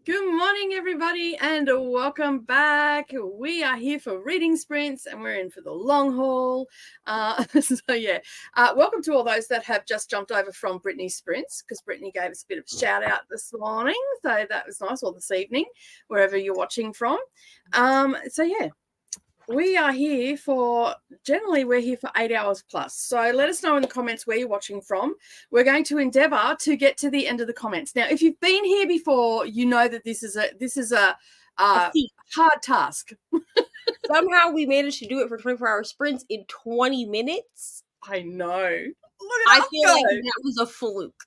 Good morning, everybody, and welcome back. We are here for reading sprints, and we're in for the long haul. Welcome to all those that have just jumped over from Brittany's sprints, because Brittany gave us a bit of a shout out this morning, so that was nice, or this evening, wherever you're watching from. We are here we're here for 8 hours plus. So let us know in the comments where you're watching from. We're going to endeavor to get to the end of the comments. Now, if you've been here before, you know that this is a hard task. Somehow we managed to do it for 24-hour sprints in 20 minutes. I know. I feel like that was a fluke.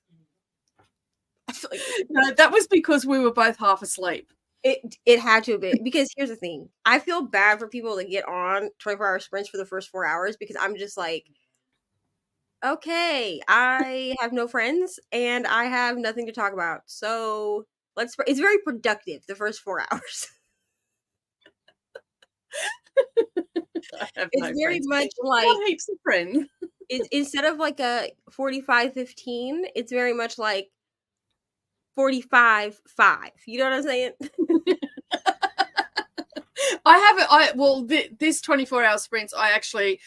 No, that was because we were both half asleep. It had to have been, because here's the thing. I feel bad for people that get on 24-hour sprints for the first 4 hours, because I'm just like, okay, I have no friends and I have nothing to talk about. So it's very productive, the first 4 hours. It's very much like heaps of friends. Instead of like a 45-15, it's very much like 45-5. You know what I'm saying? This 24-hour sprints, I actually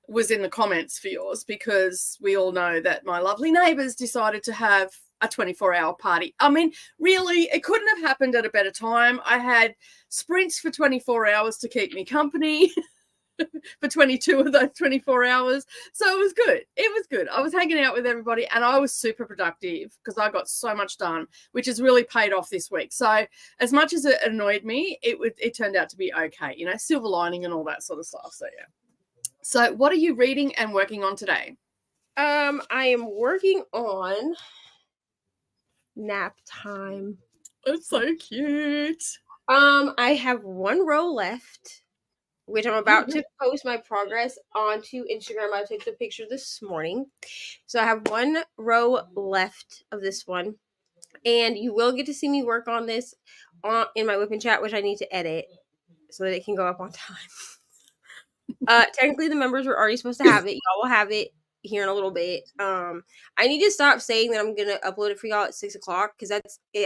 was in the comments for yours, because we all know that my lovely neighbours decided to have a 24-hour party. I mean, really, it couldn't have happened at a better time. I had sprints for 24 hours to keep me company for 22 of those 24 hours. So it was good. It was good. I was hanging out with everybody, and I was super productive because I got so much done, which has really paid off this week. So as much as it annoyed me, it turned out to be okay, silver lining and all that sort of stuff. So yeah. So what are you reading and working on today? I am working on Nap Time. It's so cute. I have one row left, which I'm about to post my progress onto Instagram. I took the picture this morning. So I have one row left of this one. And you will get to see me work on this in my whipping chat, which I need to edit so that it can go up on time. Technically, the members were already supposed to have it. Y'all will have it here in a little bit. I need to stop saying that I'm going to upload it for y'all at 6 o'clock, because I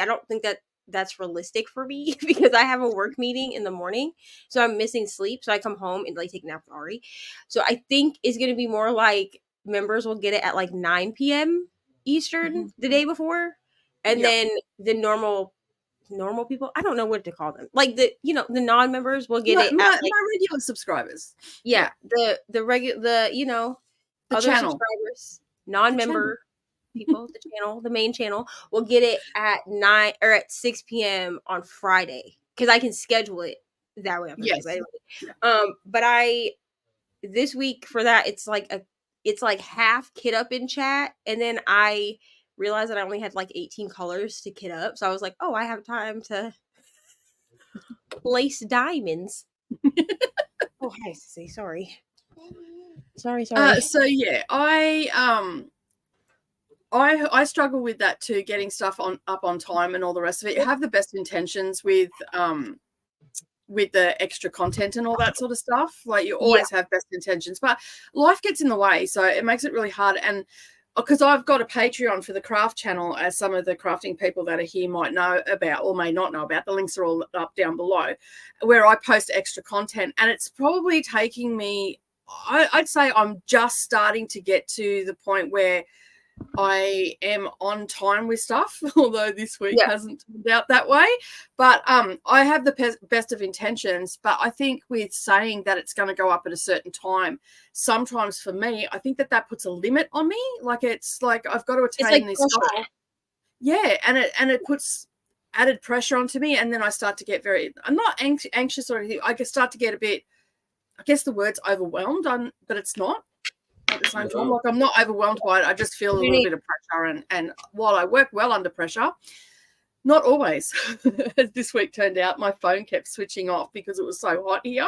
don't think that's realistic for me, because I have a work meeting in the morning, so I'm missing sleep. So I come home and take a nap with Ari. So I think it's going to be more like members will get it at 9 p.m. Eastern the day before, and then the normal people, I don't know what to call them, the non-members will get it my regular subscribers. Yeah. The regular, the other channel subscribers, non-member people, the main channel will get it at 9 or at 6 p.m. on Friday, because I can schedule it that way. Yes. But this week for that, it's like half kit up in chat, and then I realized that I only had 18 colors to kit up, so I was like, oh, I have time to place diamonds. Oh, hi, Sissy. Sorry. So yeah, I struggle with that too, getting stuff up on time and all the rest of it. You have the best intentions with the extra content and all that sort of stuff. You always have best intentions, but life gets in the way, so it makes it really hard. And because I've got a Patreon for the craft channel, as some of the crafting people that are here might know about or may not know about. The links are all up down below, where I post extra content, and it's probably taking me, I'd say I'm just starting to get to the point where I am on time with stuff, although this week hasn't turned out that way. But I have the best of intentions, but I think with saying that it's going to go up at a certain time, sometimes for me, I think that puts a limit on me. It's like I've got to attain this goal. Yeah, and it puts added pressure onto me, and then I start to get I'm not anxious or anything. I just start to get a bit, I guess the word's overwhelmed, but it's not. At the same time, I'm not overwhelmed by it. I just feel a little bit of pressure, and while I work well under pressure, not always. As this week turned out, my phone kept switching off because it was so hot here.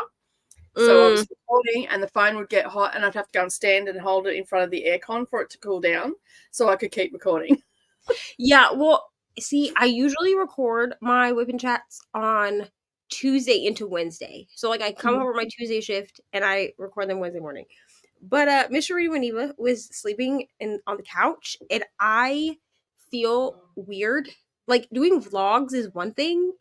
So I was recording, and the phone would get hot, and I'd have to go and stand and hold it in front of the aircon for it to cool down so I could keep recording. Yeah, well, see, I usually record my whipping chats on Tuesday into Wednesday. So I come over my Tuesday shift and I record them Wednesday morning. But Mr. Rita Neva was sleeping on the couch, and I feel weird like doing vlogs is one thing,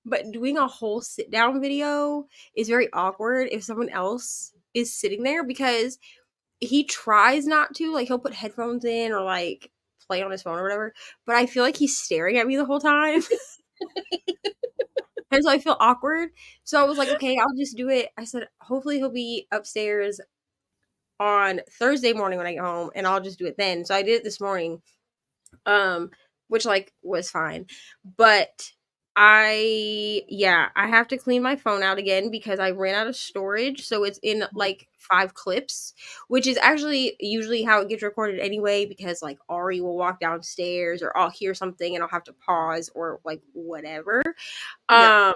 but doing a whole sit down video is very awkward if someone else is sitting there, because he tries not to, like he'll put headphones in or like play on his phone or whatever, but I feel like he's staring at me the whole time. And so I feel awkward. So I was like, okay, I'll just do it. I said, hopefully he'll be upstairs on Thursday morning when I get home, and I'll just do it then. So I did it this morning, which like was fine. But I have to clean my phone out again because I ran out of storage. So it's in like 5 clips, which is actually usually how it gets recorded anyway, because like Ari will walk downstairs or I'll hear something and I'll have to pause or like whatever. Yeah.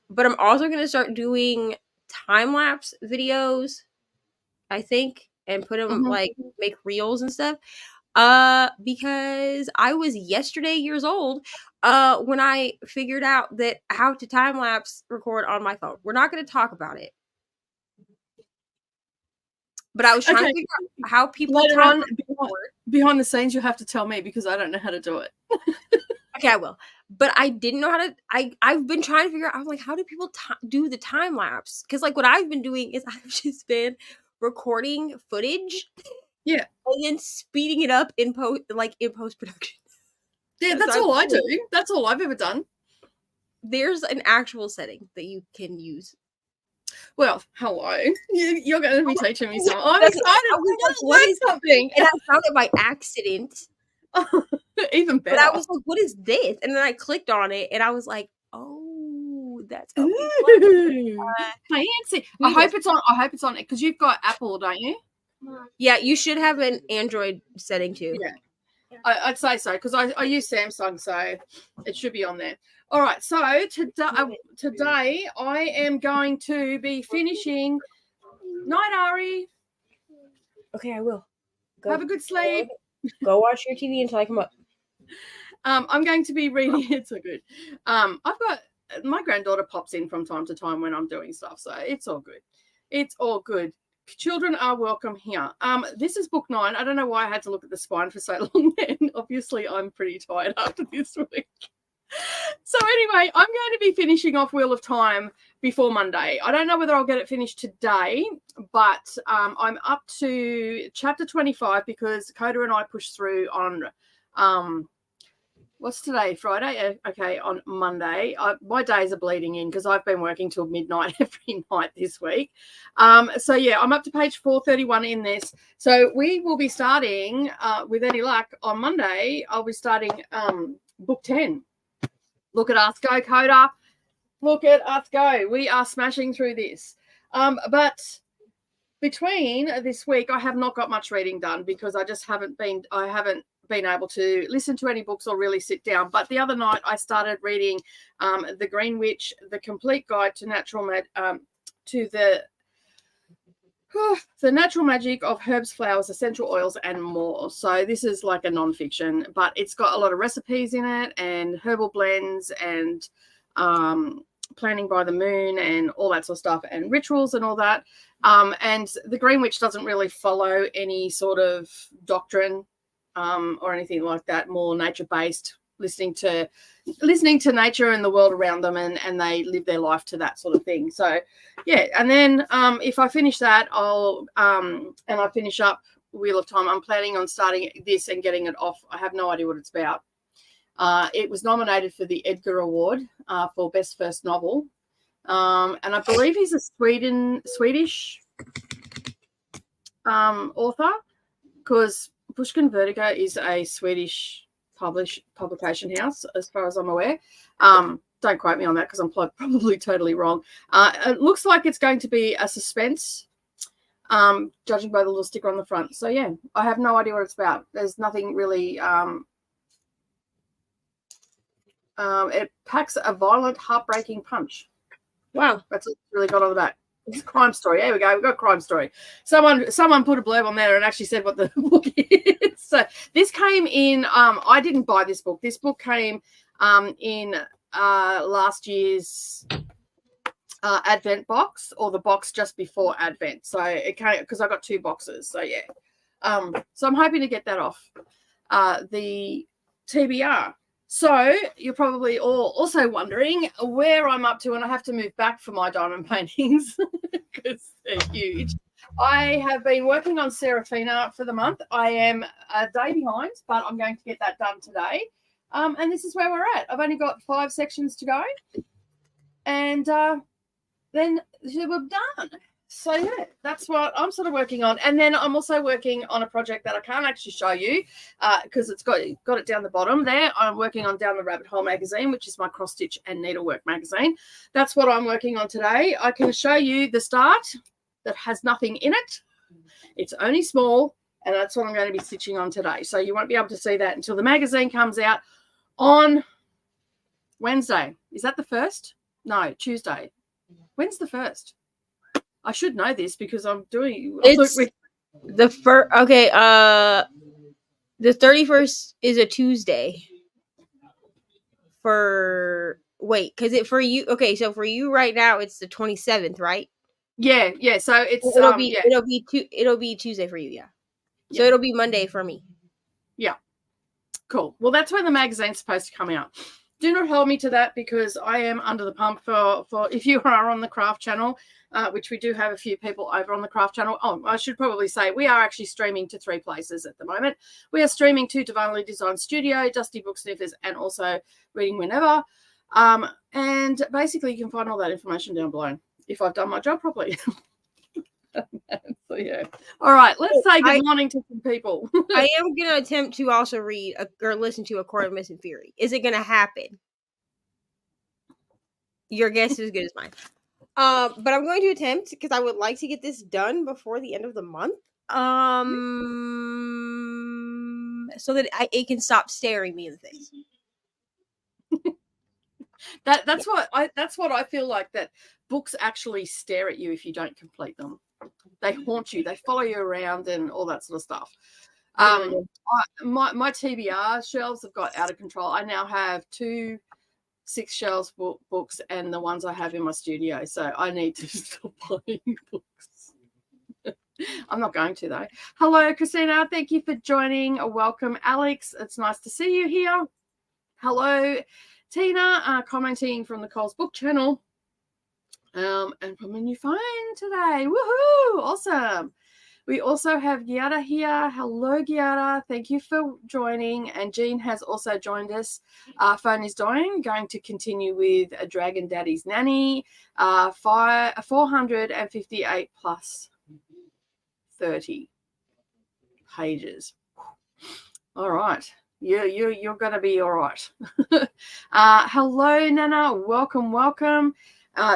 But I'm also going to start doing time-lapse videos, I think, and put them like make reels and stuff. Because I was yesterday years old when I figured out that how to time-lapse record on my phone. We're not going to talk about it. But I was trying to figure out how people later on behind the scenes you have to tell me, because I don't know how to do it. Okay, I will. But I didn't know how to. I've been trying to figure out. I'm like, how do people do the time lapse? Because like what I've been doing is I've just been recording footage, yeah, and then speeding it up in post production. Yeah, that's all I do. That's all I've ever done. There's an actual setting that you can use. Well, hello. You're going to be teaching me something. I'm excited. I want to learn something. And I found it by accident. Even better. But I was like, what is this? And then I clicked on it and I was like, oh, that's how fancy. I hope it's on it, because you've got Apple, don't you? Yeah, you should have an Android setting too. Yeah. I'd say so, because I use Samsung, so it should be on there. All right, so today I am going to be finishing. Night, Ari. Okay, I will. Have a good sleep. Go watch your TV until I come up. I'm going to be reading. It's so good. I've got my granddaughter pops in from time to time when I'm doing stuff, so it's all good. It's all good. Children are welcome here. This is book 9. I don't know why I had to look at the spine for so long then. Obviously, I'm pretty tired after this week. So anyway, I'm going to be finishing off Wheel of Time before Monday. I don't know whether I'll get it finished today, but I'm up to chapter 25 because Coda and I pushed through on what's today? Friday? Okay, on Monday. My days are bleeding in because I've been working till midnight every night this week. So, yeah, I'm up to page 431 in this. So we will be starting, with any luck, on Monday. I'll be starting book 10. Look at us go, Coda. Look at us go. We are smashing through this. But between this week, I have not got much reading done because I haven't been able to listen to any books or really sit down. But the other night I started reading The Green Witch, The Complete Guide to the Natural Magic of Herbs, Flowers, Essential Oils, and More. So this is like a non-fiction, but it's got a lot of recipes in it and herbal blends and planning by the moon and all that sort of stuff and rituals and all that. And The Green Witch doesn't really follow any sort of doctrine or anything like that, more nature-based, listening to nature and the world around them, and they live their life to that sort of thing. So, yeah, and then if I finish that, and I finish up Wheel of Time, I'm planning on starting this and getting it off. I have no idea what it's about. It was nominated for the Edgar Award for Best First Novel, and I believe he's a Swedish author, because Pushkin Vertigo is a Swedish publication house, as far as I'm aware. Don't quote me on that because I'm probably totally wrong. It looks like it's going to be a suspense, judging by the little sticker on the front. So, yeah, I have no idea what it's about. There's nothing really. It packs a violent, heartbreaking punch. Wow. That's what it's really got on the back. It's a crime story. There we go. We've got a crime story. Someone put a blurb on there and actually said what the book is. So this came in, I didn't buy this book. This book came in last year's Advent box, or the box just before Advent. So it came because I got 2 boxes. So, yeah. So I'm hoping to get that off. The TBR. So you're probably all also wondering where I'm up to, and I have to move back for my diamond paintings because they're huge. I have been working on Serafina for the month. I am a day behind, but I'm going to get that done today. And this is where we're at. I've only got 5 sections to go, and then we're done. So yeah, that's what I'm sort of working on. And then I'm also working on a project that I can't actually show you because it's got it down the bottom there. I'm working on Down the Rabbit Hole magazine, which is my cross stitch and needlework magazine. That's what I'm working on today. I can show you the start that has nothing in it. It's only small, and that's what I'm going to be stitching on today. So you won't be able to see that until the magazine comes out on Wednesday. Is that the 1st? No, Tuesday. When's the 1st? I should know this because I'm doing. It's the first. Okay, the 31st is a Tuesday. Because it for you. Okay, so for you right now, it's the 27th, right? Yeah. So it's it'll be Tuesday for you, yeah. So it'll be Monday for me. Yeah. Cool. Well, that's when the magazine's supposed to come out. Do not hold me to that because I am under the pump for if you are on the craft channel. Which we do have a few people over on the craft channel. Oh, I should probably say we are actually streaming to 3 places at the moment. We are streaming to Darvanalee Design Studio, Dusty Book Sniffers, and also Reading Whenever. And basically you can find all that information down below if I've done my job properly. So yeah. All right, let's say good morning to some people. I am going to attempt to also read or listen to A Court of Mist and Fury. Is it going to happen? Your guess is as good as mine. But I'm going to attempt because I would like to get this done before the end of the month. So that it can stop staring me in the face. That's what I feel like, that books actually stare at you if you don't complete them. They haunt you. They follow you around and all that sort of stuff. My TBR shelves have got out of control. I now have 2 6 shelves books and the ones I have in my studio. So I need to stop buying books. I'm not going to though. Hello, Christina. Thank you for joining. Welcome, Alex. It's nice to see you here. Hello, Tina, commenting from the Coles Book Channel. And from a new phone today. Woohoo! Awesome. We also have Giada here. Hello, Giada. Thank you for joining. And Jean has also joined us. Phone is dying. Going to continue with a Dragon Daddy's Nanny. 458 plus 30 pages. All right. You're going to be all right. Hello, Nana. Welcome.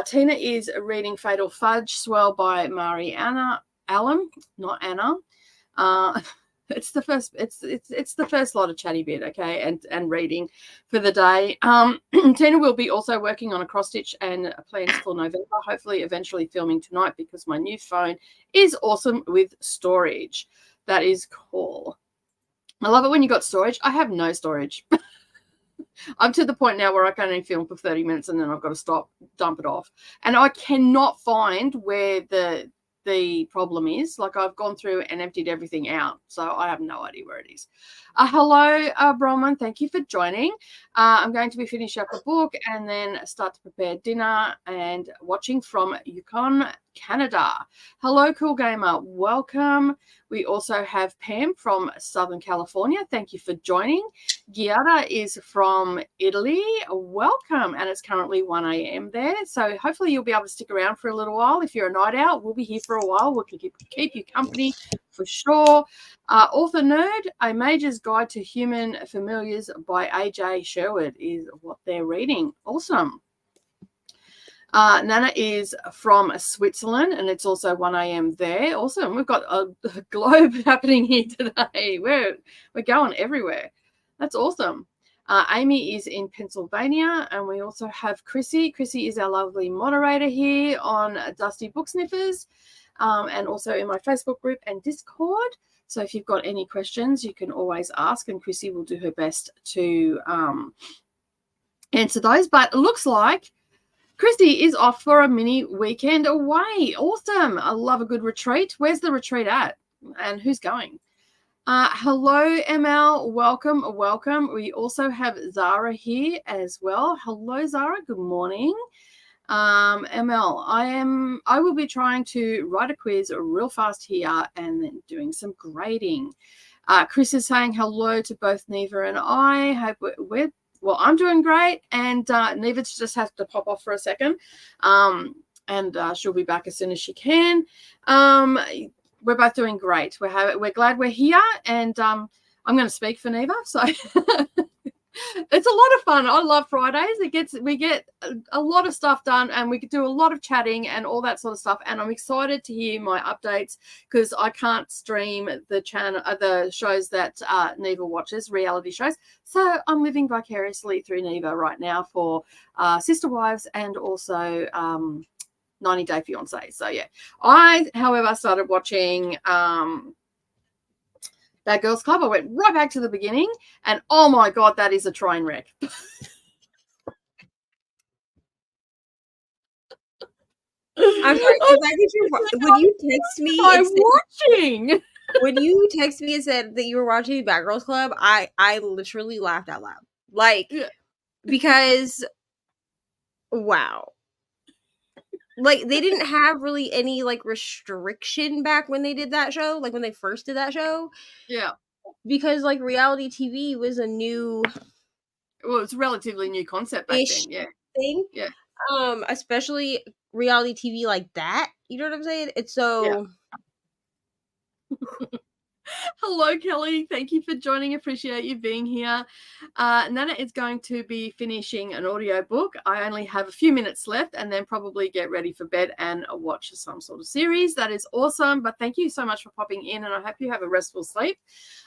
Tina is reading Fatal Fudge Swell by Mariana Allen, not Anna. It's the first. It's the first lot of chatty bit, okay, and reading for the day. Tina will be also working on a cross stitch and plans for November. Hopefully, eventually filming tonight because my new phone is awesome with storage. That is cool. I love it when you got storage. I have no storage. I'm to the point now where I can only film for 30 minutes and then I've got to stop, dump it off, and I cannot find where the problem is. Like, I've gone through and emptied everything out, so I have no idea where it is. Hello, Bronwyn. Thank you for joining. I'm going to be finishing up a book and then start to prepare dinner and watching from Yukon, Canada. Hello, Cool Gamer. Welcome. We also have Pam from Southern California. Thank you for joining. Giada is from Italy. Welcome. And it's currently 1 a.m. there. So hopefully you'll be able to stick around for a little while. If you're a night out, we'll be here for a while. We'll keep you company for sure. Author Nerd, A Major's Guide to Human Familiars by A.J. Sherwood is what they're reading. Awesome. Nana is from Switzerland, and it's also 1 a.m. there. Awesome. We've got a globe happening here today. We're going everywhere. That's awesome. Amy is in Pennsylvania, and we also have Chrissy. Chrissy is our lovely moderator here on Dusty Book Sniffers, and also in my Facebook group and Discord. So if you've got any questions, you can always ask, and Chrissy will do her best to answer those. But it looks like Christy is off for a mini weekend away. Awesome. I love a good retreat. Where's the retreat at? And who's going? Hello, ML. Welcome. We also have Zara here as well. Hello, Zara. Good morning. ML, I will be trying to write a quiz real fast here and then doing some grading. Chris is saying hello to both Neva and I. Hope we're well, I'm doing great, and Neva just has to pop off for a second, and she'll be back as soon as she can. We're both doing great. We're glad we're here, and I'm going to speak for Neva. So it's a lot of fun. I love Fridays. We get a lot of stuff done, and we could do a lot of chatting and all that sort of stuff. And I'm excited to hear my updates because I can't stream the channel, the shows that Neva watches, reality shows. So I'm living vicariously through Neva right now for Sister Wives and also 90 Day Fiancé. So yeah, I, however, started watching That Girls Club. I went right back to the beginning, and oh my god, that is a train wreck. I'm sorry. When you text me, I'm watching. When you text me and said that you were watching Bad Girls Club, I literally laughed out loud, like because wow. Like, they didn't have really any, like, restriction back when they did that show, like, when they first did that show. Yeah. Because, like, reality TV was a new... Well, it's a relatively new concept back then, yeah. Thing. Yeah. Especially reality TV like that, you know what I'm saying? It's so... Yeah. Hello, Kelly. Thank you for joining. Appreciate you being here. Nana is going to be finishing an audiobook. I only have a few minutes left and then probably get ready for bed and watch some sort of series. That is awesome. But thank you so much for popping in, and I hope you have a restful sleep.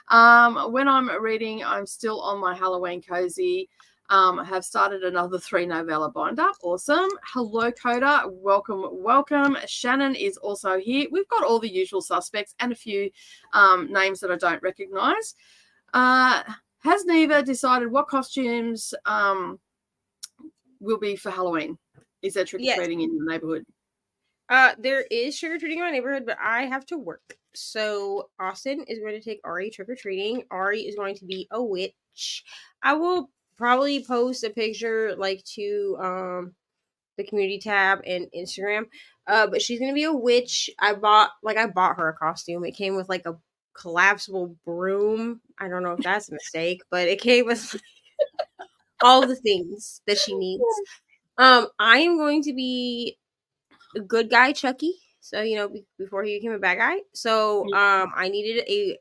When I'm reading, I'm still on my Halloween cozy. I have started another 3 novella binder. Awesome. Hello, Coda. Welcome. Shannon is also here. We've got all the usual suspects and a few names that I don't recognize. Has Neva decided what costumes will be for Halloween? Is there trick-or-treating in your neighborhood? There is trick-or-treating in my neighborhood, but I have to work. So Austin is going to take Ari trick-or-treating. Ari is going to be a witch. I will probably post a picture like to the community tab and Instagram. But she's gonna be a witch. I bought her a costume. It came with like a collapsible broom. I don't know if that's a mistake, but it came with all the things that she needs. I am going to be a good guy Chucky. So, you know, before he became a bad guy. So I needed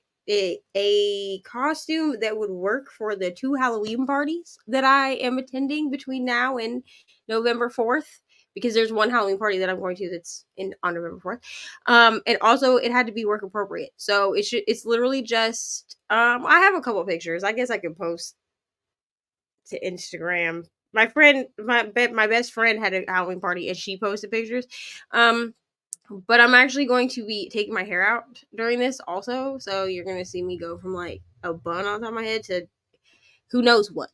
a costume that would work for the 2 Halloween parties that I am attending between now and November 4th, because there's one Halloween party that I'm going to that's on November 4th. And also it had to be work appropriate. So it's literally just I have a couple of pictures. I guess I could post to Instagram. My best friend had a Halloween party and she posted pictures. But I'm actually going to be taking my hair out during this also. So you're going to see me go from like a bun on top of my head to who knows what.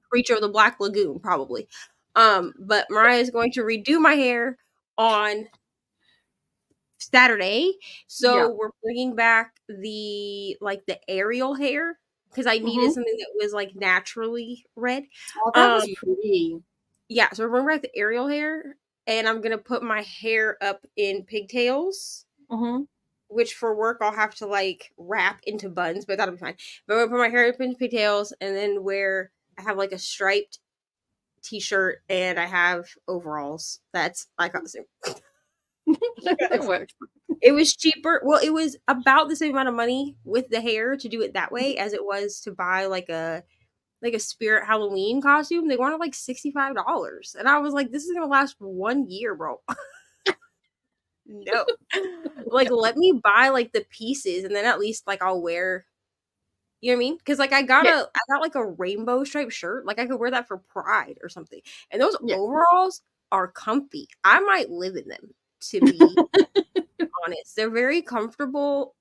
Creature of the Black Lagoon, probably. But Mariah is going to redo my hair on Saturday. So we're bringing back the Ariel hair because I needed something that was like naturally red. Oh, that was pretty. Yeah, so we're bringing back the Ariel hair. And I'm going to put my hair up in pigtails, which for work I'll have to like wrap into buns, but that'll be fine. But I'm going to put my hair up in pigtails and then I have like a striped t-shirt and I have overalls. That's my costume. That works. It was cheaper. Well, it was about the same amount of money with the hair to do it that way as it was to buy like a Spirit Halloween costume. They wanted like $65. And I was like, this is going to last for 1 year, bro. No. Like, let me buy like the pieces and then at least like I'll wear, you know what I mean? Because like I got like a rainbow striped shirt. Like I could wear that for Pride or something. And those overalls are comfy. I might live in them, to be honest. They're very comfortable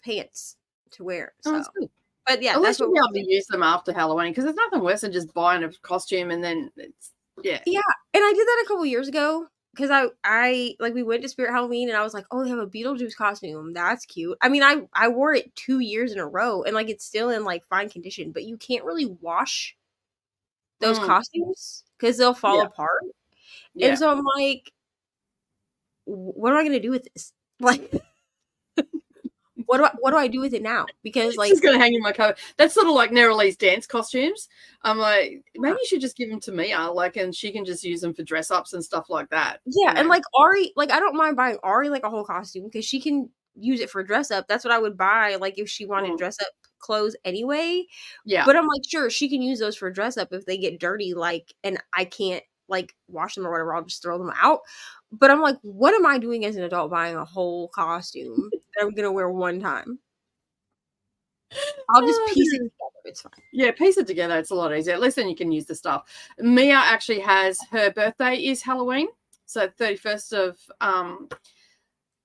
pants to wear. So. That's good. But yeah, unless you'll be able to use them after Halloween, because there's nothing worse than just buying a costume and then it's yeah. And I did that a couple years ago, because I like we went to Spirit Halloween and I was like, oh, they have a Beetlejuice costume. That's cute. I mean, I wore it 2 years in a row and like it's still in like fine condition, but you can't really wash those costumes because they'll fall apart. Yeah. And so I'm like, what am I gonna do with this? Like, what do I do with it now? Because like, it's just gonna hang in my cupboard. That's sort of like Neralee's dance costumes. I'm like, maybe you should just give them to Mia, like, and she can just use them for dress ups and stuff like that. yeah, You know? and like Ari, like I don't mind buying Ari like a whole costume because she can use it for dress up. That's what I would buy, like if she wanted dress up clothes anyway. Yeah. But I'm like, sure, she can use those for dress up if they get dirty, like, and I can't like wash them or whatever. I'll just throw them out. But I'm like, what am I doing as an adult buying a whole costume that I'm gonna wear one time? I'll just piece it together. It's fine. Yeah, piece it together. It's a lot easier. At least then you can use the stuff. Mia actually has her birthday is Halloween, so 31st of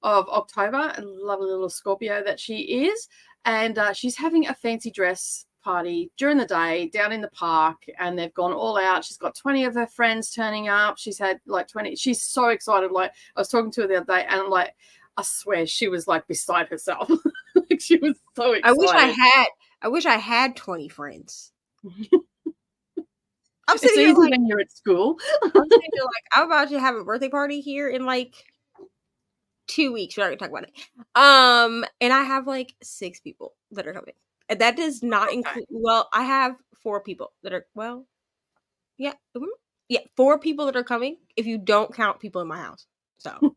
October. A lovely little Scorpio that she is, and she's having a fancy dress party during the day down in the park, and they've gone all out. She's got 20 of her friends turning up. She's had like 20. She's so excited. Like I was talking to her the other day, and like I swear she was like beside herself. Like she was so excited. I wish I had 20 friends. I'm sitting here like, when you're at school. I'm sitting here like, I'm about to have a birthday party here in like 2 weeks. We're not gonna talk about it. And I have like 6 people that are coming. And that does not include. Well, I have 4 people that are. Well, yeah, 4 people that are coming. If you don't count people in my house, so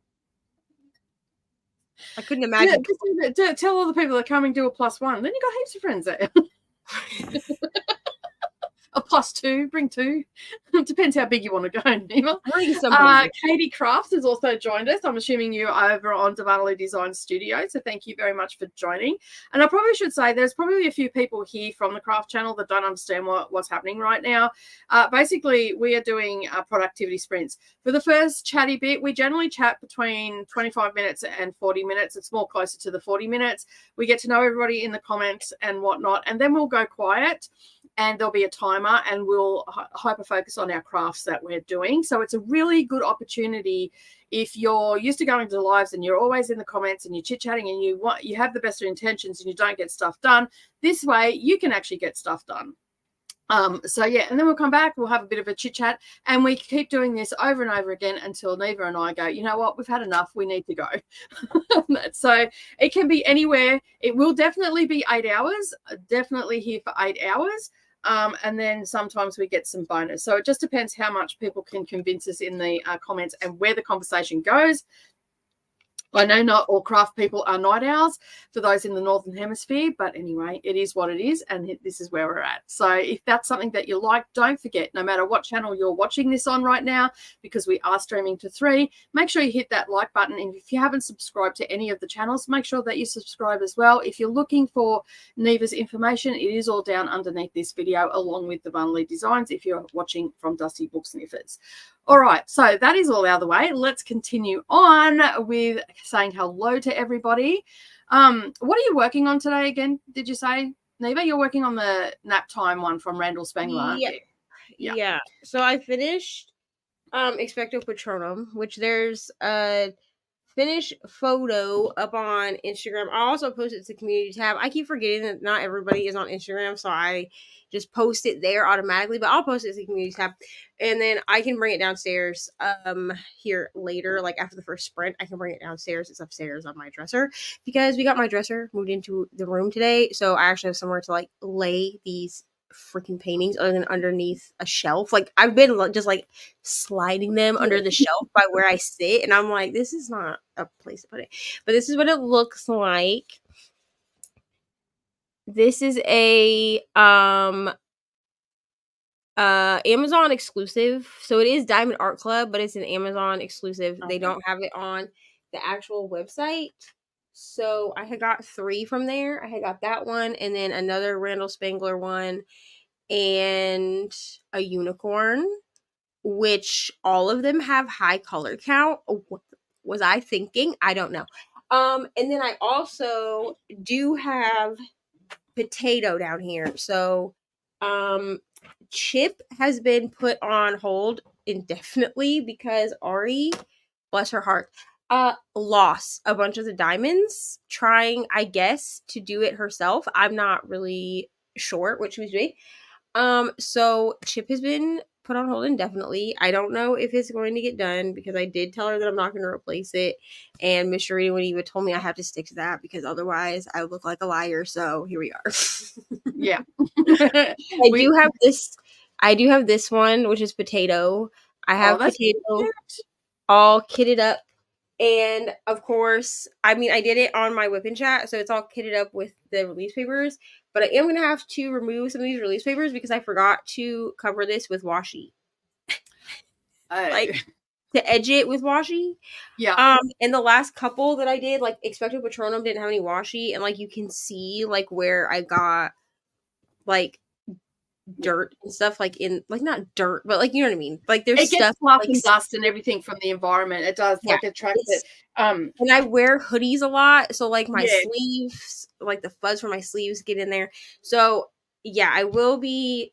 I couldn't imagine. Yeah, tell all the people that are coming, do a +1. Then you got heaps of friends there. A +2, bring 2. Depends how big you want to go, Neva. Katie Crafts has also joined us. I'm assuming you are over on Darvanalee Design Studio, so thank you very much for joining. And I probably should say there's probably a few people here from the craft channel that don't understand what's happening right now. Basically, we are doing productivity sprints. For the first chatty bit, we generally chat between 25 minutes and 40 minutes. It's more closer to the 40 minutes. We get to know everybody in the comments and whatnot, and then we'll go quiet. And there'll be a timer and we'll hyper focus on our crafts that we're doing. So it's a really good opportunity if you're used to going to lives and you're always in the comments and you're chit-chatting and you have the best of intentions and you don't get stuff done. This way you can actually get stuff done. So yeah, and then we'll come back, we'll have a bit of a chit chat, and we keep doing this over and over again until Neva and I go, you know what, we've had enough, we need to go. So it can be anywhere. It will definitely be 8 hours, definitely here for 8 hours. And then sometimes we get some bonus. So it just depends how much people can convince us in the comments and where the conversation goes. I know not all craft people are night owls for those in the Northern Hemisphere, but anyway, it is what it is, and this is where we're at. So if that's something that you like, don't forget, no matter what channel you're watching this on right now, because we are streaming to 3, make sure you hit that like button, and if you haven't subscribed to any of the channels, make sure that you subscribe as well. If you're looking for Neva's information, it is all down underneath this video, along with the Darvanalee designs, if you're watching from Dusty Book Sniffers. All right, so that is all out of the way. Let's continue on with saying hello to everybody. What are you working on today again, did you say, Neva? You're working on the nap time one from Randall Spangler, aren't you? Yeah. So I finished Expecto Patronum, which there's a finished photo up on Instagram. I also posted to the community tab. I keep forgetting that not everybody is on Instagram, so I just post it there automatically, but I'll post it to the community tab, and then I can bring it downstairs here later, like after the first sprint. I can bring it downstairs. It's upstairs on my dresser because we got my dresser moved into the room today, so I actually have somewhere to like lay these freaking paintings other than underneath a shelf. Like I've been just like sliding them under the shelf by where I sit, and I'm like, this is not a place to put it, but this is what it looks like. This is a Amazon exclusive, so it is Diamond Art Club, but it's an Amazon exclusive. Okay. They don't have it on the actual website. So I had got 3 from there. I had got that one, and then another Randall Spangler one, and a unicorn, which all of them have high color count. What was I thinking? I don't know. And then I also do have potato down here. So Chip has been put on hold indefinitely because Ari bless her heart, lost a bunch of the diamonds trying, I guess, to do it herself. I'm not really sure what she was doing. So Chip has been put on hold indefinitely. I don't know if it's going to get done because I did tell her that I'm not going to replace it. And Miss Sharita and Neva told me I have to stick to that because otherwise I would look like a liar. So here we are. Yeah. I do have this. I do have this one, which is Potato. I have Potato all kitted up. And of course, I mean, I did it on my Whip and Chat, so it's all kitted up with the release papers. But I am going to have to remove some of these release papers because I forgot to cover this with washi. Like, to edge it with washi. Yeah. And the last couple that I did, like, Expecto Patronum didn't have any washi. And, like, you can see, like, where I got, like, dirt and stuff, like, in, like, not dirt, but, like, you know what I mean? Like, there's it gets stuff. fluff like, and dust and everything from the environment. It does, like, attract it. And I wear hoodies a lot, so like my sleeves, like the fuzz from my sleeves get in there. So yeah, I will be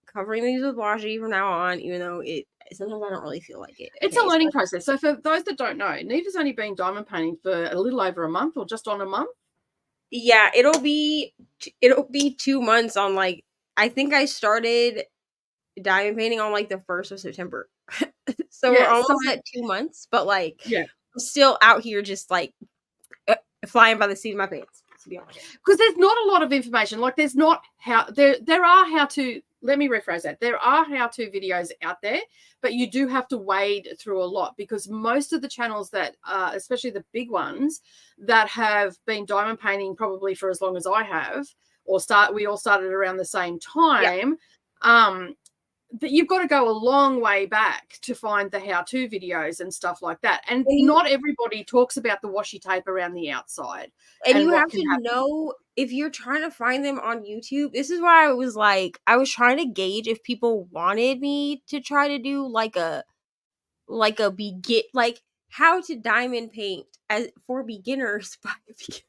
covering these with washi from now on, even though sometimes I don't really feel like it. It's a learning process. So for those that don't know, Neva's only been diamond painting for a little over a month or just on a month. Yeah, it'll be 2 months on, like, I think I started diamond painting on like the 1st of September. So we're almost at 2 months, but like I'm still out here just like flying by the seat of my pants, to be honest. Because there's not a lot of information. Like there's not there are how to, let me rephrase that. There are how-to videos out there, but you do have to wade through a lot because most of the channels that, especially the big ones that have been diamond painting probably for as long as I have, we all started around the same time. That you've got to go a long way back to find the how-to videos and stuff like that. And not everybody talks about the washi tape around the outside. And you have to know if you're trying to find them on YouTube. This is why I was trying to gauge if people wanted me to try to do like how to diamond paint for beginners by a beginner.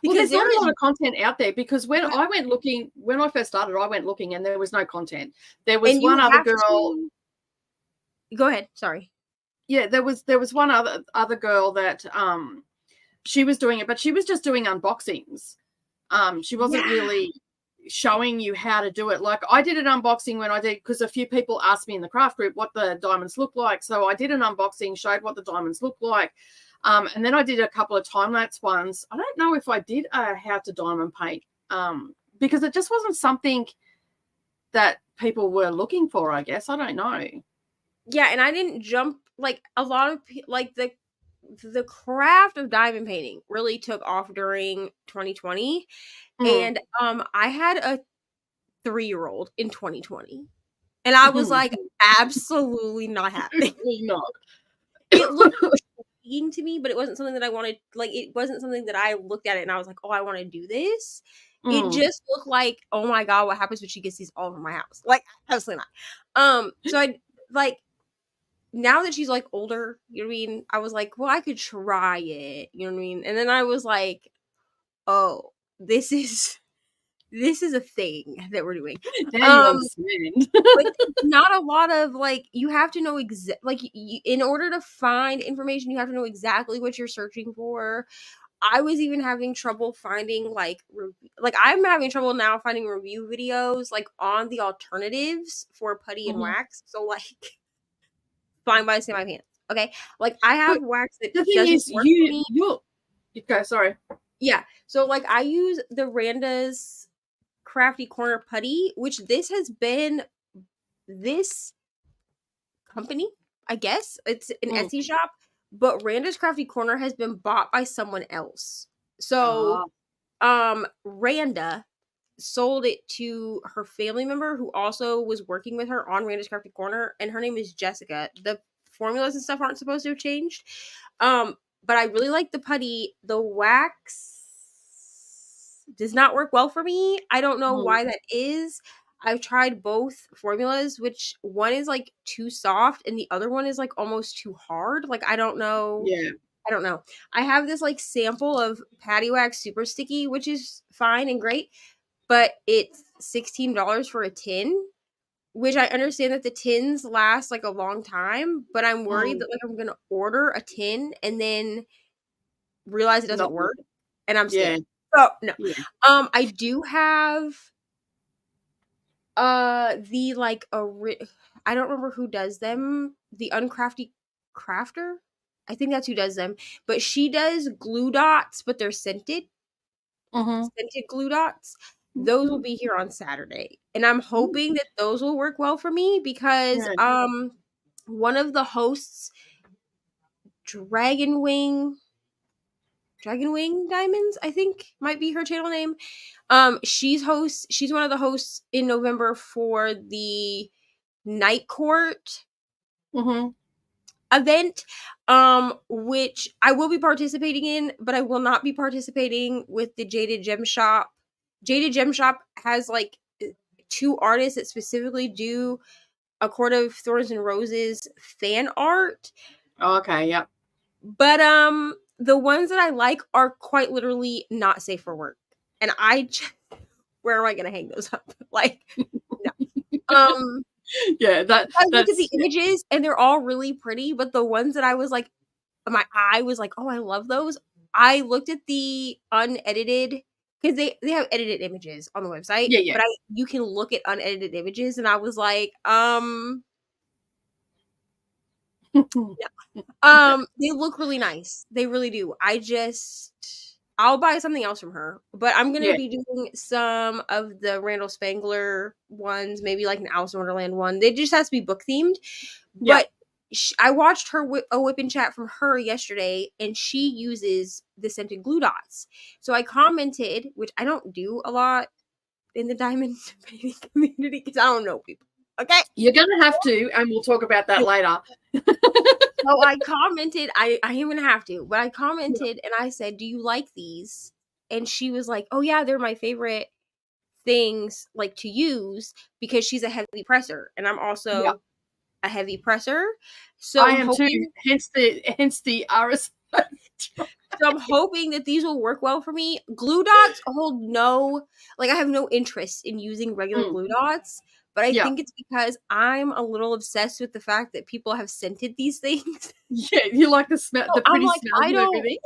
Well, there's not a lot of content out there because when I first started, I went looking and there was no content. There was one other girl. Go ahead. Sorry. Yeah, there was one other girl that she was doing it, but she was just doing unboxings. She wasn't really showing you how to do it. Like I did an unboxing when I did, because a few people asked me in the craft group what the diamonds look like. So I did an unboxing, showed what the diamonds look like. And then I did a couple of time-lapse ones. I don't know if I did how to diamond paint because it just wasn't something that people were looking for, I guess. I don't know. Yeah, and I didn't jump, like, a lot of, like, the craft of diamond painting really took off during 2020. And I had a 3-year-old in 2020. And I was like, absolutely not happening. Not. It looked to me, but it wasn't something that I wanted. Like, it wasn't something that I looked at it and I was like, oh, I want to do this. It just looked like, oh my god, what happens when she gets these all over my house? Like, absolutely not. So I, like, now that she's like older, you know what I mean, I was like, well, I could try it, you know what I mean? And then I was like, oh, this is a thing that we're doing. Like, not a lot of, like, you have to know in order to find information, you have to know exactly what you're searching for. I was even having trouble finding I'm having trouble now finding review videos like on the alternatives for putty and wax. So like flying by the seat of my pants. Okay, like I have wax that doesn't work for me. Okay, sorry. Yeah, so like I use the Randa's Crafty Corner putty, which this has been this company, I guess it's an Etsy shop, but Randa's Crafty Corner has been bought by someone else. So Randa sold it to her family member who also was working with her on Randa's Crafty Corner, and her name is Jessica. The formulas and stuff aren't supposed to have changed, but I really like the putty. The wax does not work well for me. I don't know why that is. I've tried both formulas, which one is like too soft and the other one is like almost too hard. Like, I don't know. Yeah. I don't know. I have this like sample of Patty Wax Super Sticky, which is fine and great, but it's $16 for a tin, which I understand that the tins last like a long time, but I'm worried that like I'm gonna order a tin and then realize it doesn't work, and I'm scared. So no. I do have the like I don't remember who does them. The Uncrafty Crafter, I think that's who does them. But she does glue dots, but they're scented. Scented glue dots. Those will be here on Saturday, and I'm hoping that those will work well for me because one of the hosts, Dragon Wing Diamonds, I think might be her channel name. She's one of the hosts in November for the Night Court event, which I will be participating in, but I will not be participating with the Jaded Gem Shop. Jaded Gem Shop has like 2 artists that specifically do A Court of Thorns and Roses fan art. Oh, okay, yep. But the ones that I like are quite literally not safe for work. And where am I gonna hang those up? Like, no. Yeah, I look at the images and they're all really pretty, but the ones that I was like, my eye was like, oh, I love those. I looked at the unedited, because they have edited images on the website. Yeah. But you can look at unedited images, and I was like, they look really nice. They really do. I'll buy something else from her, but I'm going to be doing some of the Randall Spangler ones, maybe like an Alice in Wonderland one. They just has to be book themed. But I watched a whip and chat from her yesterday, and she uses the scented glue dots. So I commented, which I don't do a lot in the diamond painting community because I don't know people. Okay, you're gonna have to, and we'll talk about that later. So I commented, I am gonna have to, but I commented and I said, "Do you like these?" And she was like, "Oh yeah, they're my favorite things like to use," because she's a heavy presser, and I'm also a heavy presser. So I am too. Hence the RS. So I'm hoping that these will work well for me. Glue dots I have no interest in using regular glue dots. But I think it's because I'm a little obsessed with the fact that people have scented these things. Yeah, you like the smell, the pretty smell and everything.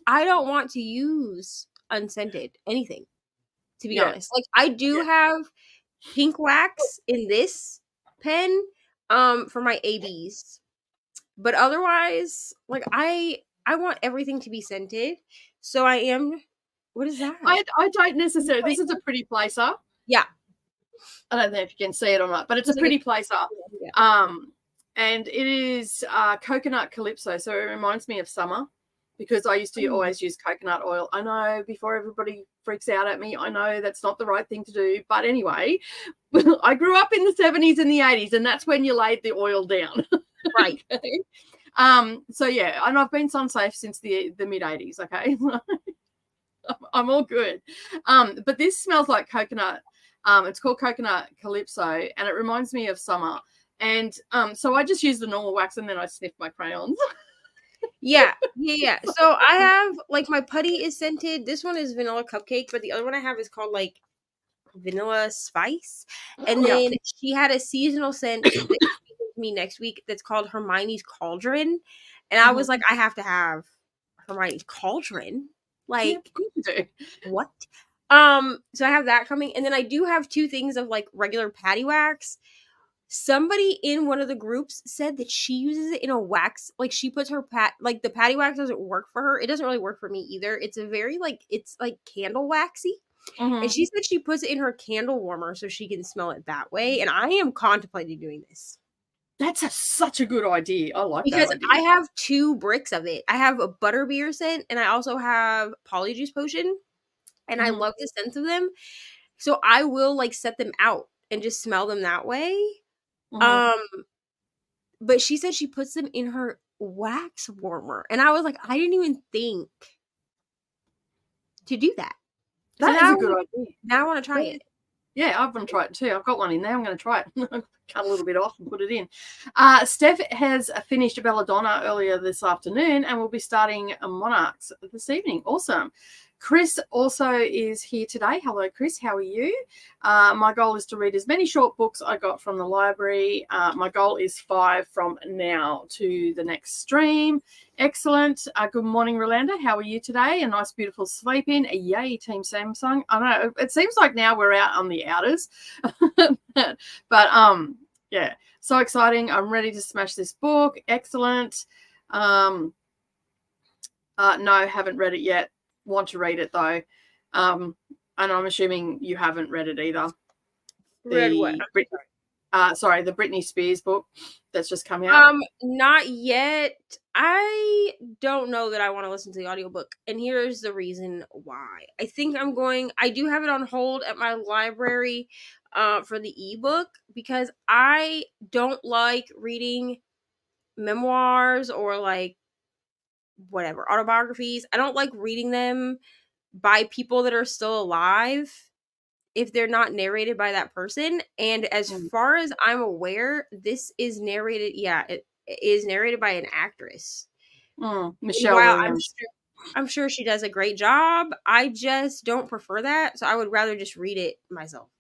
I don't want to use unscented anything, to be honest. Like, I do have pink wax in this pen for my ABs. But otherwise, like, I want everything to be scented. So I am... What is that? I don't necessarily... This is a pretty placer. Yeah. I don't know if you can see it or not, but it's a pretty placer. Yeah. And it is coconut calypso, so it reminds me of summer because I used to always use coconut oil. I know, before everybody freaks out at me, I know that's not the right thing to do. But anyway, I grew up in the 70s and the 80s, and that's when you laid the oil down. Right. So, yeah, and I've been sun safe since the mid-80s, okay? I'm all good. But this smells like coconut. It's called Coconut Calypso, and it reminds me of summer. And so I just use the normal wax, and then I sniff my crayons. Yeah. So I have, like, my putty is scented. This one is vanilla cupcake, but the other one I have is called, like, vanilla spice. And then she had a seasonal scent that she gives me next week that's called Hermione's Cauldron. And I was like, I have to have Hermione's Cauldron. Like, what? So I have that coming, and then I do have 2 things of like regular patty wax. Somebody in one of the groups said that she uses it in a wax, like she puts her like the patty wax doesn't work for her. It doesn't really work for me either. It's a very it's like candle waxy. And she said she puts it in her candle warmer so she can smell it that way. And I am contemplating doing this. That's such a good idea. I like that because idea. I have 2 bricks of it. I have a butterbeer scent, and I also have Polyjuice Potion. And I love the scent of them. So I will like set them out and just smell them that way. But she said she puts them in her wax warmer. And I was like, I didn't even think to do that. That is a good idea. Now I want to try it. Yeah, I want to try it too. I've got one in there. I'm going to try it. Cut a little bit off and put it in. Steph has finished Belladonna earlier this afternoon and will be starting Monarchs this evening. Awesome. Chris also is here today. Hello, Chris. How are you? My goal is to read as many short books I got from the library. My goal is 5 from now to the next stream. Excellent. Good morning, Rolanda. How are you today? A nice, beautiful sleep in. Yay, Team Samsung. I don't know. It seems like now we're out on the outers. But yeah, so exciting. I'm ready to smash this book. Excellent. No, haven't read it yet. Want to read it though. And I'm assuming you haven't read it either. Read what? Sorry, the Britney Spears book that's just come out. Not yet. I don't know that I want to listen to the audiobook, and here's the reason why. I think I do have it on hold at my library for the ebook, because I don't like reading memoirs or like whatever autobiographies. I don't like reading them by people that are still alive if they're not narrated by that person. And as far as I'm aware, this is narrated. Yeah, it is narrated by an actress, Michelle Williams. I'm sure she does a great job. I just don't prefer that, so I would rather just read it myself.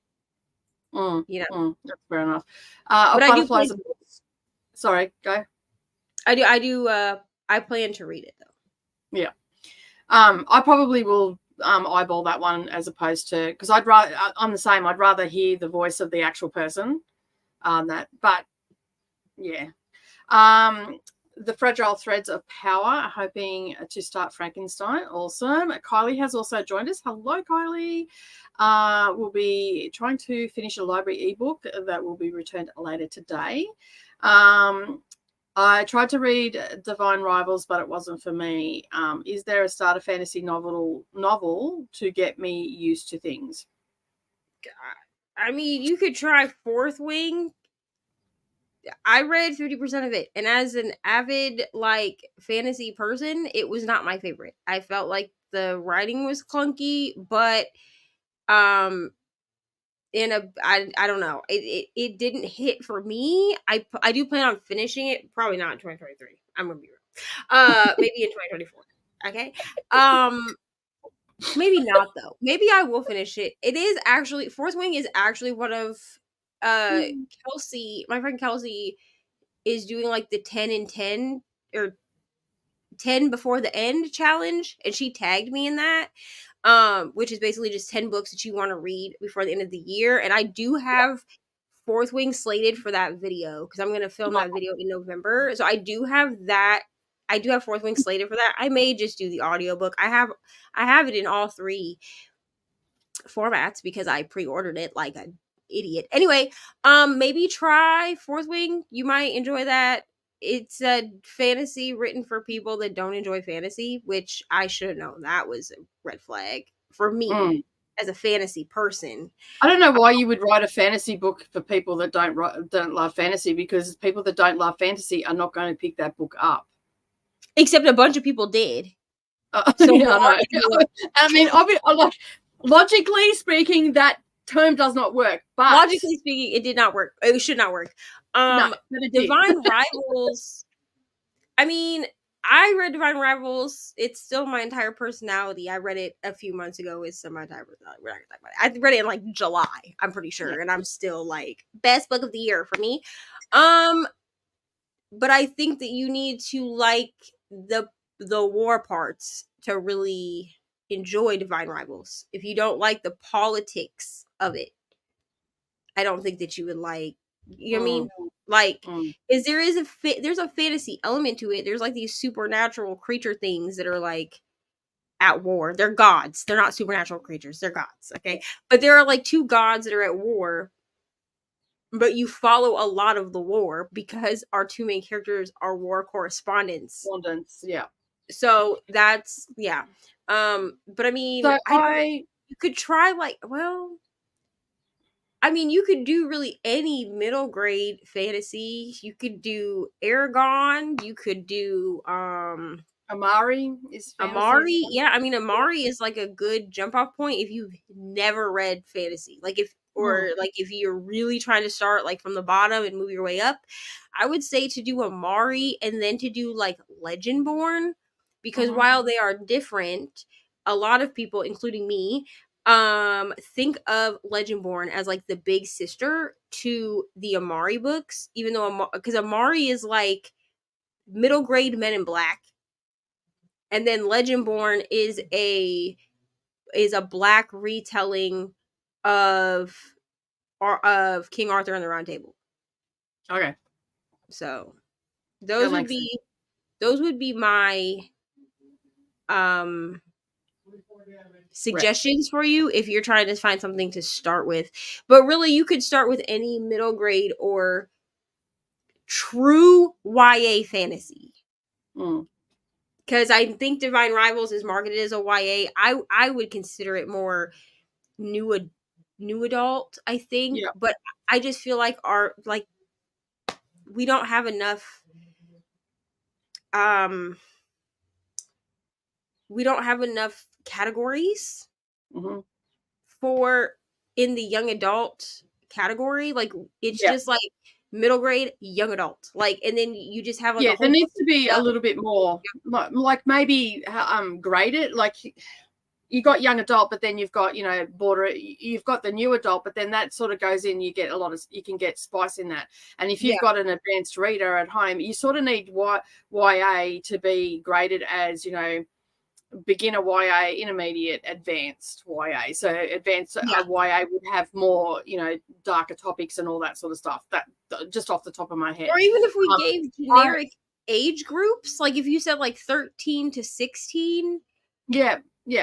That's fair enough. But sorry, go. I plan to read it though. Yeah. I probably will eyeball that one as opposed to, because I'm the same. I'd rather hear the voice of the actual person. But yeah. The Fragile Threads of Power, hoping to start Frankenstein. Awesome. Kylie has also joined us. Hello, Kylie. We'll be trying to finish a library ebook that will be returned later today. I tried to read Divine Rivals, but it wasn't for me. Is there a starter fantasy novel to get me used to things? I mean, you could try Fourth Wing. I read 50% of it, and as an avid like fantasy person, it was not my favorite. I felt like the writing was clunky, but I don't know, it didn't hit for me. I do plan on finishing it, probably not in 2023. I'm gonna be real. Maybe in 2024. Okay. Maybe not though. Maybe I will finish it. It is actually, Fourth Wing is actually one of Kelsey, my friend Kelsey, is doing like the 10 and 10 or 10 before the end challenge, and she tagged me in that, which is basically just 10 books that you want to read before the end of the year. And I do have Fourth Wing slated for that video, because I'm going to film that video in November. So I do have that. I do have Fourth Wing slated for that. I may just do the audiobook. I have it in all 3 formats because I pre-ordered it like an idiot. Anyway, maybe try Fourth Wing. You might enjoy that. It's a fantasy written for people that don't enjoy fantasy, which I should have known. That was a red flag for me as a fantasy person. I don't know why you would write a fantasy book for people that don't love fantasy, because people that don't love fantasy are not going to pick that book up. Except a bunch of people did. So yeah, I mean, like, logically speaking, that term does not work. But logically speaking, it did not work. It should not work. No, Divine Rivals. I mean, I read Divine Rivals. It's still my entire personality. I read it a few months ago. It's still my entire personality. We're not gonna talk about it. I read it in like July, I'm pretty sure, and I'm still like best book of the year for me. But I think that you need to like the war parts to really enjoy Divine Rivals. If you don't like the politics of it, I don't think that you would like. You know what I mean? Like, is there's a fantasy element to it. There's like these supernatural creature things that are like at war. They're gods. They're not supernatural creatures. They're gods. Okay, but there are like 2 gods that are at war. But you follow a lot of the war because our 2 main characters are war correspondents. Yeah. So that's yeah. But I mean, so you could try like, well, I mean, you could do really any middle grade fantasy. You could do Aragon. You could do Amari is fantasy. Amari. Yeah, I mean, Amari is like a good jump off point if you've never read fantasy. Like if you're really trying to start like from the bottom and move your way up, I would say to do Amari and then to do like Legendborn, because while they are different, a lot of people, including me, think of Legendborn as like the big sister to the Amari books, even though because Amari is like middle grade Men in Black, and then Legendborn is a black retelling of King Arthur and the Round Table. Okay. So those would be my suggestions for you if you're trying to find something to start with. But really, you could start with any middle grade or true YA fantasy. Because I think Divine Rivals is marketed as a YA. I would consider it more new adult, I think. Yeah. But I just feel like we don't have enough categories for in the young adult category. Like it's just like middle grade, young adult, like, and then you just have like a whole there needs to be a little bit more like maybe graded. Like you got young adult, but then you've got, you know, you've got the new adult, but then that sort of goes in, you can get spice in that. And if you've got an advanced reader at home, you sort of need YA to be graded as, you know, beginner YA, intermediate, advanced YA. So advanced YA would have more, you know, darker topics and all that sort of stuff. That just off the top of my head. Or even if we gave generic age groups, like if you said like 13 to 16. Yeah,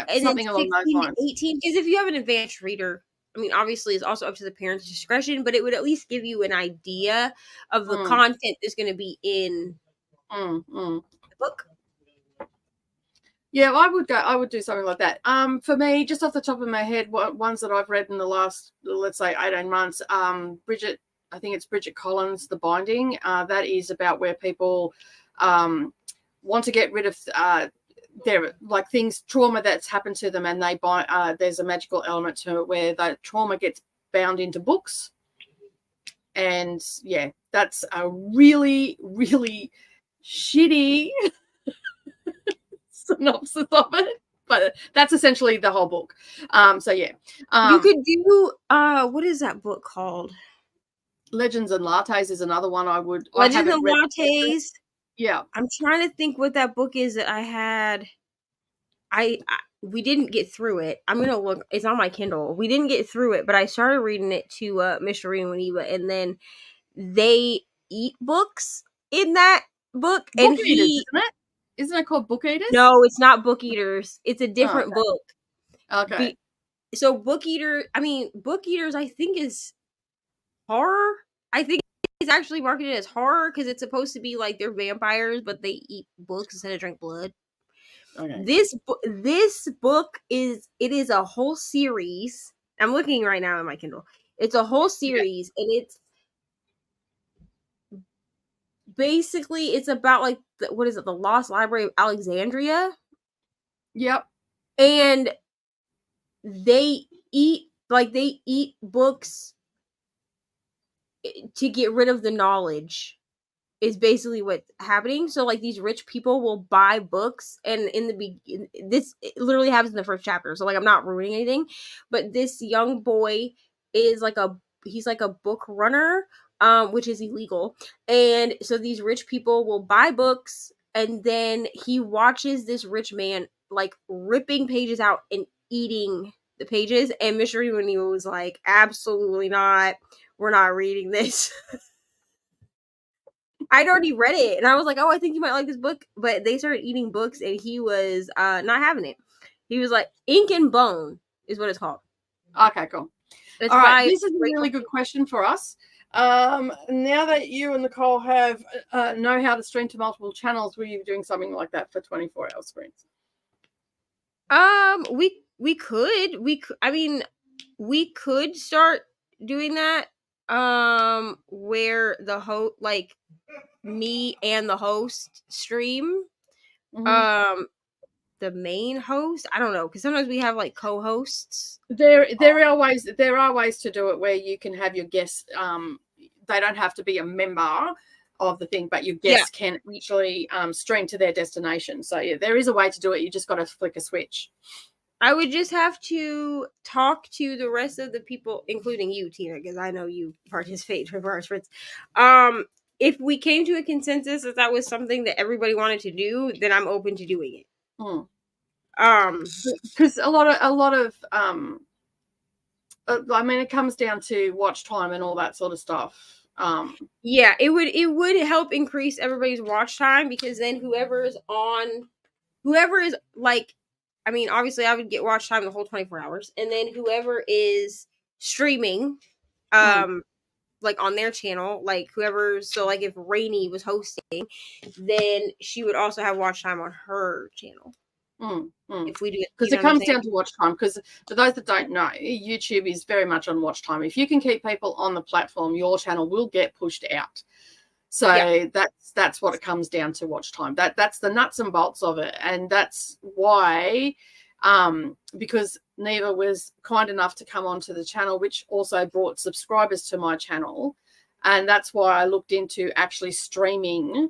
and something along those lines. 18, because if you have an advanced reader, I mean, obviously it's also up to the parents' discretion, but it would at least give you an idea of the content that's going to be in the book. Yeah, I would do something like that. For me, just off the top of my head, ones that I've read in the last, let's say, 18 months, I think it's Bridget Collins' The Binding. That is about where people want to get rid of their like trauma that's happened to them, and they there's a magical element to it where that trauma gets bound into books. And yeah, that's a really, really shitty synopsis of it, but that's essentially the whole book. So yeah, you could do what is that book called? Legends and Lattes is another one I would. Legends and Lattes. Yeah, I'm trying to think what that book is that I had. We didn't get through it. I'm gonna look. It's on my Kindle. We didn't get through it, but I started reading it to Mr. Reading with Neva, and then they eat books in that book. Book Eaters, isn't it called Book Eaters? No, it's not Book Eaters. It's a different book. Okay. So Book Eaters, I think is horror. I think it's actually marketed as horror because it's supposed to be like they're vampires, but they eat books instead of drink blood. Okay. This book is a whole series. I'm looking right now in my Kindle. It's a whole series, and it's basically it's about like the Lost Library of Alexandria. Yep. And they eat books to get rid of the knowledge. Is basically what's happening. So like these rich people will buy books, and this literally happens in the first chapter. So like I'm not ruining anything, but this young boy is he's like a book runner, which is illegal. And so these rich people will buy books, and then he watches this rich man like ripping pages out and eating the pages. And Mr. Reading was like, absolutely not. We're not reading this. I'd already read it, and I was like, oh, I think you might like this book. But they started eating books, and he was not having it. He was like, Ink and Bone is what it's called. Okay, cool. All right, this is a really good question for us. Now that you and Nicole have know how to stream to multiple channels, were you doing something like that for 24-hour streams? We could start doing that. Where the host, like me and the host stream. The main host, I don't know, because sometimes we have like co-hosts. There are ways to do it where you can have your guests. They don't have to be a member. of the thing, but your guests can actually stream to their destination. So yeah, there is a way to do it. You just got to flick a switch. I would just have to talk to the rest of the people, including you, Tina, because I know you participate for participants. If we came to a consensus that was something that everybody wanted to do, then I'm open to doing it. Because a lot of I mean, it comes down to watch time and all that sort of stuff. Yeah, it would help increase everybody's watch time, because then whoever is like, I mean, obviously I would get watch time the whole 24 hours, and then whoever is streaming, like on their channel, like whoever, so like if Rainy was hosting, then she would also have watch time on her channel. If we do it, because it comes down to watch time. Because for those that don't know, YouTube is very much on watch time. If you can keep people on the platform, your channel will get pushed out. So that's what it comes down to, watch time. That's the nuts and bolts of it. And that's why, because Neva was kind enough to come onto the channel, which also brought subscribers to my channel. And that's why I looked into actually streaming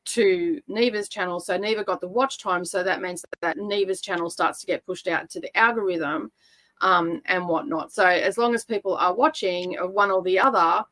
to Neva's channel. So Neva got the watch time. So that means that Neva's channel starts to get pushed out to the algorithm and whatnot. So as long as people are watching one or the other,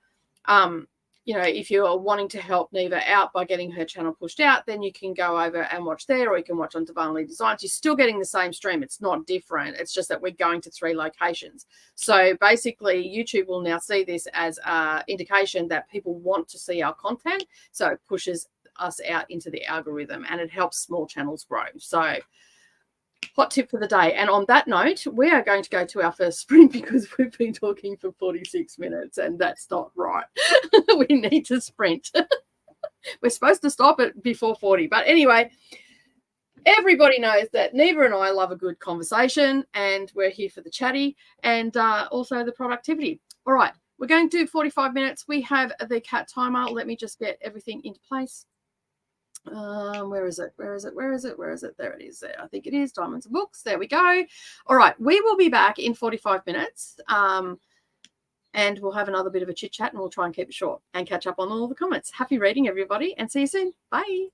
you know, if you're wanting to help Neva out by getting her channel pushed out, then you can go over and watch there, or you can watch on Darvanalee Designs. You're still getting the same stream. It's not different. It's just that we're going to 3 locations. So basically, YouTube will now see this as an indication that people want to see our content. So it pushes us out into the algorithm, and it helps small channels grow. So hot tip for the day. And on that note, we are going to go to our first sprint, because we've been talking for 46 minutes and that's not right. We need to sprint. We're supposed to stop it before 40. But anyway, everybody knows that Neva and I love a good conversation, and we're here for the chatty and also the productivity. All right, we're going to do 45 minutes. We have the cat timer. Let me just get everything into place. Where is it? There it is. There, I think it is. Diamonds and Books. There we go. All right, we will be back in 45 minutes, and we'll have another bit of a chit chat, and we'll try and keep it short and catch up on all the comments. Happy reading, everybody, and see you soon. Bye.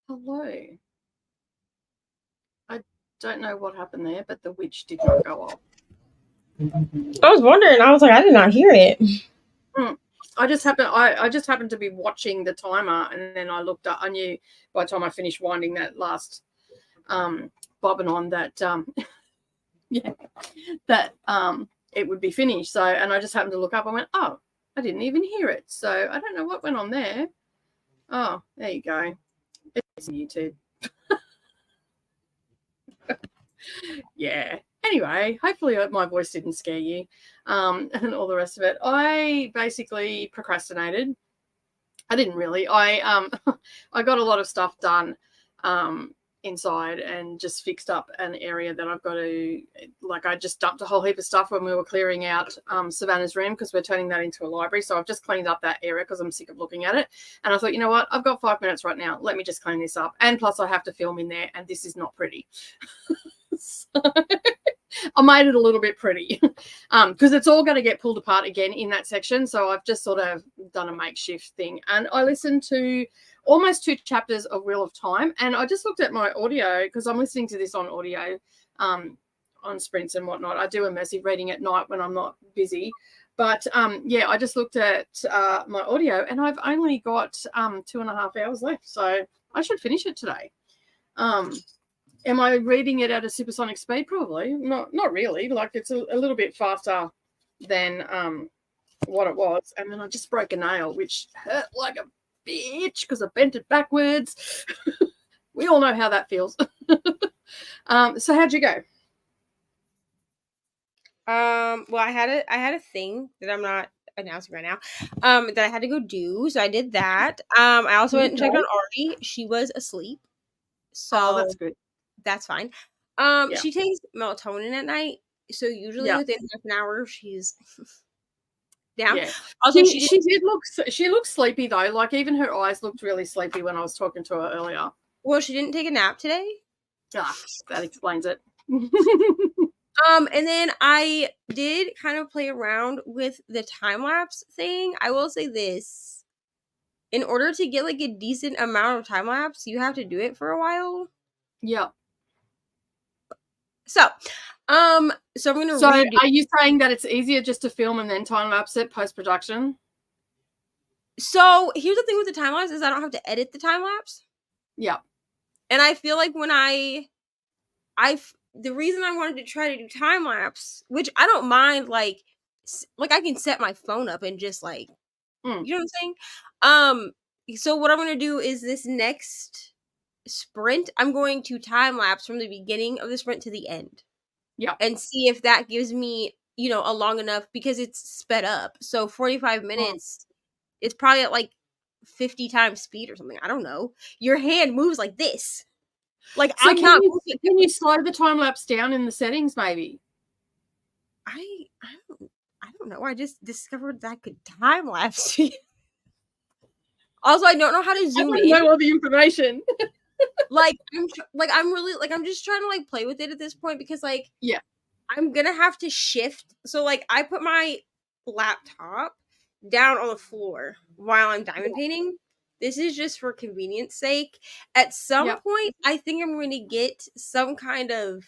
Hello. I don't know what happened there, but the witch did not go off. I was wondering. I was like, I did not hear it. I just happened to be watching the timer, and then I looked up. I knew by the time I finished winding that last bobbin on that it would be finished. So, and I just happened to look up. I went, oh, I didn't even hear it. So I don't know what went on there. Oh, there you go. It's YouTube. Yeah. Anyway, hopefully my voice didn't scare you and all the rest of it. I basically procrastinated. I didn't really. I got a lot of stuff done inside and just fixed up an area that I've got to, like, I just dumped a whole heap of stuff when we were clearing out Savannah's room because we're turning that into a library. So I've just cleaned up that area because I'm sick of looking at it. And I thought, you know what? I've got 5 minutes right now. Let me just clean this up. And plus I have to film in there, and this is not pretty. So I made it a little bit pretty because it's all going to get pulled apart again in that section. So I've just sort of done a makeshift thing. And I listened to almost 2 chapters of Wheel of Time. And I just looked at my audio because I'm listening to this on audio on sprints and whatnot. I do a massive reading at night when I'm not busy. But, yeah, I just looked at my audio, and I've only got 2.5 hours left. So I should finish it today. Am I reading it at a supersonic speed? Probably. Not really. Like, it's a little bit faster than what it was. And then I just broke a nail, which hurt like a bitch because I bent it backwards. We all know how that feels. So how'd you go? Well, I had a thing that I'm not announcing right now. That I had to go do. So I did that. I also went and checked on Ari. She was asleep. So that's good. That's fine. She takes melatonin at night, so usually within half an hour she's down. Yeah. Also, she looks sleepy though. Like, even her eyes looked really sleepy when I was talking to her earlier. Well, she didn't take a nap today. That explains it. And then I did kind of play around with the time lapse thing. I will say this: in order to get like a decent amount of time lapse, you have to do it for a while. Yeah. So I'm gonna. So, are you saying that it's easier just to film and then time lapse it post production? So here's the thing with the time lapse is I don't have to edit the time lapse. Yeah. And I feel like when the reason I wanted to try to do time lapse, which I don't mind, like I can set my phone up and just like, you know what I'm saying? So what I'm gonna do is this next sprint, I'm going to time lapse from the beginning of the sprint to the end. Yeah. And see if that gives me, a long enough, because it's sped up. So 45 minutes, it's probably at like 50 times speed or something. I don't know. Your hand moves like this. Like, so I can't move it. Can you slow the time lapse down in the settings, maybe? I don't know. I just discovered that I could time lapse. Also, I don't know how to zoom in. I don't know all the information. I'm just trying to like play with it at this point because I'm gonna have to shift. So like I put my laptop down on the floor while I'm diamond painting. This is just for convenience sake. At some point, I think I'm going to get some kind of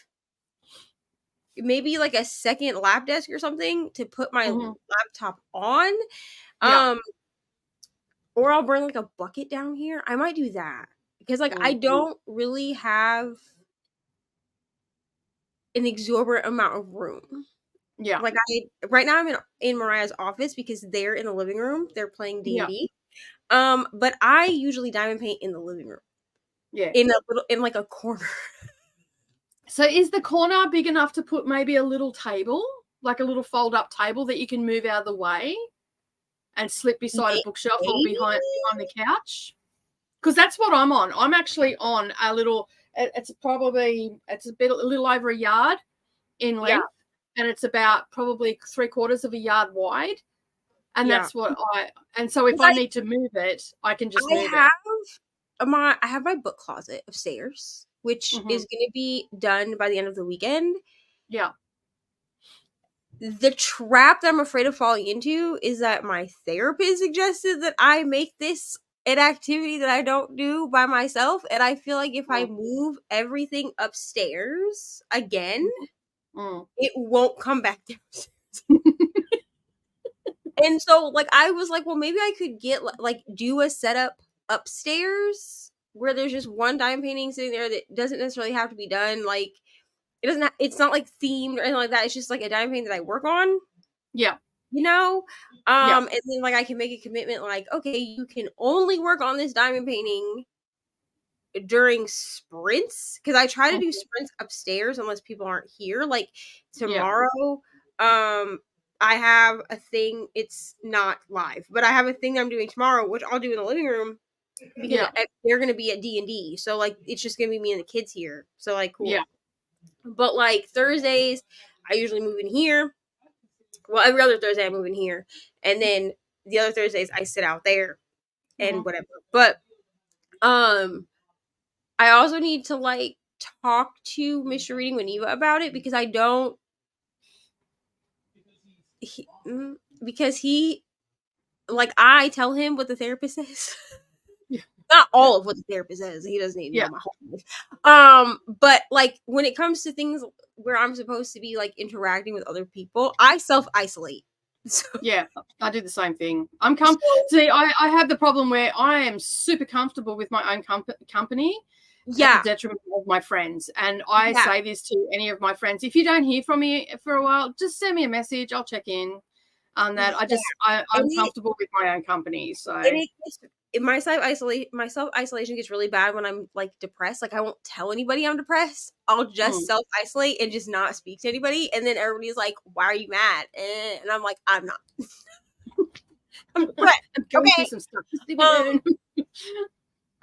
maybe like a second lap desk or something to put my laptop on. Or I'll bring like a bucket down here. I might do that. Because, like, I don't really have an exorbitant amount of room. Yeah. Like, right now I'm in Mariah's office because they're in the living room. They're playing D&D. But I usually diamond paint in the living room. Yeah. In like a corner. So is the corner big enough to put maybe a little table? Like a little fold-up table that you can move out of the way and slip beside a bookshelf or behind the couch? Because that's what I'm on. I'm actually on a little. It's a little over a yard in length, and it's about probably 3/4 of a yard wide. And that's what And so if I need to move it, I can just move it. I have my book closet upstairs, which is going to be done by the end of the weekend. Yeah. The trap that I'm afraid of falling into is that my therapist suggested that I make this an activity that I don't do by myself. And I feel like if I Mm. move everything upstairs again, Mm. it won't come back downstairs. And so, like, I was like, well, maybe I could get, like, do a setup upstairs where there's just one diamond painting sitting there that doesn't necessarily have to be done. Like, it doesn't, it's not like themed or anything like that. It's just like a diamond painting that I work on, Yeah. you know? Yeah. And then, like, I can make a commitment, like, okay, you can only work on this diamond painting during sprints, because I try to do sprints upstairs unless people aren't here. Like, tomorrow, I have a thing, it's not live, but I have a thing that I'm doing tomorrow, which I'll do in the living room because they're going to be at D&D. So, like, it's just going to be me and the kids here. So, like, cool. Yeah. But, like, Thursdays, I usually move in here. Well, every other Thursday I move in here. And then the other Thursdays I sit out there and whatever. But, I also need to, like, talk to Mr. Reading with Neva about it because I don't, because he, like, I tell him what the therapist says. Not all of what the therapist says. He doesn't need to know my whole life. But, like, when it comes to things where I'm supposed to be, like, interacting with other people, I self-isolate. So, yeah, I do the same thing. See, I have the problem where I am super comfortable with my own company. Yeah. At the detriment of my friends. And I say this to any of my friends. If you don't hear from me for a while, just send me a message. I'll check in on that. I'm comfortable with my own company. So my self-isolation gets really bad when I'm, like, depressed. Like, I won't tell anybody I'm depressed. I'll just self-isolate and just not speak to anybody. And then everybody's like, why are you mad? And I'm like, I'm not. I'm depressed. I'm going through some stuff.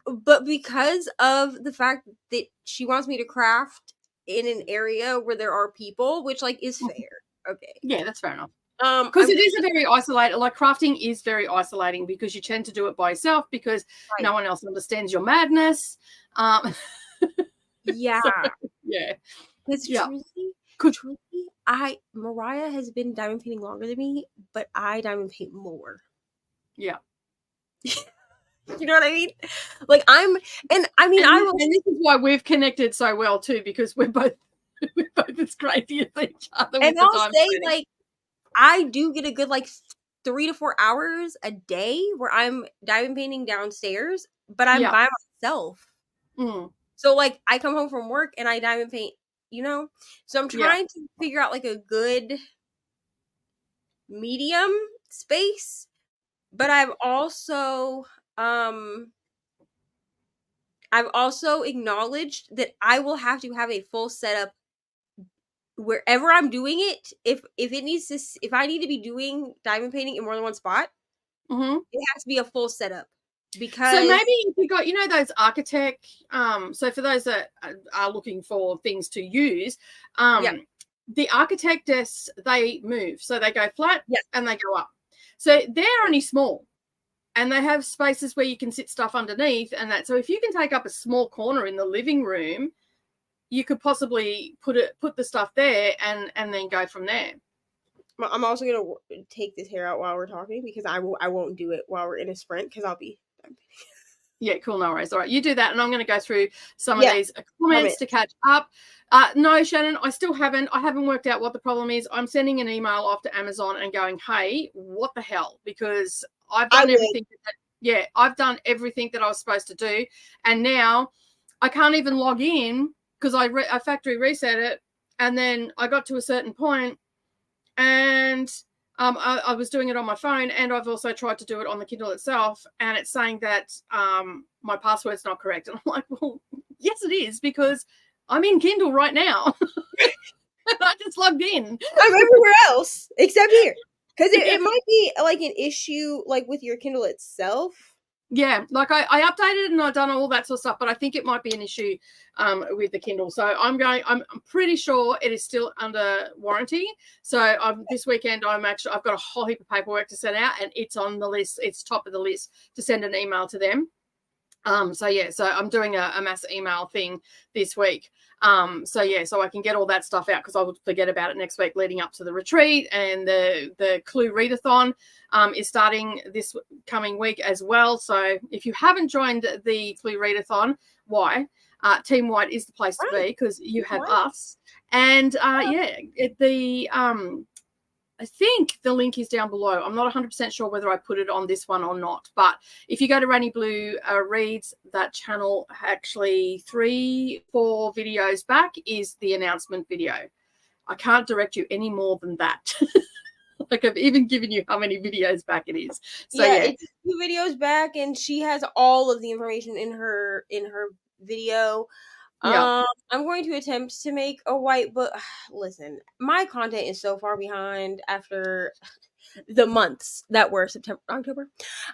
But because of the fact that she wants me to craft in an area where there are people, which, like, is fair. Okay. Yeah, that's fair enough. Because it is a very isolated, like, crafting is very isolating because you tend to do it by yourself because no one else understands your madness. Yeah. So, yeah. Because truly, Mariah has been diamond painting longer than me, but I diamond paint more. Yeah. You know what I mean? Like, and this is why we've connected so well too, because we're both as crazy as each other. And I'll say, like, I do get a good, like, 3 to 4 hours a day where I'm diamond painting downstairs, but I'm by myself. So, like, I come home from work and I diamond paint, you know? So I'm trying to figure out, like, a good medium space, but I've also acknowledged that I will have to have a full setup wherever I'm doing it. If I need to be doing diamond painting in more than one spot, it has to be a full setup. Because so maybe if you got, you know, those architect, so for those that are looking for things to use, the architect desks, they move. So they go flat and they go up. So they're only small. And they have spaces where you can sit stuff underneath and that. So if you can take up a small corner in the living room, you could possibly put the stuff there and then go from there. I'm also going to take this hair out while we're talking because I won't do it while we're in a sprint because I'll be... Yeah, cool, no worries. All right, you do that and I'm going to go through some of these comments to catch up. No, Shannon, I haven't worked out what the problem is. I'm sending an email off to Amazon and going, hey, what the hell? Because I've done everything. I've done everything that I was supposed to do. And now I can't even log in because I factory reset it. And then I got to a certain point and I was doing it on my phone and I've also tried to do it on the Kindle itself. And it's saying that my password's not correct. And I'm like, well, yes, it is because I'm in Kindle right now. I just logged in. I'm everywhere else except here. Because it might be, like, an issue, like, with your Kindle itself. Yeah, like, I updated it and I've done all that sort of stuff, but I think it might be an issue with the Kindle. So I'm pretty sure it is still under warranty. So this weekend I've got a whole heap of paperwork to send out and it's on the list. It's top of the list to send an email to them. So I'm doing a mass email thing this week. So I can get all that stuff out because I will forget about it next week leading up to the retreat, and the Clue Readathon is starting this coming week as well. So if you haven't joined the Clue Readathon, why? Team White is the place to be because you have us. And I think the link is down below. I'm not 100% sure whether I put it on this one or not. But if you go to Ranny Blue Reads, that channel, actually 3-4 videos back is the announcement video. I can't direct you any more than that. Like I've even given you how many videos back it is. So it's 2 videos back, and she has all of the information in her video. Yeah. I'm going to attempt to make a white book. Listen, my content is so far behind after the months that were September, October.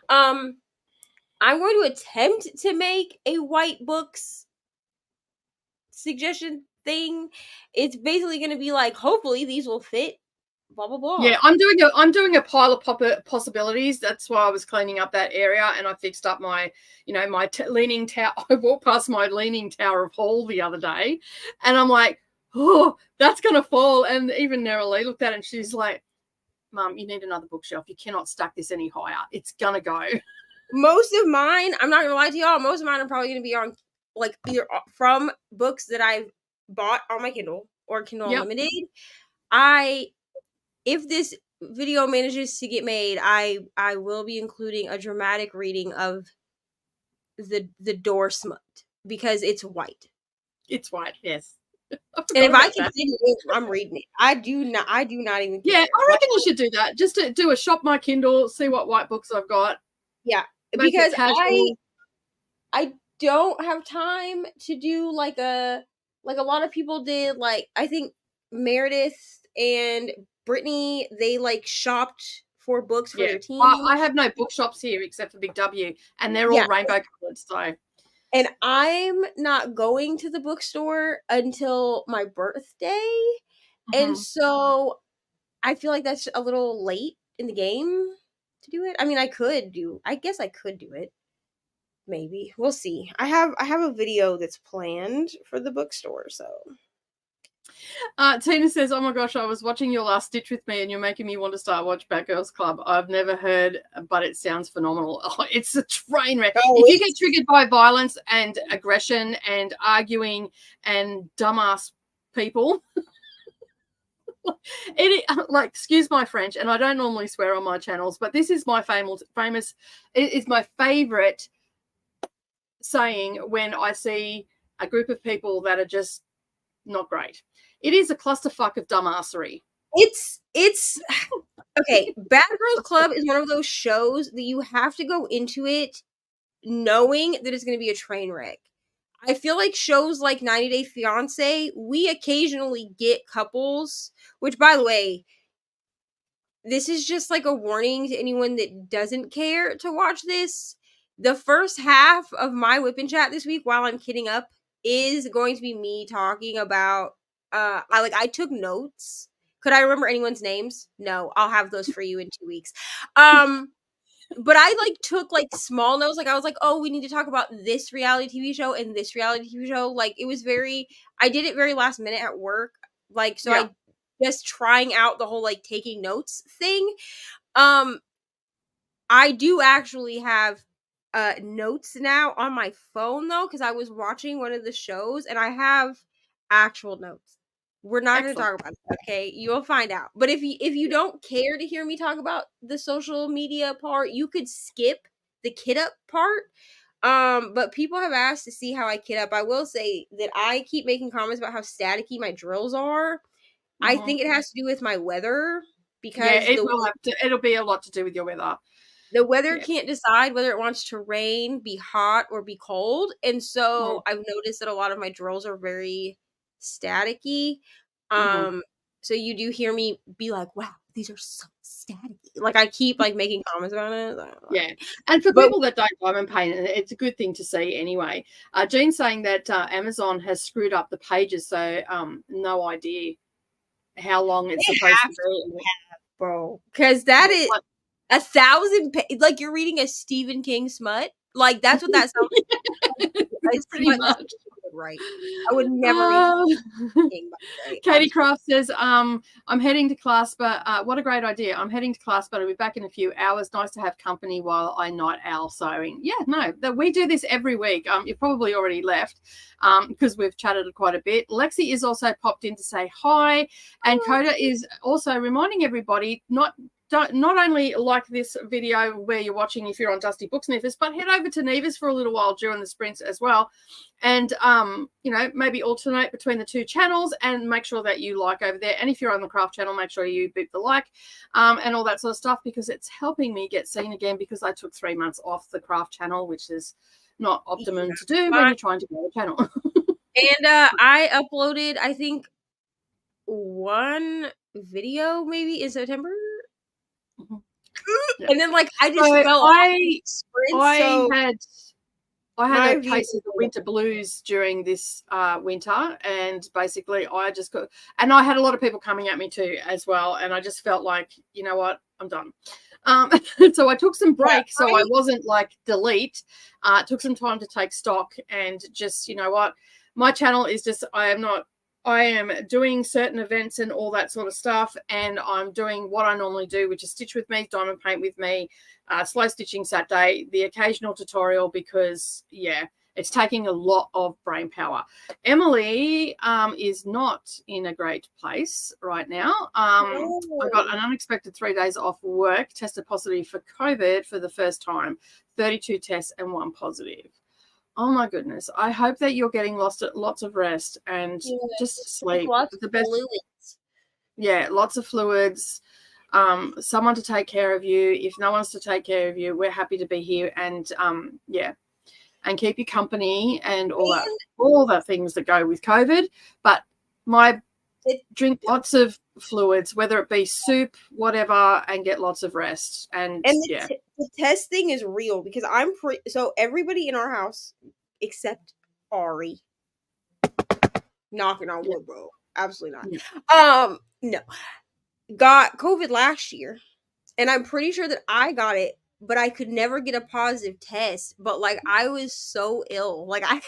I'm going to attempt to make a white books suggestion thing. It's basically going to be like, hopefully these will fit. Blah blah blah. Yeah, I'm doing a pile of possibilities. That's why I was cleaning up that area, and I fixed up my, my leaning tower. I walked past my leaning tower of hall the other day, and I'm like, oh, that's gonna fall. And even Nerali looked at it, and she's like, Mum, you need another bookshelf. You cannot stack this any higher. It's gonna go. Most of mine, I'm not gonna lie to y'all. Most of mine are probably gonna be on like either from books that I've bought on my Kindle or Kindle Unlimited. If this video manages to get made, I will be including a dramatic reading of the door smut because it's white. It's white, yes. And if I can see it, I'm reading it. I do not even care. Yeah, I reckon you should do that. Just to do a shop my Kindle, see what white books I've got. Yeah, because I don't have time to do like a lot of people did. Like I think Meredith and Brittany, they like shopped for books for their team. I have no bookshops here except for Big W, and they're all rainbow colored. So, and I'm not going to the bookstore until my birthday, and so I feel like that's a little late in the game to do it. I mean, I guess I could do it. Maybe we'll see. I have a video that's planned for the bookstore, so. Tina says, oh my gosh, I was watching your last Stitch with me and you're making me want to start watch Batgirls Club. I've never heard, but it sounds phenomenal. Oh, it's a train wreck. If you get triggered by violence and aggression and arguing and dumbass people, like, excuse my French, and I don't normally swear on my channels, but this is my famous, it is my favorite saying when I see a group of people that are just not great. It is a clusterfuck of dumbassery. It's okay. Batgirls Club is one of those shows that you have to go into it knowing that it's going to be a train wreck. I feel like shows like 90 Day Fiancé, we occasionally get couples, which, by the way, this is just like a warning to anyone that doesn't care to watch this. The first half of my whip and chat this week, while I'm kidding up, is going to be me talking about I took notes. Could I remember anyone's names? No, I'll have those for you in 2 weeks. But I took small notes. I was like, oh, we need to talk about this reality TV show and this reality TV show. It was I did it very last minute at work. I just trying out the whole taking notes thing. I do actually have notes now on my phone though, because I was watching one of the shows and I have actual notes. We're not going to talk about it, okay? You'll find out. But if you don't care to hear me talk about the social media part, you could skip the kid up part. But people have asked to see how I kid up. I will say that I keep making comments about how staticky my drills are. I think it has to do with my weather because it'll be a lot to do with your weather. The weather can't decide whether it wants to rain, be hot, or be cold. And so I've noticed that a lot of my drills are very staticky. So you do hear me be like, wow, these are so staticky. I keep making comments about it. Yeah. And for people that don't diamond paint, it's a good thing to see anyway. Jean's saying that Amazon has screwed up the pages, so no idea how long it's supposed to be. Bro. Because that is 1,000 you're reading a Stephen King smut. Like, that's what that sounds like. It's pretty much. Right. I would never Katie Craft says, I'm heading to class, but what a great idea. I'm heading to class, but I'll be back in a few hours. Nice to have company while I night owl sewing. Yeah, no, we do this every week. You've probably already left because we've chatted quite a bit. Lexi is also popped in to say hi, and Coda is also reminding everybody not only like this video where you're watching if you're on Dusty Book Sniffers, but head over to Neva's for a little while during the sprints as well. And, maybe alternate between the two channels and make sure that you like over there. And if you're on the craft channel, make sure you beep the like and all that sort of stuff, because it's helping me get seen again, because I took 3 months off the craft channel, which is not optimum to do when you're trying to grow a channel. And I uploaded, I think, one video maybe in September. Yeah. And then I just fell off. I had a case of the winter blues during this winter, and basically I just got, and I had a lot of people coming at me too as well, and I just felt like, you know what, I'm done. So I took some breaks, so I wasn't delete. Took some time to take stock and just, you know what, my channel is just, I am doing certain events and all that sort of stuff, and I'm doing what I normally do, which is stitch with me, diamond paint with me, slow stitching Saturday, the occasional tutorial, because, it's taking a lot of brain power. Emily is not in a great place right now. I got an unexpected 3 days off work, tested positive for COVID for the first time, 32 tests and 1 positive. Oh my goodness! I hope that you're getting lots of rest and just sleep. Lots of fluids. Yeah, lots of fluids. Someone to take care of you. If no one's to take care of you, we're happy to be here, and and keep you company and all the things that go with COVID. But drink lots of fluids, whether it be soup, whatever, and get lots of rest. And the test thing is real, because so everybody in our house except Ari, knocking on wood, bro, absolutely not. No, got COVID last year, and I'm pretty sure that I got it, but I could never get a positive test. But I was so ill, at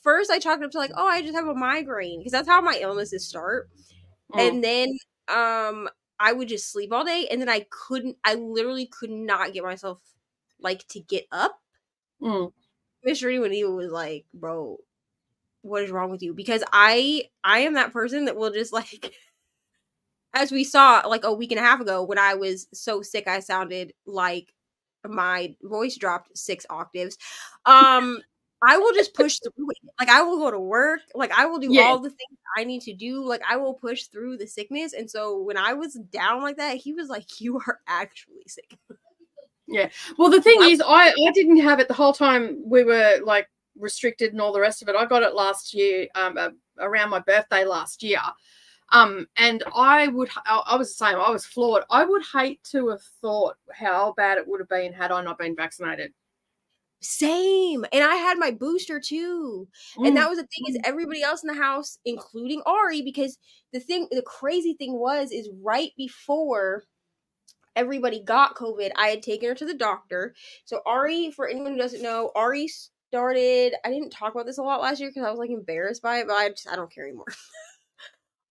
first I chalked it up to oh, I just have a migraine, because that's how my illnesses start. And then I would just sleep all day, and then I literally could not get myself to get up. Mr. Neva was like, bro, what is wrong with you? Because I am that person that will just as we saw a week and a half ago, when I was so sick I sounded like my voice dropped 6 octaves. I will just push through it. I will go to work. I will do all the things I need to do. I will push through the sickness. And so when I was down like that, he was like, you are actually sick. Yeah. Well, the thing is, I didn't have it the whole time we were restricted and all the rest of it. I got it last year, around my birthday last year. And I was the same. I was floored. I would hate to have thought how bad it would have been had I not been vaccinated. Same. And I had my booster too. And that was the thing, is everybody else in the house, including Ari, because the crazy thing is right before everybody got COVID, I had taken her to the doctor. So Ari, for anyone who doesn't know, Ari started, I didn't talk about this a lot last year because I was embarrassed by it, but I don't care anymore.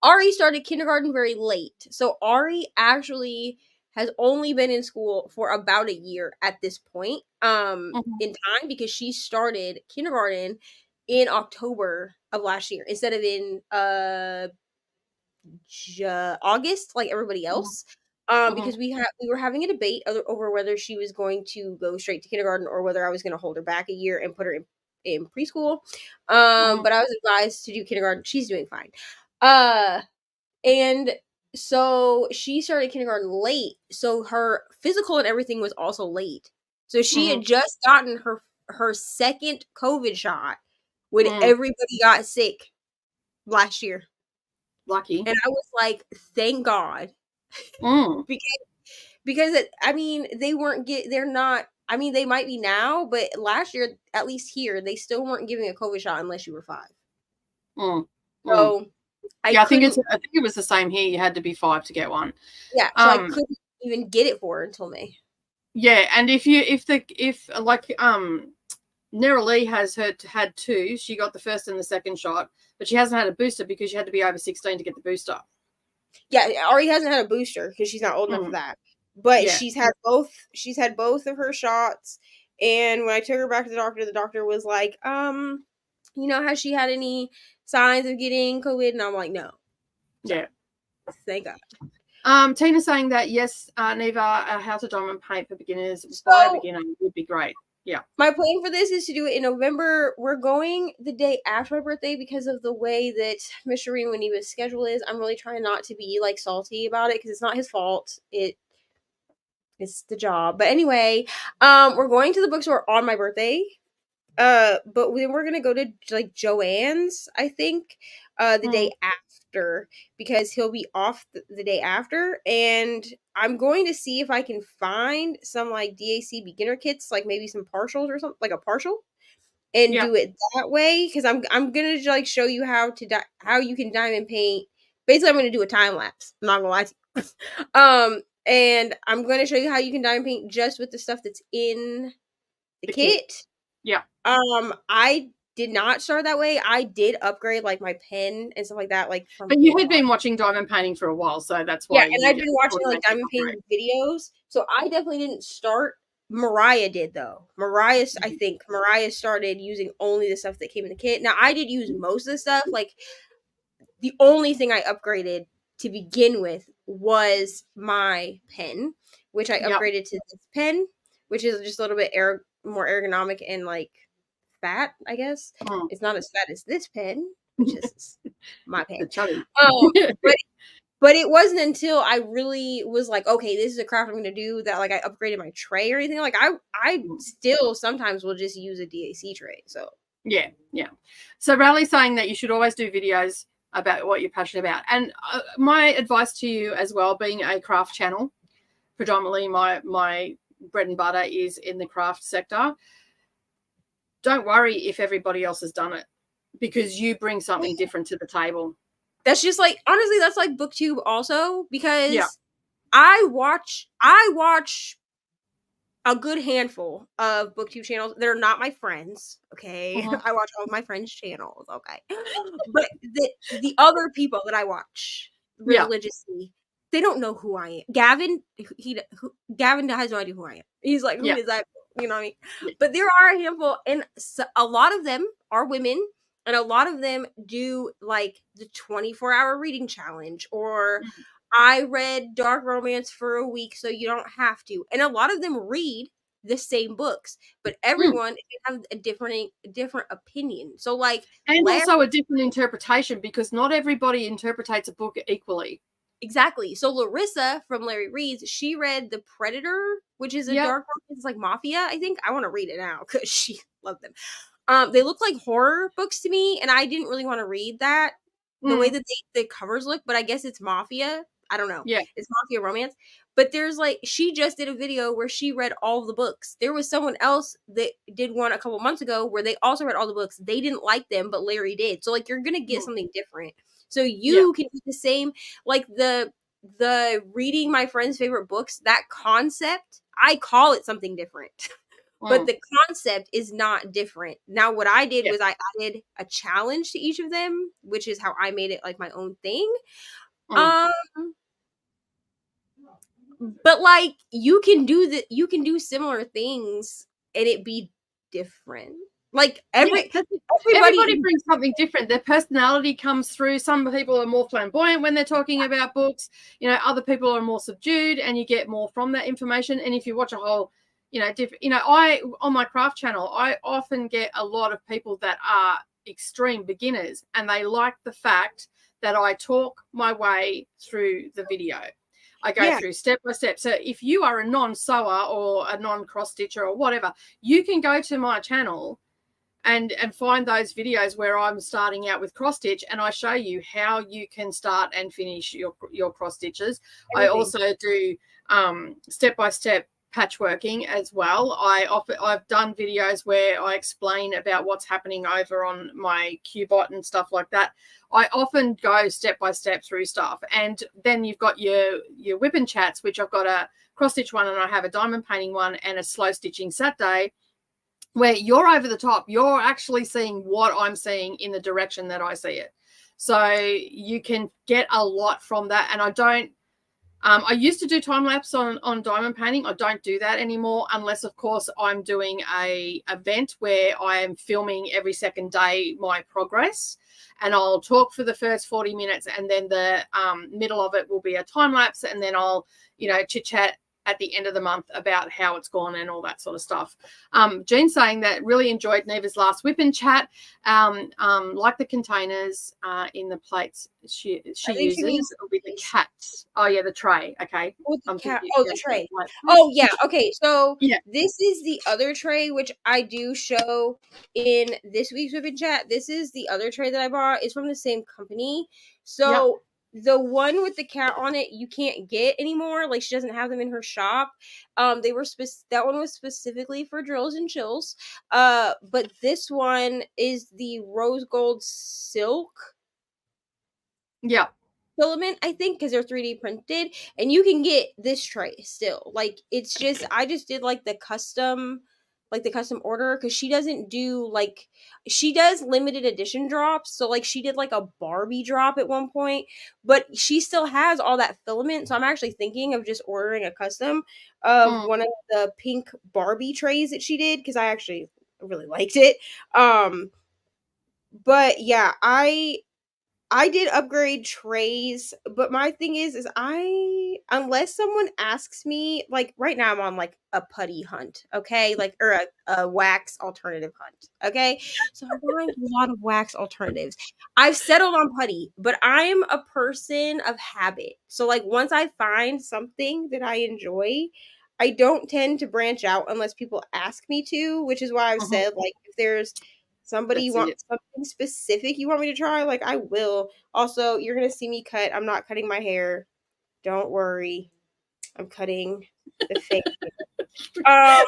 Ari started kindergarten very late. So Ari actually has only been in school for about a year at this point in time, because she started kindergarten in October of last year instead of in August like everybody else. Because we were having a debate over whether she was going to go straight to kindergarten or whether I was going to hold her back a year and put her in preschool. But I was advised to do kindergarten. She's doing fine. And so she started kindergarten late. So her physical and everything was also late. So she had just gotten her second COVID shot when everybody got sick last year. Lucky. And I was like, thank God. Because they're not, they might be now, but last year, at least here, they still weren't giving a COVID shot unless you were 5. So I think it was the same here. You had to be 5 to get one. Yeah, so I couldn't even get it for her until May. Yeah, and if like Nera Lee had 2, she got the first and the second shot, but she hasn't had a booster because she had to be over 16 to get the booster. Yeah, Ari hasn't had a booster because she's not old enough for that. But Yeah. she's had both. She's had both of her shots. And when I took her back to the doctor was like, has she had any signs of getting COVID? And I'm like, no. So, yeah. Thank God. Tina's saying that yes, Neva, how to diamond paint for beginners by a beginner would be great. Yeah. My plan for this is to do it in November. We're going the day after my birthday because of the way that Mr. Reno and Neva's schedule is. I'm really trying not to be like salty about it because it's not his fault. It's the job. But anyway, we're going to the bookstore on my birthday. But then we're gonna go to like Joann's, I think, the day after because he'll be off the day after, and I'm going to see if I can find some like DAC beginner kits, like maybe some partials or something, like a partial, and do it that way because I'm gonna like show you how you can diamond paint. Basically, I'm gonna do a time lapse. I'm not gonna lie to you. And I'm going to show you how you can diamond paint just with the stuff that's in the kit. Yeah. I did not start that way. I did upgrade like my pen and stuff like that. Like but you had been watching diamond painting for a while, so that's why. Yeah, and I've been watching like diamond painting videos. So I definitely didn't start. Mariah did though. I think Mariah started using only the stuff that came in the kit. Now I did use most of the stuff. Like the only thing I upgraded to begin with was my pen, which I upgraded to this pen, which is just a little bit more ergonomic and like fat, I guess. It's not as fat as this pen, which is my pen. But it wasn't until I really was like, okay, this is a craft I'm going to do that like I upgraded my tray or anything. Like I still sometimes will just use a DAC tray. So yeah. So Riley's saying that you should always do videos about what you're passionate about. And my advice to you as well, being a craft channel, predominantly my bread and butter is in the craft sector. Don't worry if everybody else has done it because you bring something different to the table. That's just like, honestly, that's like Booktube also because I watch a good handful of Booktube channels. They're not my friends, okay? I watch all of my friends' channels, okay? But the other people that I watch religiously, they don't know who I am. Gavin has no idea who I am. He's like, who is that? You know what I mean? But there are a handful, and a lot of them are women, and a lot of them do like the 24-hour reading challenge, or I read dark romance for a week, so you don't have to. And a lot of them read the same books, but everyone has a different opinion. So like, and also a different interpretation because not everybody interprets a book equally. Exactly. So Larissa from Larry Reads, she read The Predator, which is a dark romance, like Mafia. I think I want to read it now because she loved them. They look like horror books to me, and I didn't really want to read that the way that the covers look. But I guess it's Mafia. I don't know. Yeah, it's Mafia romance. But there's like, she just did a video where she read all the books. There was someone else that did one a couple months ago where they also read all the books. They didn't like them, but Larry did. So like, you're gonna get something different. So you can do the same, like the reading my friend's favorite books, that concept, I call it something different. But the concept is not different. Now, what I did was I added a challenge to each of them, which is how I made it like my own thing. But like, you can do similar things and it be different. Like everybody brings something different. Their personality comes through. Some people are more flamboyant when they're talking about books. Other people are more subdued, and you get more from that information. And if you watch a whole, I on my craft channel, I often get a lot of people that are extreme beginners, and they like the fact that I talk my way through the video. I go through step by step. So if you are a non-sewer or a non-cross stitcher or whatever, you can go to my channel and find those videos where I'm starting out with cross stitch, and I show you how you can start and finish your cross stitches. I also do step by step patchworking as well. I've done videos where I explain about what's happening over on my Qbot and stuff like that. I often go step by step through stuff, and then you've got your whip and chats, which I've got a cross stitch one, and I have a diamond painting one and a slow stitching Saturday, where you're over the top. You're actually seeing what I'm seeing in the direction that I see it. So you can get a lot from that. And I used to do time lapse on diamond painting. I don't do that anymore, unless, of course, I'm doing a event where I am filming every second day my progress, and I'll talk for the first 40 minutes, and then the middle of it will be a time lapse, and then I'll, chit chat at the end of the month about how it's gone and all that sort of stuff. Jean's saying that really enjoyed Neva's last whip and chat. Like the containers in the plates she uses with the cats. Oh yeah, the tray. Okay. The tray. Oh yeah. Okay. So this is the other tray, which I do show in this week's whip and chat. This is the other tray that I bought. It's from the same company. So the one with the cat on it, you can't get anymore. Like, she doesn't have them in her shop. They were that one was specifically for drills and chills. But this one is the rose gold silk. Yeah. Filament, I think, because they're 3D printed, and you can get this tray still. Like, it's just, I just did the custom order, because she doesn't do she does limited edition drops. So she did a Barbie drop at one point, but she still has all that filament. So I'm actually thinking of just ordering a custom of one of the pink Barbie trays that she did, because I actually really liked it. But yeah, I did upgrade trays, but my thing is unless someone asks me, right now I'm on a putty hunt, okay? Or a wax alternative hunt, okay? So I'm buying a lot of wax alternatives. I've settled on putty, but I'm a person of habit. So once I find something that I enjoy, I don't tend to branch out unless people ask me to, which is why I've said, if there's somebody wants something specific you want me to try, I will. Also, you're going to see me cut. I'm not cutting my hair. Don't worry. I'm cutting the fake hair.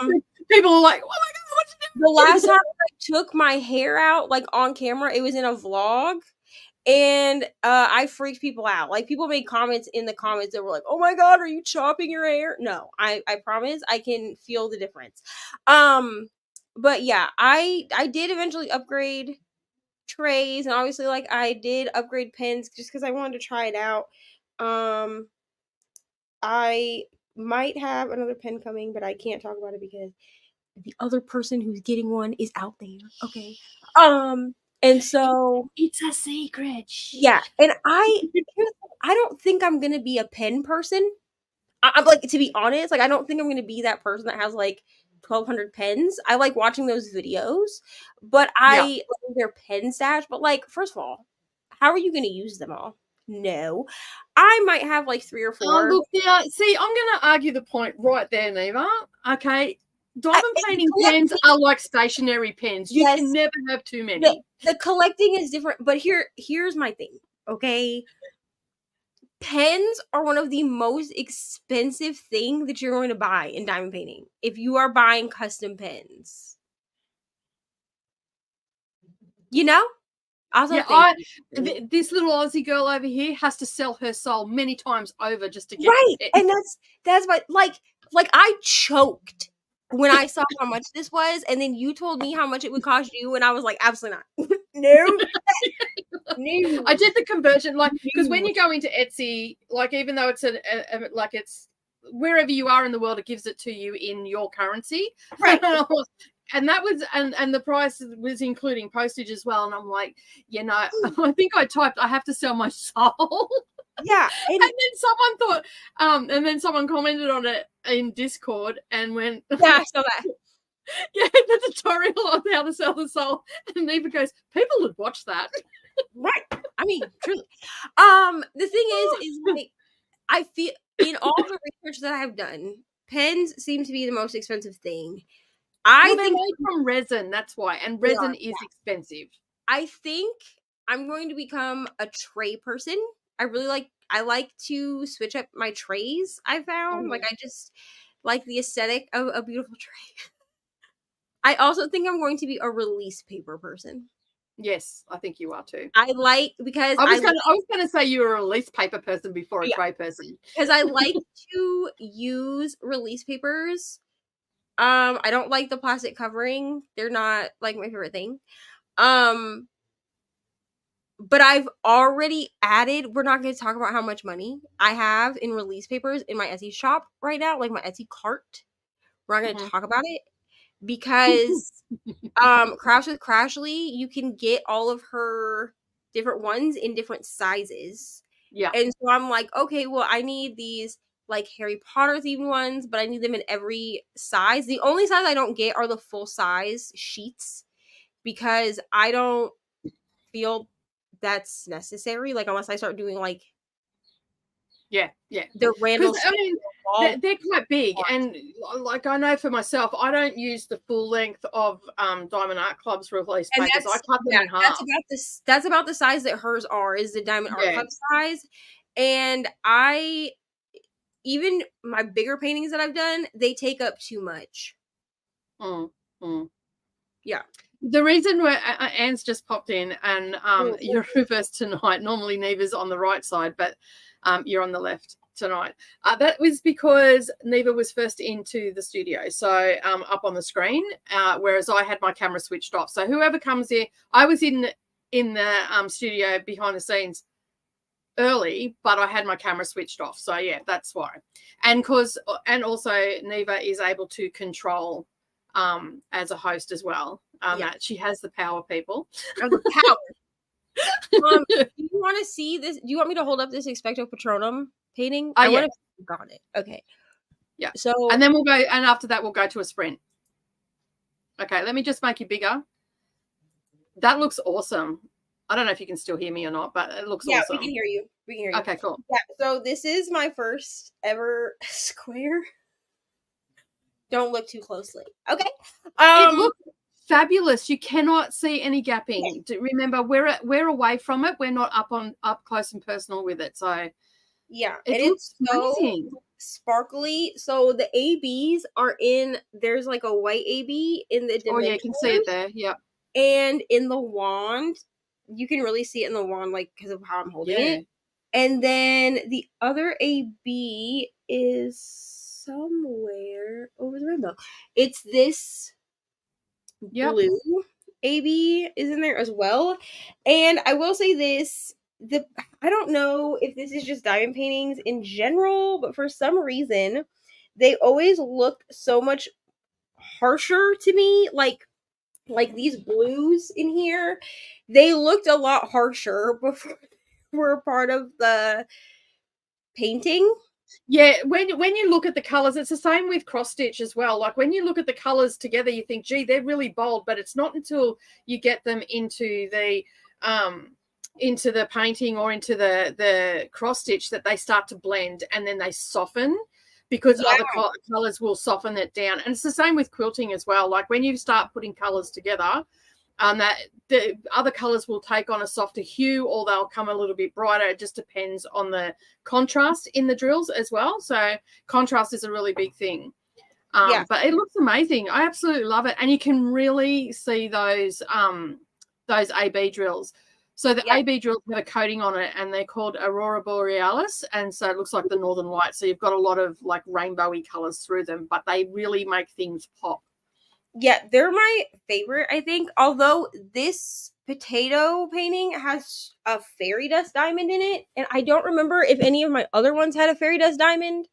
People are like, oh my God, what you doing? The last time I took my hair out, on camera, it was in a vlog. And I freaked people out. People made comments in the comments that were like, oh my God, are you chopping your hair? No, I promise I can feel the difference. But yeah, I did eventually upgrade trays, and obviously I did upgrade pens just because I wanted to try it out. I might have another pen coming, but I can't talk about it because the other person who's getting one is out there. Okay. And so it's a secret. Yeah, and I don't think I'm gonna be a pen person. I'm to be honest, I don't think I'm gonna be that person that has 1,200 pens. I like watching those videos, but I like their pen stash. But first of all, how are you gonna use them all? No, I might have 3 or 4. Look, now, see, I'm gonna argue the point right there, Neva. Okay. Diamond painting pens are like stationary pens. You can never have too many. The collecting is different, but here's my thing, okay? Pens are one of the most expensive thing that you're going to buy in diamond painting if you are buying custom pens. This little Aussie girl over here has to sell her soul many times over just to get right, and that's why I choked when I saw how much this was, and then you told me how much it would cost you, and I was like, absolutely not. No. No. I did the conversion, because when you go into Etsy, even though it's it's wherever you are in the world, it gives it to you in your currency, right? And that was and the price was including postage as well. And I'm like, I think I typed, I have to sell my soul. Yeah. And then someone thought, and then someone commented on it in Discord and went, yeah, I saw that. Yeah, the tutorial on how to sell the soul. And Neva goes, people would watch that. Right. I mean, truly. The thing is I feel in all the research that I've done, pens seem to be the most expensive thing. I think they're made from resin, that's why. And resin is expensive. I think I'm going to become a tray person. I like to switch up my trays, I found. like the aesthetic of a beautiful tray. I also think I'm going to be a release paper person. Yes, I think you are too. I like because I was gonna say you were a release paper person before a tray person. Because I like to use release papers. I don't like the plastic covering. They're not like my favorite thing. But I've already added, we're not going to talk about how much money I have in release papers in my Etsy shop right now, like my Etsy cart. We're not going to talk about it because Crafts with Crashly, you can get all of her different ones in different sizes. Yeah. And so I'm like, okay, well, I need these like Harry Potter themed ones, but I need them in every size. The only size I don't get are the full size sheets because I don't feel that's necessary. Like unless I start doing like the random. I mean, they're quite big, and like I know for myself, I don't use the full length of Diamond Art Club's release papers. I cut them in half. That's about the size that hers are. Is the Diamond Art Club size, and even my bigger paintings that I've done, they take up too much. Yeah. The reason where Anne's just popped in and you're reversed tonight. Normally Neva's on the right side, but you're on the left tonight. That was because Neva was first into the studio, so up on the screen, whereas I had my camera switched off. So whoever comes in, I was in the studio behind the scenes early, but I had my camera switched off. So yeah, that's why. And also Neva is able to control as a host as well. That she has the power, people. The power. Do you want to see this? Do you want me to hold up this Expecto Patronum painting? I want to got it. Okay. Yeah. So and then we'll go, and after that we'll go to a sprint. Okay, let me just make you bigger. That looks awesome. I don't know if you can still hear me or not, but it looks awesome. Yeah, we can hear you. Okay, cool. Yeah. So this is my first ever square. Don't look too closely. Okay. It looks fabulous. You cannot see any gapping. Remember, we're away from it. We're not up close and personal with it. So yeah, it's so sparkly. So the ABs are in. There's like a white AB in the dimension. Oh yeah, you can see it there. Yep. And in the wand, you can really see it in the wand, like because of how I'm holding it. And then the other AB is somewhere over the rainbow. It's this blue AB is in there as well. And I will say this, I don't know if this is just diamond paintings in general, but for some reason they always look so much harsher to me. Like these blues in here, they looked a lot harsher before they were part of the painting. Yeah, when you look at the colors, it's the same with cross stitch as well. Like when you look at the colors together, you think, gee, they're really bold, but it's not until you get them into the painting or into the cross stitch that they start to blend, and then they soften because other colors will soften it down. And it's the same with quilting as well. Like when you start putting colors together, that the other colors will take on a softer hue, or they'll come a little bit brighter. It just depends on the contrast in the drills as well. So contrast is a really big thing. But it looks amazing. I absolutely love it. And you can really see those AB drills. So the AB drills have a coating on it, and they're called Aurora Borealis, and so it looks like the Northern Lights. So you've got a lot of like rainbowy colors through them, but they really make things pop. Yeah, they're my favorite, I think. Although this potato painting has a fairy dust diamond in it, and I don't remember if any of my other ones had a fairy dust diamond.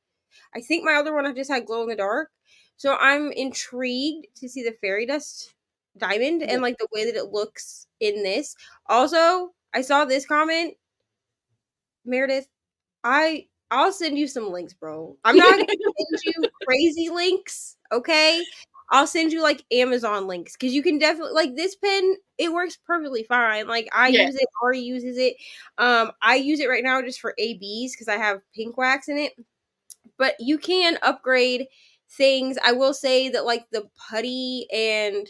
I think my other one just had glow in the dark. So I'm intrigued to see the fairy dust diamond and like the way that it looks in this. Also, I saw this comment, Meredith. I'll send you some links, bro. I'm not gonna send you crazy links, okay? I'll send you like Amazon links because you can definitely like this pen. It works perfectly fine. Like I use it, Ari uses it. I use it right now just for ABs because I have pink wax in it. But you can upgrade things. I will say that like the putty and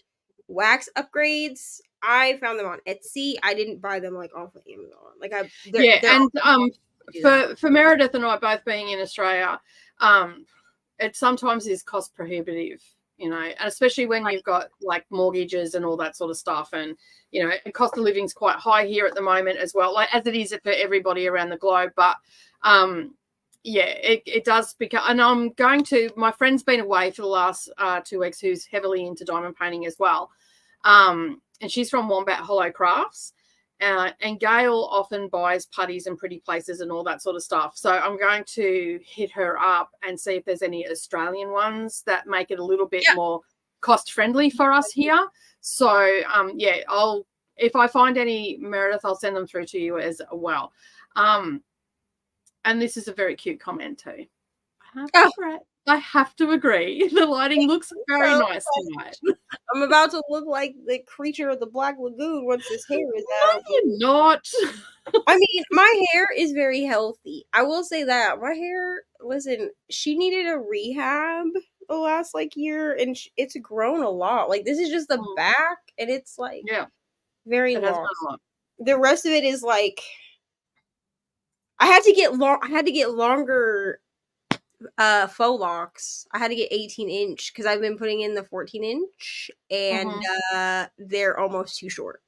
wax upgrades, I found them on Etsy. I didn't buy them like off of Amazon. Like for Meredith and I both being in Australia, it sometimes is cost prohibitive, you know, and especially when you've got like mortgages and all that sort of stuff. And, you know, the cost of living is quite high here at the moment as well, like as it is for everybody around the globe. But yeah, it does become, and my friend's been away for the last 2 weeks, who's heavily into diamond painting as well. And she's from Wombat Hollow Crafts. And Gail often buys putties and pretty places and all that sort of stuff. So I'm going to hit her up and see if there's any Australian ones that make it a little bit more cost friendly for us here. So yeah, if I find any, Meredith, I'll send them through to you as well. And this is a very cute comment too. I have to agree. The lighting looks very nice tonight. I'm about to look like the creature of the Black Lagoon once this hair is out. No, you're not. I mean, my hair is very healthy. I will say that. My hair, listen, she needed a rehab the last like year, and it's grown a lot. Like, this is just the back, and it's like very long. The rest of it is like, I had to get longer faux locks. I had to get 18-inch because I've been putting in the 14-inch, and they're almost too short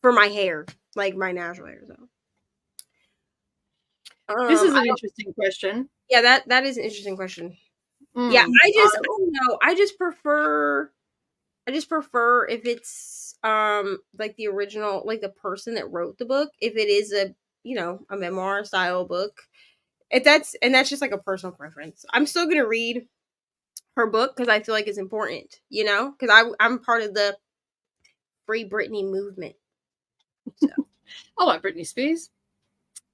for my hair, like my natural hair. So this is an interesting question. Yeah, that is an interesting question. Yeah, I don't know. I just prefer if it's like the original, like the person that wrote the book, if it is a, you know, a memoir style book. That's just like a personal preference. I'm still gonna read her book because I feel like it's important, you know, because I'm part of the Free Britney movement. So. I like Britney Spears.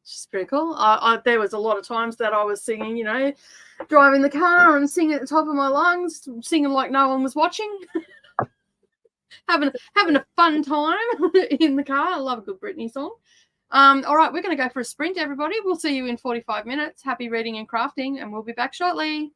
She's pretty cool. There was a lot of times that I was singing, you know, driving the car and singing at the top of my lungs, singing like no one was watching, having a fun time in the car. I love a good Britney song. All right, we're going to go for a sprint, everybody. We'll see you in 45 minutes. Happy reading and crafting, and we'll be back shortly.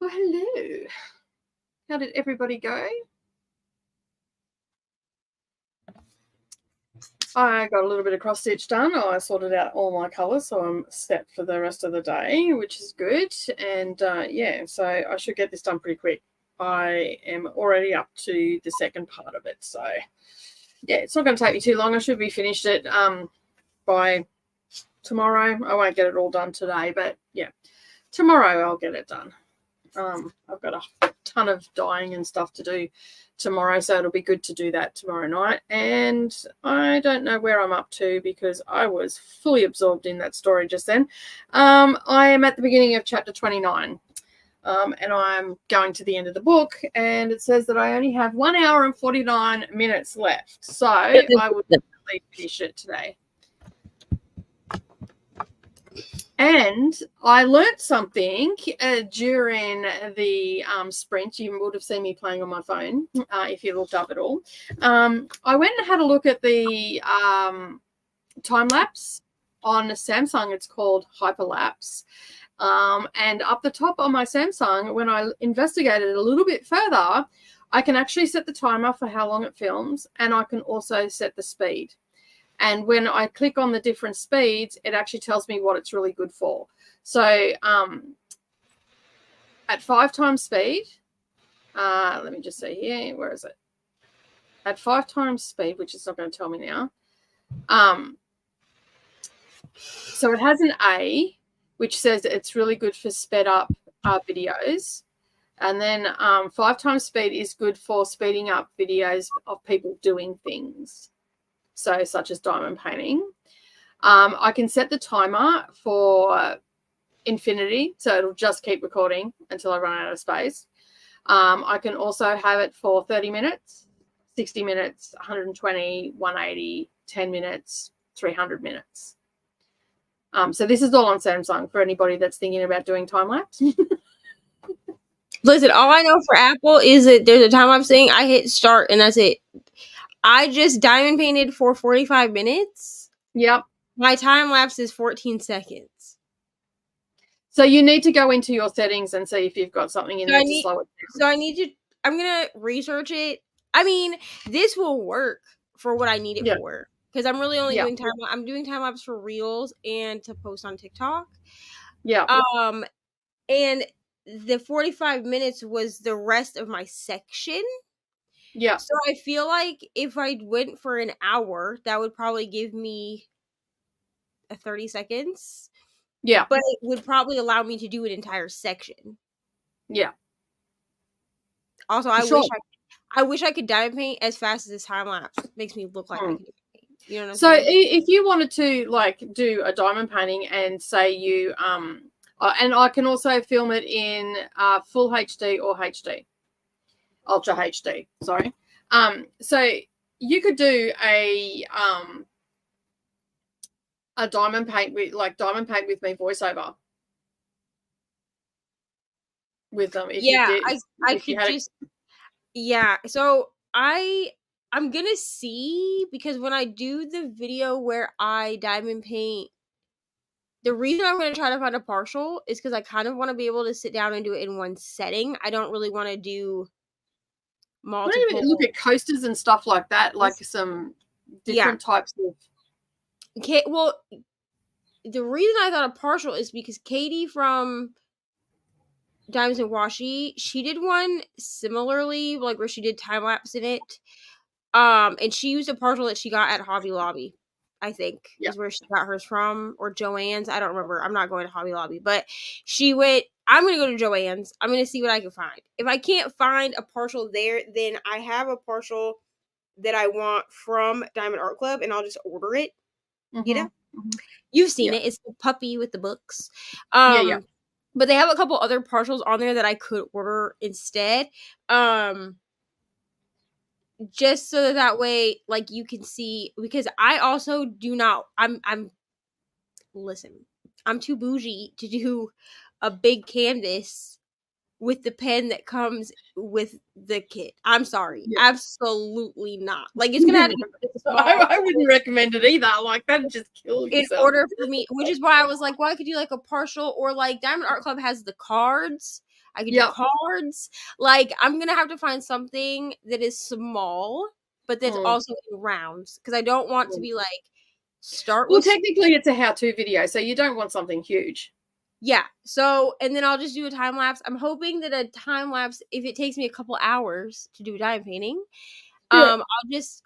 Oh, hello. How did everybody go? I got a little bit of cross stitch done. I sorted out all my colours, so I'm set for the rest of the day, which is good. And yeah, so I should get this done pretty quick. I am already up to the second part of it, so yeah, it's not going to take me too long. I should be finished it by tomorrow. I won't get it all done today, but yeah, tomorrow I'll get it done. I've got a ton of dyeing and stuff to do tomorrow, so it'll be good to do that tomorrow night. And I don't know where I'm up to because I was fully absorbed in that story just then. I am at the beginning of chapter 29, and I'm going to the end of the book, and it says that I only have 1 hour and 49 minutes left, so I will definitely finish it today. And I learnt something during the sprint. You would have seen me playing on my phone if you looked up at all. I went and had a look at the time lapse on Samsung. It's called hyperlapse. And up the top on my Samsung, when I investigated it a little bit further, I can actually set the timer for how long it films, and I can also set the speed. And when I click on the different speeds, it actually tells me what it's really good for. So at 5 times speed, let me just see here, where is it? At 5 times speed, which it's not going to tell me now. So it has an A, which says it's really good for sped up videos. And then 5 times speed is good for speeding up videos of people doing things. So such as diamond painting. I can set the timer for infinity, so it'll just keep recording until I run out of space. I can also have it for 30 minutes, 60 minutes, 120, 180, 10 minutes, 300 minutes. So this is all on Samsung for anybody that's thinking about doing time lapse. Listen, all I know for Apple is that there's a time lapse thing. I hit start and that's it. I just diamond painted for 45 minutes. Yep. My time lapse is 14 seconds. So you need to go into your settings and see if you've got something in there to slow it down. So I need to, I'm going to research it. I mean, this will work for what I need it for. Because I'm really only doing I'm doing time lapse for reels and to post on TikTok. Yeah. And the 45 minutes was the rest of my section. Yeah. So I feel like if I went for an hour, that would probably give me 30 seconds. Yeah. But it would probably allow me to do an entire section. Yeah. Also, I wish I could diamond paint as fast as this time lapse makes me look like I can paint. You know what I'm saying? If you wanted to like do a diamond painting and say you and I can also film it in full HD or HD. Ultra HD, sorry. So you could do a diamond paint with me voiceover with them. So I'm gonna see, because when I do the video where I diamond paint, the reason I'm gonna try to find a partial is because I kind of want to be able to sit down and do it in one setting. I don't really want to do multiple. Maybe look at coasters and stuff like that, like some different types of. Okay, well, the reason I thought a partial is because Katie from Diamonds and Washi, she did one similarly, like where she did time lapse in it, and she used a partial that she got at Hobby Lobby. I think is where she got hers from, or Joann's. I don't remember. I'm not going to Hobby Lobby, but she went. I'm going to go to Joann's. I'm going to see what I can find. If I can't find a partial there, then I have a partial that I want from Diamond Art Club, and I'll just order it. Mm-hmm. You know, you've seen it. It's the puppy with the books. Yeah. But they have a couple other partials on there that I could order instead. Just so that way, like, you can see, because I also do not, listen, I'm too bougie to do a big canvas with the pen that comes with the kit. I'm sorry. Yeah. Absolutely not. Like, it's going to have to be small. I wouldn't recommend it either. Like, that'd just kill yourself. In order for me, which is why I was like, well, I could do like a partial, or like Diamond Art Club has the cards. I could do cards. Like, I'm gonna have to find something that is small, but that's also in rounds, because I don't want to be like start Well, with. technically, it's a how-to video, so you don't want something huge. Yeah. So, and then I'll just do a time lapse. I'm hoping that a time lapse, if it takes me a couple hours to do diamond painting, I'll just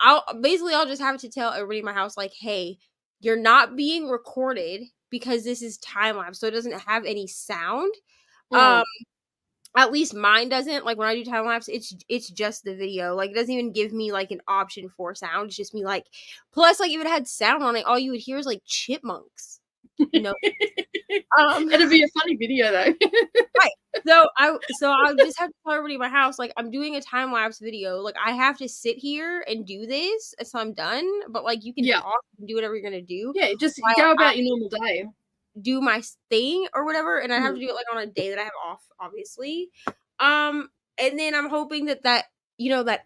have to tell everybody in my house, like, hey, you're not being recorded because this is time lapse, so it doesn't have any sound. At least mine doesn't. Like, when I do time lapse, it's just the video. Like, it doesn't even give me like an option for sound. It's just me, like, plus, like, if it had sound on it, all you would hear is like chipmunks. No. It'd be a funny video though. Right. So I'll just have to tell everybody in my house, like, I'm doing a time lapse video. Like, I have to sit here and do this until I'm done. But like, you can talk and do whatever you're gonna do. Yeah, just go about your normal day. Do my thing or whatever, and I have to do it like on a day that I have off, obviously. And then I'm hoping that that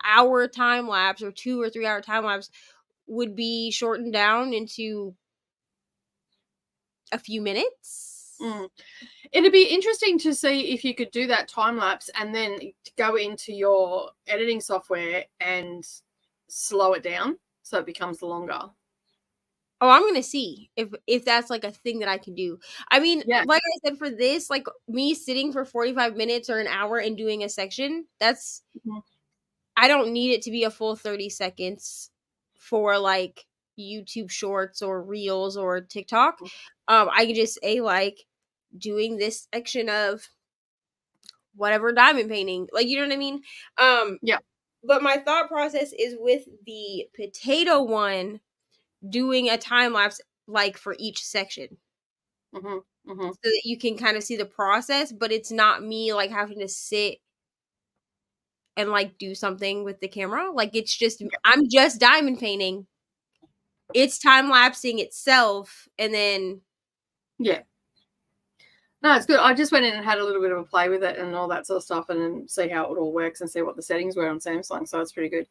hour time lapse or 2 or 3 hour time lapse would be shortened down into a few minutes. It'd be interesting to see if you could do that time lapse and then go into your editing software and slow it down so it becomes longer. Oh, I'm gonna see if that's like a thing that I can do. I mean, like I said, for this, like, me sitting for 45 minutes or an hour and doing a section, that's I don't need it to be a full 30 seconds for like YouTube shorts or reels or TikTok. I can just say, like, doing this section of whatever diamond painting, like, you know what I mean? But my thought process is with the potato one, doing a time lapse like for each section, so that you can kind of see the process, but it's not me like having to sit and like do something with the camera. Like, it's just I'm just diamond painting. It's time lapsing itself, and then no, it's good. I just went in and had a little bit of a play with it and all that sort of stuff, and then see how it all works and see what the settings were on Samsung. So it's pretty good.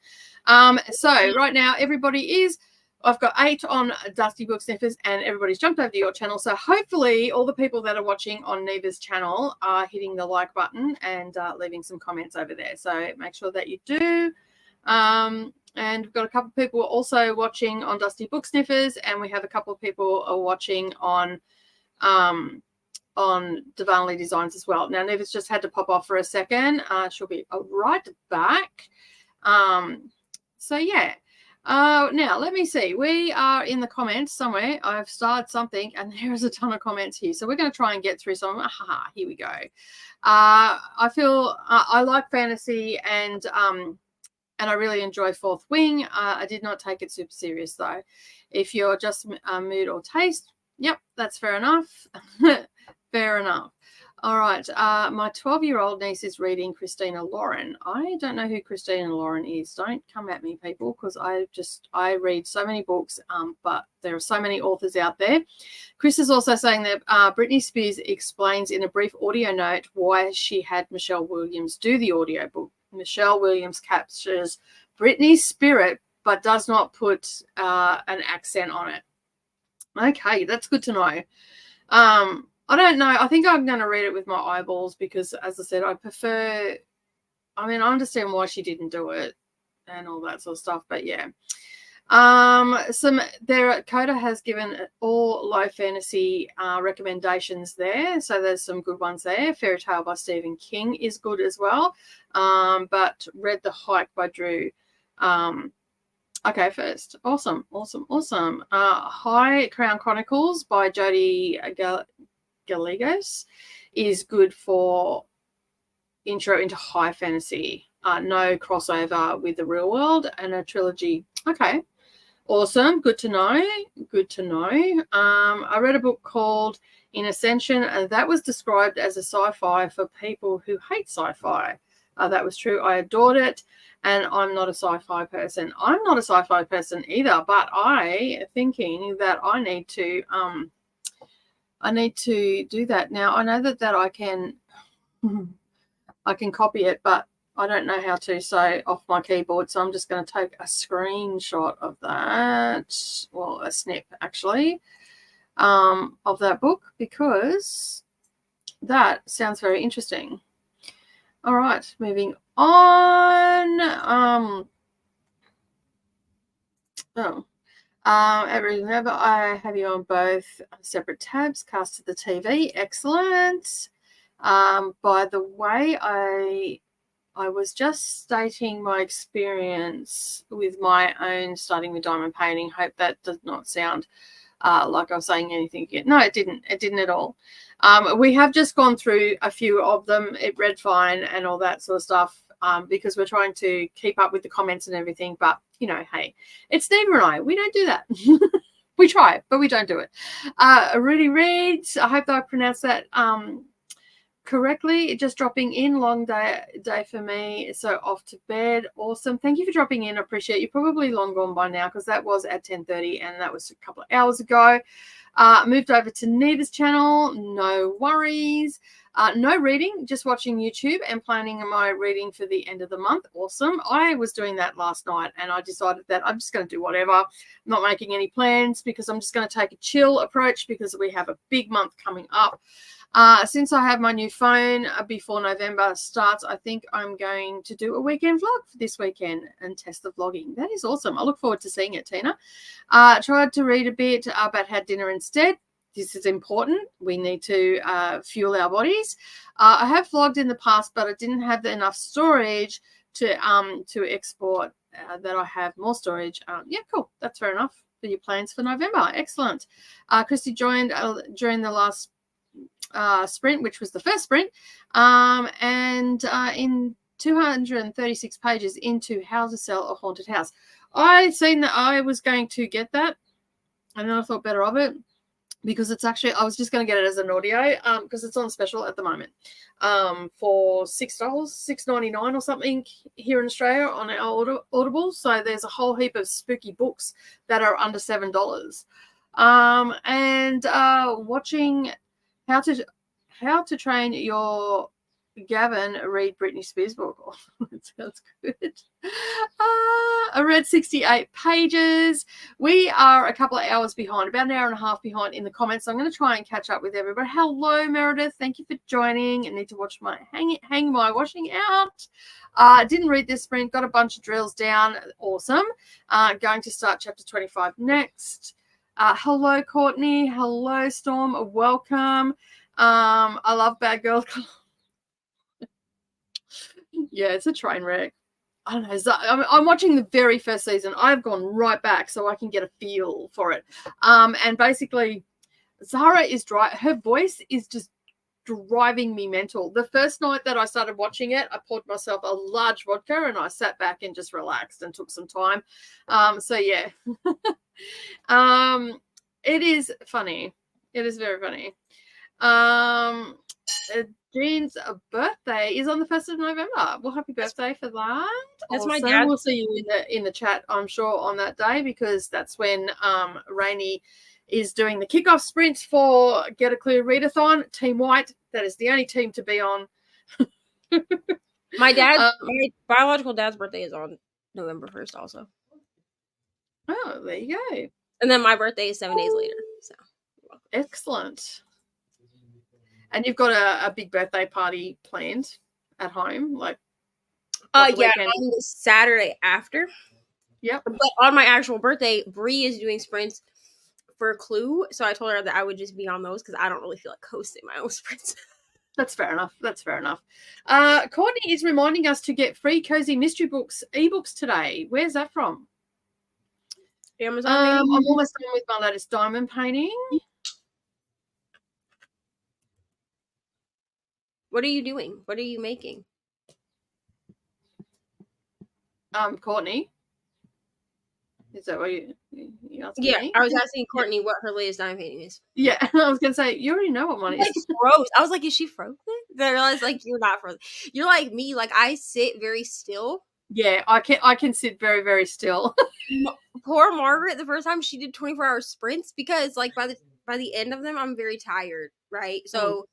So right now I've got 8 on Dusty Book Sniffers, and everybody's jumped over to your channel. So hopefully all the people that are watching on Neva's channel are hitting the like button and leaving some comments over there. So make sure that you do. And we've got a couple of people also watching on Dusty Book Sniffers, and we have a couple of people watching on Darvanalee Designs as well. Now, Neva's just had to pop off for a second. She'll be right back. So yeah. Now, let me see. We are in the comments somewhere. I've started something, and there is a ton of comments here. So we're going to try and get through some. Aha, here we go. I feel I like fantasy, and I really enjoy Fourth Wing. I did not take it super serious, though. If you're just mood or taste, yep, that's fair enough. Fair enough. All right. My 12-year-old niece is reading Christina Lauren. I don't know who Christina Lauren is. Don't come at me, people, because I read so many books, but there are so many authors out there. Chris is also saying that Britney Spears explains in a brief audio note why she had Michelle Williams do the audiobook. Michelle Williams captures Britney's spirit, but does not put an accent on it. Okay, that's good to know. I don't know. I think I'm going to read it with my eyeballs because, as I said, I understand why she didn't do it and all that sort of stuff. But yeah. Coda has given all low fantasy recommendations there. So there's some good ones there. Fairy Tale by Stephen King is good as well. But Read the Hike by Drew. Okay, first. Awesome. High Crown Chronicles by Jodie Gallegos is good for intro into high fantasy. No crossover with the real world, and a trilogy. Okay, awesome. Good to know. I read a book called In Ascension, and that was described as a sci-fi for people who hate sci-fi. That was true. I adored it, and I'm not a sci-fi person. I'm not a sci-fi person either, but I thinking that I need to do that. Now, I know that I can copy it, but I don't know how to, so off my keyboard. So I'm just going to take a screenshot of that, well, a snip actually, of that book, because That sounds very interesting. All right, moving on. Every Neva, I have you on both separate tabs. Cast to the TV, excellent. By the way, I was just stating my experience with my own starting with diamond painting. Hope that does not sound like I was saying anything yet. No, it didn't. It didn't at all. We have just gone through a few of them. It read fine and all that sort of stuff because we're trying to keep up with the comments and everything. But, you know, hey, it's Neva and I. We don't do that. We try, but we don't do it. Rudy reads. I hope that I pronounced that correctly. Just dropping in. Long day for me, so off to bed. Awesome. Thank you for dropping in. I appreciate you. Probably long gone by now because that was at 10:30 and that was a couple of hours ago. Moved over to Neva's channel. No worries. No reading, just watching YouTube and planning my reading for the end of the month. Awesome. I was doing that last night and I decided that I'm just going to do whatever. I'm not making any plans because I'm just going to take a chill approach because we have a big month coming up. Since I have my new phone before November starts, I think I'm going to do a weekend vlog for this weekend and test the vlogging. That is awesome. I look forward to seeing it, Tina. Tried to read a bit, but had dinner instead. This is important. We need to fuel our bodies. I have vlogged in the past, but I didn't have enough storage to export that I have more storage. Yeah, cool. That's fair enough for your plans for November. Excellent. Christy joined during the last sprint, which was the first sprint, and in 236 pages into How to Sell a Haunted House. I seen that I was going to get that, and then I thought better of it because it's actually, I was just going to get it as an audio because it's on special at the moment for $6, $6.99 or something here in Australia on our Audible. So there's a whole heap of spooky books that are under $7. And watching How to Train Your Gavin read Britney Spears book. Oh, that sounds good. I read 68 pages. We are a couple of hours behind, about an hour and a half behind in the comments. So I'm going to try and catch up with everybody. Hello, Meredith. Thank you for joining. I need to watch my hang my washing out. Didn't read this sprint. Got a bunch of drills down. Awesome. Going to start chapter 25 next. Hello, Courtney. Hello, Storm. Welcome. I love Bad Girl. Yeah, it's a train wreck. I don't know. I'm watching the very first season. I've gone right back so I can get a feel for it. And basically, Zara is dry. Her voice is just driving me mental. The first night that I started watching it, I poured myself a large vodka and I sat back and just relaxed and took some time. So yeah, it is funny. It is very funny. Jean's birthday is on the 1st of November. Well, happy birthday for that. That's awesome. my dad. We'll see you in the chat, I'm sure, on that day because that's when Rainey is doing the kickoff sprint for Get a Clear Readathon. Team White, that is the only team to be on. My biological dad's birthday is on November 1st also. Oh, there you go. And then my birthday is 7 days later. So excellent. And you've got a big birthday party planned at home, like yeah, on the Saturday after. Yep. But on my actual birthday, Bree is doing sprints for Clue, so I told her that I would just be on those because I don't really feel like hosting my own sprints. That's fair enough. That's fair enough. Courtney is reminding us to get free Cozy Mystery Books ebooks today. Where's that from? Amazon. I'm almost done with my latest diamond painting. What are you doing? What are you making? Courtney. Is that what you asking me? I was asking Courtney what her latest diamond painting is. Yeah, I was gonna say you already know what mine is. It's froze. I was like, is she frozen? Then I realized like you're not frozen. You're like me. Like I sit very still. Yeah, I can sit very, very still. Poor Margaret. The first time she did 24-hour sprints because like by the end of them, I'm very tired. Right. So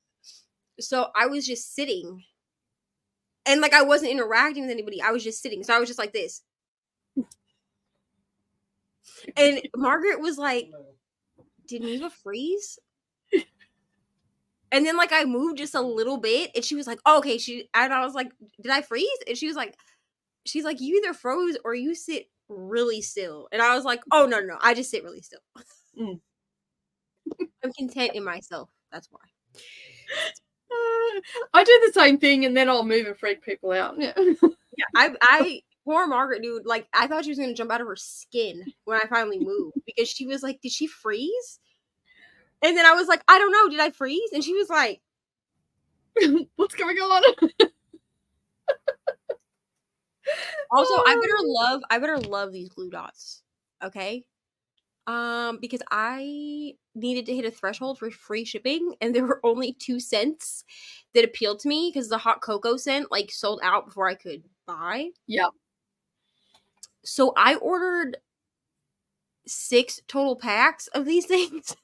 I was just sitting. And like I wasn't interacting with anybody. I was just sitting. So I was just like this. And Margaret was like, did Neva freeze? And then like I moved just a little bit, and she was like, oh, okay. And I was like, did I freeze? And she's like, you either froze or you sit really still. And I was like, oh no, I just sit really still. Mm. I'm content in myself. That's why. I do the same thing, and then I'll move and freak people out. Yeah. I poor Margaret, dude. Like I thought she was gonna jump out of her skin when I finally moved, because she was like, did she freeze? And then I was like, I don't know, did I freeze? And she was like, what's going on? also, I better love these glue dots. Okay. Because I needed to hit a threshold for free shipping, and there were only 2 scents that appealed to me, because the hot cocoa scent like sold out before I could buy. Yep. So I ordered 6 total packs of these things.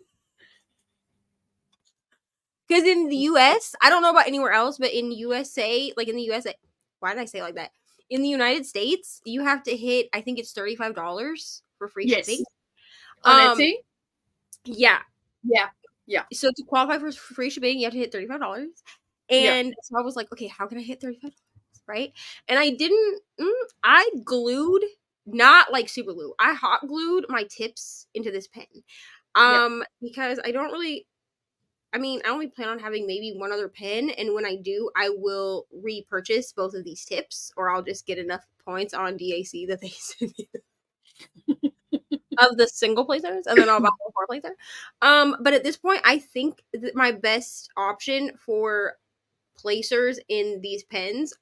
Because in the US, I don't know about anywhere else, but in USA, like in the USA, why did I say it like that? In the United States, you have to hit, I think it's $35 for free shipping. On Etsy? Yeah. Yeah. So to qualify for free shipping, you have to hit $35. And so I was like, okay, how can I hit $35? Right? And I glued, not like super glue. I hot glued my tips into this pen. Because I only plan on having maybe one other pen, and when I do, I will repurchase both of these tips, or I'll just get enough points on DAC that they send me of the single placers, and then I'll buy a 4 placer. But at this point, I think that my best option for placers in these pens,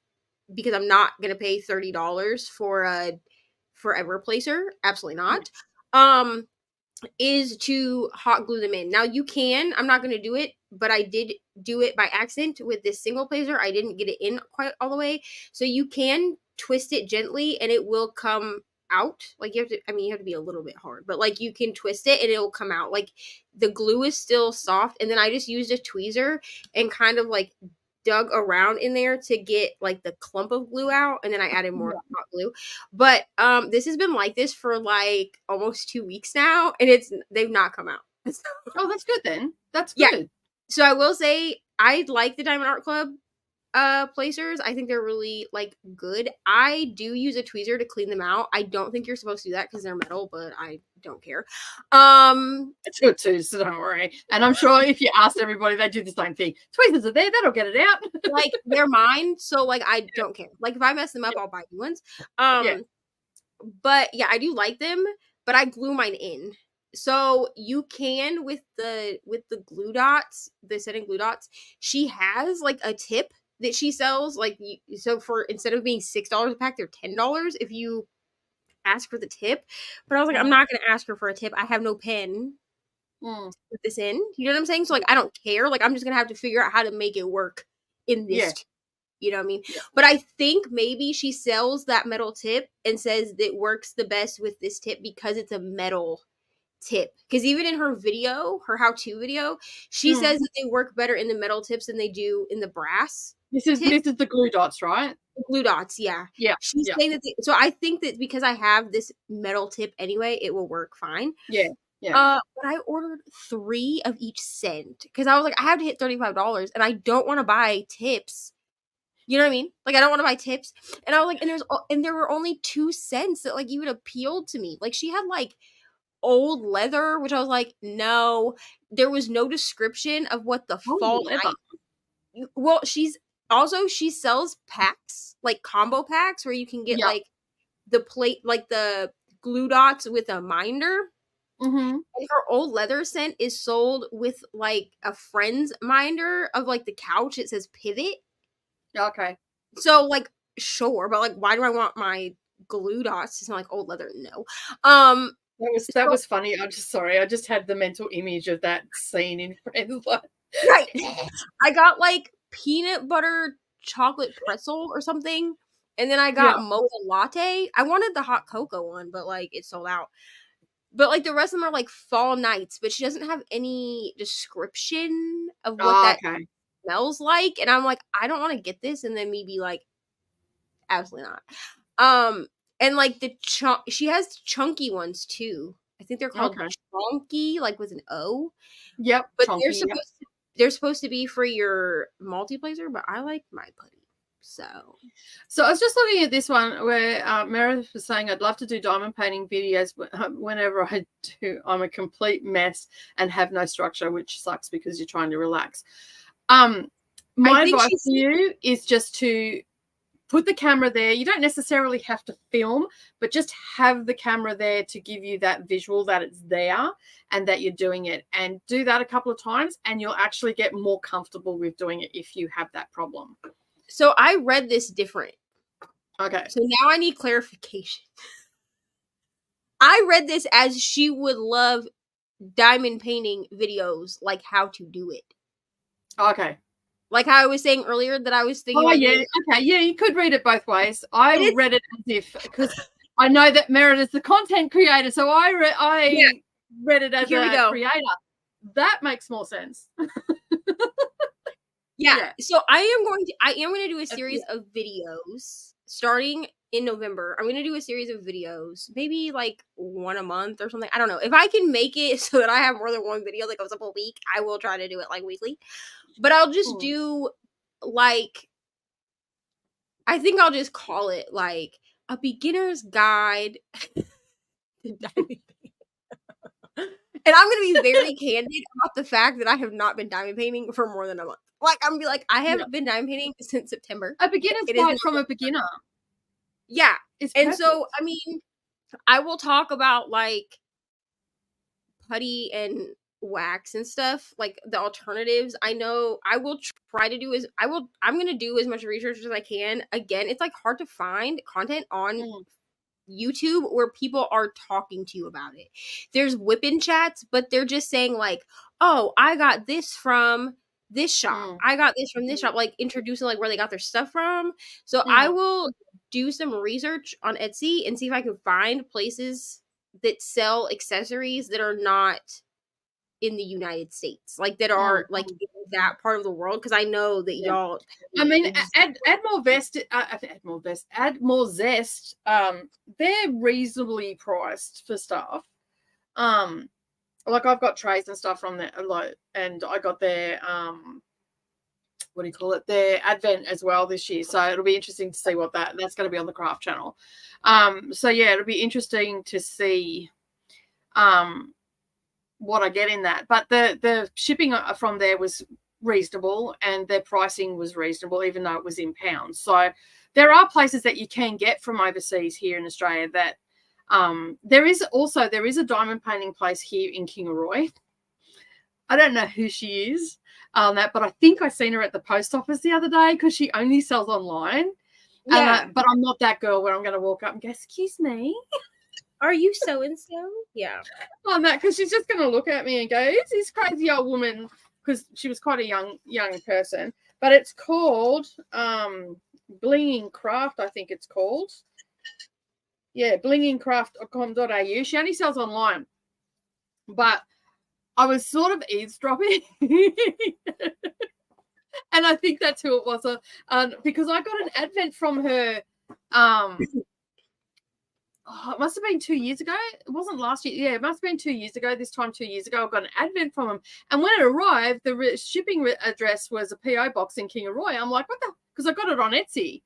because I'm not gonna pay $30 for a forever placer, absolutely not. Is to hot glue them in. Now you can, I'm not going to do it, but I did do it by accident with this single placer. I didn't get it in quite all the way. So you can twist it gently and it will come out. Like you have to be a little bit hard, but like you can twist it and it will come out. Like the glue is still soft. And then I just used a tweezer and kind of like dug around in there to get like the clump of glue out, and then I added more hot glue. But this has been like this for like almost 2 weeks now, and they've not come out. Oh, that's good then. That's good. Yeah. So I will say I like the Diamond Art Club placers. I think they're really like good. I do use a tweezer to clean them out. I don't think you're supposed to do that because they're metal, but I don't care. It's good too, so don't worry. And I'm sure if you asked everybody, they do the same thing. Tweezers are there, that'll get it out. Like they're mine, so like I don't care. Like if I mess them up, I'll buy new ones. But yeah, I do like them, but I glue mine in. So you can with the glue dots, the setting glue dots, she has like a tip that she sells, like so for instead of being $6 a pack, they're $10 if you ask for the tip. But I was like, I'm not gonna ask her for a tip. I have no pen to put this in. You know what I'm saying? So like I don't care. Like I'm just gonna have to figure out how to make it work in this tip. You know what I mean? Yeah. But I think maybe she sells that metal tip and says that it works the best with this tip because it's a metal tip. Because even in her video, her how-to video, she says that they work better in the metal tips than they do in the brass. This is the glue dots, right? The glue dots, yeah. She's saying that. So I think that because I have this metal tip anyway, it will work fine. Yeah. But I ordered 3 of each scent because I was like, I have to hit $35, and I don't want to buy tips. You know what I mean? Like I don't want to buy tips, and I was like, and there were only 2 scents that like even appealed to me. Like she had like old leather, which I was like, no. There was no description of what the fall night. Well, she sells packs, like combo packs, where you can get like the plate, like the glue dots with a minder. And her old leather scent is sold with like a friend's minder of like the couch. It says Pivot. Okay. So like sure, but like why do I want my glue dots to smell like old leather? No. That was funny. I just had the mental image of that scene in Friends. Right. I got like peanut butter chocolate pretzel or something, and then I got mocha latte. I wanted the hot cocoa one, but like it sold out. But like the rest of them are like fall nights, but she doesn't have any description of what that smells like, and I'm like, I don't want to get this and then me be like, absolutely not. And like she has chunky ones too. I think they're called chunky, like with an O. Yep, but chunky, they're supposed they're supposed to be for your multiplacer, but I like my putty. So I was just looking at this one where Meredith was saying, I'd love to do diamond painting videos whenever I do. I'm a complete mess and have no structure, which sucks because you're trying to relax. My advice to you is just to put the camera there. You don't necessarily have to film, but just have the camera there to give you that visual that it's there and that you're doing it. And do that a couple of times and you'll actually get more comfortable with doing it if you have that problem. So I read this different. Okay. So now I need clarification. I read this as she would love diamond painting videos, like how to do it. Okay. Like how I was saying earlier that I was thinking. Oh, yeah. Okay. Yeah, you could read it both ways. I read it as if, because I know that Meredith's the content creator, so I read it as a creator. That makes more sense. Yeah. So I am going to do a series of videos starting in November. I'm going to do a series of videos, maybe like one a month or something. I don't know. If I can make it so that I have more than one video that goes up a week, I will try to do it like weekly. But I'll just do like, I think I'll just call it like a beginner's guide to diamond painting. And I'm going to be very candid about the fact that I have not been diamond painting for more than a month. Like, I'm going to be like, I haven't been diamond painting since September. A beginner's guide from a beginner. Yeah. It's and perfect. So, I mean, I will talk about, like, putty and wax and stuff, like, the alternatives. I know I will try to do I'm going to do as much research as I can. Again, it's, like, hard to find content on YouTube where people are talking to you about it. There's whip-in chats, but they're just saying, like, oh, I got this from this shop. I got this from this shop, like introducing like where they got their stuff from. So I will do some research on Etsy and see if I can find places that sell accessories that are not in the United States, like that are like in that part of the world, because I know that y'all. I mean, add more zest. Add more zest. They're reasonably priced for stuff. Like I've got trays and stuff from there, and I got their what do you call it? Their Advent as well this year. So it'll be interesting to see what that's going to be on the craft channel. So yeah, it'll be interesting to see what I get in that. But the shipping from there was reasonable and their pricing was reasonable, even though it was in pounds. So there are places that you can get from overseas here in Australia that there is a diamond painting place here in Kingaroy. I don't know who she is on that, but I think I seen her at the post office the other day because she only sells online. Yeah. But I'm not that girl where I'm going to walk up and go, excuse me. Are you so-and-so? Yeah. On that, because she's just going to look at me and go, who's this crazy old woman? Because she was quite a young person. But it's called Blinging Craft, I think it's called. Yeah, blingingcraft.com.au. She only sells online. But I was sort of eavesdropping. And I think that's who it was. Because I got an Advent from her. It must have been 2 years ago. It wasn't last year. Yeah, it must have been 2 years ago. This time 2 years ago, I got an Advent from them. And when it arrived, the shipping address was a PO box in Kingaroy. I'm like, what the? Because I got it on Etsy.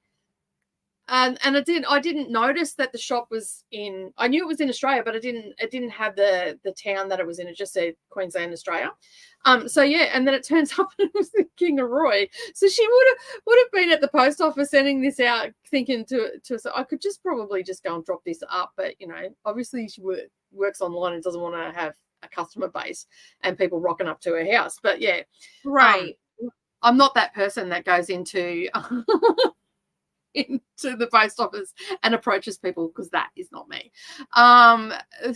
And I didn't notice that the shop was in. I knew it was in Australia, but it didn't have the town that it was in. It just said Queensland, Australia. So yeah, and then it turns up and it was in Kingaroy. So she would have been at the post office sending this out, thinking to us, I could probably just go and drop this up, but obviously she works online and doesn't want to have a customer base and people rocking up to her house. But yeah, right. I'm not that person that goes into the post office and approaches people, because that is not me.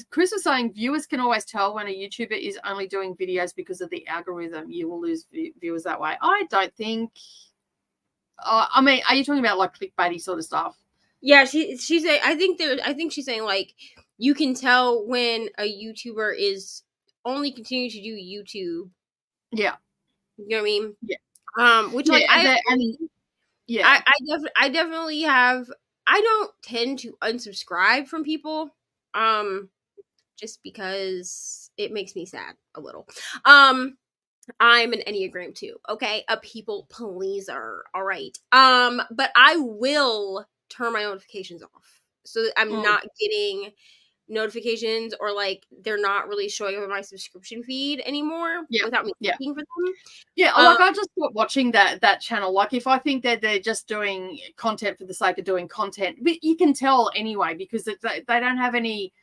Chris was saying viewers can always tell when a YouTuber is only doing videos because of the algorithm. You will lose viewers that way. I don't think. I mean, are you talking about like clickbaity sort of stuff? Yeah, she's saying. I think she's saying like you can tell when a YouTuber is only continuing to do YouTube. Yeah, you know what I mean. Yeah. Which like yeah, I definitely have. I don't tend to unsubscribe from people, just because it makes me sad a little. I'm an Enneagram 2, okay? A people pleaser. All right. But I will turn my notifications off so that I'm Mm. not getting notifications, or like they're not really showing up in my subscription feed anymore Yeah. without me Yeah. looking for them. Yeah, Um, like I just stopped watching that channel. Like if I think that they're just doing content for the sake of doing content, but you can tell anyway because they don't have any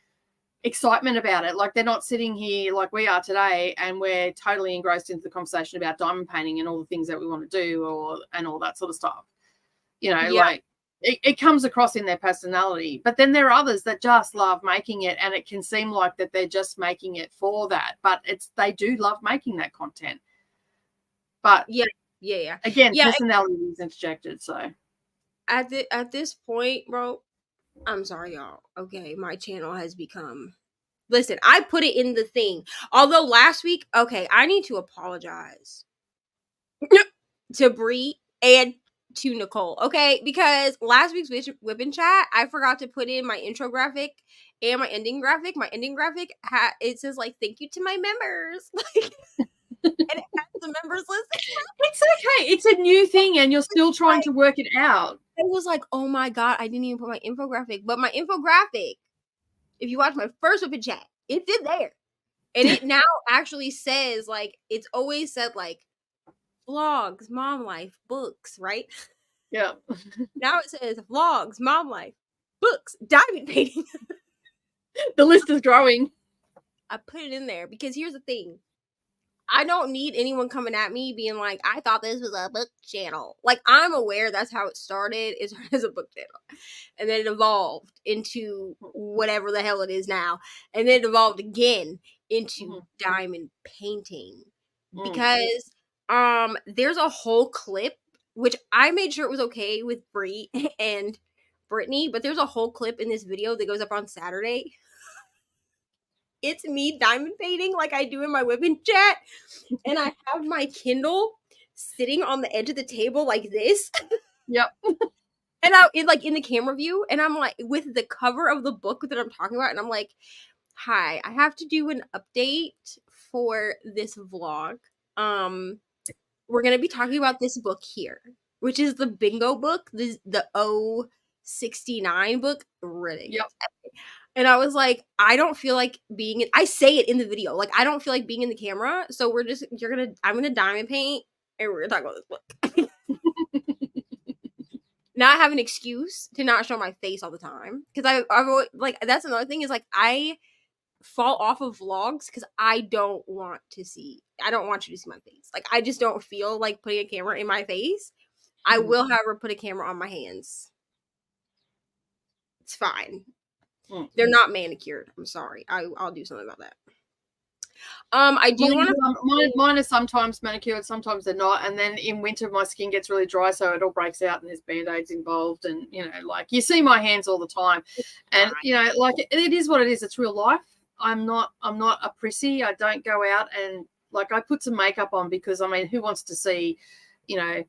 excitement about it. Like they're not sitting here like we are today, and we're totally engrossed into the conversation about diamond painting and all the things that we want to do, and all that sort of stuff. You know, yeah, like it comes across in their personality. But then there are others that just love making it, and it can seem like that they're just making it for that, but they do love making that content. But yeah. again, Yeah, personality is interjected. So at this point, bro, I'm sorry, y'all. Okay, my channel has become. Listen, I put it in the thing. Although last week, okay, I need to apologize to Bree and to Nicole, okay? Because last week's whipping chat, I forgot to put in my intro graphic and my ending graphic. My ending graphic it says like "thank you to my members," like, and it has the members list. it's okay. It's a new thing, and you're still trying to work it out. I was like, oh my god, I didn't even put my infographic. But my infographic, if you watch my first whipping chat, it's in there. And it now actually says, like, it's always said, like, vlogs, mom life, books, right? Yeah. Now it says vlogs, mom life, books, diamond painting. The list is growing. I put it in there because here's the thing. I don't need anyone coming at me being like, I thought this was a book channel. Like, I'm aware that's how it started. It started as a book channel. And then it evolved into whatever the hell it is now. And then it evolved again into diamond painting. Because there's a whole clip, which I made sure it was okay with Brie and Brittany, but there's a whole clip in this video that goes up on Saturday. It's me diamond painting like I do in my whipping chat, and I have my Kindle sitting on the edge of the table like this. Yep. And like in the camera view, and I'm like with the cover of the book that I'm talking about, and I'm like, hi, I have to do an update for this vlog. We're gonna be talking about this book here, which is the bingo book, the 069 book. Really. Yep. And I was like, I don't feel like being in, I say it in the video, like I don't feel like being in the camera. So I'm gonna diamond paint and we're gonna talk about this book. Now I have an excuse to not show my face all the time. Cause I've always, like, that's another thing is like, I fall off of vlogs because I don't want you to see my face. Like, I just don't feel like putting a camera in my face. I will, however, put a camera on my hands. It's fine. They're not manicured. I'm sorry. I'll do something about that. I do want to. Mine are sometimes manicured, sometimes they're not. And then in winter, my skin gets really dry, so it all breaks out, and there's band-aids involved. And like you see my hands all the time, and like it is what it is. It's real life. I'm not a prissy. I don't go out and like I put some makeup on because I mean, who wants to see, I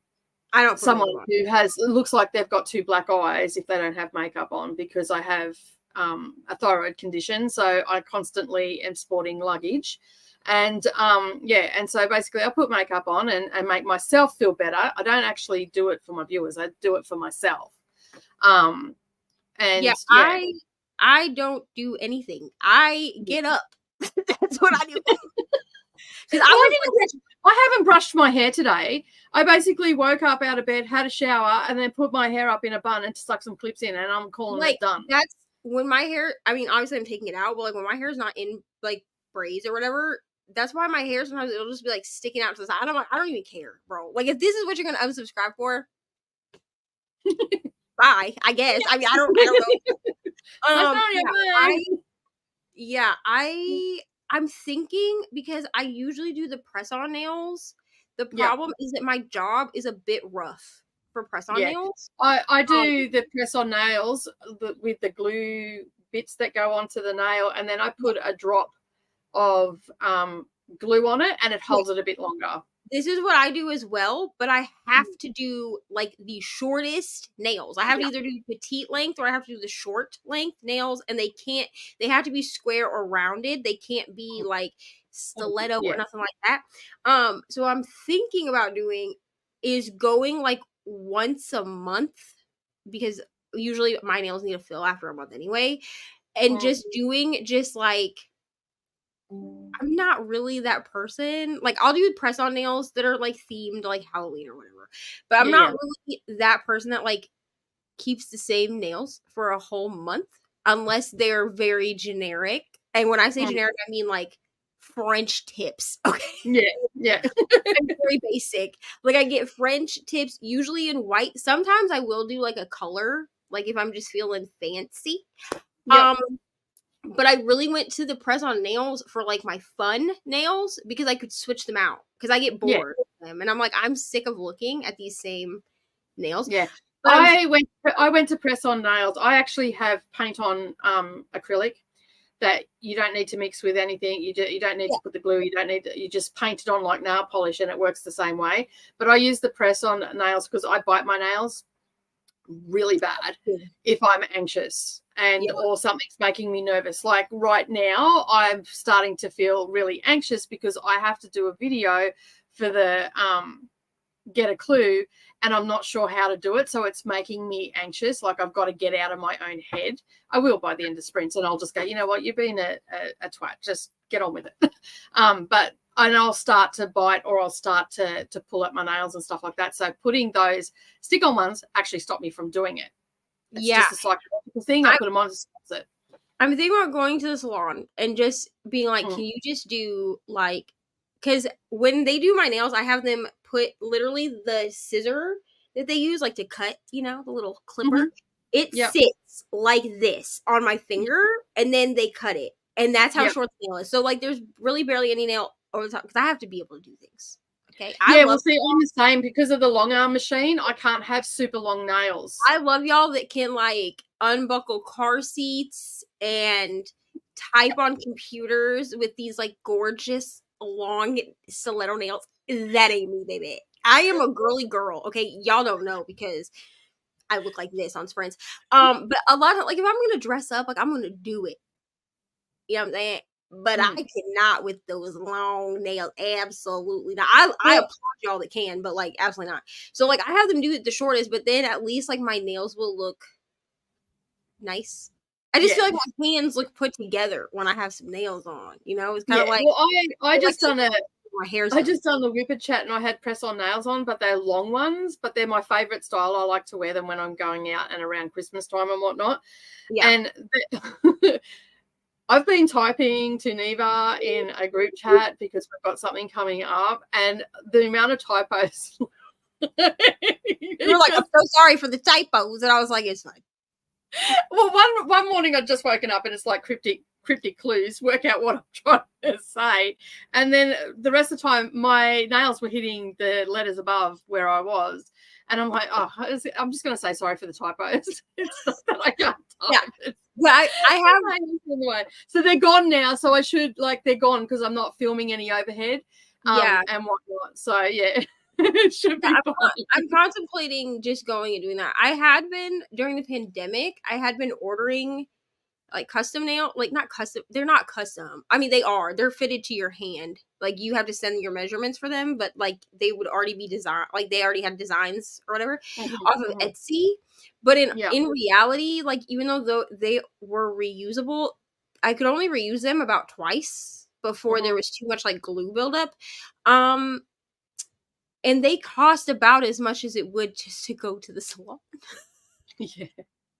don't someone who looks like they've got two black eyes if they don't have makeup on, because I have a thyroid condition, so I constantly am sporting luggage, and and so basically I put makeup on and make myself feel better. I don't actually do it for my viewers. I do it for myself. I don't do anything. I get up. That's what I do. I haven't brushed my hair today. I basically woke up out of bed, had a shower, and then put my hair up in a bun and stuck some clips in, and I'm calling it done. That's when my hair, I mean, obviously I'm taking it out, but like when my hair is not in like braids or whatever, that's why my hair sometimes it'll just be like sticking out to the side. I'm like, I don't even care, bro. Like, if this is what you're gonna unsubscribe for, bye, I guess. I mean, I don't know. I'm thinking, because I usually do the press-on nails. The problem is that my job is a bit rough for press-on nails. I do the press-on nails with the glue bits that go onto the nail, and then I put a drop of glue on it, and it holds it a bit longer. This is what I do as well, but I have to do like the shortest nails. I have to either do petite length or I have to do the short length nails, and they have to be square or rounded. They can't be like stiletto Yeah. or nothing like that. So I'm thinking about doing is going like once a month, because usually my nails need to fill after a month anyway, and just doing just like, I'm not really that person. Like, I'll do press on nails that are like themed like Halloween or whatever, but I'm not really that person that like keeps the same nails for a whole month unless they're very generic. And when I say generic, I mean like French tips. Okay. Yeah. I'm very basic. Like, I get French tips usually in white. Sometimes I will do like a color, like if I'm just feeling fancy. Yep. But I really went to the press on nails for like my fun nails because I could switch them out because I get bored with them. And I'm like, I'm sick of looking at these same nails. Yeah. But I went to press on nails. I actually have paint on acrylic that you don't need to mix with anything. You don't need to put the glue. You just paint it on like nail polish, and it works the same way. But I use the press on nails because I bite my nails really bad if I'm anxious and or something's making me nervous. Like right now, I'm starting to feel really anxious because I have to do a video for the Get a Clue, and I'm not sure how to do it, so it's making me anxious. Like I've got to get out of my own head. I will by the end of sprints, and I'll just go, you know what, you've been a twat, just get on with it. And I'll start to bite, or I'll start to pull at my nails and stuff like that. So putting those stick-on ones actually stop me from doing it. It's just a psychological thing. I put them on to stop it. I'm thinking about going to the salon and just being like, can you just do like, because when they do my nails, I have them put literally the scissor that they use like to cut, you know, the little clipper. It sits like this on my finger, and then they cut it. And that's how short the nail is. So like there's really barely any nail over the top because I have to be able to do things. Okay. I'm the same because of the long arm machine. I can't have super long nails. I love y'all that can like unbuckle car seats and type on computers with these like gorgeous long stiletto nails. That ain't me, baby. I am a girly girl. Okay. Y'all don't know because I look like this on sprints. But a lot of like, if I'm gonna dress up, like I'm gonna do it. You know what I'm saying? But I cannot with those long nails. Absolutely not. I applaud y'all that can, but like absolutely not. So like I have them do it the shortest, but then at least like my nails will look nice. I just feel like my hands look put together when I have some nails on. You know, it's kind of like. Well, I just done my hair's. I just done the whipper chat, and I had press on nails on, but they're long ones. But they're my favorite style. I like to wear them when I'm going out and around Christmas time and whatnot. Yeah. And I've been typing to Neva in a group chat because we've got something coming up, and the amount of typos. You're like, I'm so sorry for the typos, and I was like, it's fine. Well, one morning I'd just woken up and it's like cryptic clues, work out what I'm trying to say, and then the rest of the time my nails were hitting the letters above where I was, and I'm like, I'm just going to say sorry for the typos. It's not that I can't type. Well, I have so they're gone now. So I should they're gone because I'm not filming any overhead, and whatnot. So yeah, it should be fine. I'm contemplating just going and doing that. I had been during the pandemic. I had been ordering like custom nail, like not custom. They're not custom. I mean, they are. They're fitted to your hand. Like you have to send your measurements for them, but like they would already be designed. Like they already had designs or whatever off of Etsy. But in reality, like even though they were reusable, I could only reuse them about twice before there was too much like glue buildup. And they cost about as much as it would just to go to the salon. Yeah.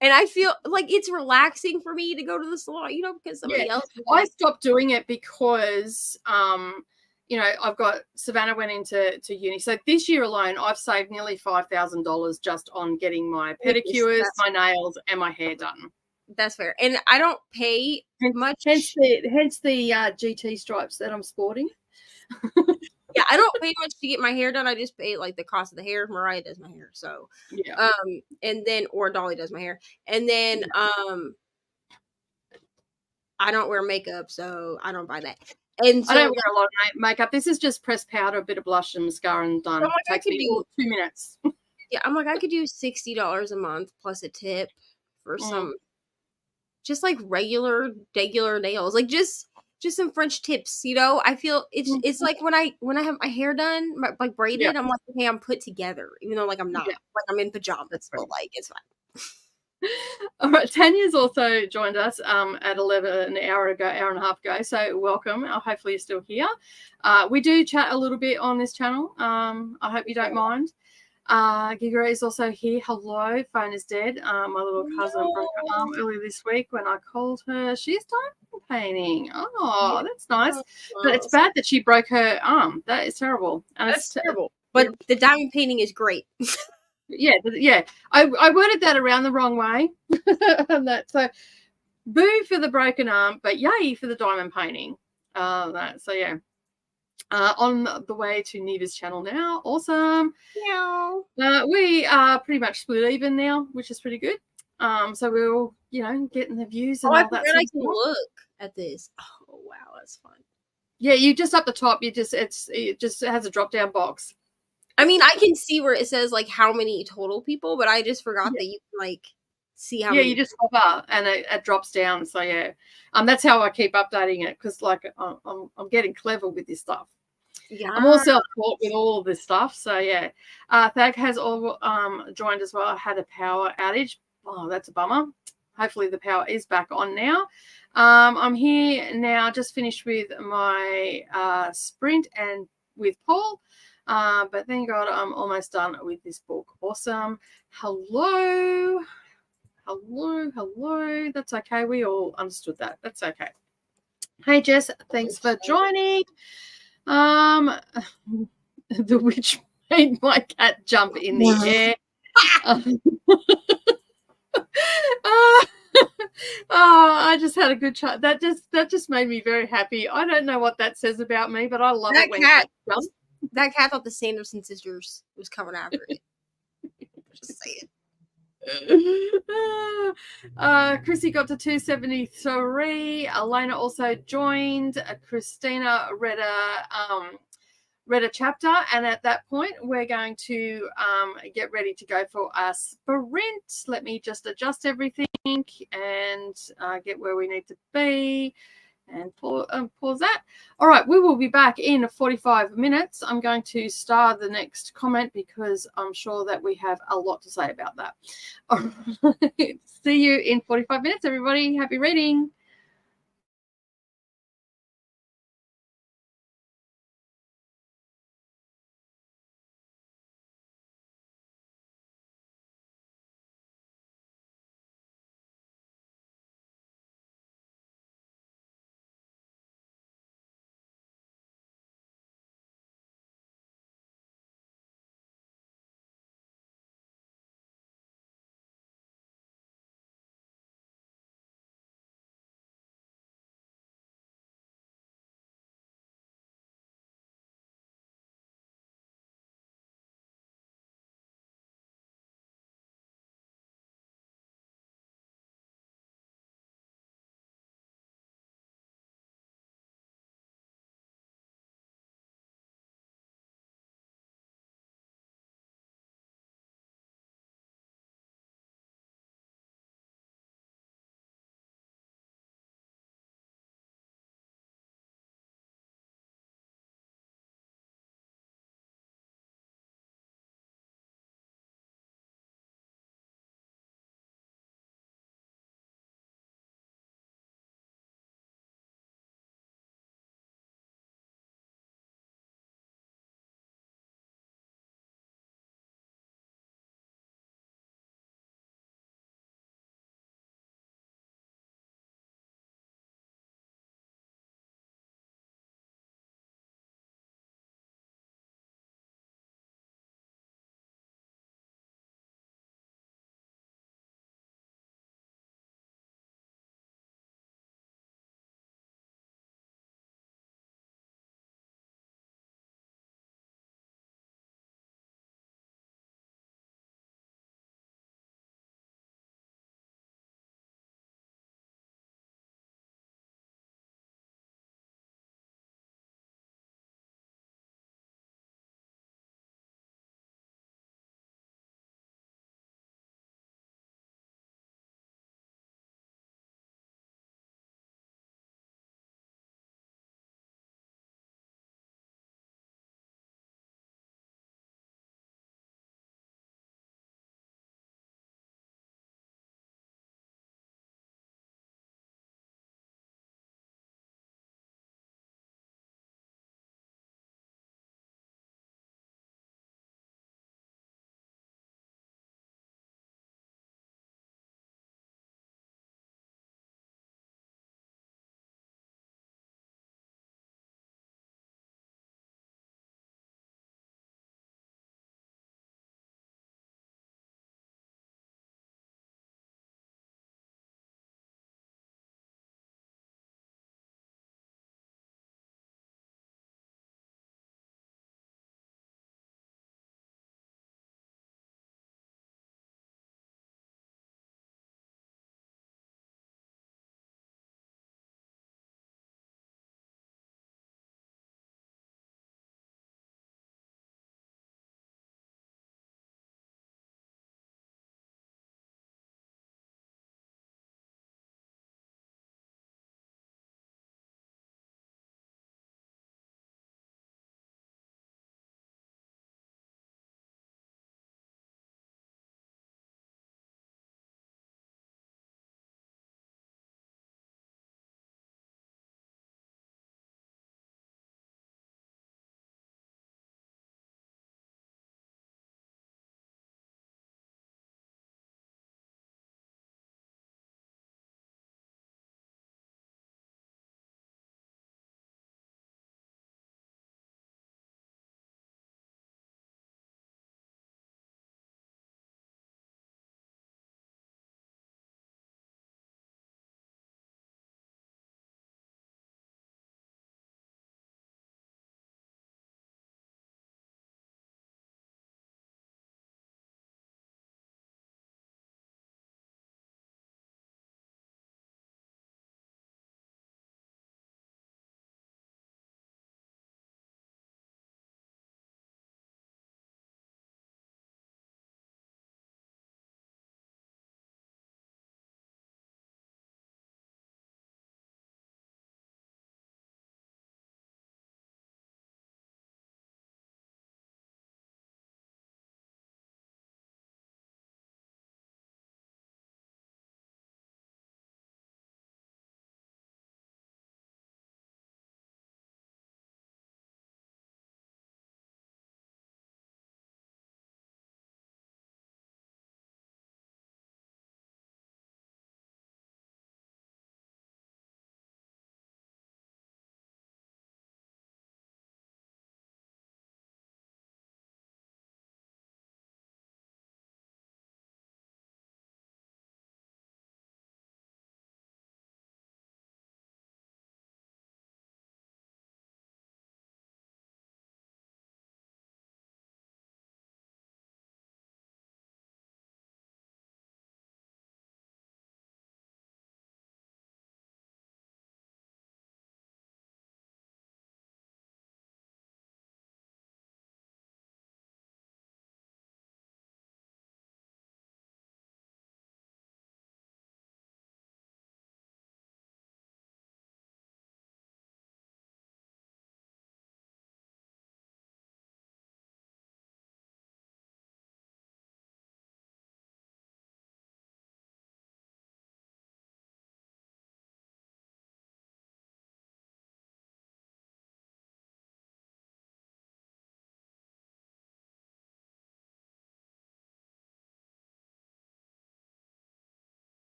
And I feel like it's relaxing for me to go to the salon, you know, because somebody else. I stopped doing it because, I've got Savannah went into uni. So this year alone, I've saved nearly $5,000 just on getting my pedicures, my nails, and my hair done. That's fair. And I don't pay much. Hence the GT stripes that I'm sporting. Yeah, I don't pay much to get my hair done. I just pay like the cost of the hair. Mariah does my hair, so and then or Dolly does my hair, and then I don't wear makeup, so I don't buy that. And so, I don't wear a lot of makeup. This is just pressed powder, a bit of blush, and mascara, and done. It takes me 2 minutes. Yeah, I'm like I could do $60 a month plus a tip for some, just like regular nails, like just just some French tips, you know. I feel it's like when I have my hair done, like braided, I'm like, okay, I'm put together, even though like I'm not, like I'm in pajamas, but like it's fine. All right, Tanya's also joined us at 11 an hour and a half ago. So welcome. Hopefully you're still here. We do chat a little bit on this channel. I hope you don't mind. Gigra is also here. Hello, phone is dead. My little cousin broke her arm earlier this week when I called her. She's diamond painting. Oh, that's nice. But it's bad that she broke her arm. That is terrible. And that's terrible. But the diamond painting is great. Yeah. I worded that around the wrong way. So boo for the broken arm, but yay for the diamond painting. So yeah. On the way to Neva's channel now. Awesome. Yeah. We are pretty much split even now, which is pretty good. So we're all, getting the views and all that. I can look at this. Oh wow, that's fun. Yeah, you just up the top, it just has a drop down box. I mean, I can see where it says like how many total people, but I just forgot that you can like see how many. You just hover and it drops down. So yeah, that's how I keep updating it, because like I'm getting clever with this stuff. Yeah, I'm all self-taught with all of this stuff. So yeah, Thag has all joined as well. I had a power outage. Oh, that's a bummer. Hopefully the power is back on now. I'm here now, just finished with my sprint and with Paul. But thank God I'm almost done with this book. Awesome. Hello. That's okay. We all understood that. That's okay. Hey, Jess, thanks for joining. The witch made my cat jump in the air. I just had a good chat. That just made me very happy. I don't know what that says about me, but I love it when cats jump. That cat thought the Sanderson sisters was coming after it. Just saying. Chrissy got to 273. Elena also joined. Christina read a chapter, and at that point we're going to get ready to go for a sprint. Let me just adjust everything and get where we need to be, and pause that. All right, we will be back in 45 minutes. I'm going to star the next comment because I'm sure that we have a lot to say about that. All right. See you in 45 minutes, everybody. Happy reading.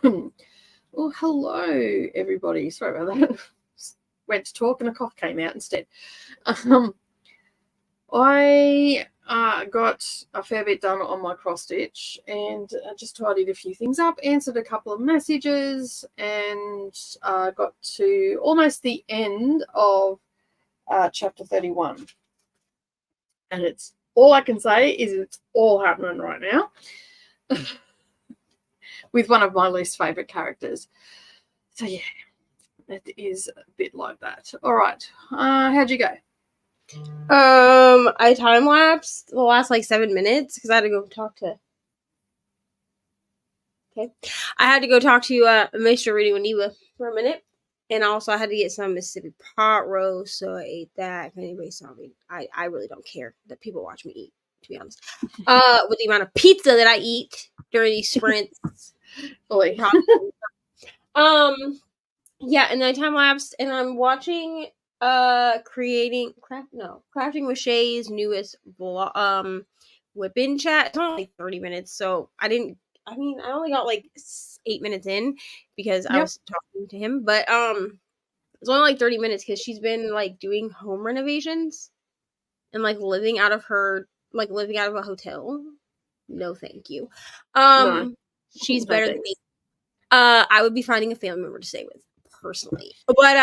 Well, hello, everybody. Sorry about that. Went to talk and a cough came out instead. I got a fair bit done on my cross stitch and just tidied a few things up, answered a couple of messages, and got to almost the end of chapter 31. And it's all I can say is it's all happening right now with one of my least favorite characters. So yeah, it is a bit like that. All right, how'd you go? I time lapsed the last 7 minutes because I had to go talk to. Okay, I had to go talk to Mr. Reading with Neva for a minute, and also I had to get some Mississippi pot roast, so I ate that. If anybody saw me, I really don't care that people watch me eat, to be honest. With the amount of pizza that I eat during these sprints, yeah, and then I time lapsed, and I'm watching crafting with Shay's newest whip-in chat. It's only 30 minutes, so I only got 8 minutes in because I was talking to him, but it's only 30 minutes because she's been doing home renovations and living out of a hotel. No, thank you. No, she's better than me. I would be finding a family member to stay with personally, but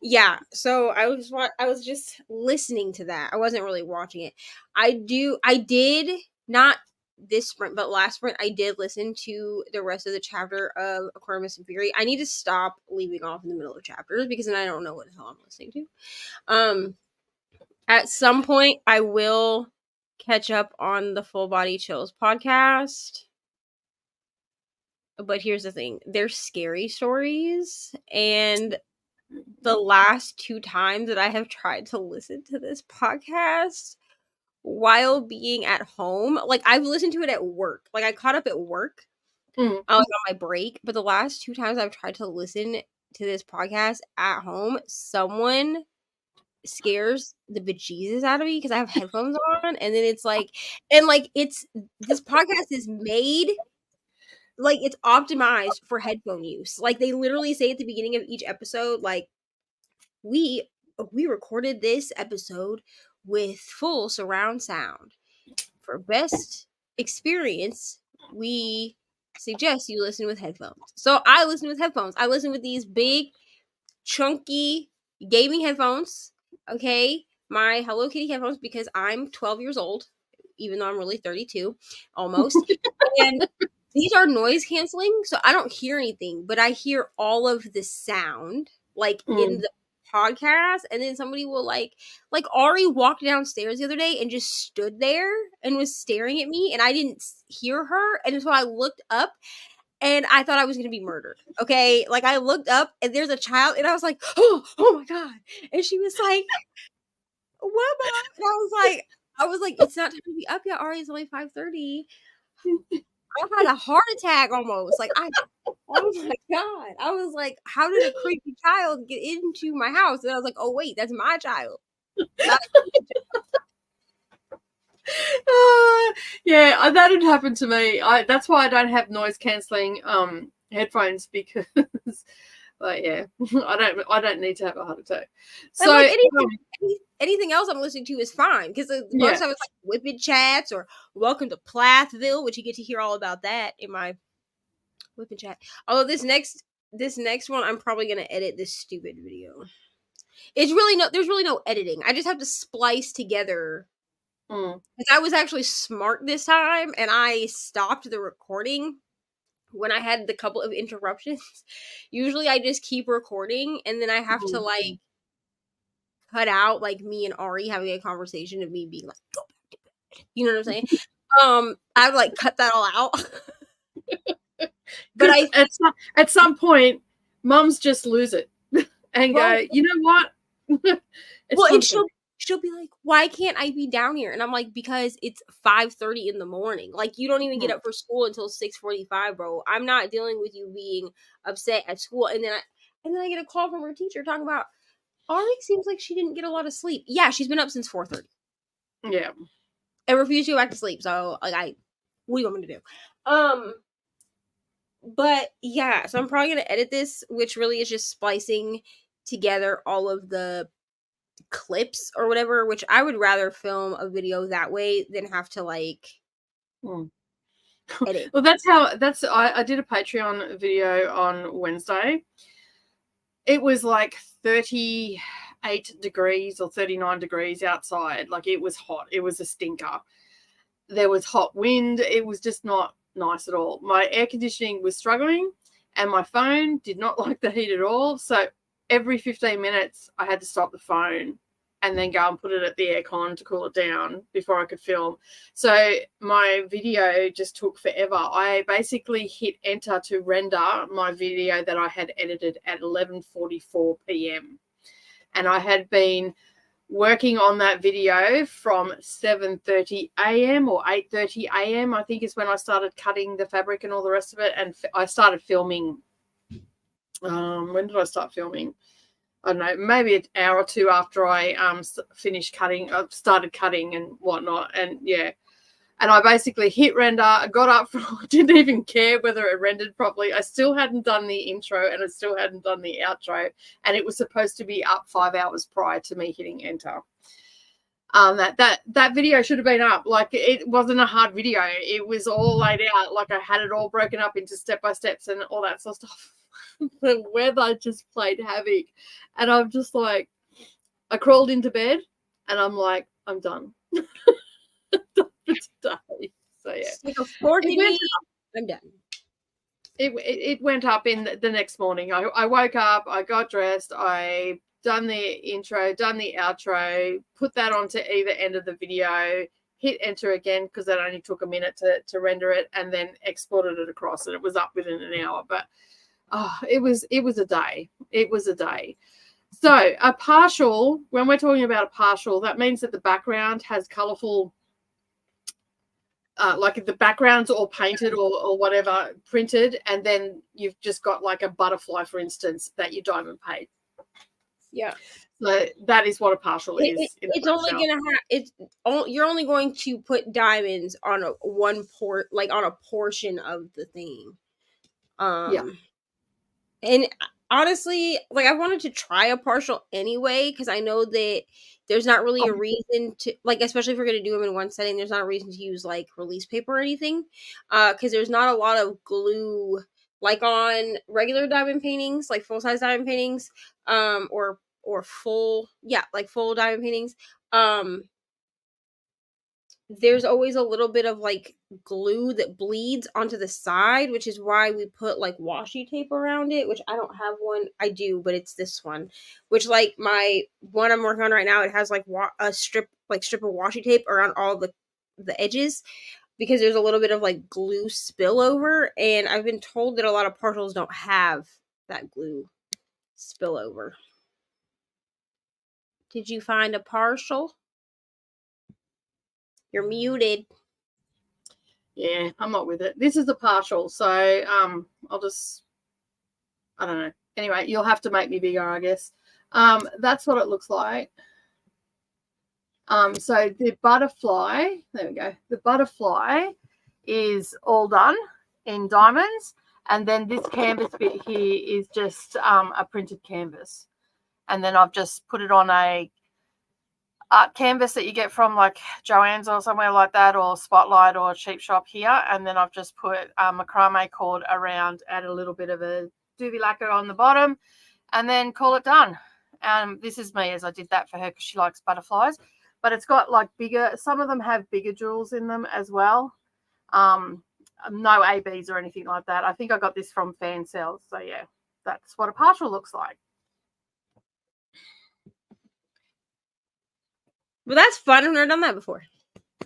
yeah. So I was just listening to that. I wasn't really watching it. I did not this sprint, but last sprint I did listen to the rest of the chapter of Aquarius and Fury. I need to stop leaving off in the middle of chapters because then I don't know what the hell I'm listening to. At some point I will catch up on the Full Body Chills podcast. But here's the thing. They're scary stories, and the last 2 times that I have tried to listen to this podcast while being at home, I've listened to it at work. I caught up at work. On my break, but the last 2 times I've tried to listen to this podcast at home, someone scares the bejesus out of me because I have headphones on, and then it's this podcast is made it's optimized for headphone use. They literally say at the beginning of each episode, we recorded this episode with full surround sound. For best experience, we suggest you listen with headphones. So I listen with headphones. I listen with these big, chunky gaming headphones. Okay, my Hello Kitty headphones because I'm 12 years old, even though I'm really 32, almost. And these are noise canceling, so I don't hear anything, but I hear all of the sound in the podcast. And then somebody will Ari walked downstairs the other day and just stood there and was staring at me, and I didn't hear her, and so I looked up and I thought I was gonna be murdered. Okay, I looked up and there's a child, and I was like, oh my god, and she was like, what, Mom? And I was like, it's not time to be up yet, Ari. It's only 5:30. I had a heart attack almost. Oh my god. I was like, how did a creepy child get into my house? And I was like, oh wait, that's my child. Yeah, that had happened to me. That's why I don't have noise cancelling headphones because yeah, I don't need to have a heart attack. So anything else I'm listening to is fine because most of it's Whippet Chats or Welcome to Plathville, which you get to hear all about that in my Whippet Chat. Although this next one, I'm probably gonna edit this stupid video. There's really no editing. I just have to splice together. Because I was actually smart this time, and I stopped the recording when I had the couple of interruptions. Usually I just keep recording, and then I have to cut out me and Ari having a conversation of me being go back to bed. You know what I'm saying? I would cut that all out. But at some point, mums just lose it and go, you know what? And she'll be like, why can't I be down here? And I'm like, because it's 5:30 in the morning. You don't even get up for school until 6:45, bro. I'm not dealing with you being upset at school. And then I get a call from her teacher talking about, Ari seems like she didn't get a lot of sleep. Yeah, she's been up since 4:30. Yeah. And refused to go back to sleep. So what do you want me to do? But yeah, so I'm probably gonna edit this, which really is just splicing together all of the clips or whatever, which I would rather film a video that way than have to like edit. Well, I did a Patreon video on Wednesday. It was like 38 degrees or 39 degrees outside. Like, it was hot. It was a stinker. There was hot wind. It was just not nice at all. My air conditioning was struggling and my phone did not like the heat at all. So every 15 minutes I had to stop the phone and then go and put it at the aircon to cool it down before I could film. So my video just took forever. I basically hit enter to render my video that I had edited at 11:44 p.m. And I had been working on that video from 7:30 a.m. or 8:30 a.m. I think is when I started cutting the fabric and all the rest of it. And I started filming. When did I start filming? I don't know, maybe an hour or two after I finished cutting, started cutting and whatnot. And yeah, and I basically hit render. I got up, didn't even care whether it rendered properly. I still hadn't done the intro and I still hadn't done the outro. And it was supposed to be up 5 hours prior to me hitting enter. That video should have been up. Like, it wasn't a hard video. It was all laid out. Like, I had it all broken up into step-by-steps and all that sort of stuff. The weather just played havoc. And I'm just like, I crawled into bed and I'm like, I'm done. Today. So yeah, Stick a fork in me. I'm done. It went up in the next morning. I woke up, I got dressed, I done the intro, done the outro, put that onto either end of the video, hit enter again because that only took a minute to render it, and then exported it across, and it was up within an hour. But it was a day. It was a day. So a partial, when we're talking about a partial, that means that the background has colourful, like if the background's all painted or whatever, printed, and then you've just got like a butterfly, for instance, that you diamond paint. Yeah. So that is what a partial is. It's only gonna you're only going to put diamonds on on a portion of the thing. Yeah. And honestly, like, I wanted to try a partial anyway because I know that there's not really a reason to, like, especially if we're gonna do them in one setting, there's not a reason to use like release paper or anything, because there's not a lot of glue like on regular diamond paintings, like full size diamond paintings, or full diamond paintings. There's always a little bit of like glue that bleeds onto the side, which is why we put like washi tape around it, which I don't have one. I do, but it's this one, which, like, my one I'm working on right now, it has like a strip of washi tape around all the edges because there's a little bit of like glue spillover, and I've been told that a lot of partials don't have that glue spillover. Did you find a partial? You're muted. Yeah, I'm not with it. This is a partial, so I'll just, I don't know. Anyway, you'll have to make me bigger, I guess. That's what it looks like. So the butterfly, there we go. The butterfly is all done in diamonds, and then this canvas bit here is just a printed canvas, and then I've just put it on a art canvas that you get from like Joann's or somewhere like that, or Spotlight or Cheap Shop here, and then I've just put macrame cord around, add a little bit of a doobie lacquer on the bottom, and then call it done. This is me as I did that for her because she likes butterflies, but it's got like bigger, some of them have bigger jewels in them as well. No ABs or anything like that. I think I got this from Fan Cells. So yeah, that's what a partial looks like. Well, that's fun. I've never done that before.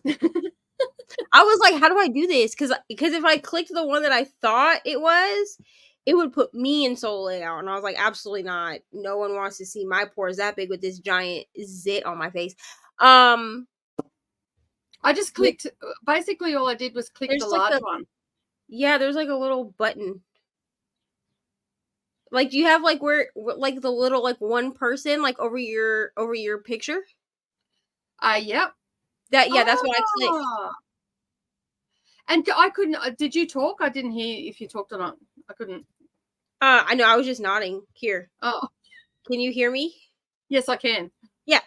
I was like, how do I do this? Because if I clicked the one that I thought it was, it would put me in soul layout. And I was like, absolutely not. No one wants to see my pores that big with this giant zit on my face. I just clicked. Basically, all I did was click the large one. Yeah, there's like a little button. Like, do you have like where like the little like one person like over your picture? Yep. That's what I clicked. And I couldn't. Did you talk? I didn't hear if you talked or not. I couldn't. I know. I was just nodding. Here. Oh, Can you hear me? yes, I can. Yeah.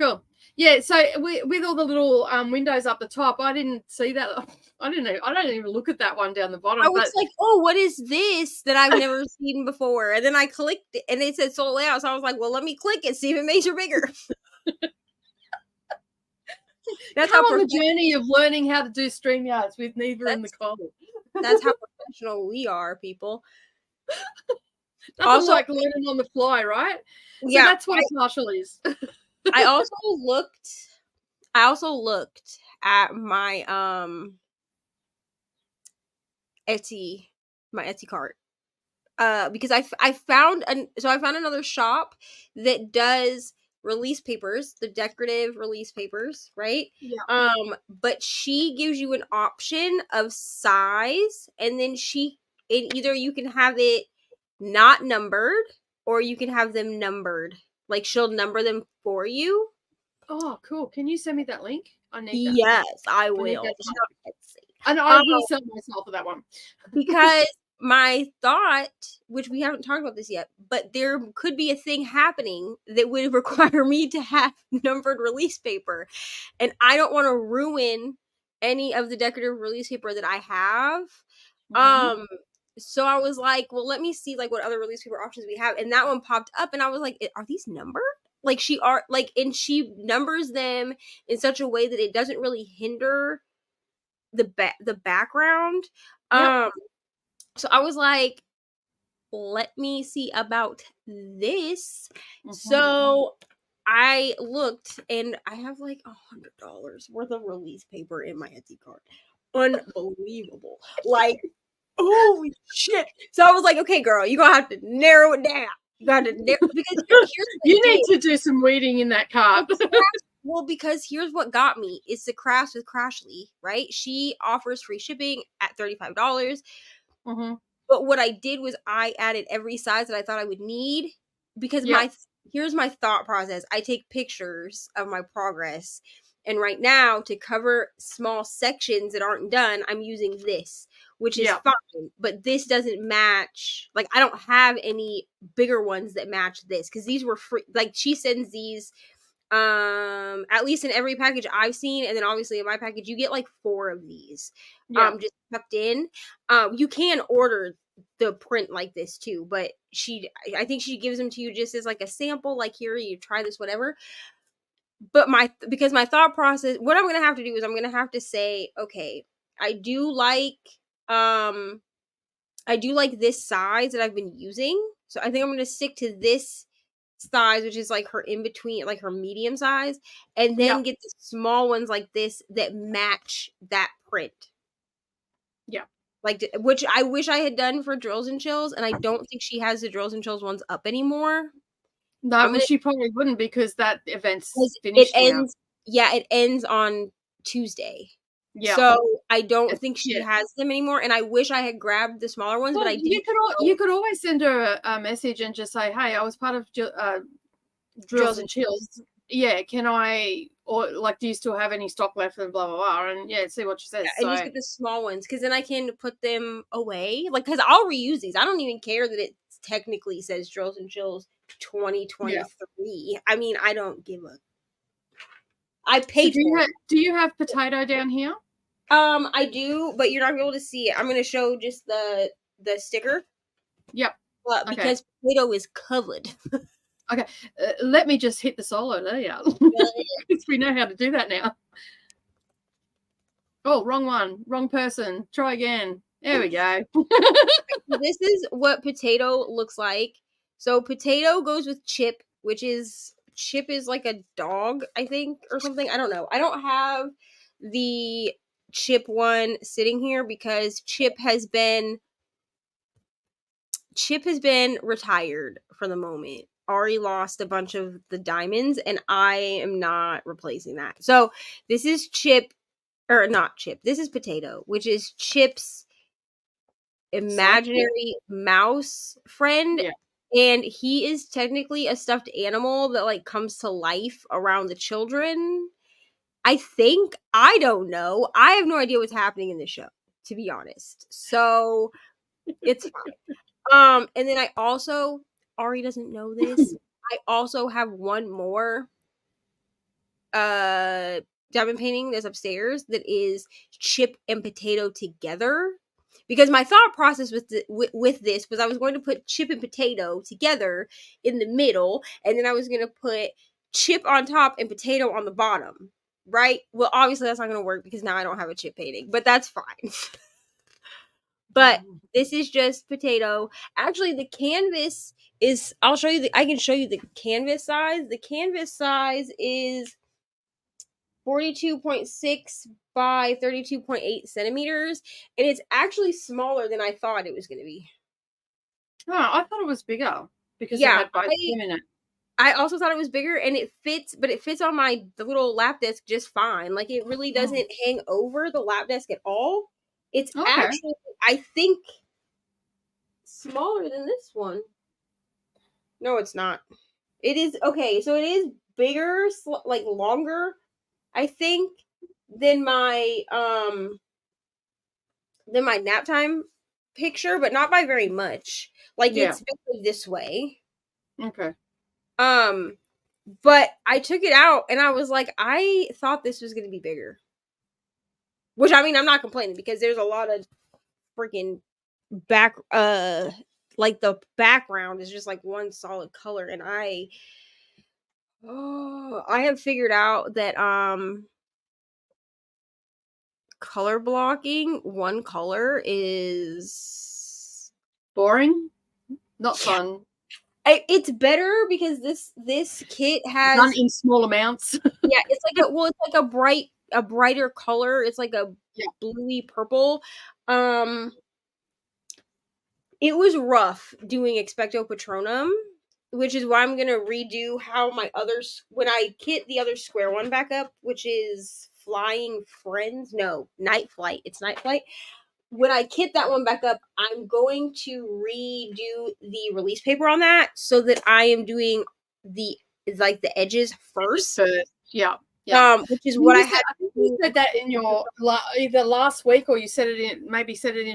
Cool. Yeah. So with all the little windows up the top, I didn't see that. I didn't know. I don't even look at that one down the bottom. I was like, oh, what is this that I've never seen before? And then I clicked it, and it said sold out. So I was like, well, let me click it, see if it makes her bigger. That's how on the journey of learning how to do StreamYards with Neva and Nicole. That's how professional we are, people. Nothing also, like learning on the fly, right? Yeah, so that's what a partial is. I also looked at my Etsy cart. Because I found another shop that does release papers, the decorative release papers, right? Yeah. But she gives you an option of size, and then either you can have it not numbered or you can have them numbered. Like she'll number them for you. Oh, cool. Can you send me that link? I need that. Yes, I will. And I will sell myself for that one. Because my thought, which we haven't talked about this yet, but there could be a thing happening that would require me to have numbered release paper. And I don't want to ruin any of the decorative release paper that I have. Mm-hmm. So I was like, well, let me see like what other release paper options we have. And that one popped up and I was like, are these numbered? Like and she numbers them in such a way that it doesn't really hinder the background. Yep. So I was like, let me see about this. Mm-hmm. So I looked and I have like $100 worth of release paper in my Etsy cart. Unbelievable. Like, holy shit. So I was like, okay, girl, you're gonna have to narrow it down. You gotta narrow because you need to do some weeding in that cart. Well, because here's what got me. It's the crafts with Crashly, right? She offers free shipping at $35. Mm-hmm. But what I did was I added every size that I thought I would need because here's my thought process. I take pictures of my progress. And right now, to cover small sections that aren't done, I'm using this, which is fine. But this doesn't match. Like, I don't have any bigger ones that match this because these were free. Like, she sends these at least in every package I've seen, and then obviously in my package you get like 4 of these just tucked in. You can order the print like this too, but I think she gives them to you just as like a sample, like here you try this, whatever. But because my thought process, what I'm gonna have to do is I'm gonna have to say, okay, I do like this size that I've been using, so I think I'm gonna stick to this size, which is like her in between, like her medium size, and then get the small ones like this that match that print. Yeah, like which I wish I had done for Drills and Chills, and I don't think she has the Drills and Chills ones up anymore. No, she probably wouldn't because that event's finished. It ends on Tuesday. Yeah. So I don't think she has them anymore, and I wish I had grabbed the smaller ones, but I didn't. You could always send her a message and just say, "Hey, I was part of Drills and Chills. Yeah, can I, or like, do you still have any stock left?" And blah blah blah, and see what she says. And just get the small ones because then I can put them away, like because I'll reuse these. I don't even care that it technically says Drills and Chills 2023. Yeah. I mean, I don't give a. I paid for it. Do you have potato down here? I do, but you're not gonna be able to see it. I'm gonna show just the sticker. Yep. Because potato is covered. Okay, let me just hit the solo there, because we know how to do that now. Oh, wrong one, wrong person. Try again. There we go. This is what potato looks like. So potato goes with Chip, Chip is like a dog, I think, or something. I don't know. I don't have the Chip one sitting here because Chip has been retired for the moment. Ari lost a bunch of the diamonds, and I am not replacing that. So this is Chip, or not Chip. This is Potato, which is Chip's imaginary mouse friend. Yeah. And he is technically a stuffed animal that like comes to life around the children. I think, I don't know. I have no idea what's happening in the show, to be honest. So it's fine. And then I also, Ari doesn't know this. I also have one more diamond painting that's upstairs that is chip and potato together. Because my thought process with this was I was going to put chip and potato together in the middle, and then I was going to put chip on top and potato on the bottom. Right? Well, obviously that's not going to work because now I don't have a chip painting, but that's fine. But this is just potato. Actually, the canvas is, I'll show you I can show you the canvas size. The canvas size is 42.6 by 32.8 centimeters, and it's actually smaller than I thought it was going to be. Oh, I thought it was bigger because it had both in it. I also thought it was bigger, and it fits, but it fits on the little lap desk just fine. Like, it really doesn't hang over the lap desk at all. It's actually, I think, smaller than this one. No, it's not. It is, okay, so it is bigger, like longer, I think, than my nap time picture, but not by very much. Like, it's basically this way. Okay. But I took it out and I was like, I thought this was going to be bigger. Which, I mean, I'm not complaining because there's a lot of freaking like the background is just like one solid color, and I have figured out that color blocking one color is boring, not fun. It's better because this kit has done in small amounts. Yeah, it's like a brighter color. It's like a bluey purple. It was rough doing Expecto Patronum, which is why I'm gonna redo how my when I kit the other square one back up, which is Flying Friends. No, Night Flight. It's Night Flight. When I kit that one back up, I'm going to redo the release paper on that so that I am doing the edges first. Yeah. Which is what I had. I think you said that in your either last week or you said it in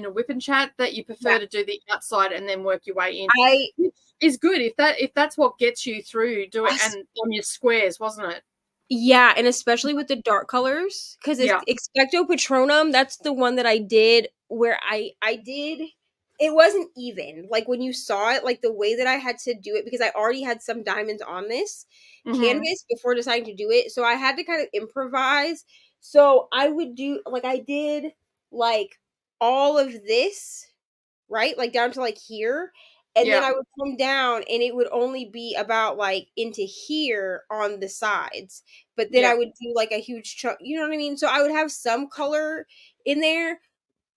a whip and chat that you prefer to do the outside and then work your way in. Which is good if that's what gets you through. Do it and on your squares, wasn't it? Yeah, and especially with the dark colors, because Expecto Patronum, that's the one that I did where I did. It wasn't even like when you saw it, like the way that I had to do it, because I already had some diamonds on this canvas before deciding to do it, so I had to kind of improvise. So I would do I did like all of this, right, like down to like here. And then I would come down and it would only be about like into here on the sides. But then I would do like a huge chunk, you know what I mean? So I would have some color in there.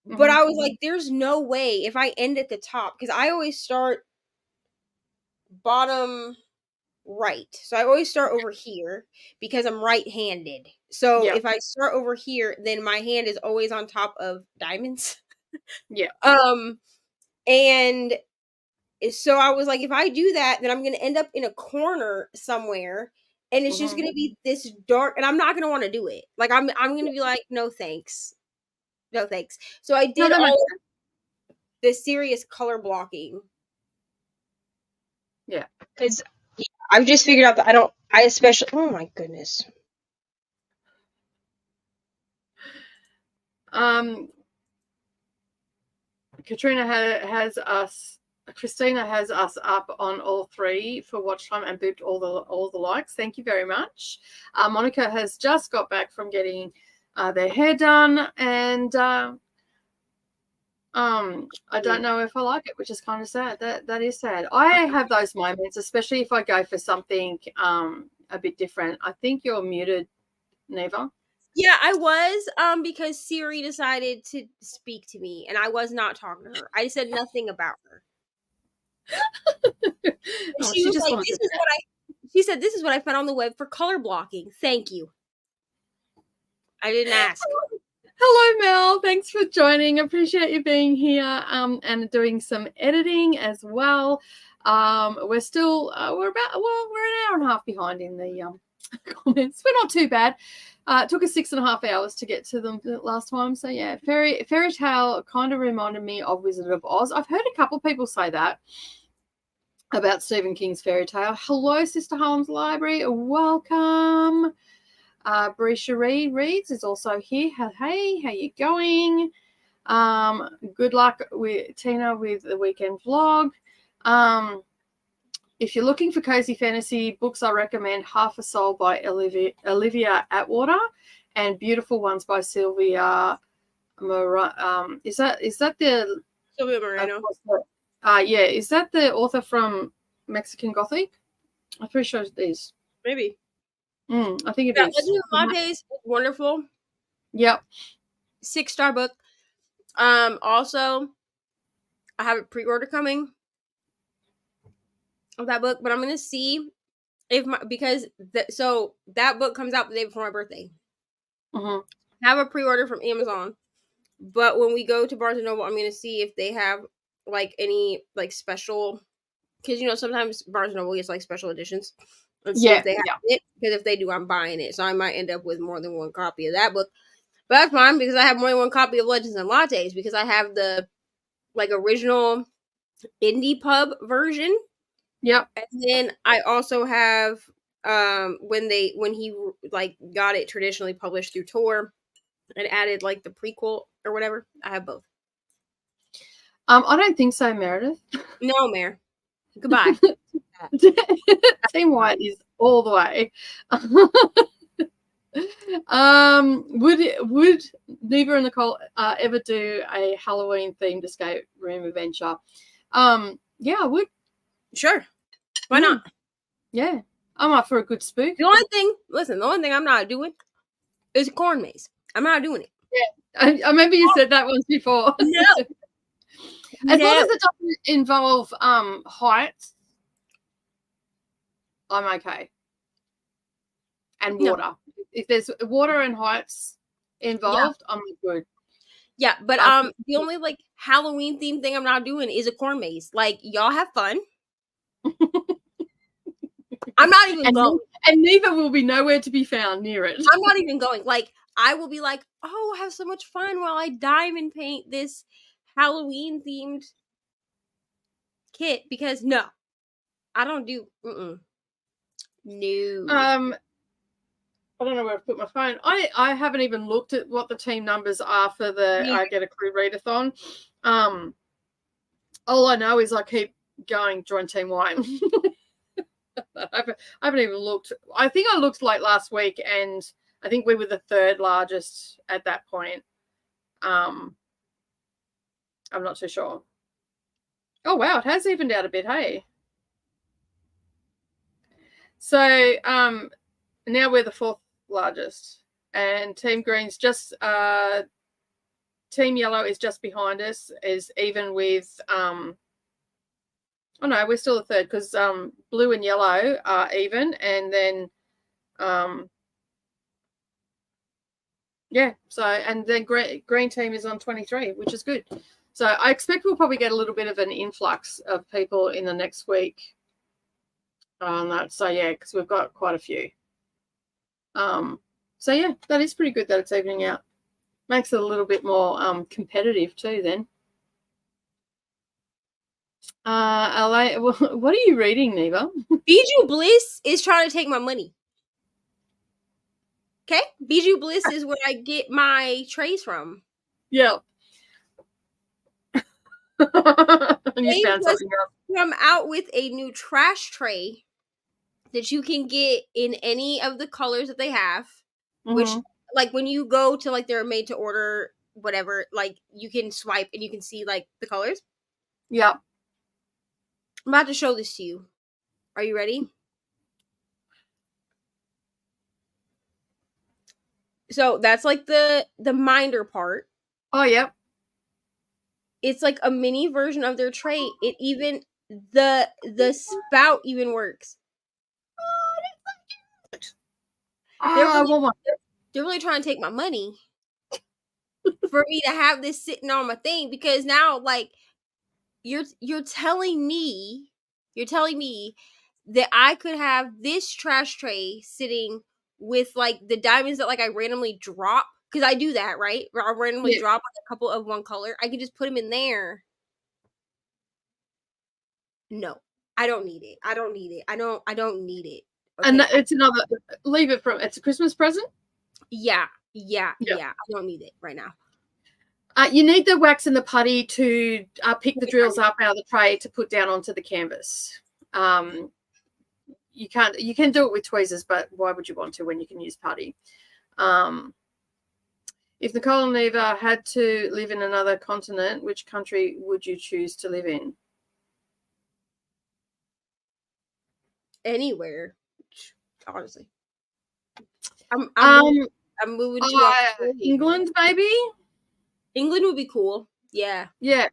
But I was like, there's no way if I end at the top, because I always start bottom right. So I always start over here because I'm right-handed. So if I start over here, then my hand is always on top of diamonds. And so I was like, if I do that, then I'm going to end up in a corner somewhere, and it's just going to be this dark, and I'm not going to want to do it. Like, I'm going to be like, no thanks. No thanks. So I did all the serious color blocking. Yeah. Because I've just figured out that I especially, oh my goodness. Christina has us up on all three for watch time and booped all the likes. Thank you very much. Monica has just got back from getting their hair done, and I don't know if I like it, which is kind of sad. That is sad. I have those moments, especially if I go for something a bit different. I think you're muted, Neva. Yeah, I was, because Siri decided to speak to me, and I was not talking to her. I said nothing about her. She was like, she said, this is what I found on the web for color blocking. Thank you. I didn't ask. Hello, Mel. Thanks for joining. Appreciate you being here and doing some editing as well. We're still we're an hour and a half behind in the comments. We're not too bad. It took us 6.5 hours to get to them last time. So yeah, fairy tale kind of reminded me of Wizard of Oz. I've heard a couple of people say that about Stephen King's fairy tale. Hello, Sister Holmes Library. Welcome. Bree Cherie Reads is also here. Hey, how you going? Good luck with Tina with the weekend vlog. If you're looking for cozy fantasy books, I recommend Half a Soul by Olivia Atwater and Beautiful Ones by Sylvia is that the Sylvia Moreno? Yeah, is that the author from Mexican Gothic? I'm pretty sure it is. Maybe. I think it is. Legend of Lattes is wonderful. Yep. 6-star book. Also, I have a pre-order coming of that book, but I'm gonna see if so that book comes out the day before my birthday. I have a pre-order from Amazon, but when we go to Barnes and Noble, I'm gonna see if they have like any like special, because sometimes Barnes and Noble gets like special editions. And see if they have it, because if they do, I'm buying it. So I might end up with more than one copy of that book. But that's fine, because I have more than one copy of Legends and Lattes, because I have the like original indie pub version. Yep. And then I also have when he like got it traditionally published through Tor and added like the prequel or whatever. I have both. I don't think so, Meredith. No, Mare. Goodbye. Team White is all the way. Would Neva and Nicole ever do a Halloween themed escape room adventure? Yeah, I would. Sure. Why not? Yeah. I'm up for a good spook. The only thing I'm not doing is a corn maze. I'm not doing it. Yeah. I remember you said that once before. No. As long as it doesn't involve heights, I'm okay. And water. No. If there's water and heights involved, I'm good. Yeah, but the only like Halloween themed thing I'm not doing is a corn maze. Like, y'all have fun. I'm not even going. And Neva will be nowhere to be found near it. I'm not even going. Like, I will be like, oh, have so much fun while I diamond paint this Halloween themed kit, because no, I don't do. No. I don't know where I've put my phone. I haven't even looked at what the team numbers are for the I Get a Clue Readathon. All I know is I keep going join Team White. I haven't even looked. I think I looked like last week, and I think we were the third largest at that point. I'm not too sure. Oh wow, it has evened out a bit, hey. So now we're the fourth largest, and Team Green's just Team Yellow is just behind us, is even with oh no, we're still the third, because blue and yellow are even, and then yeah, so and then green team is on 23, which is good. So I expect we'll probably get a little bit of an influx of people in the next week on that. So yeah, because we've got quite a few. So yeah, that is pretty good that it's evening out. Makes it a little bit more competitive too then. LA, what are you reading, Neva? Bijou Bliss is trying to take my money. Okay? Bijou Bliss is where I get my trays from. Yeah. You found something else. Come out with a new trash tray that you can get in any of the colors that they have, which like when you go to like their made to order whatever, like you can swipe and you can see like the colors. Yeah. I'm about to show this to you. Are you ready? So that's like the minder part. Oh, yep. It's like a mini version of their tray. It even the spout even works. They're really trying to take my money for me to have this sitting on my thing, because now like you're telling me You're telling me that I could have this trash tray sitting with like the diamonds that like I randomly drop, because I do that, right? Where I randomly Yeah. drop like a couple of one color. I can just put them in there. No, I don't need it. I don't need it. I don't need it. Okay? And it's another, leave it from, it's a Christmas present. Yeah. I don't need it right now. You need the wax and the putty to pick the drills up out of the tray to put down onto the canvas. You can do it with tweezers, but why would you want to when you can use putty? If Nicole and Neva had to live in another continent, which country would you choose to live in? Anywhere, honestly. I'm moving to England, maybe. England would be cool. Yeah. Yeah.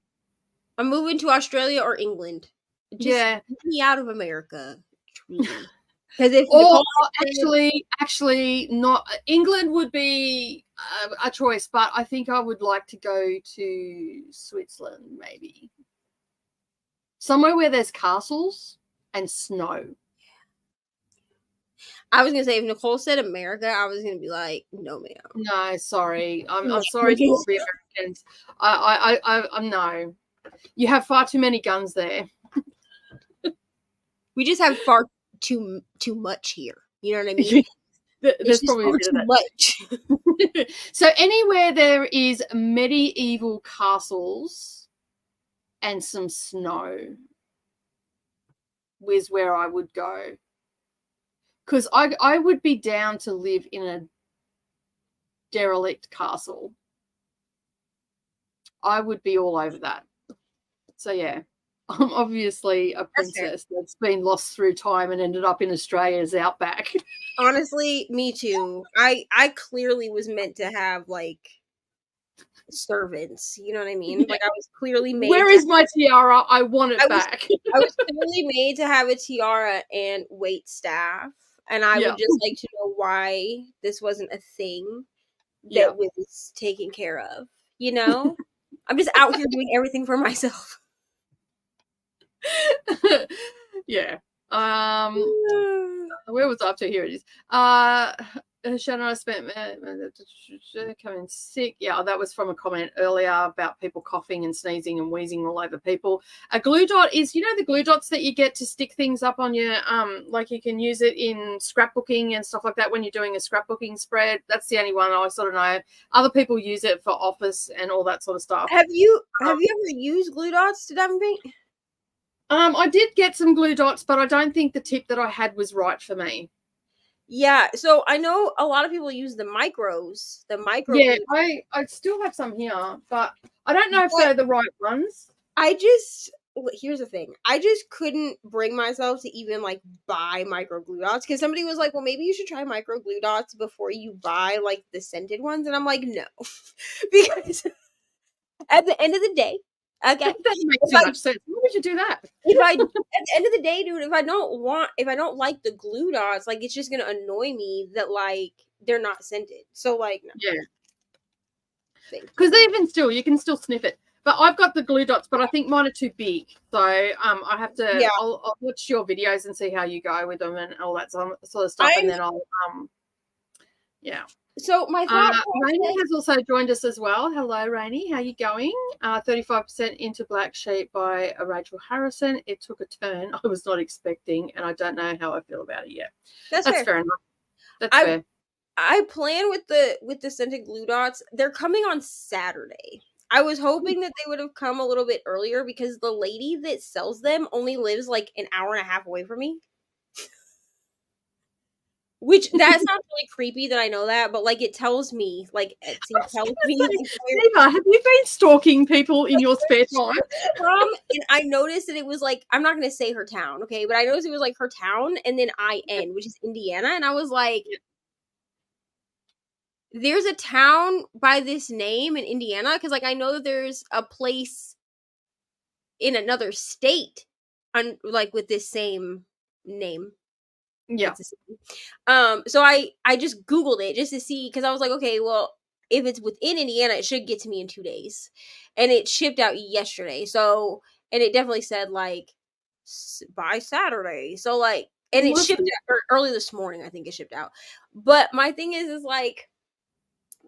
I'm moving to Australia or England. Just get me out of America. Because if actually not, England would be a choice, but I think I would like to go to Switzerland, maybe somewhere where there's castles and snow. I was gonna say, if Nicole said America, I was gonna be like, no, ma'am. No, sorry. I'm sorry to all the Americans. I'm no. You have far too many guns there. We just have far too much here. You know what I mean? There's probably too much. So anywhere there is medieval castles and some snow is where I would go. Because I would be down to live in a derelict castle. I would be all over that. So, yeah, I'm obviously a princess that's been lost through time and ended up in Australia's outback. Honestly, me too. I clearly was meant to have, like, servants. You know what I mean? Like, I was clearly made. Where is my tiara? I want it back. I was clearly made to have a tiara and wait staff. And I would just like to know why this wasn't a thing that was taken care of. You know? I'm just out here doing everything for myself. Yeah. Where was I up to? Here it is. Shannon, I spent coming sick. Yeah, that was from a comment earlier about people coughing and sneezing and wheezing all over people. A glue dot is, you know, the glue dots that you get to stick things up on your like you can use it in scrapbooking and stuff like that when you're doing a scrapbooking spread. That's the only one I sort of know. Other people use it for office and all that sort of stuff. Have you ever used glue dots to diamond paint? I did get some glue dots, but I don't think the tip that I had was right for me. Yeah, so I know a lot of people use the micros. Yeah, I still have some here, but I don't know if they're the right ones. Here's the thing. I just couldn't bring myself to even, like, buy micro glue dots, because somebody was like, well, maybe you should try micro glue dots before you buy, like, the scented ones, and I'm like, no. Because at the end of the day, okay, that doesn't make too much sense. Why would you do that? At the end of the day, dude, if I don't like the glue dots, like, it's just gonna annoy me that, like, they're not scented. So, like, no. Yeah, because even still, you can still sniff it. But I've got the glue dots, but I think mine are too big. So I have to. Yeah. I'll watch your videos and see how you go with them and all that sort of stuff, and then I'll yeah. So my thought Rainy has also joined us as well. Hello, Rainy. How you going? 35% into Black Sheep by Rachel Harrison. It took a turn I was not expecting, and I don't know how I feel about it yet. That's fair enough. That's fair. I plan with the scented glue dots. They're coming on Saturday. I was hoping that they would have come a little bit earlier because the lady that sells them only lives like an hour and a half away from me. Which, that sounds really creepy that I know that, but, like, it tells me, like, Etsy tells me. Neva, have you been stalking people in your spare time? And I noticed that it was, like, I'm not going to say her town, okay, but I noticed it was, like, her town and then IN, which is Indiana, and I was like, there's a town by this name in Indiana, because, like, I know that there's a place in another state, like, with this same name. Yeah. So I just Googled it just to see, because I was like, okay, well, if it's within Indiana, it should get to me in 2 days. And it shipped out yesterday. So, and it definitely said, like, by Saturday. So like, and it shipped out early this morning. I think it shipped out. But my thing is like,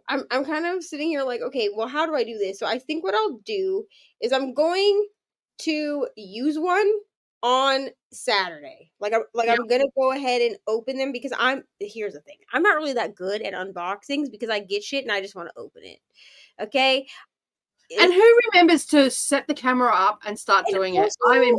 I'm kind of sitting here like, okay, well, how do I do this? So I think what I'll do is I'm going to use one on Saturday. I'm gonna go ahead and open them because here's the thing. I'm not really that good at unboxings because I get shit and I just want to open it. Okay. And who remembers to set the camera up and start doing it? I mean,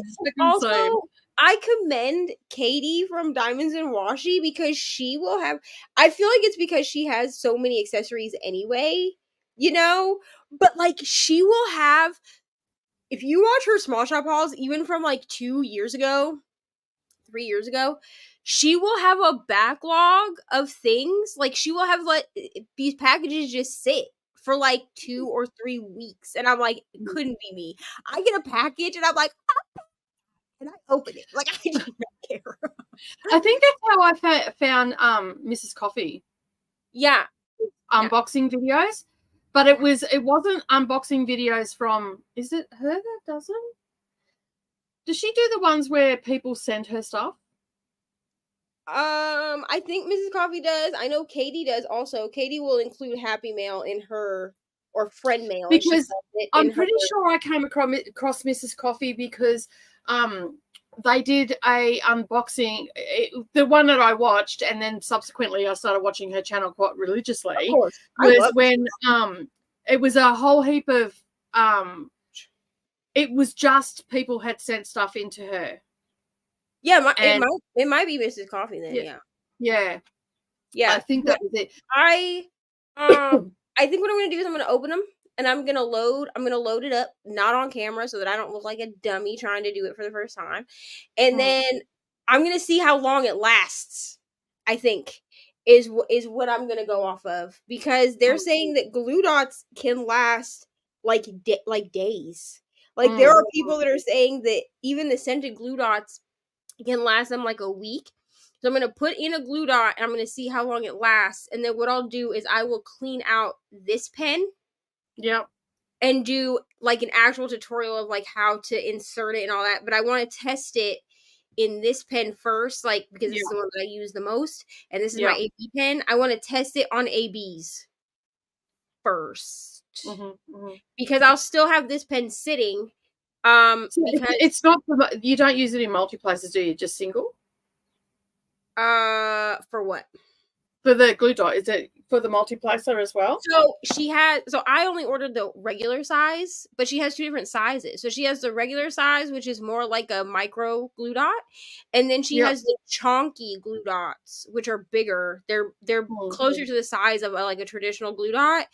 I commend Katie from Diamonds and Washi because she will have, I feel like it's because she has so many accessories anyway, you know, but like she will have, if you watch her small shop hauls, even from like 3 years ago, she will have a backlog of things. Like she will have like these packages just sit for like 2 or 3 weeks. And I'm like, it couldn't be me. I get a package and I'm like, and I open it. Like I do not care. I think that's how I found Mrs. Coffee. Yeah. Unboxing videos. But it wasn't unboxing videos from, is it her that does them? Does she do the ones where people send her stuff? I think Mrs. Coffee does. I know Katie does also. Katie will include Happy Mail in her, or friend mail. Because I'm pretty sure I came across Mrs. Coffee because they did a unboxing, the one that I watched, and then subsequently I started watching her channel quite religiously. Of course. Was when it was a whole heap of it was just people had sent stuff into her. Yeah, it might be Mrs. Coffee then. Yeah. I think that was it. I think what I'm gonna do is I'm gonna open them and I'm gonna load it up, not on camera, so that I don't look like a dummy trying to do it for the first time. And then I'm gonna see how long it lasts. I think is what I'm gonna go off of, because they're saying that glue dots can last like days. Like there are people that are saying that even the scented glue dots can last them like a week. So I'm going to put in a glue dot and I'm going to see how long it lasts. And then what I'll do is I will clean out this pen. Yep. And do like an actual tutorial of like how to insert it and all that. But I want to test it in this pen first, like because this is the one that I use the most. And this is my AB pen. I want to test it on ABs first. Because I'll still have this pen sitting. Because it's not, you don't use it in multi-places, do you? Just single? For what? For the glue dot, is it for the multiplacer as well? So I only ordered the regular size, but she has 2 different sizes. So she has the regular size, which is more like a micro glue dot, and then she has the chonky glue dots, which are bigger. They're closer to the size of like a traditional glue dot,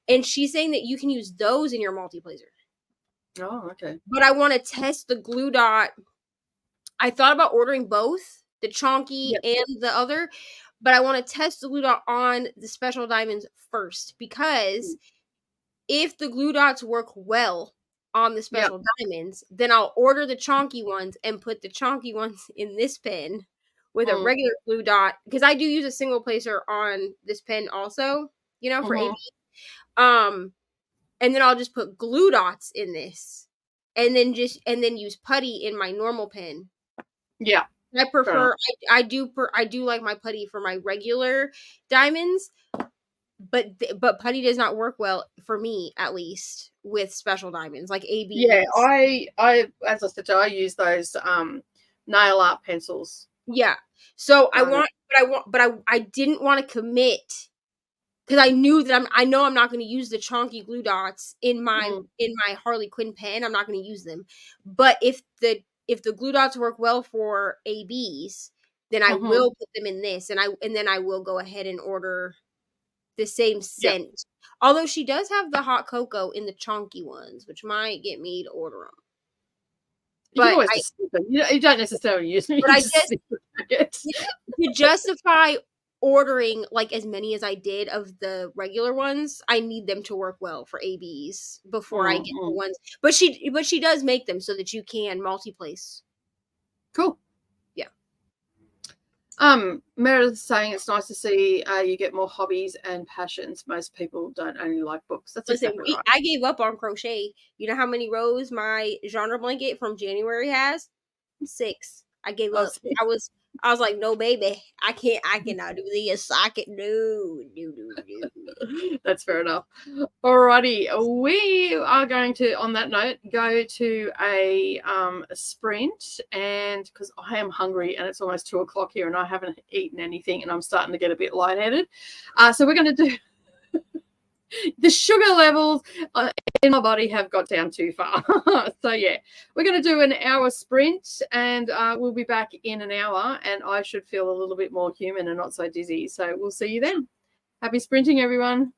and she's saying that you can use those in your multiplacer. Oh, okay. But I want to test the glue dot. I thought about ordering both, the chonky and the other, but I want to test the glue dot on the special diamonds first, because if the glue dots work well on the special diamonds, then I'll order the chonky ones and put the chonky ones in this pen with a regular glue dot, because I do use a single placer on this pen also, you know, for AB. And then I'll just put glue dots in this, and then use putty in my normal pen. Yeah. I prefer, I do like my putty for my regular diamonds, but putty does not work well for me, at least with special diamonds like AB. Yeah, I as I said, I use those nail art pencils. Yeah. So I didn't want to commit, because I knew that I know I'm not going to use the chonky glue dots in my Harley Quinn pen. I'm not going to use them. But if the glue dots work well for ABs, then I will put them in this, and then I will go ahead and order the same scent. Yep. Although she does have the hot cocoa in the chonky ones, which might get me to order them. But you don't necessarily use them. But I just to justify ordering like as many as I did of the regular ones, I need them to work well for ABs before I get the ones. But she does make them so that you can multi-place. Cool. Yeah. Meredith's saying it's nice to see you get more hobbies and passions. Most people don't only like books. That's exactly right. I gave up on crochet. You know how many rows my genre blanket from January has? 6. I gave Oh, up. I was like, no, baby, I cannot do this. I can no. That's fair enough. Alrighty, we are going to, on that note, go to a sprint, and because I am hungry and it's almost 2:00 here and I haven't eaten anything and I'm starting to get a bit lightheaded. So we're going to do the sugar levels in my body have got down too far. So yeah, we're going to do an hour sprint, and we'll be back in an hour, and I should feel a little bit more human and not so dizzy. So we'll see you then. Happy sprinting, everyone.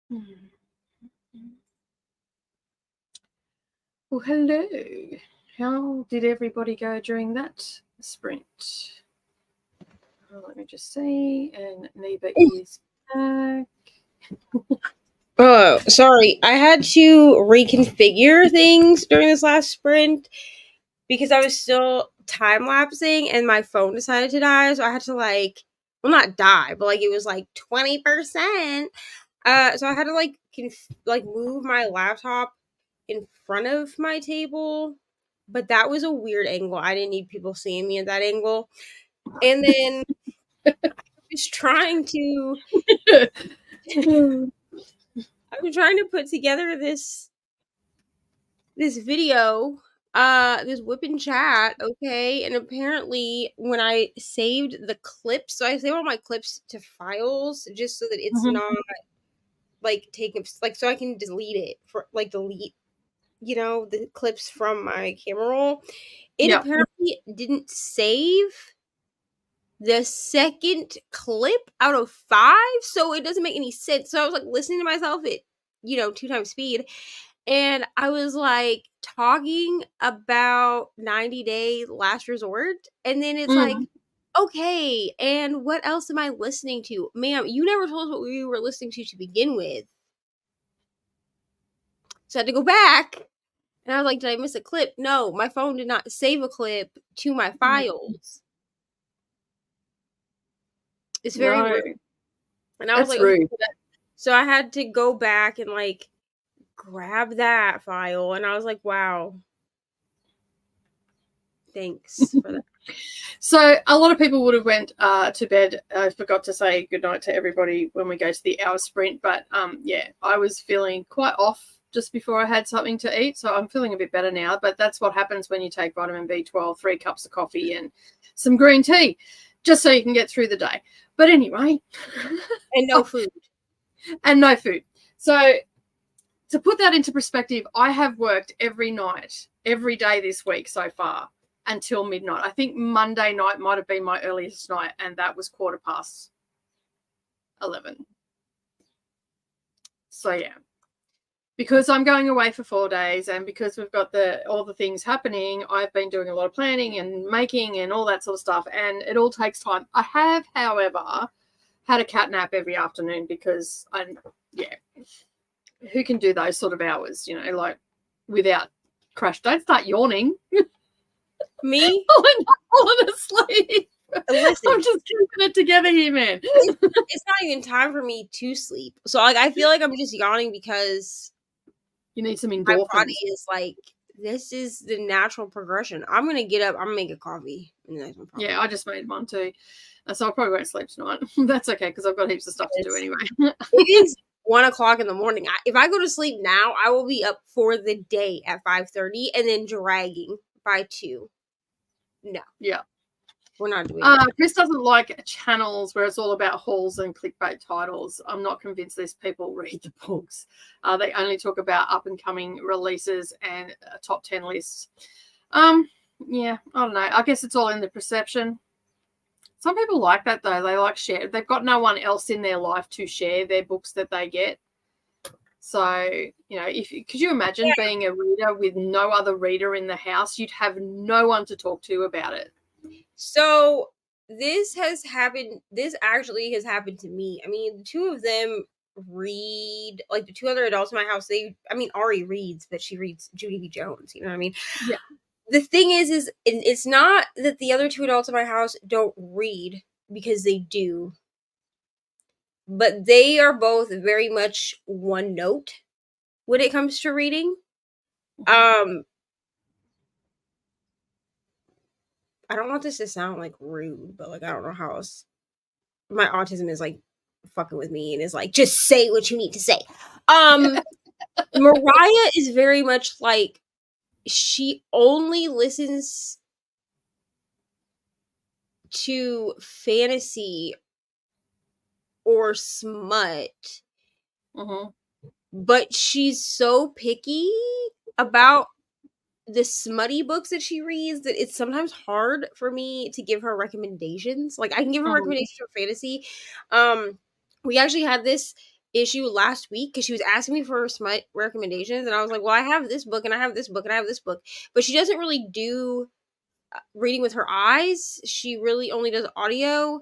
Well, hello. How did everybody go during that sprint? Let me just see. And Neva is back. Oh, sorry. I had to reconfigure things during this last sprint because I was still time lapsing and my phone decided to die. So I had to not die, but it was 20%. So I had to move my laptop in front of my table, but that was a weird angle. I didn't need people seeing me at that angle. And then I was trying to put together this video, this whipping chat, okay? And apparently when I saved the clips, so I saved all my clips to files just so that it's not taking so I can delete it delete the clips from my camera roll. It apparently didn't save the second clip out of 5, so it doesn't make any sense. So I was listening to myself at 2 times speed, and I was talking about 90 Day Last Resort, and then it's okay, and what else am I listening to? Ma'am, you never told us what we were listening to begin with. So I had to go back, and I was did I miss a clip? No, my phone did not save a clip to my files. It's very rude. And I was rude. Okay. So I had to go back and grab that file, and I was wow. Thanks for that. So a lot of people would have went to bed. I forgot to say goodnight to everybody when we go to the hour sprint, but I was feeling quite off just before I had something to eat, so I'm feeling a bit better now. But that's what happens when you take vitamin B12, 3 cups of coffee and some green tea, just so you can get through the day. But anyway. And no food. And no food. So to put that into perspective, I have worked every night, every day this week so far until midnight. I think Monday night might have been my earliest night, and that was 11:15. So, yeah. Because I'm going away for 4 days, and because we've got all the things happening, I've been doing a lot of planning and making and all that sort of stuff, and it all takes time. I have, however, had a cat nap every afternoon because who can do those sort of hours, without crash? Don't start yawning. Me? I'm not falling asleep. Listen, I'm just keeping it together here, man. It's not even time for me to sleep. So I feel like I'm just yawning because you need some endorphins. My body is this is the natural progression. I'm going to get up. I'm going to make a coffee. Yeah, I just made one too. So I probably won't sleep tonight. That's okay because I've got heaps of stuff to do anyway. It is 1:00 in the morning. If I go to sleep now, I will be up for the day at 5:30 and then dragging by 2. No. Yeah. We're not doing that. Chris doesn't like channels where it's all about hauls and clickbait titles. I'm not convinced these people read the books. They only talk about up-and-coming releases and top 10 lists. Yeah, I don't know. I guess it's all in the perception. Some people like that, though. They like share. They've got no one else in their life to share their books that they get. So, could you imagine being a reader with no other reader in the house? You'd have no one to talk to about it. So this actually has happened to me. I mean, the two of them read, the 2 other adults in my house, Ari reads, but she reads Judy B. Jones, you know what I mean? Yeah. The thing is it's not that the other 2 adults in my house don't read, because they do. But they are both very much one note when it comes to reading. I don't want this to sound rude, but I don't know how else. My autism is fucking with me and is just say what you need to say. Mariah is very much she only listens to fantasy or smut. Mm-hmm. But she's so picky about the smutty books that she reads that it's sometimes hard for me to give her recommendations. I can give her recommendations for fantasy. We actually had this issue last week because she was asking me for smut recommendations, and I was like, well, I have this book and I have this book and I have this book, but she doesn't really do reading with her eyes. She really only does audio.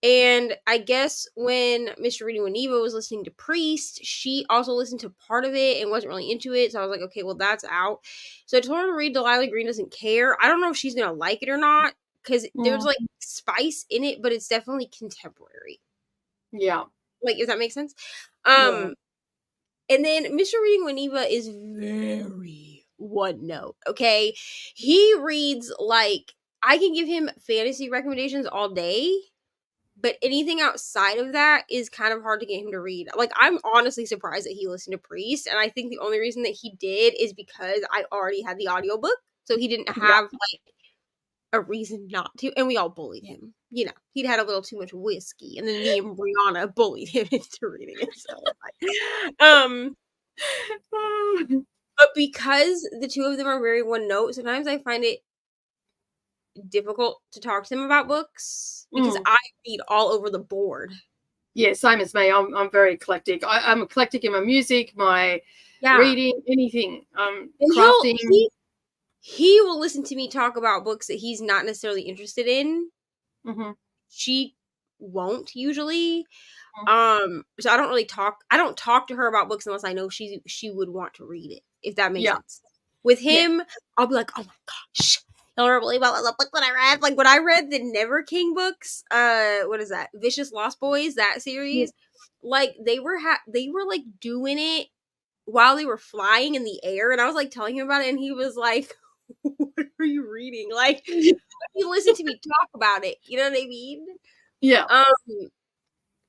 And I guess when Mr. Reading with Neva was listening to Priest, she also listened to part of it and wasn't really into it. So I was like, okay, well, that's out. So I told her to read Delilah Green Doesn't Care. I don't know if she's going to like it or not because there's like spice in it, but it's definitely contemporary. Yeah. Like, does that make sense? Yeah. And then Mr. Reading with Neva is very one note, okay? He reads like, I can give him fantasy recommendations all day, but anything outside of that is kind of hard to get him to read. Like, I'm honestly surprised that he listened to Priest, and I think the only reason that he did is because I already had the audiobook, so he didn't have, like, a reason not to, and we all bullied him. You know, he'd had a little too much whiskey, and then me and Brianna bullied him into reading it, so, but because the two of them are very one note, sometimes I find it difficult to talk to them about books because I read all over the board. Yeah, same as me. I'm very eclectic. I'm eclectic in my music, my reading, anything. Crafting. He will listen to me talk about books that he's not necessarily interested in. Mm-hmm. She won't usually. So I don't really talk. I don't talk to her about books unless I know she would want to read it. If that makes sense. With him, I'll be like, oh my gosh, you'll never believe what the book that I read. Like when I read the Never King books, what is that? Vicious Lost Boys, that series. Like they were like doing it while they were flying in the air, and I was like telling him about it, and he was like, "What are you reading?" Like you listen to me talk about it. You know what I mean? Yeah.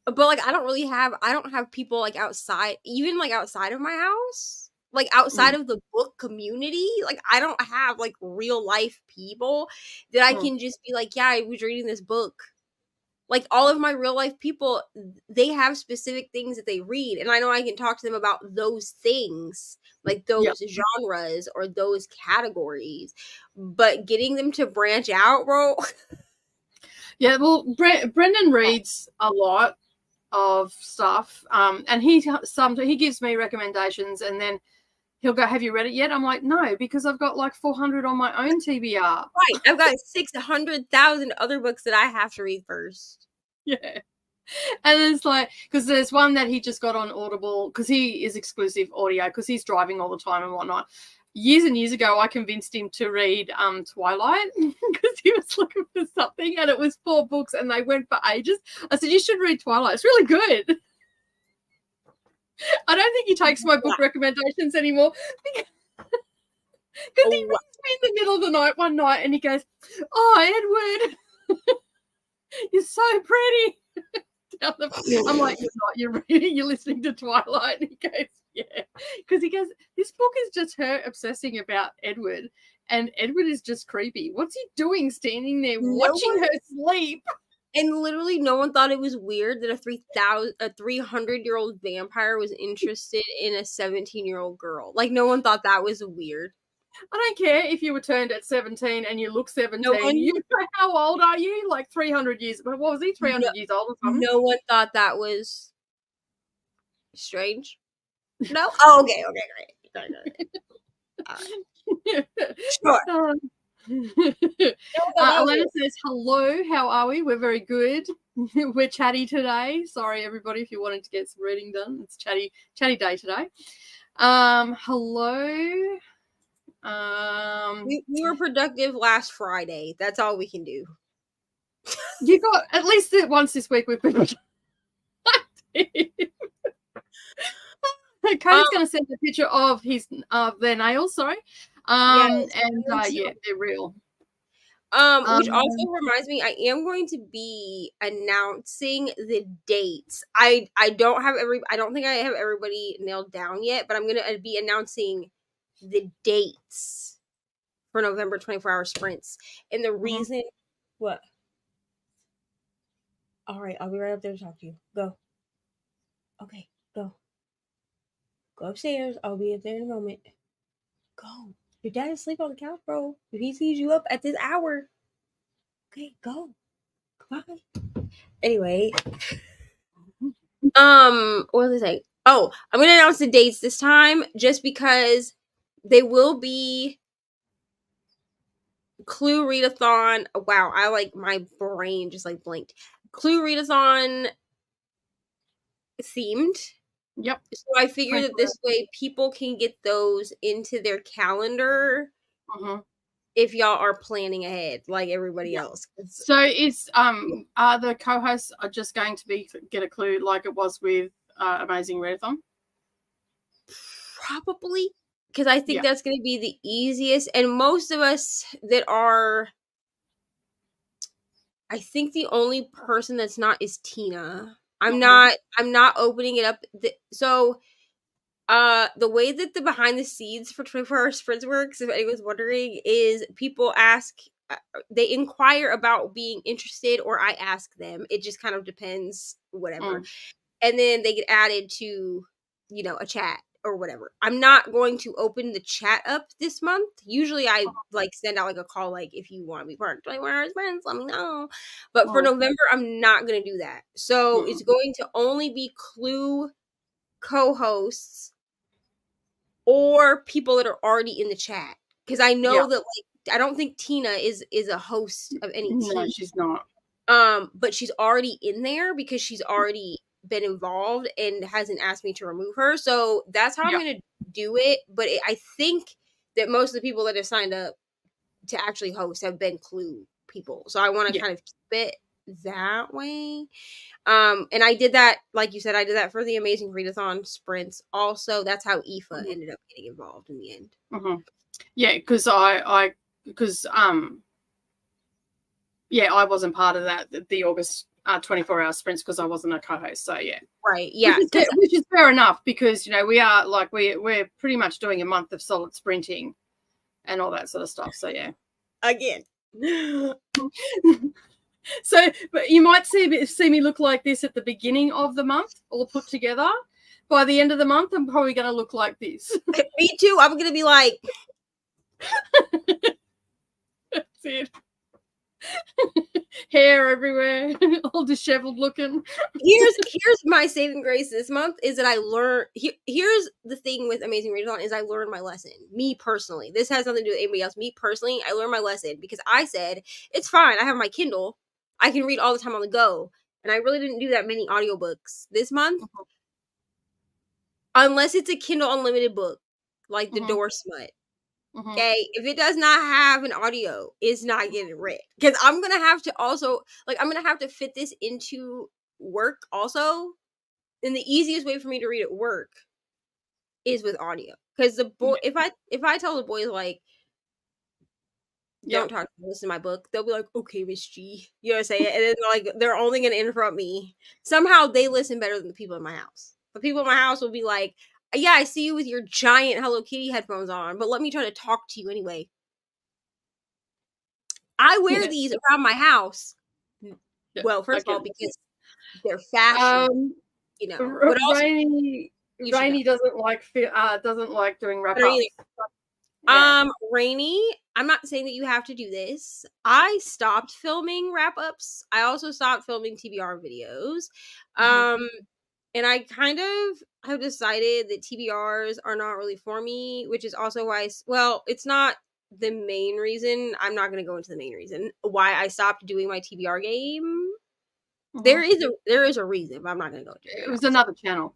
But like I don't have people like outside, even like outside of my house, like outside of the book community. Like I don't have like real life people that I can just be like, yeah, I was reading this book. Like all of my real life people, they have specific things that they read, and I know I can talk to them about those things, like those genres or those categories. But getting them to branch out, bro. Yeah, well, Brendan reads a lot of stuff, and he gives me recommendations, and then he'll go, "Have you read it yet?" I'm like, "No, because I've got like 400 on my own TBR." Right, I've got 600,000 other books that I have to read first. Yeah. And it's like, because there's one that he just got on Audible because he is exclusive audio because he's driving all the time and whatnot. Years and years ago, I convinced him to read Twilight because he was looking for something, and it was 4 books and they went for ages. I said, you should read Twilight. It's really good. I don't think he takes my book recommendations anymore because he reads me in the middle of the night one night and he goes, "Oh, Edward, you're so pretty." I'm like, "You're not. You're listening to Twilight." And he goes, "Yeah," because he goes, "This book is just her obsessing about Edward, and Edward is just creepy. What's he doing, standing there watching her sleep?" And literally, no one thought it was weird that a 300-year-old vampire was interested in a 17-year-old girl. Like, no one thought that was weird. I don't care if you were turned at 17 and you look 17. How old are you? Like 300 years. But what was he? 300 years old or something? No one thought that was strange. No? Oh, okay, great. Sure. Elena says, "Hello, how are we? We're very good. We're chatty today. Sorry, everybody, if you wanted to get some reading done. It's chatty day today. Hello. We were productive last Friday. That's all we can do. You got at least once this week we've been productive. Cody's going to send a picture of their nails. Sorry. And they're real. Which also reminds me, I am going to be announcing the dates. I don't think I have everybody nailed down yet, but I'm going to be announcing the dates for November 24-hour sprints. And the reason what? All right, I'll be right up there to talk to you. Go. Okay, go. Go upstairs. I'll be up there in a moment. Go. Your dad is asleep on the couch, bro. If he sees you up at this hour. Okay, go. Goodbye. Anyway. What was I saying? Oh, I'm gonna announce the dates this time just because they will be Clue Readathon. Wow, I like my brain just like blinked. Clue Readathon themed. Yep. So I figure that this way people can get those into their calendar if y'all are planning ahead like everybody else. So is are the co-hosts are just going to get a clue like it was with Amazing Readathon? Probably, because I think that's going to be the easiest, and most of us that are, I think the only person that's not is Tina. I'm not opening it up. So the way that the behind the scenes for 24-hour sprints works, if anyone's wondering, is people ask, they inquire about being interested, or I ask them. It just kind of depends, whatever. And then they get added to, a chat or whatever. I'm not going to open the chat up this month. Usually I like send out like a call, like, if you want to be part of 24-hour sprints, let me know. But for November, I'm not going to do that. So it's going to only be Clue co-hosts or people that are already in the chat, because I know that, like, I don't think Tina is a host of any team. No, she's not. But she's already in there because she's already been involved and hasn't asked me to remove her. So that's how I'm going to do it. But I think that most of the people that have signed up to actually host have been Clue people. So I want to kind of keep it that way. And I did that, like you said, I did that for the Amazing Readathon sprints. Also, that's how Aoife ended up getting involved in the end. Yeah, because I wasn't part of that, the August 24-hour sprints, because I wasn't a co-host. So right, yeah, which is fair enough, because we are like we're pretty much doing a month of solid sprinting and all that sort of stuff. So again. So, but you might see me look like this at the beginning of the month, all put together. By the end of the month, I'm probably going to look like this. Me too. I'm going to be like, that's it. Hair everywhere, all disheveled looking. Here's my saving grace this month is that I learned. Here's the thing with Amazing Readathon is I learned my lesson. Me personally, this has nothing to do with anybody else. Me personally, I learned my lesson because I said it's fine. I have my Kindle. I can read all the time on the go, and I really didn't do that many audiobooks this month, unless it's a Kindle Unlimited book like the Door Smut. Okay, if it does not have an audio, it's not getting read, because I'm gonna have to also, like, I'm gonna have to fit this into work also, and the easiest way for me to read at work is with audio, because the boy, if I tell the boys, like, don't talk to me, listen to my book, they'll be like, okay, Miss G, you know what I'm saying, and then like they're only gonna interrupt me. Somehow they listen better than the people in my house. The people in my house will be like, yeah, I see you with your giant Hello Kitty headphones on, but let me try to talk to you anyway. I wear these around my house. Well, first of all, because they're fashion, But also, Rainy doesn't like doing wrap ups. Rainy, I'm not saying that you have to do this. I stopped filming wrap ups. I also stopped filming TBR videos. And I kind of have decided that TBRs are not really for me, which is also why, it's not the main reason. I'm not going to go into the main reason why I stopped doing my TBR game. There is a reason, but I'm not going to go into it. It was another channel.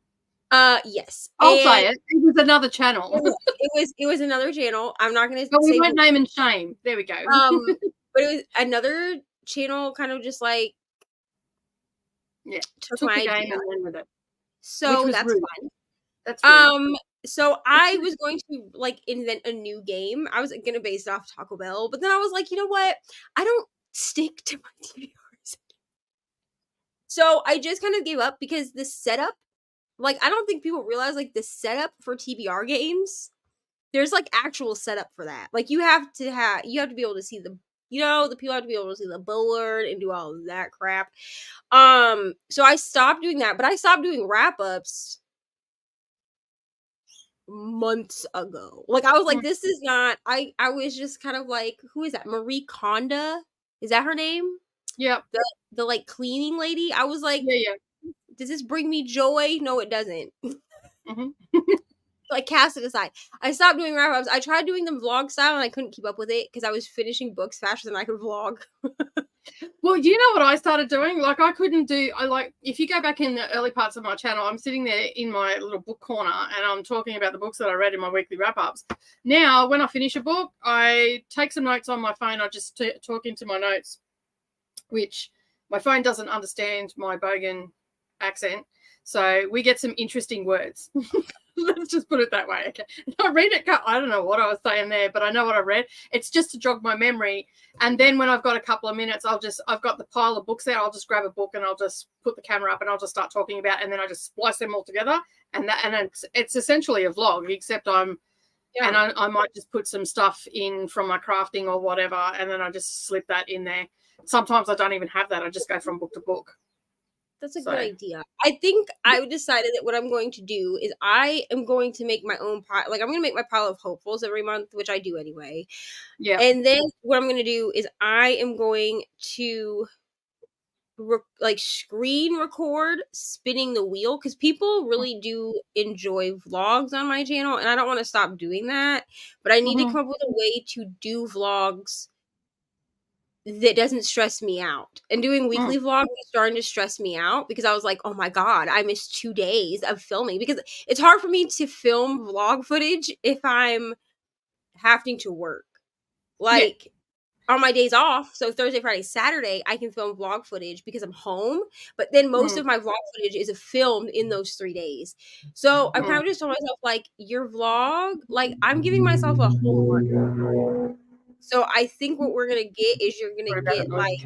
Yes. I'll say it. It was another channel. It was another channel. I'm not going to But we won't name and shame. There we go. But it was another channel, kind of just like took my game and went with it. So that's rude. fun. That's rude. So I was going to like invent a new game. I was gonna base it off Taco Bell, but then I was like, you know what? I don't stick to my TBRs. So I just kind of gave up because the setup, like, I don't think people realize, like, the setup for TBR games, there's like actual setup for that. Like, you have to be able to see the people have to be able to see the board and do all of that crap. So I stopped doing that, but I stopped doing wrap-ups months ago. Like, I was like, this is not, I was just kind of like, who is that? Marie Konda? Is that her name? Yeah. The like cleaning lady? I was like, Does this bring me joy? No, it doesn't. Mm-hmm. So I cast it aside. I stopped doing wrap-ups. I tried doing them vlog style and I couldn't keep up with it because I was finishing books faster than I could vlog. Well, you know what I started doing? Like, if you go back in the early parts of my channel, I'm sitting there in my little book corner and I'm talking about the books that I read in my weekly wrap-ups. Now, when I finish a book, I take some notes on my phone. I just talk into my notes, which my phone doesn't understand my Bogan accent. So we get some interesting words. Let's just put it that way. Okay. I read it. I don't know what I was saying there, but I know what I read. It's just to jog my memory. And then when I've got a couple of minutes, I've got the pile of books there. I'll just grab a book and I'll just put the camera up and I'll just start talking about, and then I just splice them all together. And it's essentially a vlog, except I might just put some stuff in from my crafting or whatever. And then I just slip that in there. Sometimes I don't even have that. I just go from book to book. That's a good idea. I think I decided that what I'm going to do is I am going to make my own pile. Like, I'm going to make my pile of hopefuls every month, which I do anyway. Yeah. And then what I'm going to do is I am going to screen record spinning the wheel, because people really do enjoy vlogs on my channel, and I don't want to stop doing that. But I need to come up with a way to do vlogs that doesn't stress me out. And doing weekly vlogs is starting to stress me out because I was like, oh my God, I missed 2 days of filming, because it's hard for me to film vlog footage if I'm having to work. Like on my days off, so Thursday, Friday, Saturday, I can film vlog footage because I'm home. But then most of my vlog footage is filmed in those 3 days. So I kind of just told myself, like, your vlog, like, I'm giving myself a whole month. So I think what we're going to get is you're going to get like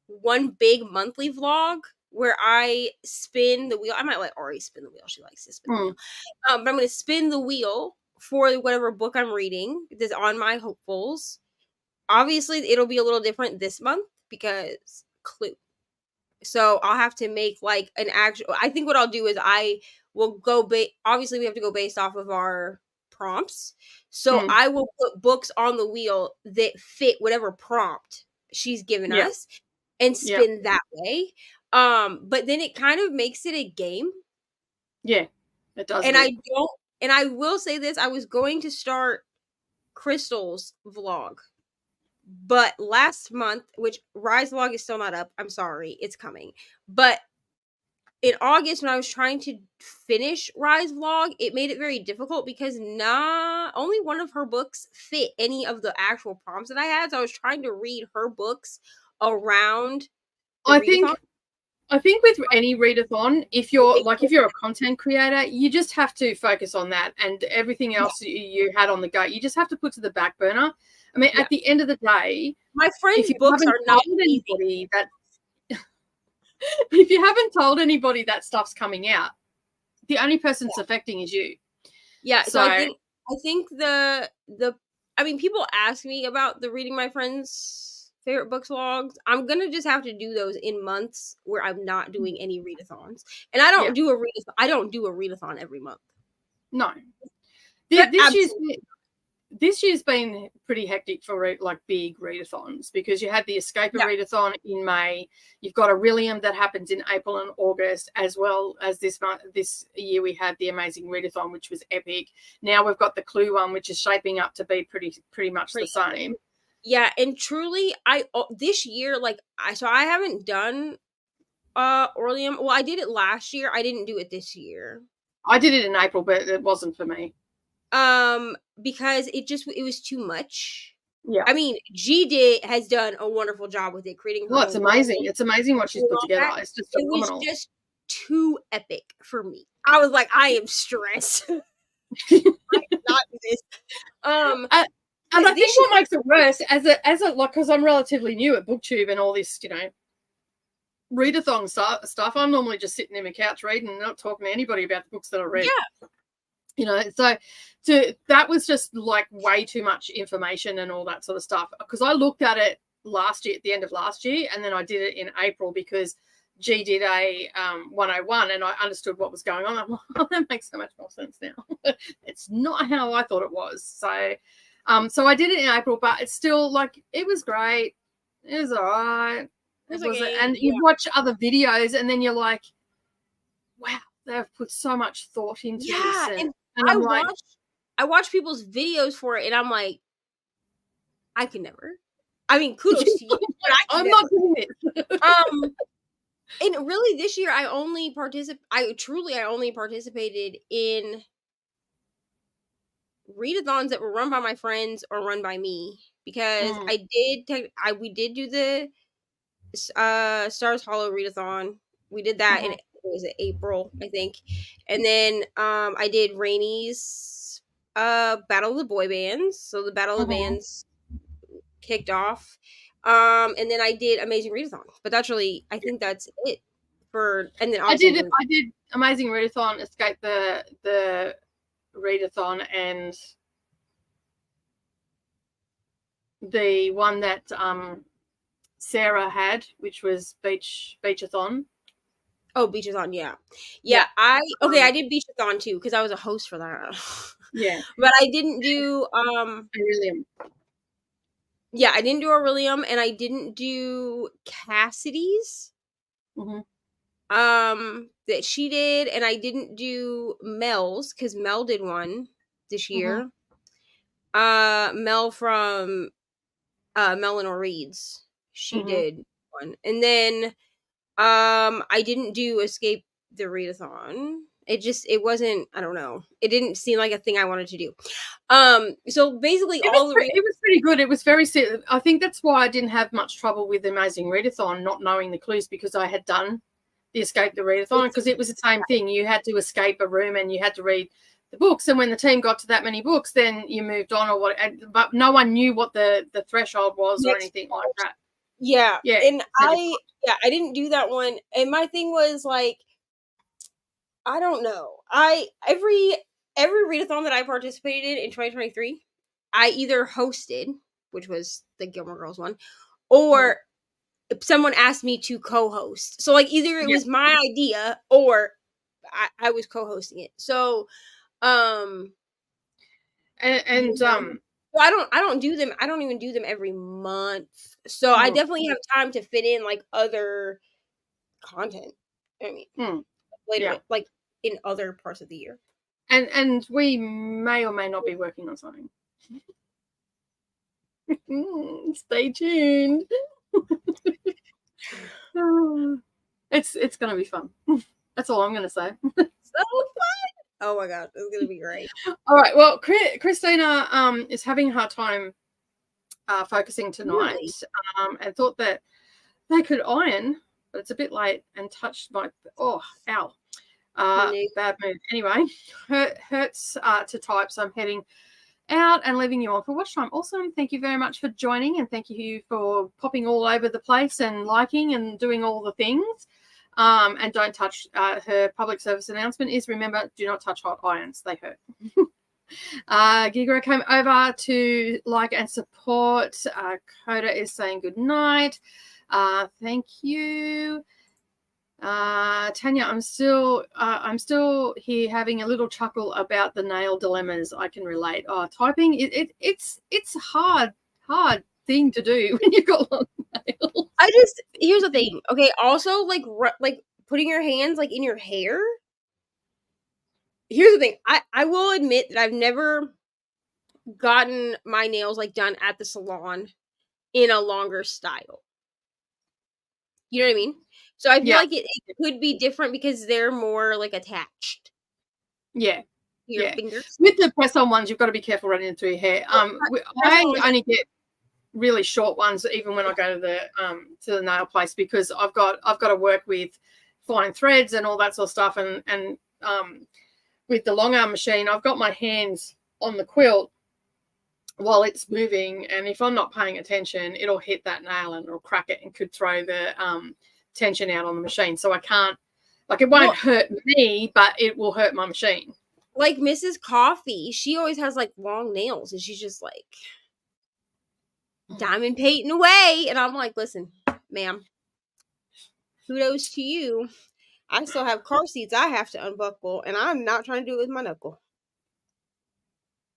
one big monthly vlog where I spin the wheel. I might let Ari spin the wheel. She likes to spin the wheel. But I'm going to spin the wheel for whatever book I'm reading that's on my hopefuls. Obviously, it'll be a little different this month because Clue. So I'll have to make like an actual. I think what I'll do is I will go. Obviously, we have to go based off of our prompts. So I will put books on the wheel that fit whatever prompt she's given us and spin that way. But then it kind of makes it a game. Yeah, it does. And I will say this, I was going to start Crystal's vlog, but last month, which Rise vlog is still not up, I'm sorry, it's coming. But in August, when I was trying to finish Rise vlog, it made it very difficult because only one of her books fit any of the actual prompts that I had. So I was trying to read her books around. I think with any readathon, if you're a content creator, you just have to focus on that, and everything else you had on the go, you just have to put to the back burner. I mean, at the end of the day, my friends' books are not anybody that. If you haven't told anybody that stuff's coming out, the only person it's affecting is you. Yeah, so I think the I mean, people ask me about the reading my friends' favorite books vlogs. I'm gonna just have to do those in months where I'm not doing any readathons, and I don't do a readathon. I don't do a readathon every month. No, this year's been pretty hectic for like big readathons, because you had the Escaper readathon in May. You've got a William that happens in April and August, as well as this year we had the Amazing Readathon, which was epic. Now we've got the Clue one, which is shaping up to be pretty much the same. Yeah, and truly, this year, like, I haven't done Orleum. Well, I did it last year. I didn't do it this year. I did it in April, but it wasn't for me. Because it was too much. Yeah. I mean, G has done a wonderful job with it, creating her it's amazing. It's amazing what she's put together. It's just phenomenal. It was just too epic for me. I was like, I am stressed. I cannot do this. And I think what makes it worse, as a like, because I'm relatively new at Booktube and all this, readathon stuff. I'm normally just sitting in my couch reading and not talking to anybody about the books that I read. Yeah. So that was just like way too much information and all that sort of stuff, because I looked at it last year, at the end of last year, and then I did it in April because G did a 101 and I understood what was going on. I'm like, oh, that makes so much more sense now. It's not how I thought it was. So I did it in April, but it's still like, it was great. It was all right. It was and you watch other videos and then you're like, wow, they've put so much thought into this. And I'm like, I watch people's videos for it and I'm like, I can never. I mean, kudos to you, but I'm not doing it. And really this year I only participated in readathons that were run by my friends or run by me, because we did do the Stars Hollow readathon. We did that in April, I think. And then I did Rainy's Battle of the Boy Bands. So the Battle of the Bands kicked off. And then I did Amazing Readathon. But that's really, I think that's it for. And then I did Amazing Readathon, Escape the Readathon, and the one that Sarah had, which was Beachathon. Oh, Beachathon, yeah. I did Beachathon too because I was a host for that. Yeah, but I didn't do Aurelium. Yeah, I didn't do Aurelium, and I didn't do Cassidy's. That she did, and I didn't do Mel's because Mel did one this year. Mel from Eleanor Reed's, she did one, and then I didn't do Escape the Readathon. It wasn't, I don't know, it didn't seem like a thing I wanted to do. So basically it was pretty good. It was very, I think that's why I didn't have much trouble with the Amazing Readathon, not knowing the clues, because I had done the Escape the Readathon, because it was the same thing. You had to escape a room and you had to read the books, and when the team got to that many books, then you moved on or what, but no one knew what the threshold was or anything like that. Yeah. And I didn't do that one. And my thing was like, I don't know. Every readathon that I participated in 2023, I either hosted, which was the Gilmore Girls one, or someone asked me to co-host. So like either it was my idea or I was co-hosting it. So so I don't do them. I don't even do them every month. So I definitely have time to fit in like other content. I mean, later, like in other parts of the year. And we may or may not be working on something. Stay tuned. It's gonna be fun. That's all I'm gonna say. So fun! Oh my god, it's gonna be great. All right. Well, Christina is having a hard time focusing tonight, and thought that they could iron, but it's a bit late, and touched my ow. Bad move. Anyway, hurts to type, so I'm heading out and leaving you on for watch time. Awesome. Thank you very much for joining, and thank you for popping all over the place and liking and doing all the things. And don't touch her public service announcement is, remember, do not touch hot irons. They hurt. Gigra came over to like and support. Coda is saying good night. Thank you. Tanya, I'm still here having a little chuckle about the nail dilemmas. I can relate. Typing it's a hard thing to do when you've got long nails. Here's the thing. Okay, also like putting your hands like in your hair. Here's the thing. I will admit that I've never gotten my nails like done at the salon in a longer style. You know what I mean? So I feel like it could be different because they're more like attached. Yeah. Your fingers. With the press-on ones, you've got to be careful running through your hair. I only get really short ones even when I go to the nail place, because I've got to work with fine threads and all that sort of stuff, and with the long arm machine, I've got my hands on the quilt while it's moving, and if I'm not paying attention, it'll hit that nail and it'll crack it and could throw the tension out on the machine. So I can't, like, it won't hurt me, but it will hurt my machine. Like Mrs. Coffee, she always has like long nails, and she's just like diamond painting away, and I'm like, listen, ma'am, kudos to you. I still have car seats I have to unbuckle, and I'm not trying to do it with my knuckle.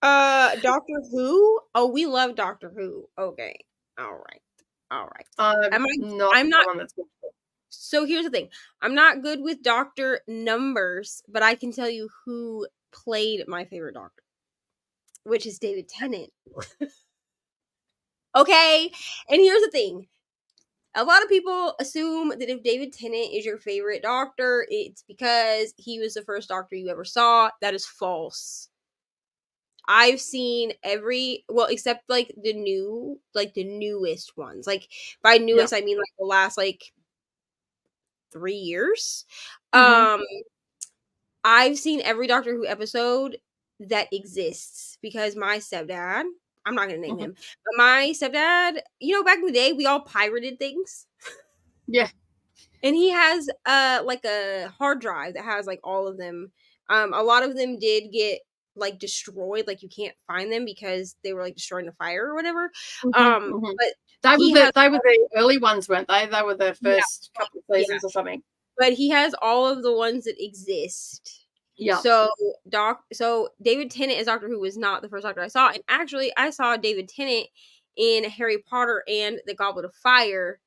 Doctor Who? Oh, we love Doctor Who. Okay. All right. All right. I'm not. I'm not. Someone that's good. So here's the thing. I'm not good with doctor numbers, but I can tell you who played my favorite doctor, which is David Tennant. Okay. And here's the thing. A lot of people assume that if David Tennant is your favorite doctor, it's because he was the first doctor you ever saw. That is false. I've seen except like the newest ones. Like by newest, I mean like the last like 3 years. Mm-hmm. I've seen every Doctor Who episode that exists because my stepdad, I'm not gonna name him, but my stepdad, back in the day, we all pirated things. Yeah. And he has like a hard drive that has like all of them. A lot of them did get like destroyed, like you can't find them because they were like destroyed in a fire or whatever. But they were the early ones, weren't they? They were the first couple of seasons or something. But he has all of the ones that exist. Yeah. So David Tennant as Doctor Who was not the first Doctor I saw, and actually I saw David Tennant in Harry Potter and the Goblet of Fire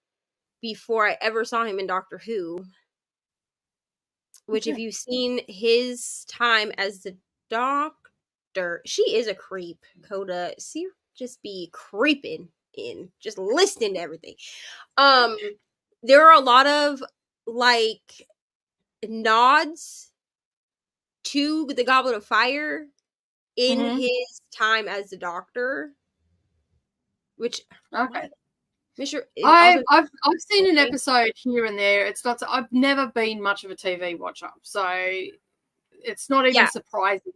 before I ever saw him in Doctor Who. Which, if you've seen his time as the Doctor, she is a creep. Coda, see, just be creeping in, just listening to everything. There are a lot of like nods to the Goblet of Fire in his time as the Doctor, which I've seen an episode here and there. It's not. I've never been much of a TV watcher, so it's not even surprising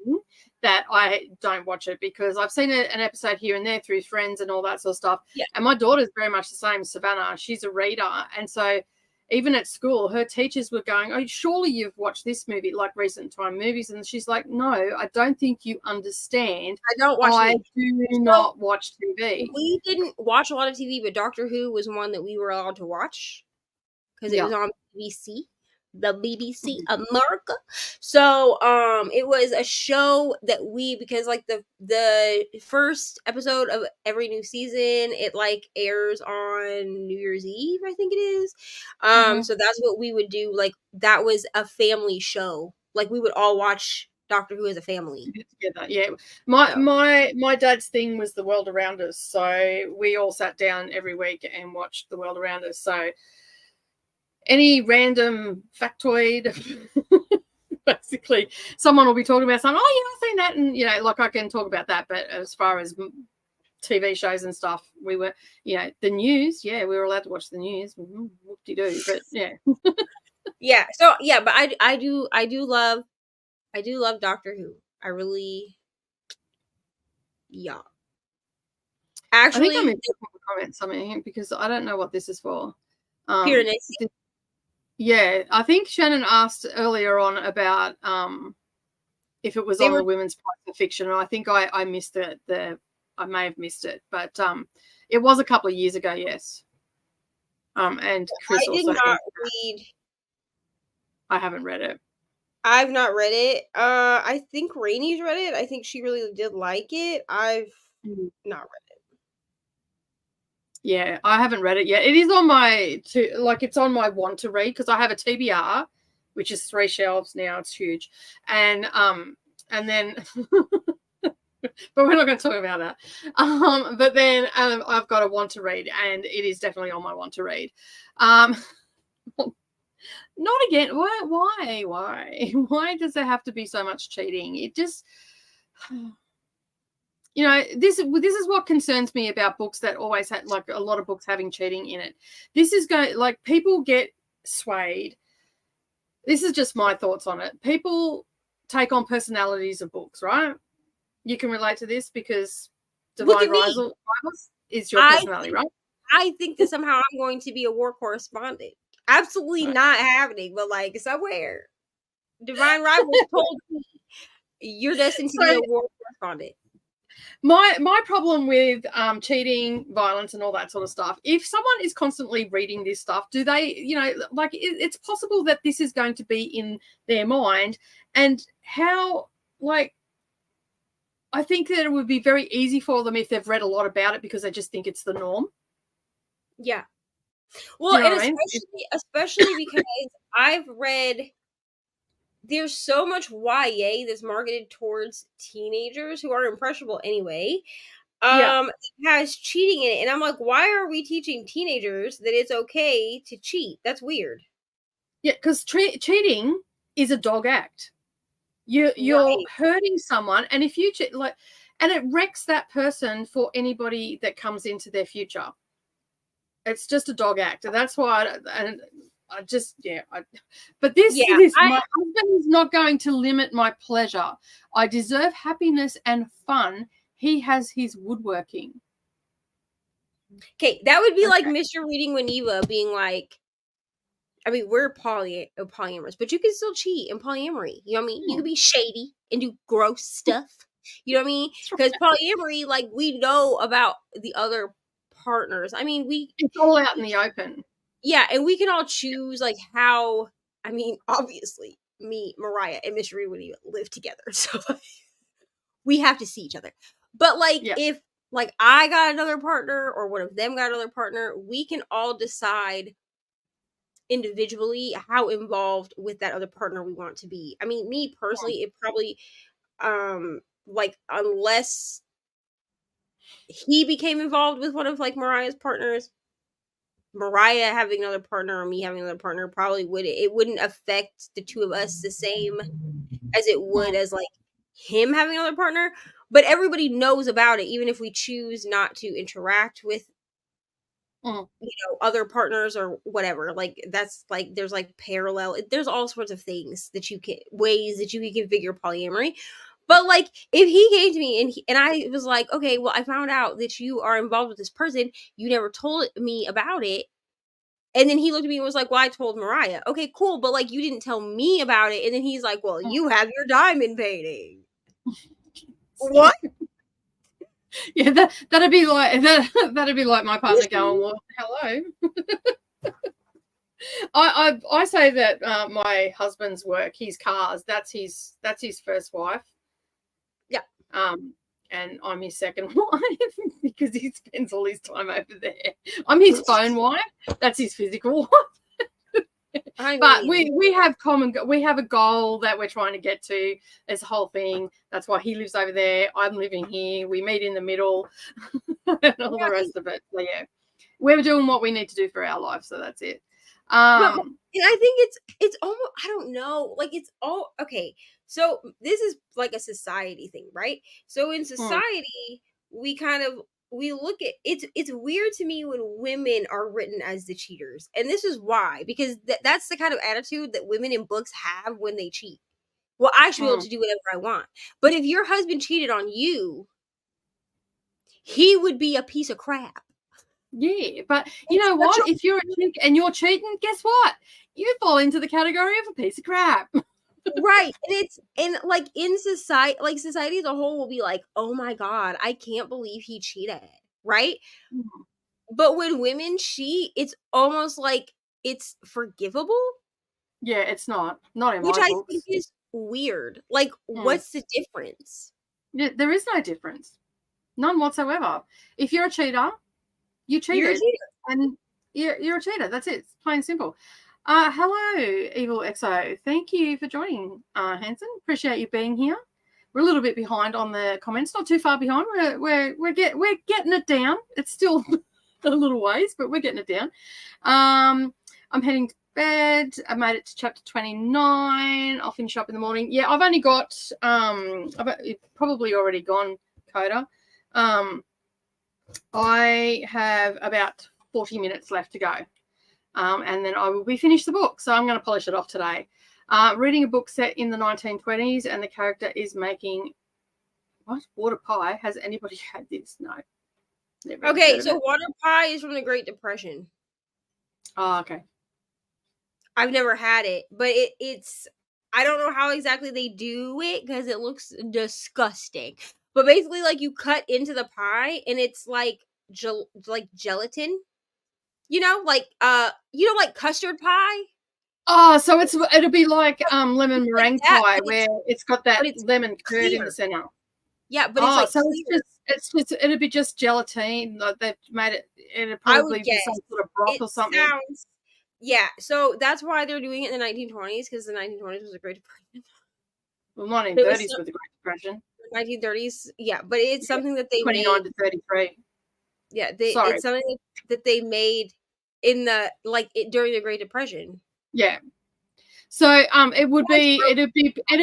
that I don't watch it because I've seen an episode here and there through friends and all that sort of stuff. Yeah. And my daughter's very much the same, Savannah. She's a reader, and so even at school, her teachers were going, "Oh, surely you've watched this movie, like recent time movies." And she's like, "No, I don't think you understand. I don't watch. I do not watch TV." We didn't watch a lot of TV, but Doctor Who was one that we were allowed to watch because it was on BBC, the BBC America. So, it was a show that because like the first episode of every new season, it like airs on New Year's Eve, I think it is. So that's what we would do. Like that was a family show. Like we would all watch Doctor Who as a family. Together. Yeah. My dad's thing was The World Around Us. So we all sat down every week and watched The World Around Us. So any random factoid, basically, someone will be talking about something. Oh, yeah, I've seen that. And, like I can talk about that. But as far as TV shows and stuff, we were, the news. Yeah, we were allowed to watch the news. Whoop-de-doo. But, yeah. Yeah. So, yeah, but I do love Doctor Who. I really, Actually, I think I'm in comment something because I don't know what this is for. Yeah, I think Shannon asked earlier on about if it was on the Women's Prize for Fiction, and I think I missed it. I may have missed it, but it was a couple of years ago. Yes. And Chris I did also not read. I haven't read it. I've not read it. I think Rainy's read it. I think she really did like it. I've not read it. Yeah, I haven't read it yet. It is on my it's on my want to read because I have a TBR, which is 3 shelves now. It's huge, and then, but we're not going to talk about that. But then I've got a want to read, and it is definitely on my want to read. Not again. Why does there have to be so much cheating? It just. This is what concerns me about books that always have like a lot of books having cheating in it. This is going like people get swayed. This is just my thoughts on it. People take on personalities of books, right? You can relate to this because Divine Rivals is your personality, right? I think that somehow I'm going to be a war correspondent. Absolutely not happening, but like somewhere. Divine Rivals told me you're destined to be a war correspondent. My problem with cheating, violence, and all that sort of stuff, if someone is constantly reading this stuff, do they, it's possible that this is going to be in their mind, and how, I think that it would be very easy for them if they've read a lot about it because they just think it's the norm. Yeah. Do Well, you know and what I mean? especially because I've read there's so much YA that's marketed towards teenagers who are impressionable anyway. Yeah. Has cheating in it, and I'm like, why are we teaching teenagers that it's okay to cheat? That's weird. Yeah, because cheating is a dog act. You're Right. hurting someone, and if you cheat, like, and it wrecks that person for anybody that comes into their future. It's just a dog act, and that's why. I just, yeah. But this, Yeah. my husband is not going to limit my pleasure. I deserve happiness and fun. He has his woodworking. Okay, that would be like Okay. Mr. Reading with Neva being like, I mean, we're polyamorous, but you can still cheat in polyamory. You know what I mean? You can be shady and do gross stuff. You know what I mean? Because polyamory, like, we know about the other partners. I mean, It's all out in the open. yeah, and we can all choose like how. I mean, obviously, me, Mariah, and Mr. Reed would even live together, so we have to see each other. But like, Yeah. if like I got another partner or one of them got another partner, we can all decide individually how involved with that other partner we want to be. I mean, me personally, it probably like unless he became involved with one of like Mariah's partners, Mariah having another partner or me having another partner probably wouldn't affect the two of us the same as it would as like him having another partner. But everybody knows about it, even if we choose not to interact with other partners or whatever. Like that's like there's like there's all sorts of things that ways that you can configure polyamory. But like if he came to me and I was like, okay, well, I found out that you are involved with this person, you never told me about it. And then he looked at me and was like, well, I told Mariah. Okay, cool, but like you didn't tell me about it. And then he's like, well, you have your diamond painting. What? Yeah, that'd be like that'd be like my partner going, well, hello. I say that my husband's work, his cars, that's his first wife. Yeah. And I'm his second wife because he spends all his time over there. I'm his phone wife. That's his physical wife. But we have we have a goal that we're trying to get to. There's a whole thing. That's why he lives over there. I'm living here. We meet in the middle and all the rest of it. So yeah, we're doing what we need to do for our life. So that's it. And I think it's almost, I don't know, like it's all okay. So this is like a society thing, right? So in society, we look at it's weird to me when women are written as the cheaters. And this is why, because that's the kind of attitude that women in books have when they cheat. Well, I should be able to do whatever I want. But if your husband cheated on you, he would be a piece of crap. Yeah, but you know what? If you're a chick and you're cheating, guess what? You fall into the category of a piece of crap. Right. And like in society, like society as a whole will be like, oh my God, I can't believe he cheated. Right. But when women cheat, it's almost like it's forgivable. Yeah, it's not in my books. Which I think is weird. Like, what's the difference? Yeah, there is no difference. None whatsoever. If you're a cheater, you cheated. You're a cheater. And you're a cheater. That's it. It's plain and simple. Hello, Evil XO. Thank you for joining, Hanson. Appreciate you being here. We're a little bit behind on the comments. Not too far behind. We're getting it down. It's still a little ways, but we're getting it down. I'm heading to bed. I made it to chapter 29. I'll finish up in the morning. Yeah, I've only got I've probably already gone, Coda. I have about 40 minutes left to go. And then I will be finished the book. So I'm going to polish it off today. Reading a book set in the 1920s, and the character is making water pie. Has anybody had this? No. Okay, so water pie is from the Great Depression. Oh, okay. I've never had it, but it's I don't know how exactly they do it because it looks disgusting. But basically, like you cut into the pie and it's like gelatin. Like like custard pie. Oh, so it'll be like lemon meringue pie where it's got that lemon curd in the center. Yeah, but it's like so it'd be just gelatine. Like they've made it. It'd I would probably be guess. some sort of broth It or something. sounds. Yeah, so that's why they're doing it in the 1920s, because the 1920s was a Great Depression. Well, 1930s was the Great Depression. 1930s, yeah, but it's something that they 29 made. to 33. Yeah, Sorry. it's something that they made in the during the Great Depression. Yeah. So it'd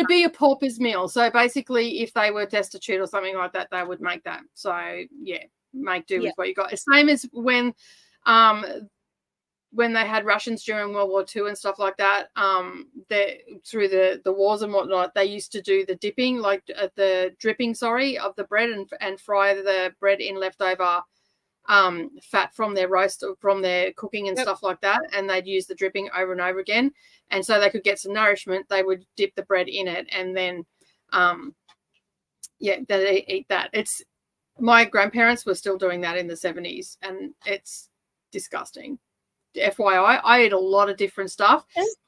be a pauper's meal. So basically, if they were destitute or something like that, they would make that. So yeah, make do with what you got. Same as when they had rations during World War II and stuff like that. Through the wars and whatnot, they used to do the dipping, like the dripping, of the bread and fry the bread in leftover fat from their roast, from their cooking and stuff like that, and they'd use the dripping over and over again, and so they could get some nourishment. They would dip the bread in it, and then they eat that. It's my grandparents were still doing that in the 70s, and it's disgusting. FYI, I eat a lot of different stuff,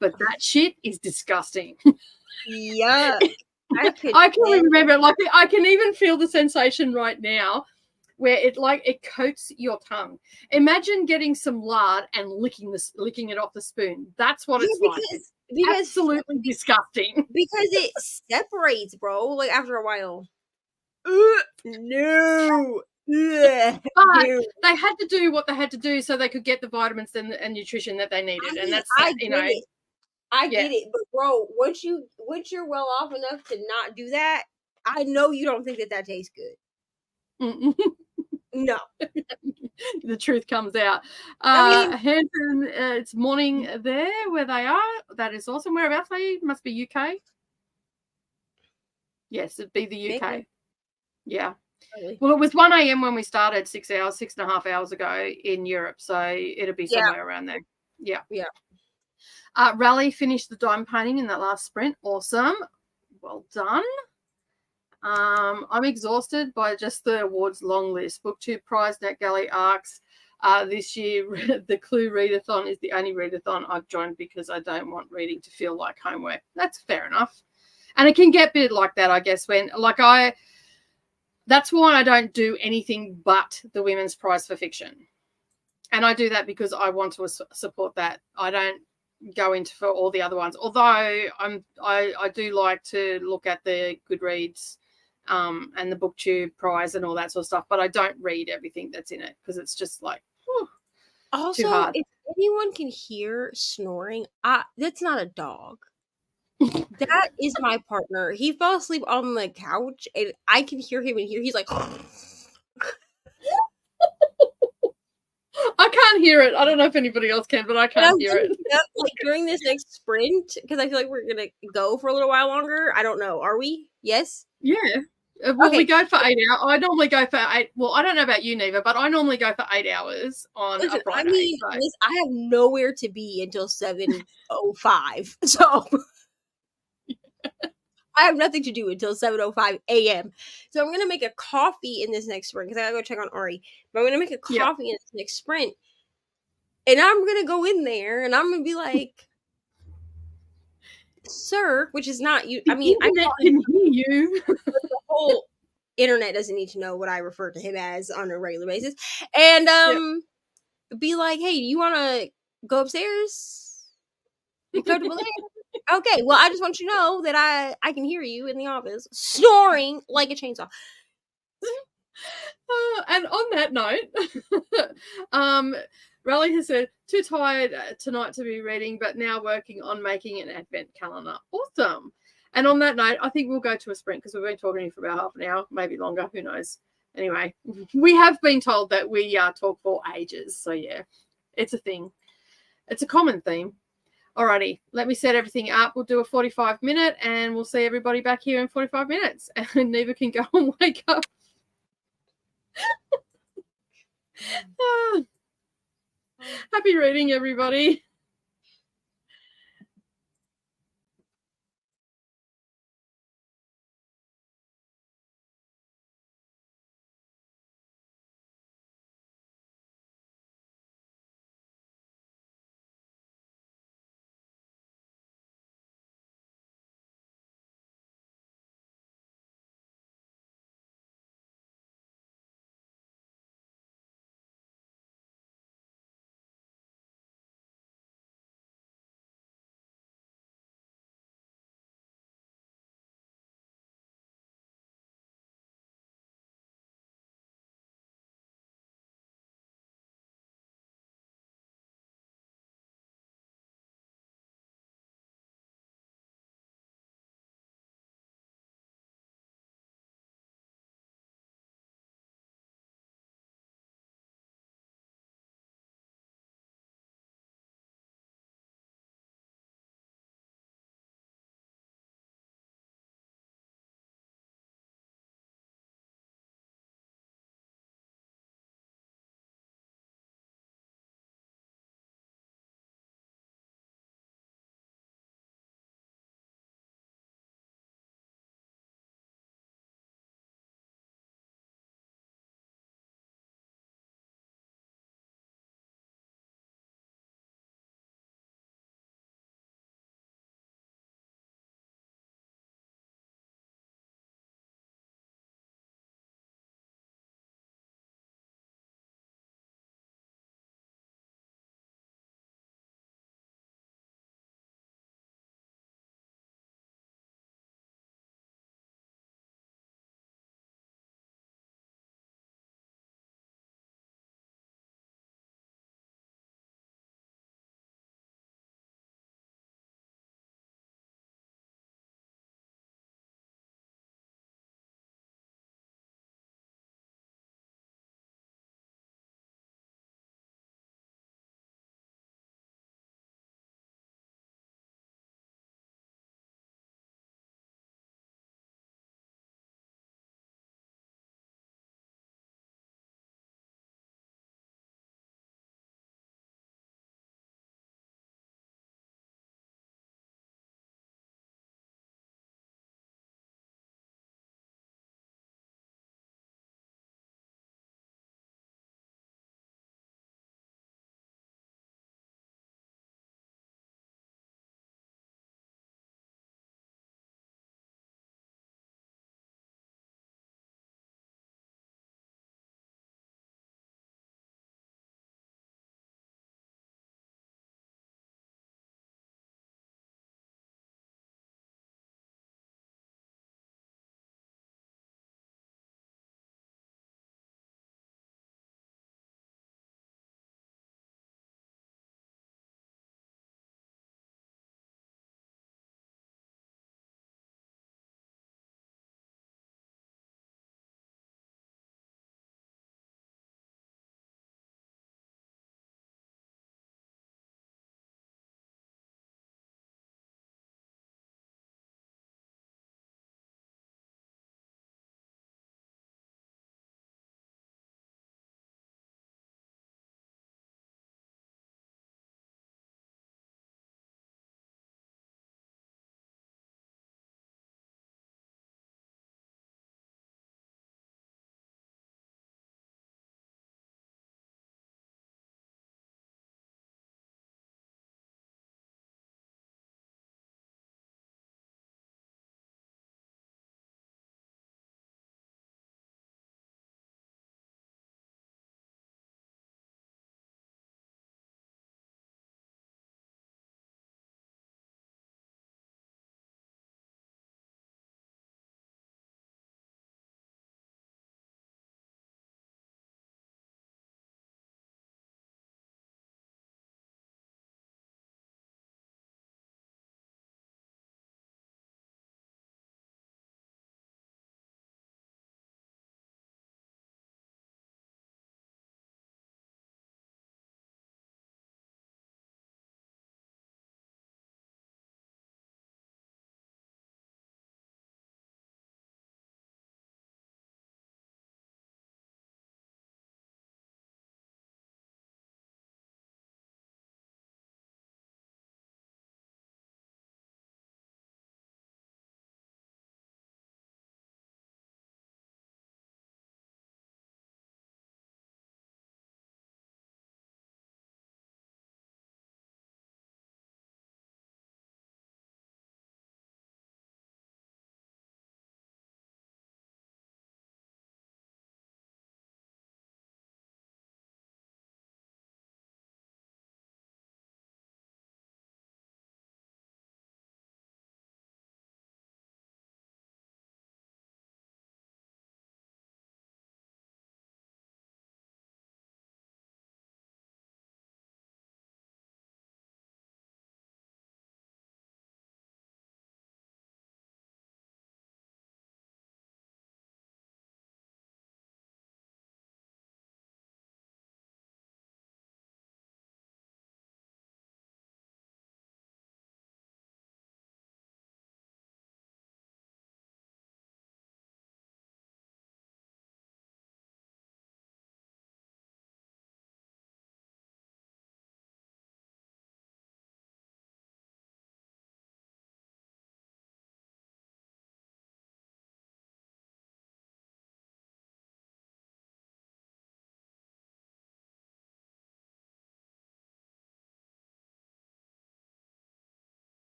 but that shit is disgusting. Yeah, I can remember, like I can even feel the sensation right now, where it coats your tongue. Imagine getting some lard and licking it off the spoon. That's what it's like. It's absolutely disgusting. Because it separates, bro. Like after a while. No. But they had to do what they had to do so they could get the vitamins and nutrition that they needed, and that's I get it, but bro, once you're well off enough to not do that, I know you don't think that tastes good. No. The truth comes out. Hampton, it's morning there where they are. That is awesome. Whereabouts are you? Must be UK. Yes, it'd be the UK. Maybe. Yeah. Really? Well, it was 1 a.m. when we started, 6.5 hours ago in Europe. So it'll be somewhere around there. Yeah. Yeah. Raleigh finished the diamond painting in that last sprint. Awesome. Well done. I'm exhausted by just the awards long list. Booktube prize, NetGalley ARCs. This year, the Clue Readathon is the only readathon I've joined because I don't want reading to feel like homework. That's fair enough. And it can get a bit like that, I guess, that's why I don't do anything but the Women's Prize for Fiction. And I do that because I want to support that. I don't go into for all the other ones. Although I do like to look at the Goodreads and the Booktube prize and all that sort of stuff, but I don't read everything that's in it because it's just like also too hard. If anyone can hear snoring, that's not a dog. That is my partner. He fell asleep on the couch and I can hear him in here. He's like I can't hear it. I don't know if anybody else can, but I can't hear it. Like during this next sprint, because I feel like we're gonna go for a little while longer. I don't know. Are we? Yes. Yeah. Well, we go for 8 hours. I normally go for 8. Well, I don't know about you, Neva, but I normally go for 8 hours on a Friday. I mean, I have nowhere to be until 7:05. So I have nothing to do until 7:05 a.m. So I'm gonna make a coffee in this next sprint because I gotta go check on Ari. But I'm gonna make a coffee in this next sprint, and I'm gonna go in there and I'm gonna be like, "Sir," which is not you. I mean, I can hear you. The whole internet doesn't need to know what I refer to him as on a regular basis, and be like, "Hey, do you want to go upstairs? You comfortable there?" Okay, well, I just want you to know that I can hear you in the office snoring like a chainsaw. And on that note, Raleigh has said, too tired tonight to be reading, but now working on making an advent calendar. Awesome. And on that note, I think we'll go to a sprint because we've been talking for about half an hour, maybe longer, who knows. Anyway, we have been told that we talk for ages. So, yeah, it's a thing. It's a common theme. Alrighty, let me set everything up. We'll do a 45-minute and we'll see everybody back here in 45 minutes. And Neva can go and wake up. Happy reading, everybody.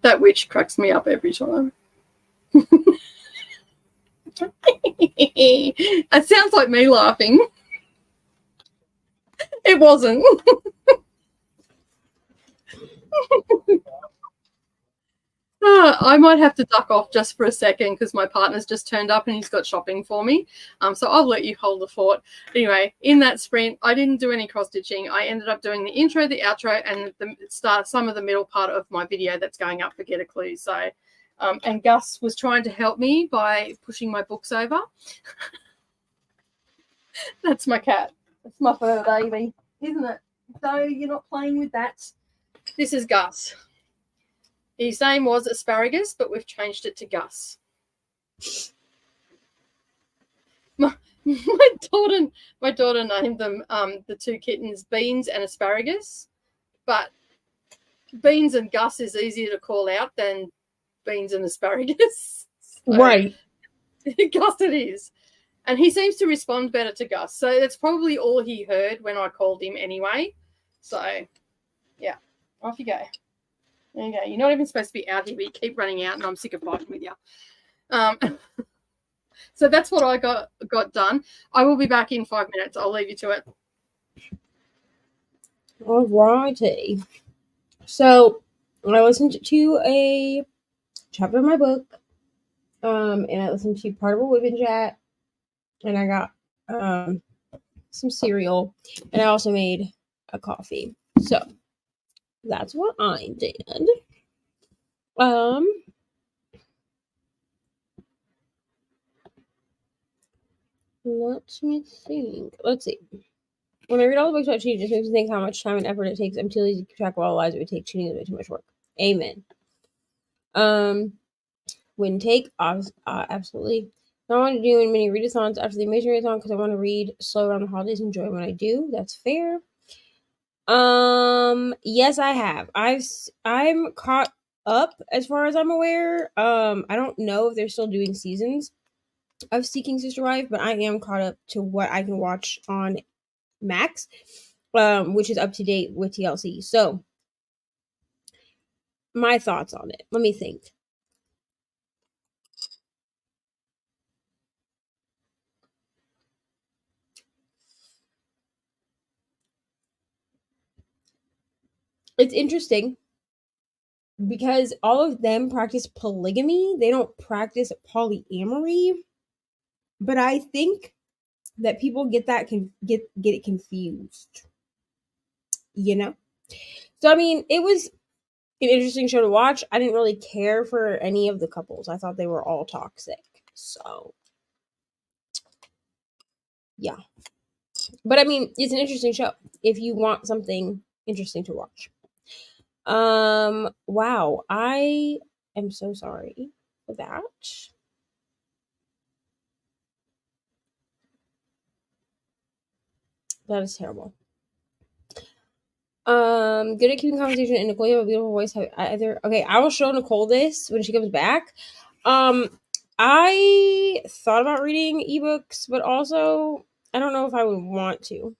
That witch cracks me up every time. It sounds like me laughing. It wasn't. I might have to duck off just for a second because my partner's just turned up and he's got shopping for me. So I'll let you hold the fort. Anyway, in that sprint, I didn't do any cross-stitching. I ended up doing the intro, the outro, and some of the middle part of my video that's going up for Get a Clue. So, and Gus was trying to help me by pushing my books over. That's my cat. That's my fur baby, isn't it? So you're not playing with that. This is Gus. His name was Asparagus, but we've changed it to Gus. My daughter named them the two kittens Beans and Asparagus, but Beans and Gus is easier to call out than Beans and Asparagus. So, right. Gus it is. And he seems to respond better to Gus. So that's probably all he heard when I called him anyway. So, yeah, off you go. There you go. You're not even supposed to be out here, but you keep running out, and I'm sick of fighting with you. So that's what I got done. I will be back in 5 minutes. I'll leave you to it. All righty. So I listened to a chapter of my book, and I listened to part of a Women Chat, and I got some cereal, and I also made a coffee. So that's what I did. Let me think. Let's see. When I read all the books about cheating, it just makes me think how much time and effort it takes. I'm too lazy to keep track of all the lives it would take. Cheating is way too much work. Amen. When take, absolutely. I want to do many readathons after the Amazing Readathon because I want to read slow around the holidays and enjoy when I do. That's fair. Yes, I have. I'm caught up as far as I'm aware. I don't know if they're still doing seasons of Seeking Sister Wife, but I am caught up to what I can watch on Max, which is up to date with TLC. So, my thoughts on it. Let me think. It's interesting because all of them practice polygamy. They don't practice polyamory. But I think that people get it confused. You know? So I mean, it was an interesting show to watch. I didn't really care for any of the couples. I thought they were all toxic. So yeah. But I mean, it's an interesting show if you want something interesting to watch. Wow. I am so sorry for that. That is terrible. Good at keeping conversation, and Nicole, you have a beautiful voice. Okay, I will show Nicole this when she comes back. I thought about reading ebooks, but also I don't know if I would want to.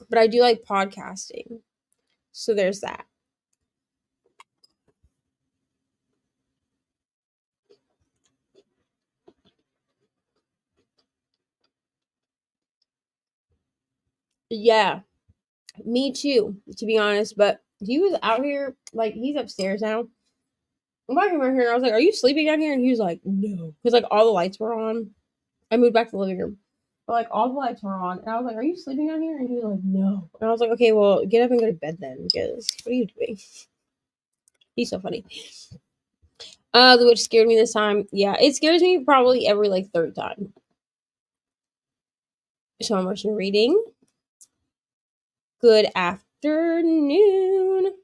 But I do like podcasting. So there's that. Yeah. Me too, to be honest. But he was out here, like, he's upstairs now. I'm back here, and I was like, "Are you sleeping down here?" And he was like, "No," because like all the lights were on. I moved back to the living room, but like all the lights were on, and I was like, "Are you sleeping down here?" And he was like, "No." And I was like, "Okay, well, get up and go to bed then, because what are you doing?" He's so funny. The witch scared me this time. Yeah, it scares me probably every like third time. So I'm rushing reading. Good afternoon.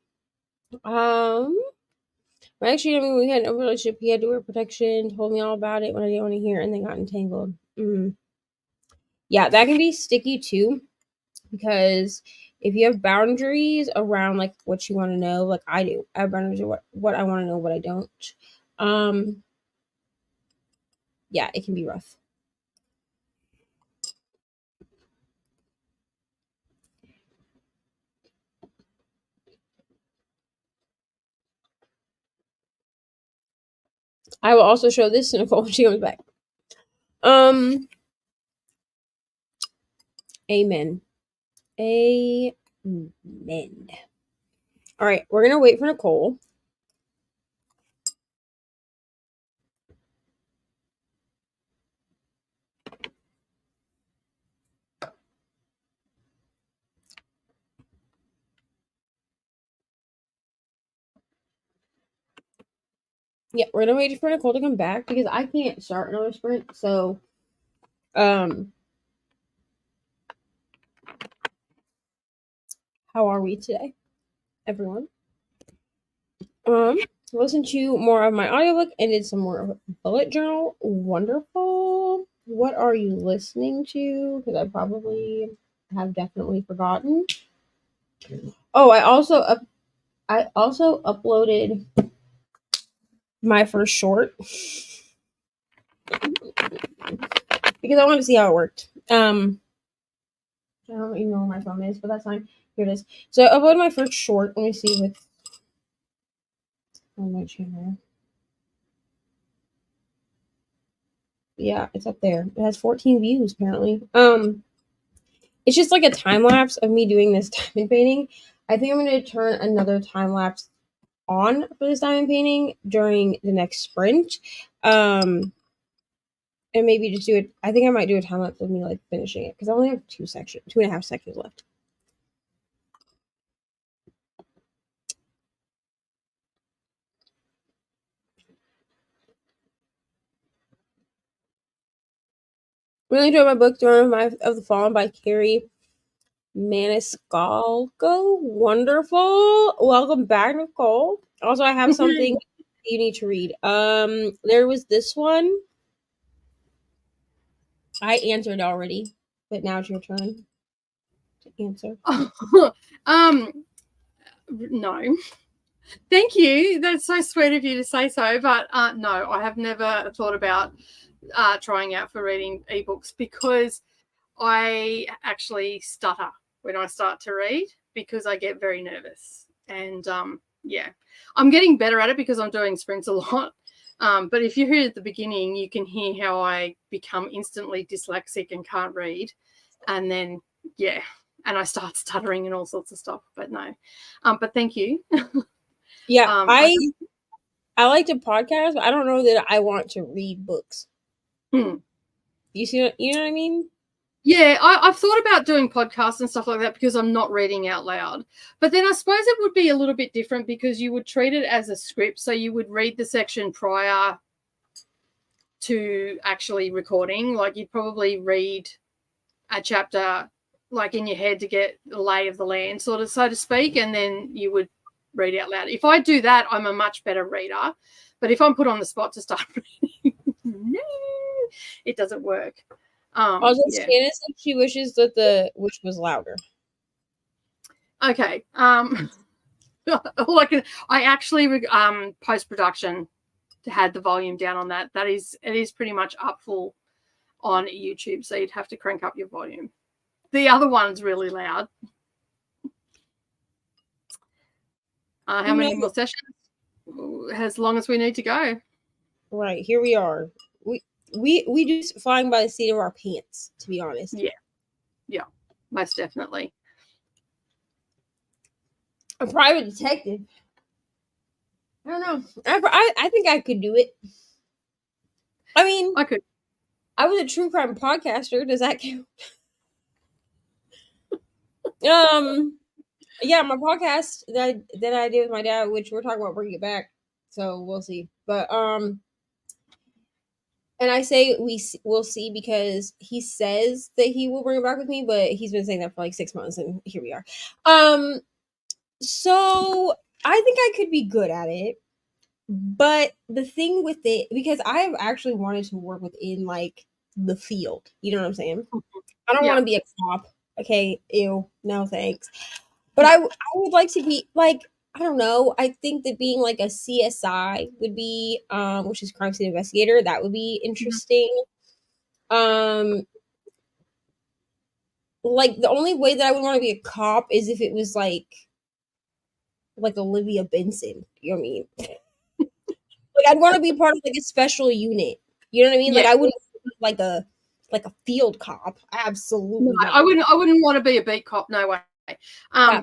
Actually, I mean, we had a relationship. He had to wear protection, told me all about it when I didn't want to hear, and then got entangled. Yeah, that can be sticky too, because if you have boundaries around like what you want to know, like I do, I have boundaries of what I want to know, what I don't. Yeah, it can be rough. I will also show this to Nicole when she comes back. Amen. Amen. All right, we're gonna wait for Nicole. Yeah, we're gonna wait for Nicole to come back because I can't start another sprint. So, how are we today, everyone? Listen to more of my audiobook and did some more of a bullet journal. Wonderful. What are you listening to? Because I probably have definitely forgotten. Oh, I also uploaded my first short because I wanted to see how it worked. I don't even know where my phone is, but that's fine. Here it is. So I uploaded my first short. Let me see with on my channel. Yeah, it's up there. It has 14 views apparently. It's just like a time lapse of me doing this diamond painting. I think I'm going to turn another time lapse on for this diamond painting during the next sprint. And maybe just do it. I think I might do a time lapse of me like finishing it because I only have 2.5 sections left. Really enjoyed my book, Throne of the Fallen by Carrie Maniscalco. Wonderful. Welcome back, Nicole. Also, I have something you need to read. There was this one. I answered already, but now it's your turn to answer. No. Thank you. That's so sweet of you to say so. But no, I have never thought about trying out for reading ebooks because I actually stutter when I start to read because I get very nervous. And yeah, I'm getting better at it because I'm doing sprints a lot. But if you're here at the beginning, you can hear how I become instantly dyslexic and can't read. And then, yeah, and I start stuttering and all sorts of stuff. But no, but thank you. Yeah, I like to podcast, but I don't know that I want to read books. You see, you know what I mean? Yeah, I've thought about doing podcasts and stuff like that because I'm not reading out loud. But then I suppose it would be a little bit different because you would treat it as a script. So you would read the section prior to actually recording. Like you'd probably read a chapter like in your head to get the lay of the land, sort of, so to speak, and then you would read out loud. If I do that, I'm a much better reader. But if I'm put on the spot to start reading, no, it doesn't work. Also, Shannon said she wishes that the witch was louder. Okay. I actually post-production had the volume down on that. It is pretty much up full on YouTube, so you'd have to crank up your volume. The other one's really loud. How many more sessions? As long as we need to go. Right, here we are. We just flying by the seat of our pants, to be honest. Yeah, most definitely. A private detective. I don't know. I think I could do it. I mean, I could. I was a true crime podcaster. Does that count? Yeah, my podcast that I did with my dad, which we're talking about bringing it back, so we'll see. But and I say we'll see because he says that he will bring it back with me, but he's been saying that for like 6 months, and here we are. So I think I could be good at it, but the thing with it, because I've actually wanted to work within like the field, you know what I'm saying? I don't want to be a cop. Okay, ew, no thanks. But I would like to be like, I don't know. I think that being like a CSI would be, which is crime scene investigator, that would be interesting. Like the only way that I would want to be a cop is if it was like Olivia Benson. You know what I mean? I'd want to be part of like a special unit. You know what I mean? Like Yeah. I wouldn't like a field cop. Absolutely No, not. I wouldn't want to be a beat cop. No way. Yeah.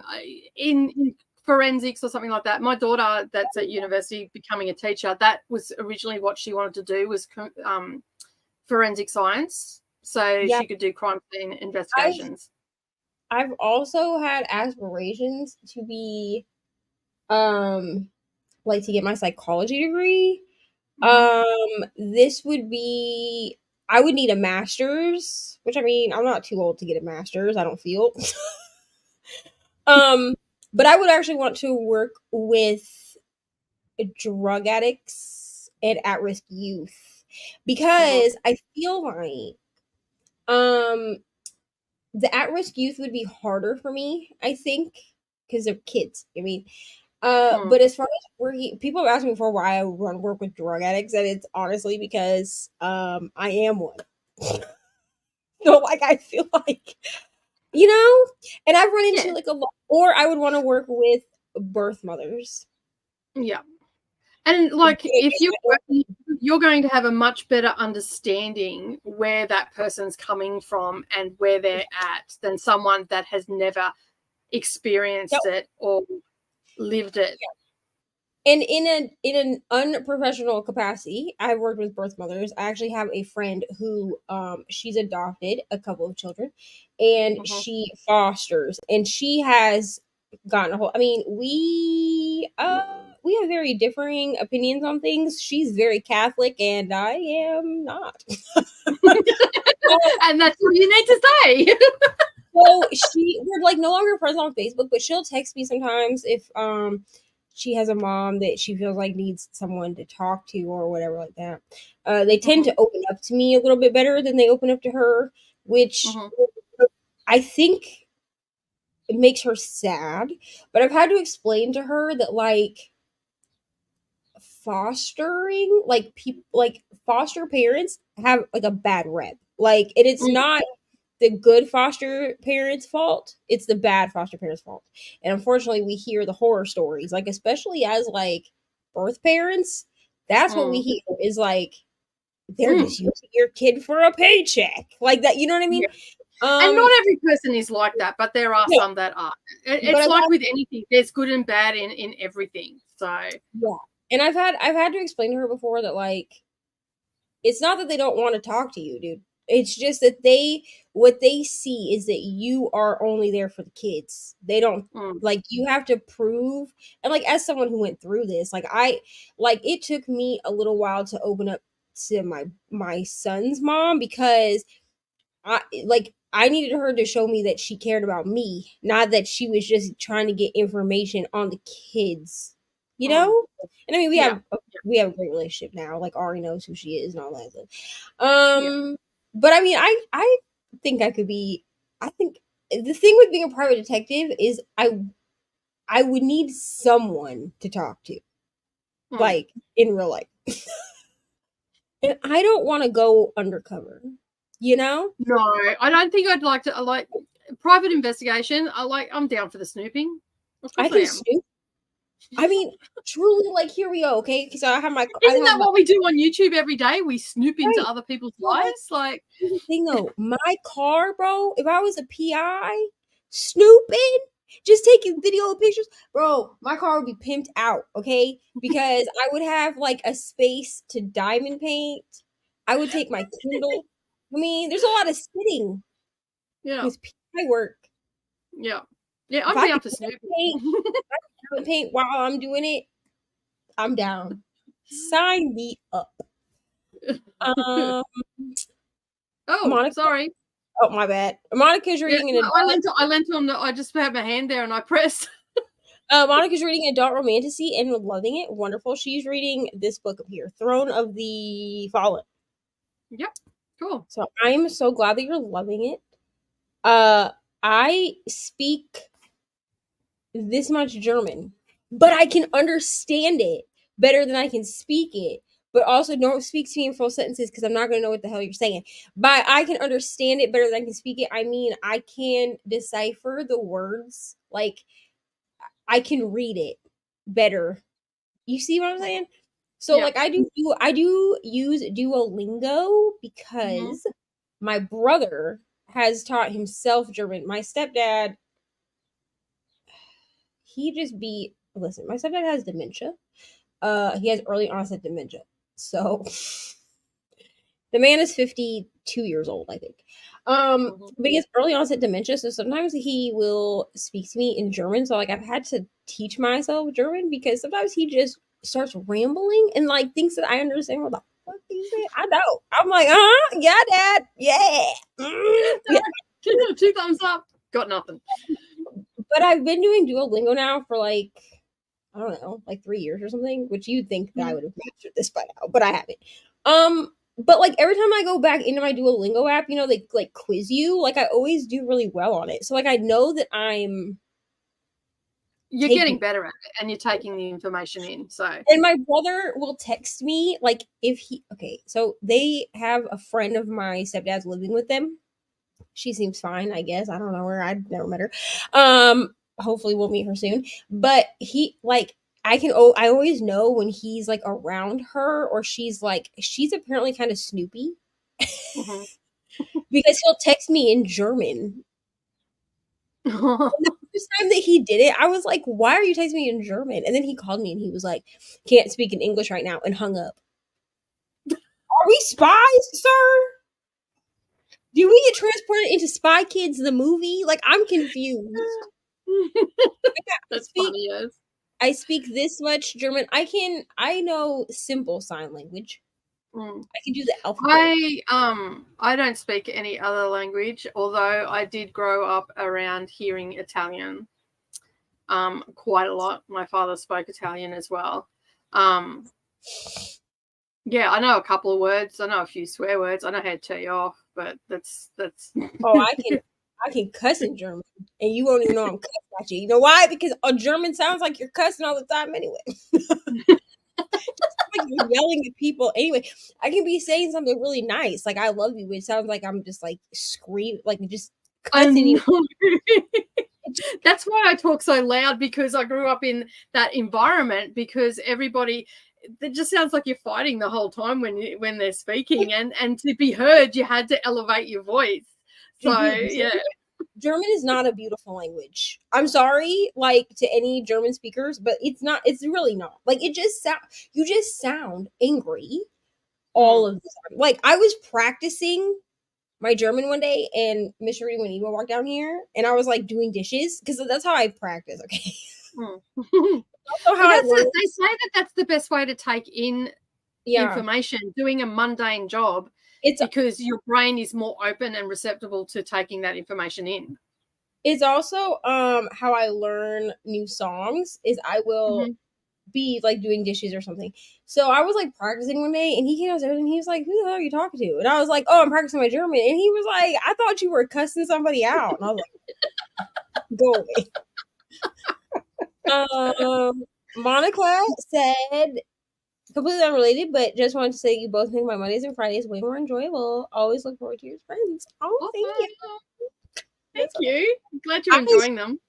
In forensics or something like that, my daughter that's at university becoming a teacher, that was originally what she wanted to do, was forensic science, so Yeah. she could do crime scene investigations. I've also had aspirations to be like to get my psychology degree. This would be, I would need a master's, which I mean, I'm not too old to get a master's, I don't feel. But I would actually want to work with drug addicts and at-risk youth because I feel like the at-risk youth would be harder for me, I think, because they're kids. I mean, but as far as working, people have asked me before why I want to work with drug addicts, and it's honestly because I am one. So like I feel like, you know, and I've run into like a lot, or I would want to work with birth mothers. Yeah. And like if you're going to have a much better understanding where that person's coming from and where they're at than someone that has never experienced it or lived it. And in an unprofessional capacity, I've worked with birth mothers. I actually have a friend who she's adopted a couple of children and she fosters, and she has gotten a whole, I mean, we have very differing opinions on things. She's very Catholic and I am not. And that's what you need to say. So we're like no longer friends on Facebook, but she'll text me sometimes if she has a mom that she feels like needs someone to talk to or whatever like that. They tend to open up to me a little bit better than they open up to her, which I think it makes her sad. But I've had to explain to her that like fostering, like people, like foster parents have like a bad rep. Like, and it's not the good foster parents' fault, it's the bad foster parents' fault. And unfortunately, we hear the horror stories, like especially as like birth parents. That's what we hear is like they're just using your kid for a paycheck, like that. You know what I mean? Yeah. And not every person is like that, but there are some that are. It's like with anything, there's good and bad in everything. So yeah, and I've had to explain to her before that like it's not that they don't want to talk to you, dude. It's just that what they see is that you are only there for the kids. They don't like, you have to prove. And like, as someone who went through this, like it took me a little while to open up to my son's mom, because I needed her to show me that she cared about me, not that she was just trying to get information on the kids, you know? And I mean, we have a great relationship now. Like, Ari knows who she is and all that stuff. But I mean, I think I think the thing with being a private detective is I would need someone to talk to, like in real life. And I don't want to go undercover, you know? No, I don't think I'd like to. I like private investigation. I'm down for the snooping. I can snoop. I mean, truly, like, here we go, okay? Because I have my. Isn't that what we do on YouTube every day? We snoop into other people's lives. Like, here's the thing, though. My car, bro. If I was a PI, snooping, just taking video pictures, bro, my car would be pimped out, okay? Because I would have like a space to diamond paint. I would take my Kindle. I mean, there's a lot of sitting. Yeah. With PI work. Yeah. Yeah, I'm down for snooping. Paint while I'm doing it, I'm down. Sign me up. Monica, sorry. Oh, my bad. Monica's reading an adult. I lent on. I just had my hand there and I pressed. Monica's reading adult romantasy and loving it. Wonderful. She's reading this book up here, Throne of the Fallen. Yep. Cool. So I am so glad that you're loving it. I speak this much German, but I can understand it better than I can speak it. But also, don't speak to me in full sentences because I'm not going to know what the hell you're saying. But I can understand it better than I can speak it. I mean, I can decipher the words. Like, I can read it better. You see what I'm saying? So Yeah. like I do use Duolingo because my brother has taught himself German. My stepdad, listen, my stepdad has dementia. He has early onset dementia. So the man is 52 years old, I think. But he has early onset dementia, so sometimes he will speak to me in German. So like I've had to teach myself German because sometimes he just starts rambling and like thinks that I understand what the fuck he said. I don't. I'm like, yeah, dad, yeah. Yeah. Two thumbs up. Got nothing. But I've been doing Duolingo now for like, I don't know, like 3 years or something, which you'd think that I would have mastered this by now, but I haven't. But like every time I go back into my Duolingo app, you know, they like quiz you. Like I always do really well on it. So like I know that you're getting better at it and you're taking the information in. So and my brother will text me like so they have a friend of my stepdad's living with them. She seems fine, I guess. I don't know her. I've never met her. Hopefully we'll meet her soon. But he like I always know when he's like around her or she's apparently kind of snoopy. Because he'll text me in German. The first time that he did it, I was like, why are you texting me in German? And then he called me and he was like, can't speak in English right now, and hung up. Are we spies, sir? Do we get transported into Spy Kids the movie? Like, I'm confused. That's funny, yes. I speak this much German. I know simple sign language. I can do the alphabet. I don't speak any other language, although I did grow up around hearing Italian quite a lot. My father spoke Italian as well. Yeah, I know a couple of words. I know a few swear words. I know how to tell you off, but that's Oh, I can cuss in German, and you won't even know I'm cussing at you. You know why? Because a German sounds like you're cussing all the time anyway. Like you're yelling at people anyway. I can be saying something really nice, like "I love you," but it sounds like I'm just like screaming, like just cussing. That's why I talk so loud, because I grew up in that environment. Because everybody, it just sounds like you're fighting the whole time when they're speaking, and to be heard, you had to elevate your voice. So yeah. German is not a beautiful language. I'm sorry, like to any German speakers, but it's not. It's really not. Like you just sound angry all of the time. Like I was practicing my German one day, and Miss Sheree when Neva walked down here, and I was like doing dishes because that's how I practice. Okay. They say that that's the best way to take in information, doing a mundane job. It's because your brain is more open and receptive to taking that information in. It's also how I learn new songs is I will be like doing dishes or something. So I was like practicing one day, and he came downstairs and he was like, "Who the hell are you talking to?" And I was like, "Oh, I'm practicing my German." And he was like, "I thought you were cussing somebody out." And I was like, "Go away." Monica said, completely unrelated, but just wanted to say you both make my Mondays and Fridays way more enjoyable. Always look forward to your friends. Oh, thank you. Thank you. I'm glad you're enjoying them.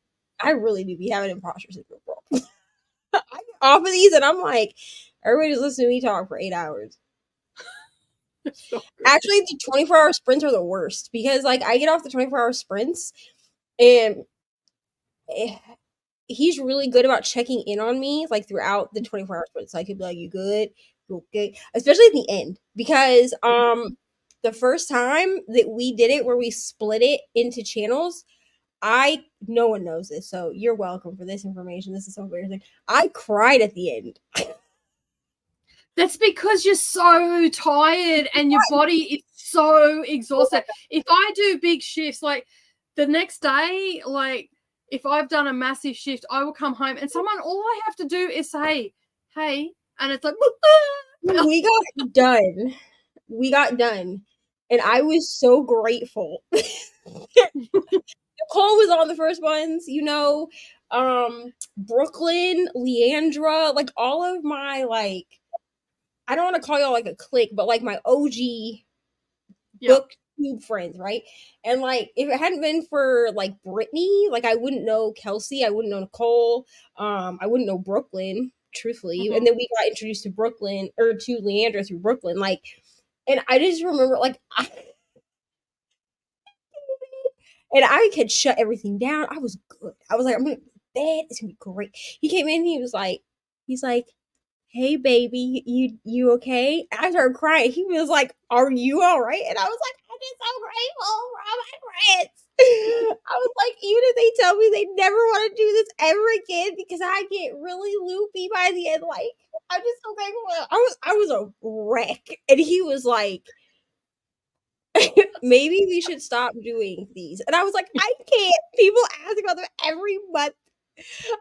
I really do be having imposter syndrome. I get off of these and I'm like, everybody's listening to me talk for 8 hours. So actually, the 24-hour sprints are the worst because like I get off the 24-hour sprints and he's really good about checking in on me like throughout the 24-hour sprints. Like he'd be like, "You good? You okay?" Especially at the end because the first time that we did it where we split it into channels, no one knows this, so you're welcome for this information. This is so embarrassing. I cried at the end. That's because you're so tired and your body is so exhausted. If I do big shifts, like the next day, like if I've done a massive shift, I will come home and all I have to do is say, "Hey," and it's like, we got done. And I was so grateful. Nicole was on the first ones, Brooklyn, Leandra, like all of my like, I don't want to call y'all like a clique, but like my OG Booktube friends, right? And like if it hadn't been for like Brittany, like I wouldn't know Kelsey, I wouldn't know Nicole, I wouldn't know Brooklyn. truthfully. And then we got introduced to Brooklyn, or to Leandra through Brooklyn. Like, and I just remember, like, and I could shut everything down. I was good. I was like, I'm gonna be bad. It's gonna be great. He came in. He's like, hey baby, you okay? I started crying. He was like, are you all right? And I was like, I'm just so grateful for all my friends. I was like, even if they tell me they never want to do this ever again, because I get really loopy by the end, like, I'm just so grateful. I was a wreck. And he was like, maybe we should stop doing these. And I was like, I can't. People ask about them every month.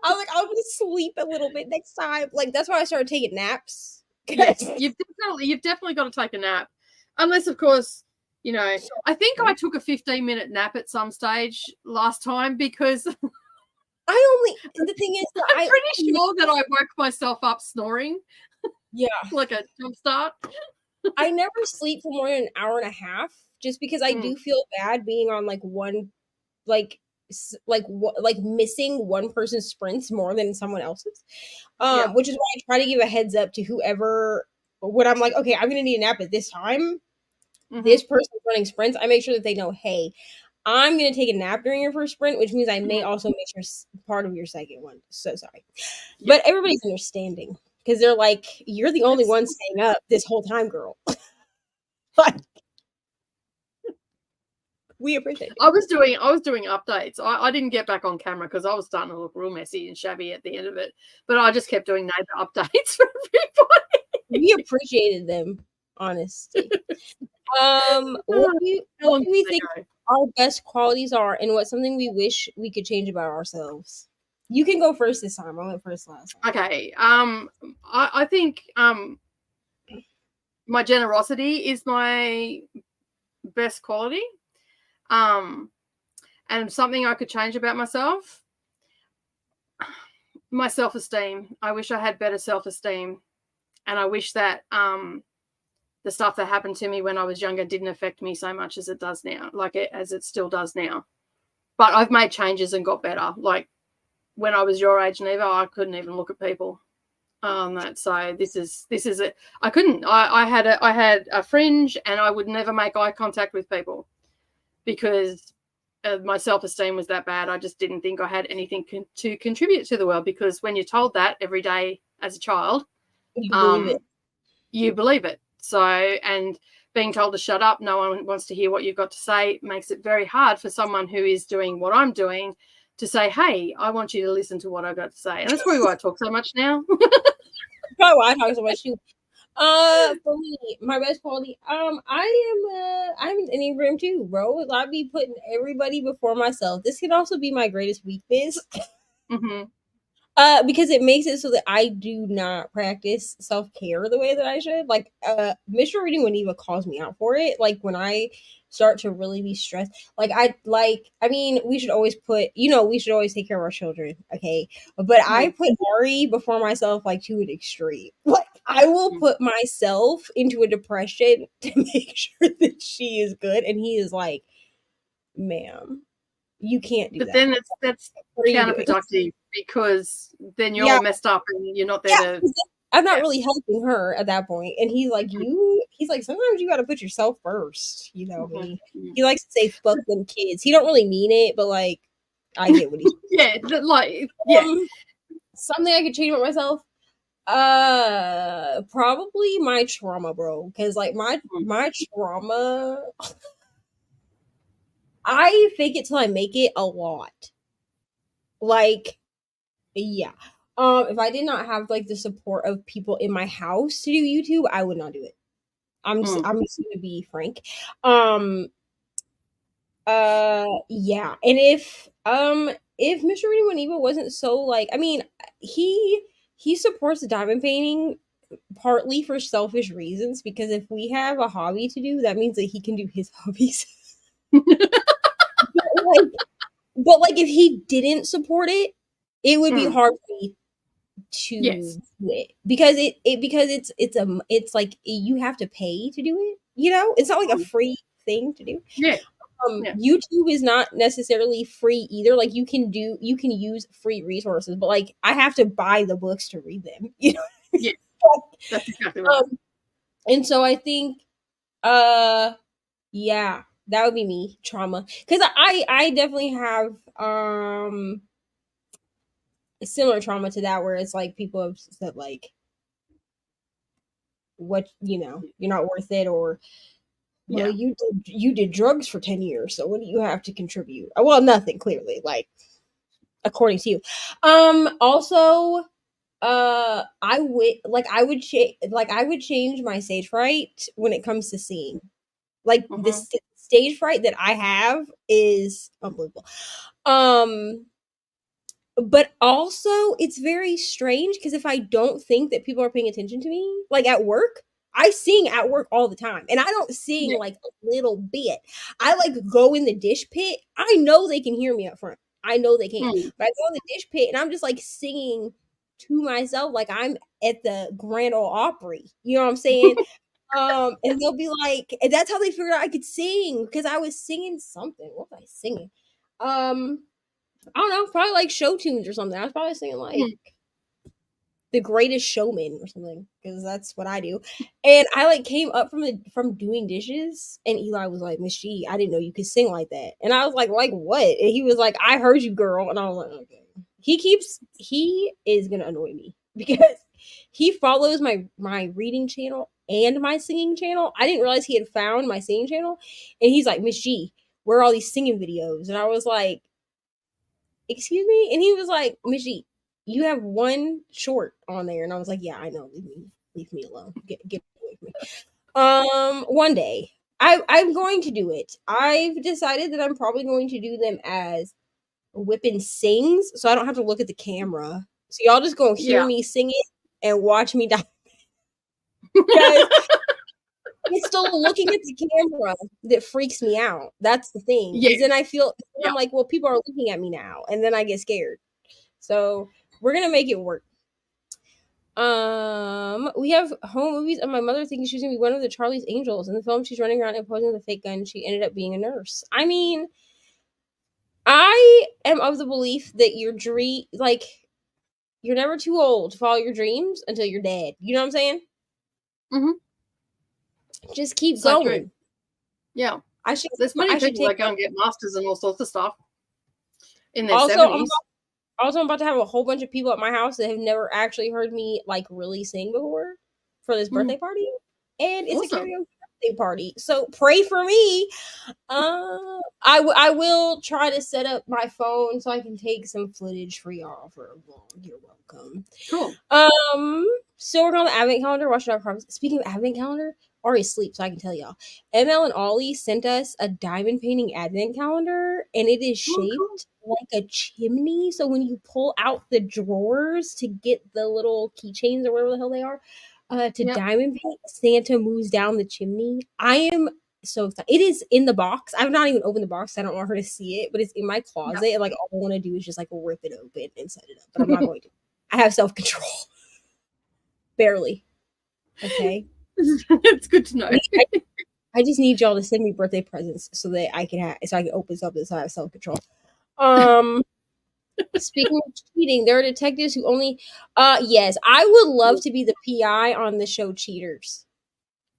I was like, I'm gonna sleep a little bit next time. Like, that's why I started taking naps. Yes, you've definitely got to take a nap, unless, of course, you know. I think I took a 15-minute nap at some stage last time, because the thing is, that I'm pretty sure that I woke myself up snoring. Yeah, like a jump start. I never sleep for more than an hour and a half, just because I do feel bad being on like one, like missing one person's sprints more than someone else's. Which is why I try to give a heads up to whoever, when I'm like, okay, I'm gonna need a nap at this time. This person's running sprints. I make sure that they know, hey, I'm gonna take a nap during your first sprint, which means I may also miss your part of your second one. So sorry, but everybody's understanding, because they're like, you're the only one staying up this whole time, girl. Like, we appreciate it. I was doing updates. I didn't get back on camera because I was starting to look real messy and shabby at the end of it. But I just kept doing Neva updates for everybody. We appreciated them, honestly. What do we think our best qualities are, and what's something we wish we could change about ourselves? You can go first this time. I went first last time. Okay. I think my generosity is my best quality. And something I could change about myself, my self-esteem. I wish I had better self-esteem, and I wish that the stuff that happened to me when I was younger didn't affect me so much as it does now, as it still does now. But I've made changes and got better. Like, when I was your age, Neva, I couldn't even look at people. So this is it. I couldn't. I had a fringe, and I would never make eye contact with people, because my self-esteem was that bad. I just didn't think I had anything to contribute to the world, because when you're told that every day as a child, you believe it. So, and being told to shut up, no one wants to hear what you've got to say, makes it very hard for someone who is doing what I'm doing to say, hey, I want you to listen to what I've got to say. And that's probably why I talk so much now. Probably why I talk so much too. For me, my best quality, I'm an Enneagram 2, bro. I be putting everybody before myself. This can also be my greatest weakness. Because it makes it so that I do not practice self-care the way that I should. Like, Mr. Reading when Neva calls me out for it. Like, when I start to really be stressed, we should always take care of our children, okay? But I put Ari before myself, like, to an extreme. Like, I will put myself into a depression to make sure that she is good, and he is like, ma'am, you can't do that. But then that's counterproductive, because then you're all messed up and you're not there to. I'm not really helping her at that point. And he's like, sometimes you got to put yourself first. You know me. He likes to say fuck them kids. He don't really mean it, but like, I get what he's something I could change about myself. Probably my trauma, bro. Because like my trauma, I fake it till I make it a lot. Like, yeah. If I did not have like the support of people in my house to do YouTube, I would not do it. I'm just going to be frank. Yeah. And if Mr. Reading with Neva wasn't so like, I mean, he supports diamond painting partly for selfish reasons, because if we have a hobby to do, that means that he can do his hobbies. But like if he didn't support it, it would be hard for me to do it, because it's like you have to pay to do it. You know, it's not like a free thing to do. Yeah. YouTube is not necessarily free either. Like you can use free resources, but like I have to buy the books to read them. You know? Yeah, that's exactly right. And so I think, yeah, that would be me, trauma. Because I definitely have a similar trauma to that, where it's like people have said like, what, you're not worth it, or well, you did drugs for 10 years, so what do you have to contribute? Well, nothing, clearly, like according to you. Also, I would change my stage fright when it comes to singing. Like the stage fright that I have is unbelievable. But also it's very strange because if I don't think that people are paying attention to me, like at work, I sing at work all the time, and I don't sing like a little bit. I like go in the dish pit. I know they can hear me up front. I know they can, but I go in the dish pit and I'm just like singing to myself, like I'm at the Grand Ole Opry. You know what I'm saying? And they'll be like, and that's how they figured out I could sing, because I was singing something. What was I singing? I don't know, probably like show tunes or something. I was probably singing like The Greatest Showman or something, because that's what I do. And I like came up from doing dishes, and Eli was like, Miss G, I didn't know you could sing like that. And I was like what? And he was like, I heard you, girl. And I was like, okay. He is gonna annoy me because he follows my reading channel and my singing channel. I didn't realize he had found my singing channel, and he's like, Miss G, where are all these singing videos? And I was like, excuse me? And he was like, Miss G, you have one short on there. And I was like, yeah, I know. Leave me alone. Get away from me. One day I'm going to do it. I've decided that I'm probably going to do them as Whippin' Sings, so I don't have to look at the camera. So y'all just gonna hear me sing it and watch me die. Because it's still looking at the camera that freaks me out. That's the thing. Because then I feel I'm like, well, people are looking at me now, and then I get scared. So we're gonna make it work. We have home movies, and my mother thinks she's gonna be one of the Charlie's Angels. In the film, she's running around and posing with a fake gun. She ended up being a nurse. I mean, I am of the belief that your dream, like, you're never too old to follow your dreams until you're dead. You know what I'm saying? Just keep going. True. Yeah. There's many people that go and get masters and all sorts of stuff in their 70s. I'm about to have a whole bunch of people at my house that have never actually heard me like really sing before for this birthday party. And it's a karaoke birthday party. So pray for me. I will try to set up my phone so I can take some footage for y'all for a vlog. You're welcome. Cool. So we're on the advent calendar, watching our progress. Speaking of advent calendar, Ari sleeps, so I can tell y'all. ML and Ollie sent us a diamond painting advent calendar, and it is shaped like a chimney. So when you pull out the drawers to get the little keychains or whatever the hell they are, diamond paint, Santa moves down the chimney. I am so excited. It is in the box. I've not even opened the box. I don't want her to see it, but it's in my closet. And like all I want to do is just like rip it open and set it up. But I'm not going to. I have self-control. Barely. Okay. It's good to know. I just need y'all to send me birthday presents so that I can open something so I have self-control. Speaking of cheating, there are detectives who only yes, I would love to be the PI on the show Cheaters.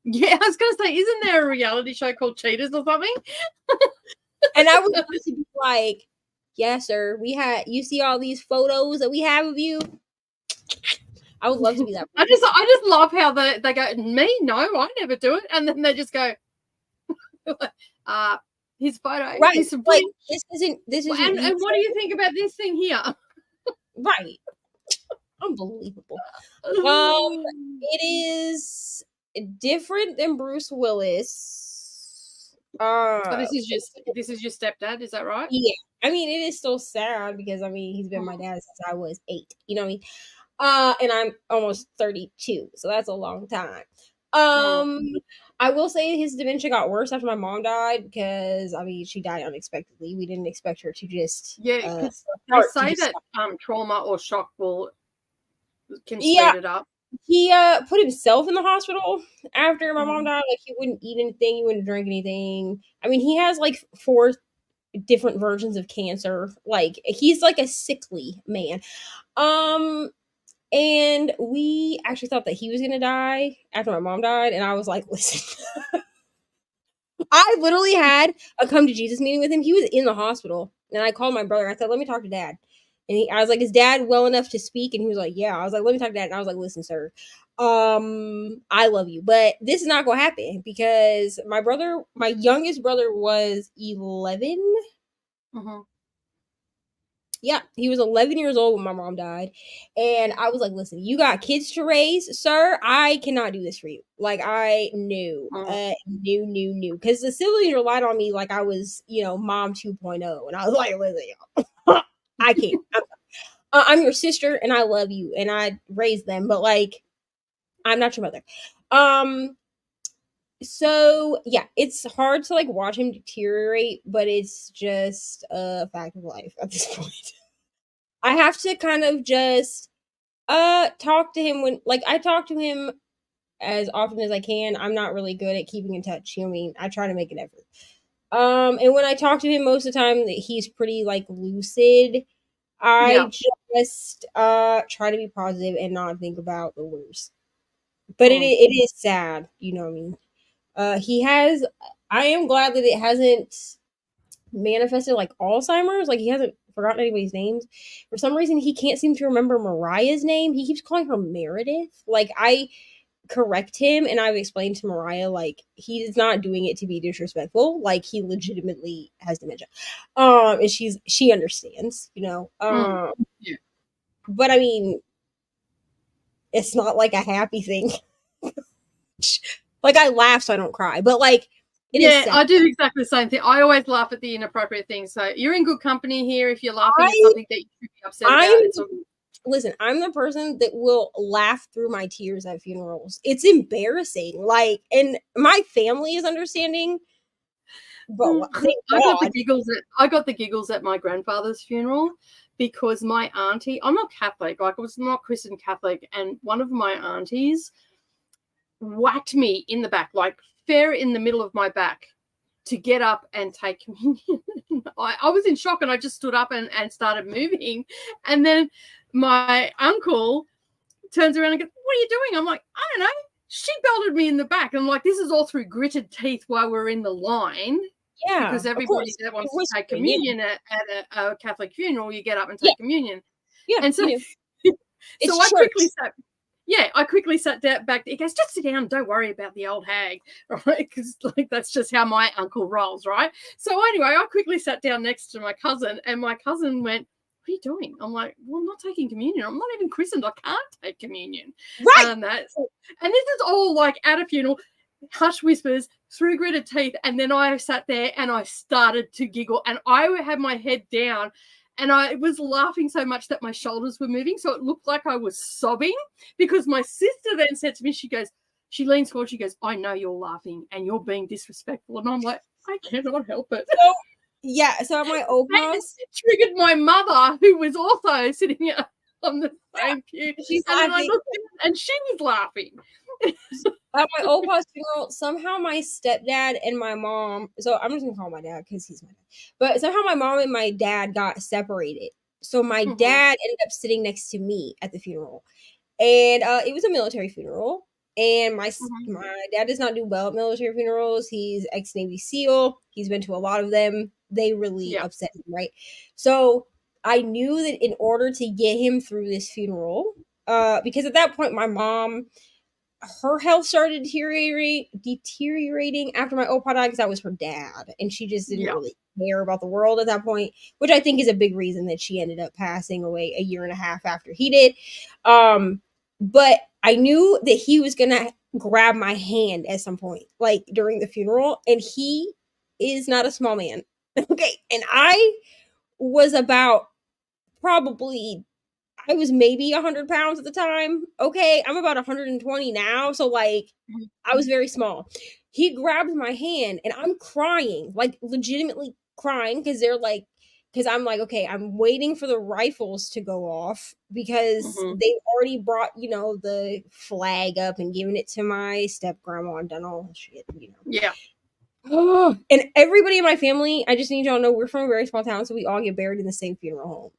Yeah, I was gonna say, isn't there a reality show called Cheaters or something? And I would love to be like, yes, sir, you see all these photos that we have of you. I would love to be that person. I just love how they go, me? No, I never do it. And then they just go, his photo. Right. Like, this isn't and what do you think about this thing here? Right. Unbelievable. It is different than Bruce Willis. This is your stepdad, is that right? Yeah. I mean, it is still sad because he's been my dad since I was 8. You know what I mean? And I'm almost 32, so that's a long time. I will say his dementia got worse after my mom died because she died unexpectedly. We didn't expect her to just they say that trauma or shock can speed it up. He put himself in the hospital after my mom died. Like, he wouldn't eat anything, he wouldn't drink anything. I mean, he has like 4 different versions of cancer. Like, he's like a sickly man. And we actually thought that he was gonna die after my mom died, and I was like, listen. I literally had a come to Jesus meeting with him. He was in the hospital, and I called my brother. I said, "Let me talk to Dad." And I was like, "Is Dad well enough to speak?" And he was like, "Yeah." I was like, "Let me talk to Dad." And I was like, "Listen, sir, I love you, but this is not gonna happen because my youngest brother, was 11. Yeah, he was 11 years old when my mom died. And I was like, listen, you got kids to raise, sir. I cannot do this for you. Like, I knew. Because the siblings relied on me like I was, mom 2.0. And I was like, listen, y'all, I can't. I'm your sister and I love you and I raised them, but like, I'm not your mother. So yeah, it's hard to like watch him deteriorate, but it's just a fact of life at this point. I have to kind of just talk to him when, like, I talk to him as often as I can. I'm not really good at keeping in touch. You know what I mean? I try to make an effort. And when I talk to him, most of the time he's pretty like lucid. I just try to be positive and not think about the worst. But it is sad, you know what I mean? I am glad that it hasn't manifested like Alzheimer's. Like, he hasn't forgotten anybody's names. For some reason, he can't seem to remember Mariah's name. He keeps calling her Meredith. Like, I correct him and I've explained to Mariah, like, he's not doing it to be disrespectful. Like, he legitimately has dementia. And she understands, Yeah. But I mean, it's not like a happy thing. Like, I laugh so I don't cry, but like, I do exactly the same thing. I always laugh at the inappropriate things. So you're in good company here if you're laughing at something that you should be upset about. Listen, I'm the person that will laugh through my tears at funerals. It's embarrassing. Like, and my family is understanding. But I got the giggles at my grandfather's funeral because my auntie, I'm not Catholic, like, I was not Christian Catholic, and one of my aunties whacked me in the back, like fair in the middle of my back, to get up and take communion. I was in shock and I just stood up and started moving. And then my uncle turns around and goes, "What are you doing?" I'm like, "I don't know." She belted me in the back. I'm like, this is all through gritted teeth while we're in the line. Yeah. Because everybody that wants to take communion at a Catholic funeral, you get up and take communion. Yeah. And so, I quickly sat down back. He goes, "Just sit down. Don't worry about the old hag." Right? Because like, that's just how my uncle rolls, right? So anyway, I quickly sat down next to my cousin, and my cousin went, "What are you doing?" I'm like, "Well, I'm not taking communion. I'm not even christened. I can't take communion." Right. And this is all like at a funeral, hush whispers through gritted teeth. And then I sat there and I started to giggle, and I had my head down. And I was laughing so much that my shoulders were moving. So it looked like I was sobbing, because my sister then said to me, she leans forward, she goes, "I know you're laughing and you're being disrespectful." And I'm like, I cannot help it. So my Opa's triggered my mother, who was also sitting on the same pew. She's laughing. And she was laughing. At my Opa's funeral, somehow my stepdad and my mom, so I'm just gonna call my dad because he's my dad, but somehow my mom and my dad got separated. So my dad ended up sitting next to me at the funeral, and it was a military funeral. And my dad does not do well at military funerals. He's ex-Navy SEAL. He's been to a lot of them. They really upset him, right? So I knew that in order to get him through this funeral, because at that point my mom, her health started deteriorating after my Opa died, because that was her dad, and she just didn't really care about the world at that point, which I think is a big reason that she ended up passing away a year and a half after he did. But I knew that he was gonna grab my hand at some point, like during the funeral, and he is not a small man. Okay, and I was about I was maybe 100 pounds at the time. Okay, I'm about 120 now. So like, I was very small. He grabbed my hand and I'm crying, like legitimately crying, because they're like, because I'm like, okay, I'm waiting for the rifles to go off because they already brought, the flag up and given it to my step grandma and done all the shit, Yeah. And everybody in my family, I just need y'all to know we're from a very small town, so we all get buried in the same funeral home.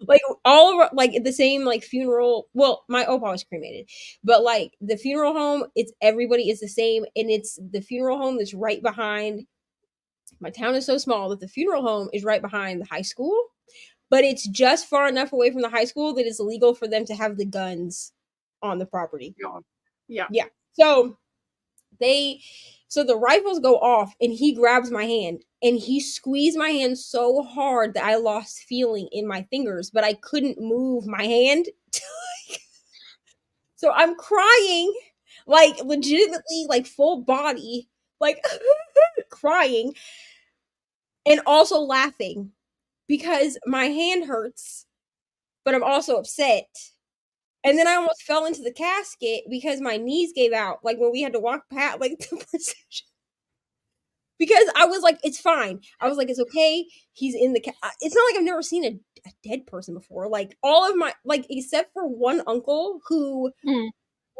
Like all of like the same like funeral. Well, my opa was cremated, but like the funeral home, it's everybody is the same, and it's the funeral home that's right behind. My town is so small that the funeral home is right behind the high school, but it's just far enough away from the high school that it's illegal for them to have the guns on the property. Yeah. Yeah. So the rifles go off and he grabs my hand and he squeezed my hand so hard that I lost feeling in my fingers, but I couldn't move my hand. So I'm crying, like legitimately, like full body, like crying and also laughing because my hand hurts, but I'm also upset. And then I almost fell into the casket because my knees gave out, like when we had to walk past, like the procession. Because I was like, it's fine. I was like, it's okay. He's in the. It's not like I've never seen a dead person before. Like all of my, like except for one uncle who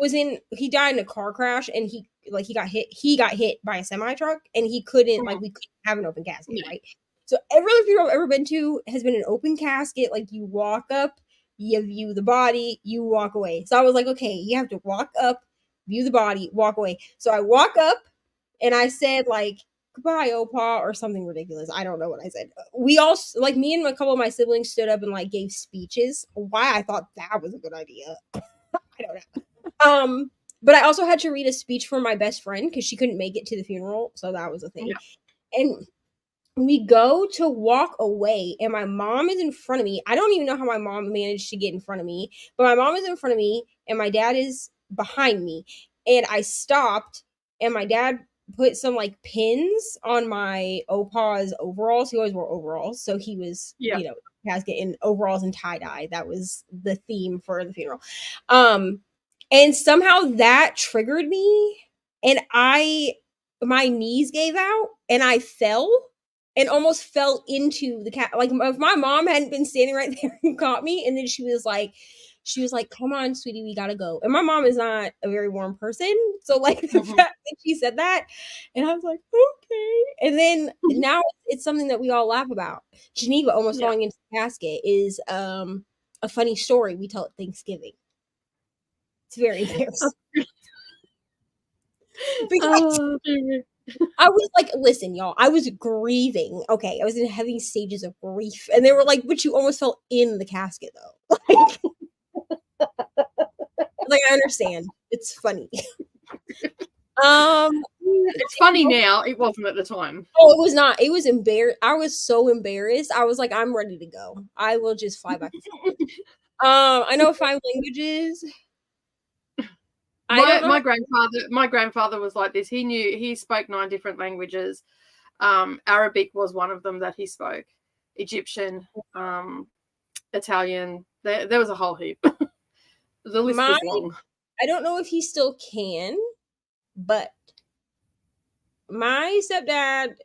he died in a car crash and he got hit. He got hit by a semi truck and he couldn't we couldn't have an open casket, right? So every other funeral I've ever been to has been an open casket. Like you walk up, you view the body, you walk away. So I was like, okay, you have to walk up, view the body, walk away. So I walk up and I said like, goodbye, Opa, or something ridiculous. I don't know what I said. We all, like me and a couple of my siblings stood up and like gave speeches. Why I thought that was a good idea. I don't know. But I also had to read a speech for my best friend because she couldn't make it to the funeral. So that was a thing. Yeah. And we go to walk away and my mom is in front of me. I don't even know how my mom managed to get in front of me, but my mom is in front of me and my dad is behind me. And I stopped and my dad put some like pins on my opa's overalls. He always wore overalls. So he was, casket in overalls and tie-dye. That was the theme for the funeral. And somehow that triggered me and my knees gave out and I fell and almost fell into the cat. Like if my mom hadn't been standing right there and caught me, and then she was like, come on, sweetie, we gotta go. And my mom is not a very warm person. So like the fact that she said that, and I was like, okay. And then now it's something that we all laugh about. Geneva almost falling into the casket is a funny story we tell at Thanksgiving. It's very embarrassing. I was like, listen, y'all, I was grieving. Okay, I was in heavy stages of grief. And they were like, but you almost fell in the casket, though. Like, I understand. It's funny. It's funny now. It wasn't at the time. Oh, it was not. It was embarrassed. I was so embarrassed. I was like, I'm ready to go. I will just fly back and forth. I know 5 languages. My grandfather was like this. He spoke 9 different languages. Arabic was one of them that he spoke. Egyptian, Italian. There was a whole heap. The list was long. I don't know if he still can, but my stepdad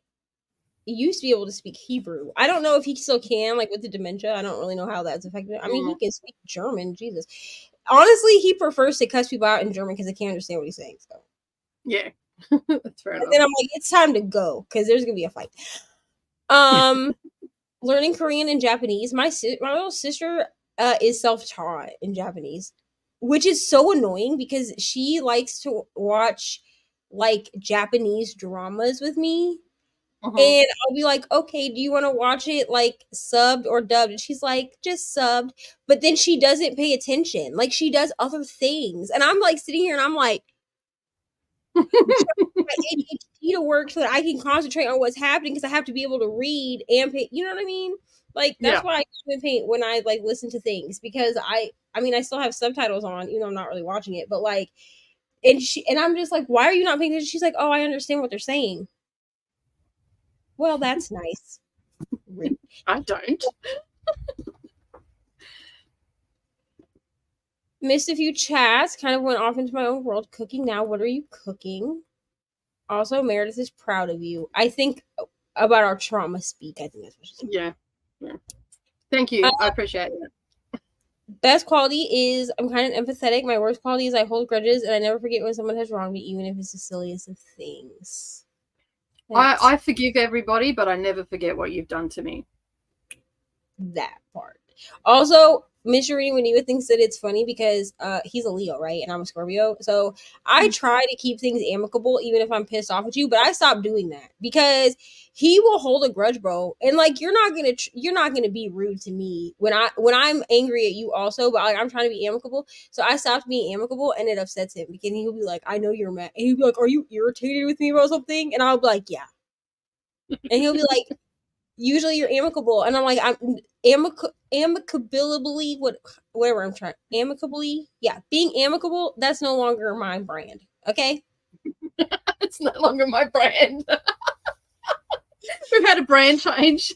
used to be able to speak Hebrew. I don't know if he still can, like with the dementia. I don't really know how that's affected. I mean, he can speak German. Jesus. Honestly, he prefers to cuss people out in German because I can't understand what he's saying. So, yeah, that's fair enough. Then I'm like, it's time to go because there's gonna be a fight. Learning Korean and Japanese. My little sister is self-taught in Japanese, which is so annoying because she likes to watch like Japanese dramas with me. And I'll be like, okay, do you want to watch it like subbed or dubbed? And she's like, just subbed. But then she doesn't pay attention. Like she does other things. And I'm like sitting here and I'm like, my ADHD to work so that I can concentrate on what's happening because I have to be able to read and pay. You know what I mean? Like that's why I paint when I like listen to things because I mean I still have subtitles on even though I'm not really watching it. But like, and I'm just like, why are you not paying attention? She's like, oh, I understand what they're saying. Well, that's nice. I don't. Missed a few chats. Kind of went off into my own world. Cooking now. What are you cooking? Also, Meredith is proud of you. I think about our trauma speak. I think that's what she said. Yeah. Thank you. I appreciate it. Best quality is I'm kind of empathetic. My worst quality is I hold grudges and I never forget when someone has wronged me, even if it's the silliest of things. I forgive everybody, but I never forget what you've done to me. That part. Also, Mr. Reading with Neva thinks that it's funny because he's a Leo, right? And I'm a Scorpio. So I try to keep things amicable even if I'm pissed off at you, but I stopped doing that because he will hold a grudge, bro. And like you're not gonna be rude to me when I'm angry at you also, but like, I'm trying to be amicable. So I stopped being amicable and it upsets him because he'll be like, I know you're mad. And he'll be like, are you irritated with me about something? And I'll be like, yeah. And he'll be like, usually you're amicable, and I'm like, I'm amicably, whatever I'm trying, amicably, yeah, being amicable, that's no longer my brand, okay? It's no longer my brand. We've had a brand change.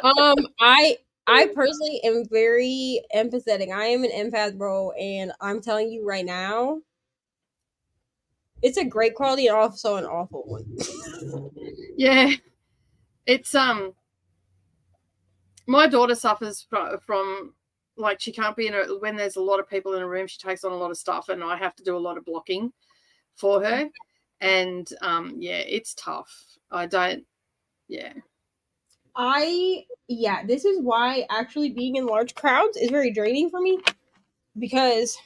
I personally am very empathetic. I am an empath, bro, and I'm telling you right now, it's a great quality and also an awful one. Yeah. It's my daughter suffers from like she can't be when there's a lot of people in a room, she takes on a lot of stuff and I have to do a lot of blocking for her. And yeah, it's tough. This is why actually being in large crowds is very draining for me because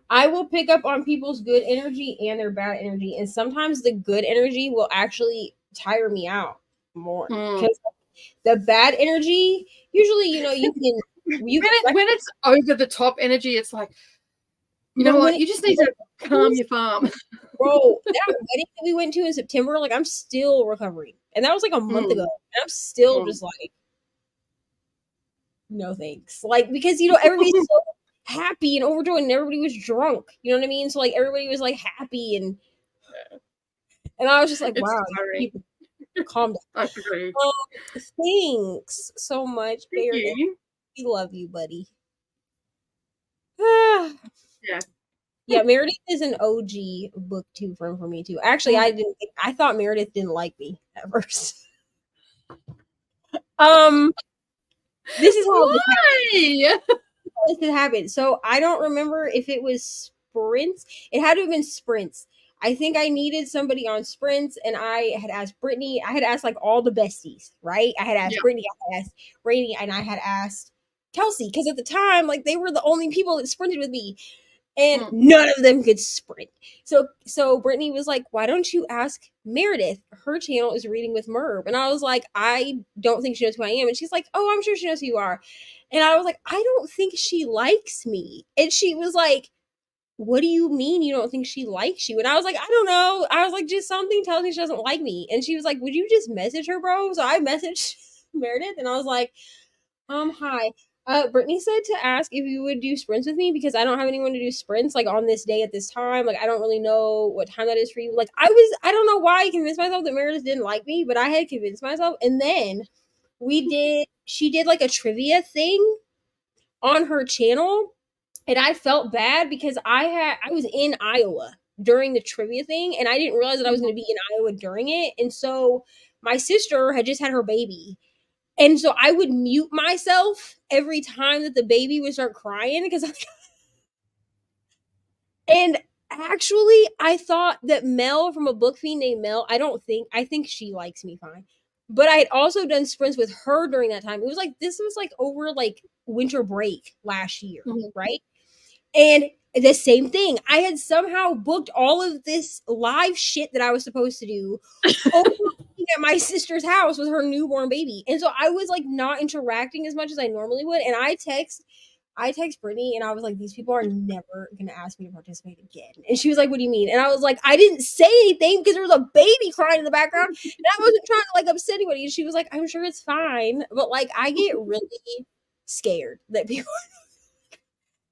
I will pick up on people's good energy and their bad energy, and sometimes the good energy will actually tire me out more because the bad energy usually, when it's over the top energy, it's like, you know what, you just need to calm your farm. Bro, that wedding that we went to in September, like I'm still recovering, and that was like a month ago, and I'm still just like, no thanks, like because everybody's so happy and overjoyed, and everybody was drunk, you know what I mean? So like everybody was like happy, and I was just like, wow, people, calm down. I agree. Thanks so much, Meredith. We love you, buddy. Yeah, Meredith is an OG Booktube friend for me too. Actually, I thought Meredith didn't like me at first. This is how this happened. So I don't remember if it was sprints. It had to have been sprints. I think I needed somebody on sprints, and I had asked Brittany. I had asked like all the besties, right? I had asked Brittany, I had asked Rainey, and I had asked Kelsey because at the time, like they were the only people that sprinted with me, and none of them could sprint. So Brittany was like, "Why don't you ask Meredith? Her channel is Reading with Merv." And I was like, "I don't think she knows who I am." And she's like, "Oh, I'm sure she knows who you are." And I was like, "I don't think she likes me." And she was like, "What do you mean you don't think she likes you?" And I was like, "I don't know." I was like, "Just something tells me she doesn't like me." And she was like, "Would you just message her, bro?" So I messaged Meredith and I was like, hi. Brittany said to ask if you would do sprints with me because I don't have anyone to do sprints like on this day at this time. Like I don't really know what time that is for you. Like I don't know why I convinced myself that Meredith didn't like me, but I had convinced myself. And then she did like a trivia thing on her channel. And I felt bad because I was in Iowa during the trivia thing and I didn't realize that I was going to be in Iowa during it. And so my sister had just had her baby. And so I would mute myself every time that the baby would start crying because and actually I thought that Mel from a book fiend named Mel, I think she likes me fine. But I had also done sprints with her during that time. This was like over like winter break last year, right? And the same thing. I had somehow booked all of this live shit that I was supposed to do over at my sister's house with her newborn baby. And so I was like not interacting as much as I normally would. And I text Brittany and I was like, these people are never going to ask me to participate again. And she was like, what do you mean? And I was like, I didn't say anything because there was a baby crying in the background and I wasn't trying to like upset anybody. And she was like, I'm sure it's fine. But like, I get really scared that people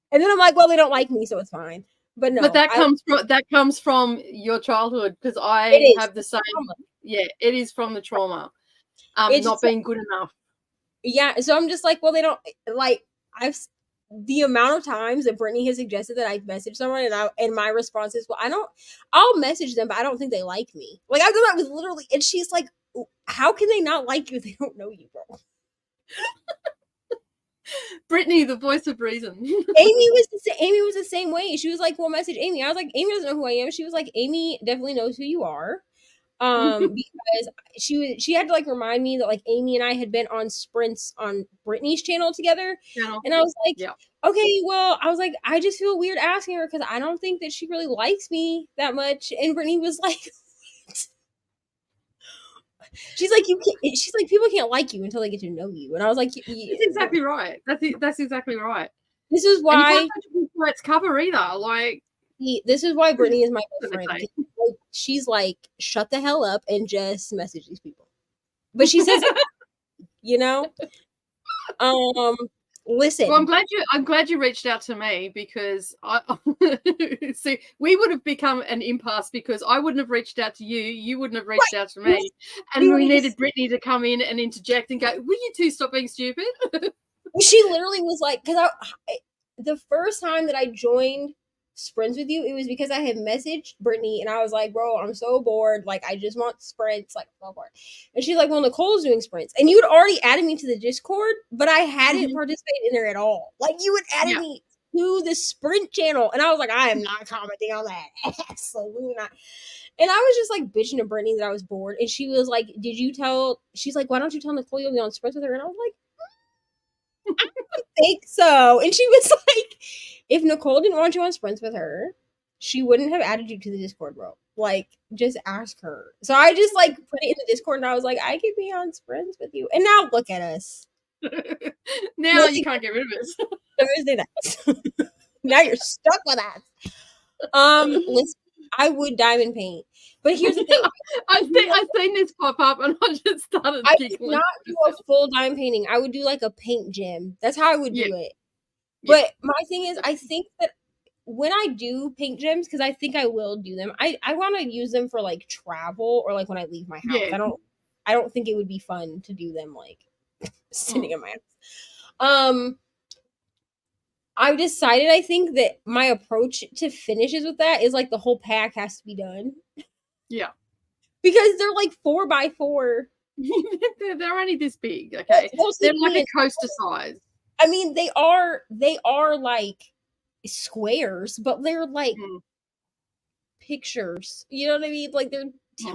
and then I'm like, well, they don't like me, so it's fine. But no, but that comes from your childhood because I have the same. Trauma. Yeah, it is from the trauma. Not being good enough. Yeah, so I'm just like, well, they don't like. the amount of times that Brittany has suggested that I message someone and my response is, well, I'll message them, but I don't think they like me. Like I've done that with literally, and she's like, how can they not like you if they don't know you, bro? Brittany, the voice of reason. Amy was the same way. She was like, well, message Amy. I was like, Amy doesn't know who I am. She was like, Amy definitely knows who you are. Because she had to like remind me that like Amy and I had been on sprints on Brittany's channel together. And I was like, okay, well, I was like, I just feel weird asking her because I don't think that she really likes me that much. And Brittany was like, what? She's like, she's like, people can't like you until they get to know you. And I was like, that's exactly right. That's exactly right. This is why let's cover either. Like, this is why Brittany is my best friend. She's like, shut the hell up and just message these people. But she says, you know, listen. Well, I'm glad you reached out to me because see, we would have become an impasse because I wouldn't have reached out to you, you wouldn't have reached out to me, and we needed Brittany to come in and interject and go, "Will you two stop being stupid?" She literally was like, because the first time that I joined sprints with you, it was because I had messaged Brittany and I was like, bro, I'm so bored, like I just want sprints, like so bored. And she's like, well, Nicole's doing sprints, and you had already added me to the Discord, but I hadn't participated in there at all. Like you had added me to the sprint channel, and I was like, I am not commenting on that. Absolutely not. And I was just like bitching to Brittany that I was bored, and she was like, she's like, why don't you tell Nicole you'll be on sprints with her? And I was like, I don't think so. And she was like, if Nicole didn't want you on sprints with her, she wouldn't have added you to the Discord, bro. Like, just ask her. So I just like put it in the Discord and I was like, I could be on sprints with you. And now look at us. Now you can't get rid of us. Thursday nights. Now you're stuck with us. Listen, I would diamond paint. But here's the thing. I've seen this pop up and I just started giggling. I would not do a full dime painting. I would do like a paint gym. That's how I would do it. But my thing is, I think that when I do paint gyms, because I think I will do them, I want to use them for like travel or like when I leave my house. I don't think it would be fun to do them like sitting in my house. I've decided, I think that my approach to finishes with that is like the whole pack has to be done. Yeah. Because they're like 4x4. They're only this big, okay? They're like a coaster size. I mean, they are like squares, but they're like pictures. You know what I mean? Like they're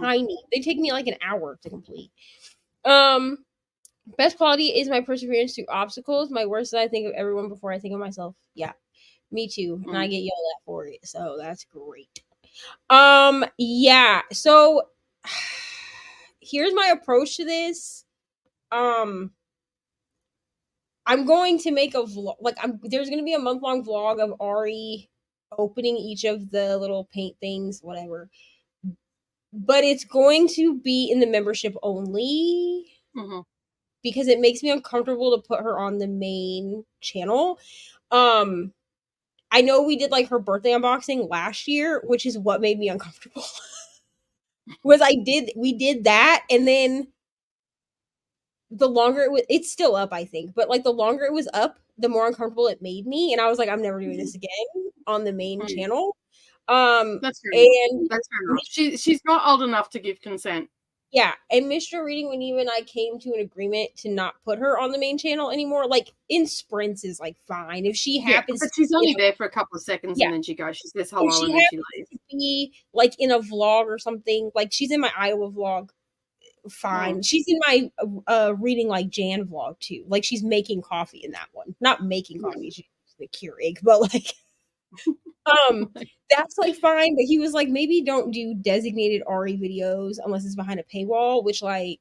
tiny. They take me like an hour to complete. Best quality is my perseverance through obstacles. My worst is I think of everyone before I think of myself. Yeah, me too. And I get yelled at for it, so that's great. Yeah. So here's my approach to this. I'm going to make a vlog. Like, there's going to be a month-long vlog of Ari opening each of the little paint things, whatever. But it's going to be in the membership only because it makes me uncomfortable to put her on the main channel. I know we did like her birthday unboxing last year, which is what made me uncomfortable. We did that, and then the longer it's still up, I think, but like the longer it was up, the more uncomfortable it made me, and I was like, I'm never doing this again on the main channel. That's fair enough. She's not old enough to give consent. Yeah, and Mr. Reading, when even I came to an agreement to not put her on the main channel anymore, like in sprints is like fine if she happens. But she's only there for a couple of seconds and then she goes. She says hello and then she leaves. To be like in a vlog or something, like she's in my Iowa vlog. Fine. She's in my reading like Jan vlog too. Like she's making coffee in that one. Not making coffee, she's the Keurig, but like that's like fine. But he was like, maybe don't do designated Ari videos unless it's behind a paywall, which like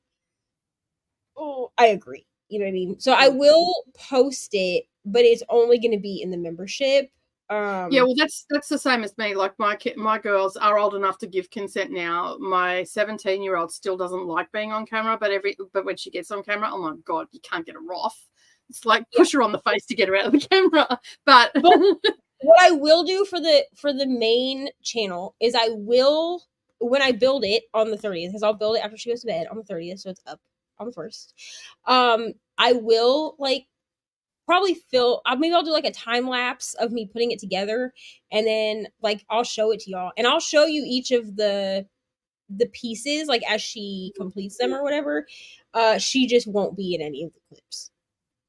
I agree. You know what I mean? So I will post it, but it's only gonna be in the membership. Yeah, well, that's the same as me. Like my girls are old enough to give consent now. My 17-year-old still doesn't like being on camera, but when she gets on camera, oh my god, you can't get her off. It's like push her on the face to get her out of the camera. But what I will do for the main channel is I will, when I build it on the 30th, because I'll build it after she goes to bed on the 30th, so it's up on the 1st. I will like probably maybe I'll do like a time lapse of me putting it together, and then like I'll show it to y'all, and I'll show you each of the pieces like as she completes them or whatever. She just won't be in any of the clips.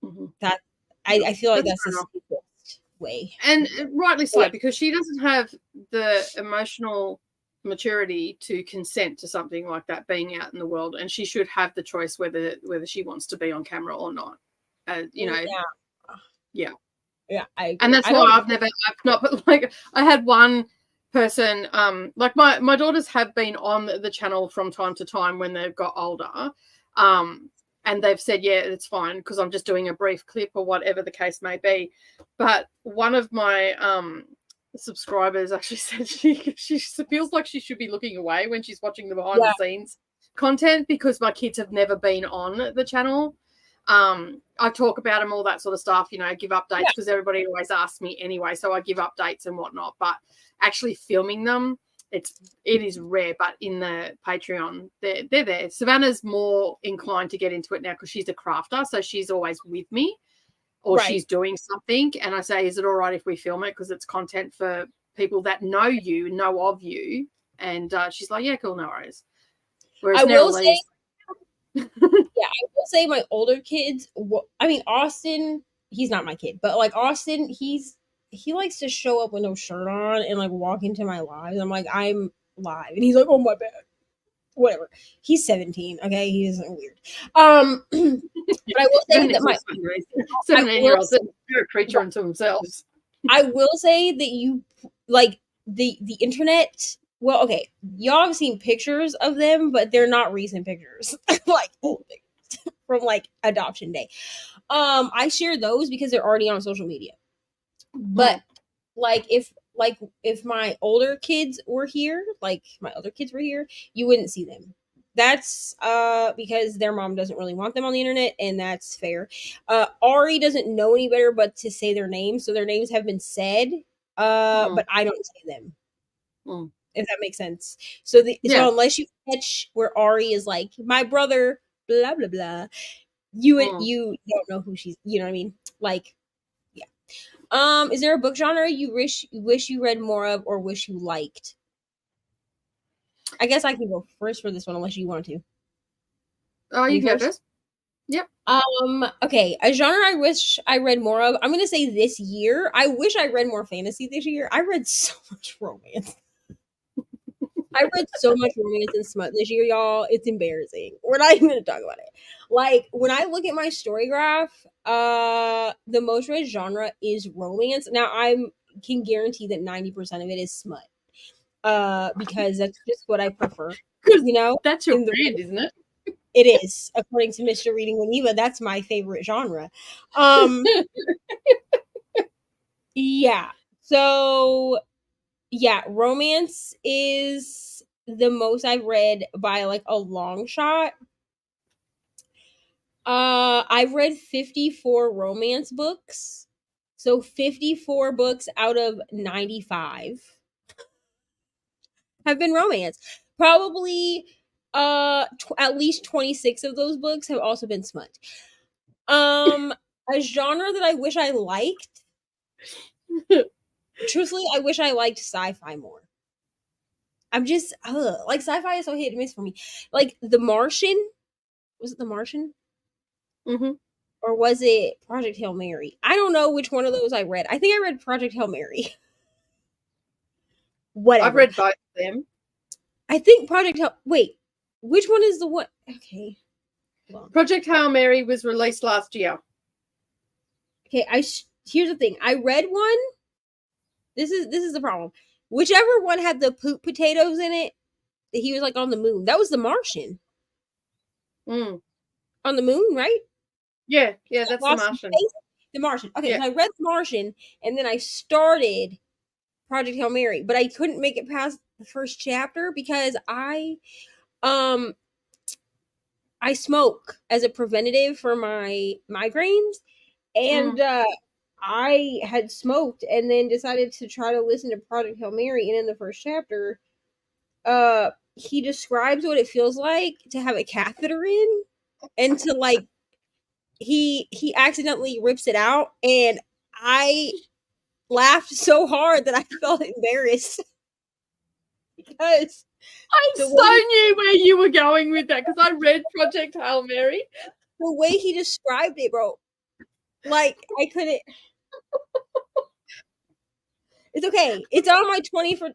Mm-hmm. That I feel like that's the simplest way, and rightly so, because she doesn't have the emotional maturity to consent to something like that being out in the world, and she should have the choice whether she wants to be on camera or not. You know, yeah. And that's why I've not put, like, I had one person, like my daughters have been on the channel from time to time when they've got older, and they've said, yeah, it's fine because I'm just doing a brief clip or whatever the case may be. But one of my subscribers actually said she feels like she should be looking away when she's watching the behind the scenes content, because my kids have never been on the channel. I talk about them, all that sort of stuff, you know, give updates, because everybody always asks me anyway, so I give updates and whatnot. But actually filming them, it is rare. But in the Patreon, they're there. Savannah's more inclined to get into it now because she's a crafter, so she's always with me, or she's doing something, and I say, is it all right if we film it, because it's content for people that know of you? And she's like, yeah, cool, no worries. Whereas I will say my older kids, I mean, Austin, he's not my kid, but like Austin, he likes to show up with no shirt on and like walk into my lives. I'm like, I'm live, and he's like, oh my bad, whatever. He's 17, okay, he isn't weird. But I will say that my 17-year-olds, they're a creature unto themselves. I will say that you like the internet. Well, okay, y'all have seen pictures of them, but they're not recent pictures, like old pictures from like adoption day. I share those because they're already on social media. But like if my older kids were here, like my other kids were here, you wouldn't see them. That's because their mom doesn't really want them on the internet, and that's fair. Ari doesn't know any better but to say their names, so their names have been said, but I don't say them. If that makes sense. So so unless you catch where Ari is like, my brother, blah blah blah, you don't know who she's, you know what I mean? Like, yeah. Is there a book genre you wish you read more of, or wish you liked? I guess I can go first for this one, unless you want to. Oh, you can go first. Yep. Okay, a genre I wish I read more of. I'm gonna say this year. I wish I read more fantasy this year. I read so much romance. I read so much romance and smut this year, y'all. It's embarrassing. We're not even going to talk about it. Like, when I look at my story graph, the most read genre is romance. Now, I can guarantee that 90% of it is smut. Because that's just what I prefer. You know? That's your brand, isn't it? It is. According to Mr. Reading with Neva, that's my favorite genre. Yeah. So... yeah, romance is the most I've read by like a long shot. I've read 54 romance books. So 54 books out of 95 have been romance. Probably at least 26 of those books have also been smut. A genre that I wish I liked. Truthfully, I wish I liked sci-fi more. I'm just like, sci-fi is so hit and miss for me. Like The Martian, was it The Martian? Mm-hmm. Or was it Project Hail Mary? I don't know which one of those I read. I think I read Project Hail Mary. Whatever. I've read both of them. I think wait, which one is the one? Okay. Project Hail Mary was released last year. Okay, here's the thing. I read one. This is the problem. Whichever one had the poop potatoes in it, he was like on the moon. That was The Martian. On the moon, right? Yeah, that's The Martian. The Martian. Okay, so I read The Martian, and then I started Project Hail Mary, but I couldn't make it past the first chapter because I smoke as a preventative for my migraines, and I had smoked and then decided to try to listen to Project Hail Mary, and in the first chapter, he describes what it feels like to have a catheter in, and to like he accidentally rips it out, and I laughed so hard that I felt embarrassed because I so knew where you were going with that because I read Project Hail Mary. The way he described it, bro, like I couldn't. It's okay. It's on my 24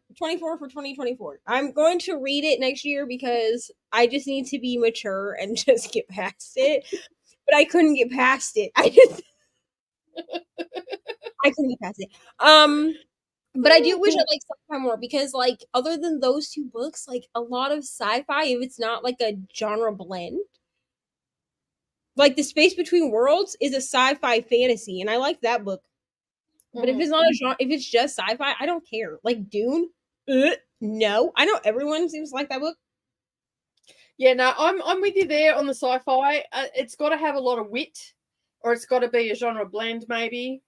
for 2024. I'm going to read it next year because I just need to be mature and just get past it. But I couldn't get past it. I couldn't get past it. But I do wish I liked sci-fi more because, like, other than those two books, like a lot of sci-fi, if it's not like a genre blend, like The Space Between Worlds is a sci-fi fantasy, and I like that book. But if it's not a genre, if it's just sci-fi, I don't care. Like Dune, no. I know everyone seems to like that book. Yeah, no, I'm with you there on the sci-fi. It's got to have a lot of wit, or it's got to be a genre blend, maybe.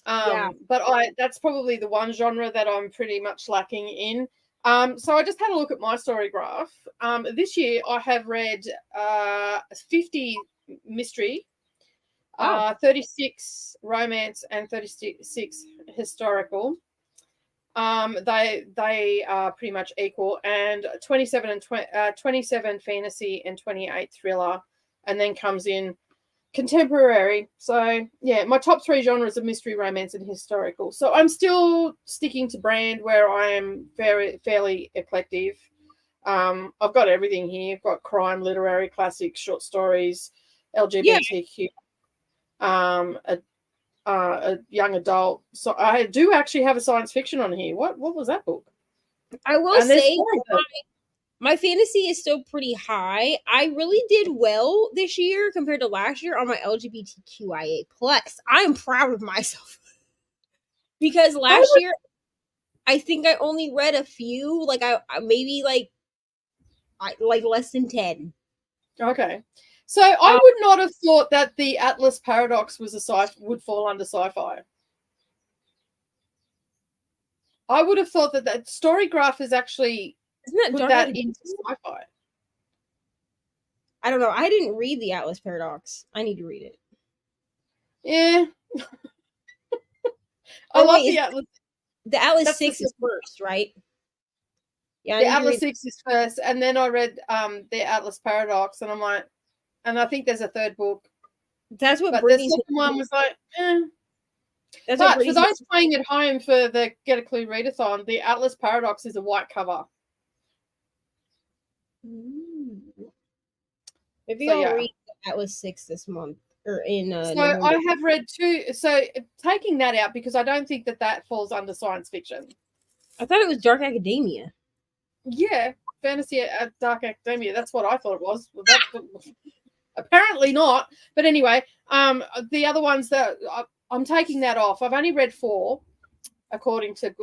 But that's probably the one genre that I'm pretty much lacking in. So I just had a look at my story graph. This year I have read 50 mystery, 36 romance, and 36 historical. They are pretty much equal, and 27 fantasy and 28 thriller, and then comes in contemporary. So yeah, my top three genres are mystery, romance, and historical. So I'm still sticking to brand where I am fairly eclectic. I've got everything here. I've got crime, literary, classics, short stories, LGBTQ, a young adult. So I do actually have a science fiction on here. What was that book? I will say my fantasy is still pretty high. I really did well this year compared to last year on my LGBTQIA plus. I'm proud of myself because last year I think I only read a few, like I maybe like less than 10. Okay. So I would not have thought that the Atlas Paradox would fall under sci-fi. I would have thought that story graph is actually put that into sci-fi. I don't know. I didn't read the Atlas Paradox. I need to read it. Yeah. I love the Atlas. The Atlas 6 is first, right? Yeah, the Atlas 6 is first, and then I read the Atlas Paradox, and I'm like, and I think there's a third book. That's what Brittany's the second one was like, That's but for those playing at home for the Get a Clue Readathon, the Atlas Paradox is a white cover. Maybe I'll read the Atlas 6 this month. Or in so November. I have read two. So taking that out because I don't think that falls under science fiction. I thought it was dark academia. Yeah, fantasy dark academia. That's what I thought it was. Well, that's apparently not. But anyway, the other ones that I'm taking that off. I've only read 4, according to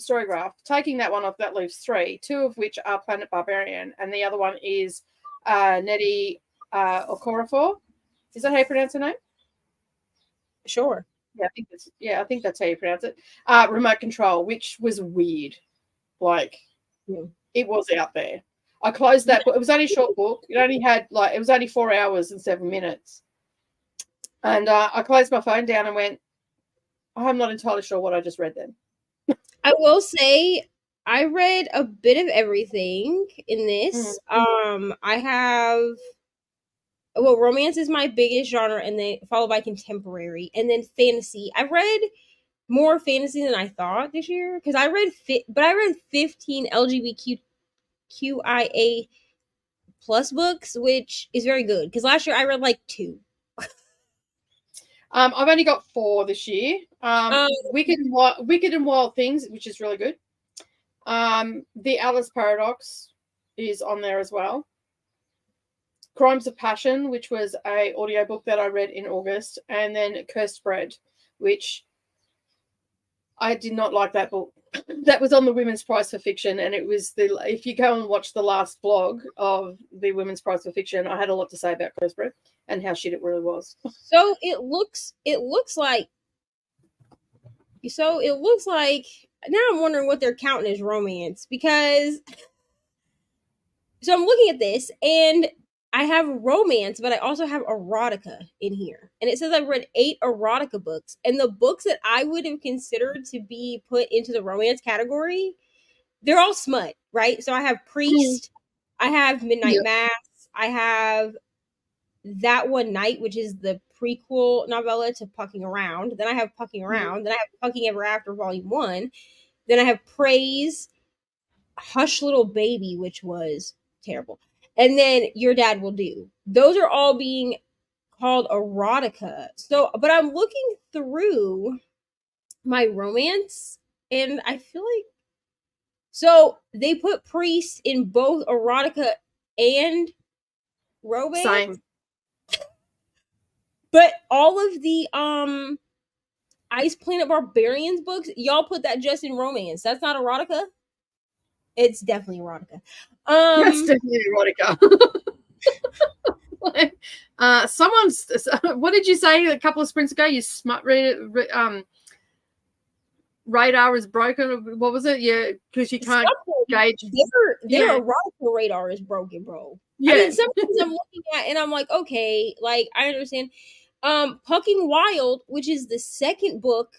Storygraph. Taking that one off, that leaves 3. 2 of which are Planet Barbarian, and the other one is Nettie Okorafor. Is that how you pronounce her name? Sure. Yeah, I think that's how you pronounce it. Remote Control, which was weird. Like, It was out there. I closed that book. It was only a short book. It was only 4 hours and 7 minutes. And I closed my phone down and went, I'm not entirely sure what I just read then. I will say I read a bit of everything in this. I have romance is my biggest genre, and then followed by contemporary, and then fantasy. I read more fantasy than I thought this year because I read 15 LGBTQIA plus books, which is very good because last year I read like 2. I've only got 4 this year. Wicked and Wild Things, which is really good. The Atlas Paradox is on there as well. Crimes of Passion, which was a audiobook that I read in August, and then Cursed Bread, which I did not like that book. That was on the Women's Prize for Fiction, and it was if you go and watch the last blog of the Women's Prize for Fiction, I had a lot to say about Cursed Bread and how shit it really was. So it looks like now I'm wondering what they're counting as romance because so I'm looking at this and I have romance, but I also have erotica in here. And it says I've read 8 erotica books. And the books that I would have considered to be put into the romance category, they're all smut, right? So I have Priest, I have Midnight Mass, I have That One Night, which is the prequel novella to Pucking Around. Then I have Pucking Around. Then I have Pucking Ever After Volume 1. Then I have Praise, Hush Little Baby, which was terrible. And then Your Dad Will Do. Those are all being called erotica. So, but I'm looking through my romance and I feel like, so they put Priest in both erotica and romance. Same. But all of the Ice Planet Barbarians books, y'all put that just in romance. That's not erotica? It's definitely erotica. That's definitely erotica. Someone's. What did you say a couple of sprints ago? You smut radar is broken. What was it? Yeah, because you can't gauge. Their erotica radar is broken, bro. Yeah. I mean, sometimes I'm looking at and I'm like, okay, like I understand. Pucking Wild, which is the second book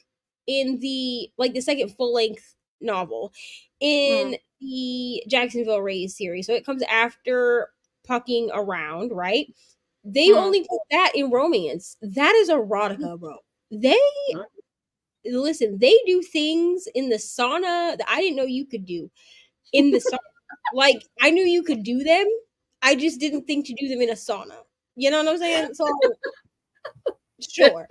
in the second full length novel in the Jacksonville Rays series. So it comes after Pucking Around, right? They only put that in romance. That is erotica, bro. Listen, they do things in the sauna that I didn't know you could do in the sauna. Like, I knew you could do them. I just didn't think to do them in a sauna. You know what I'm saying? So, sure.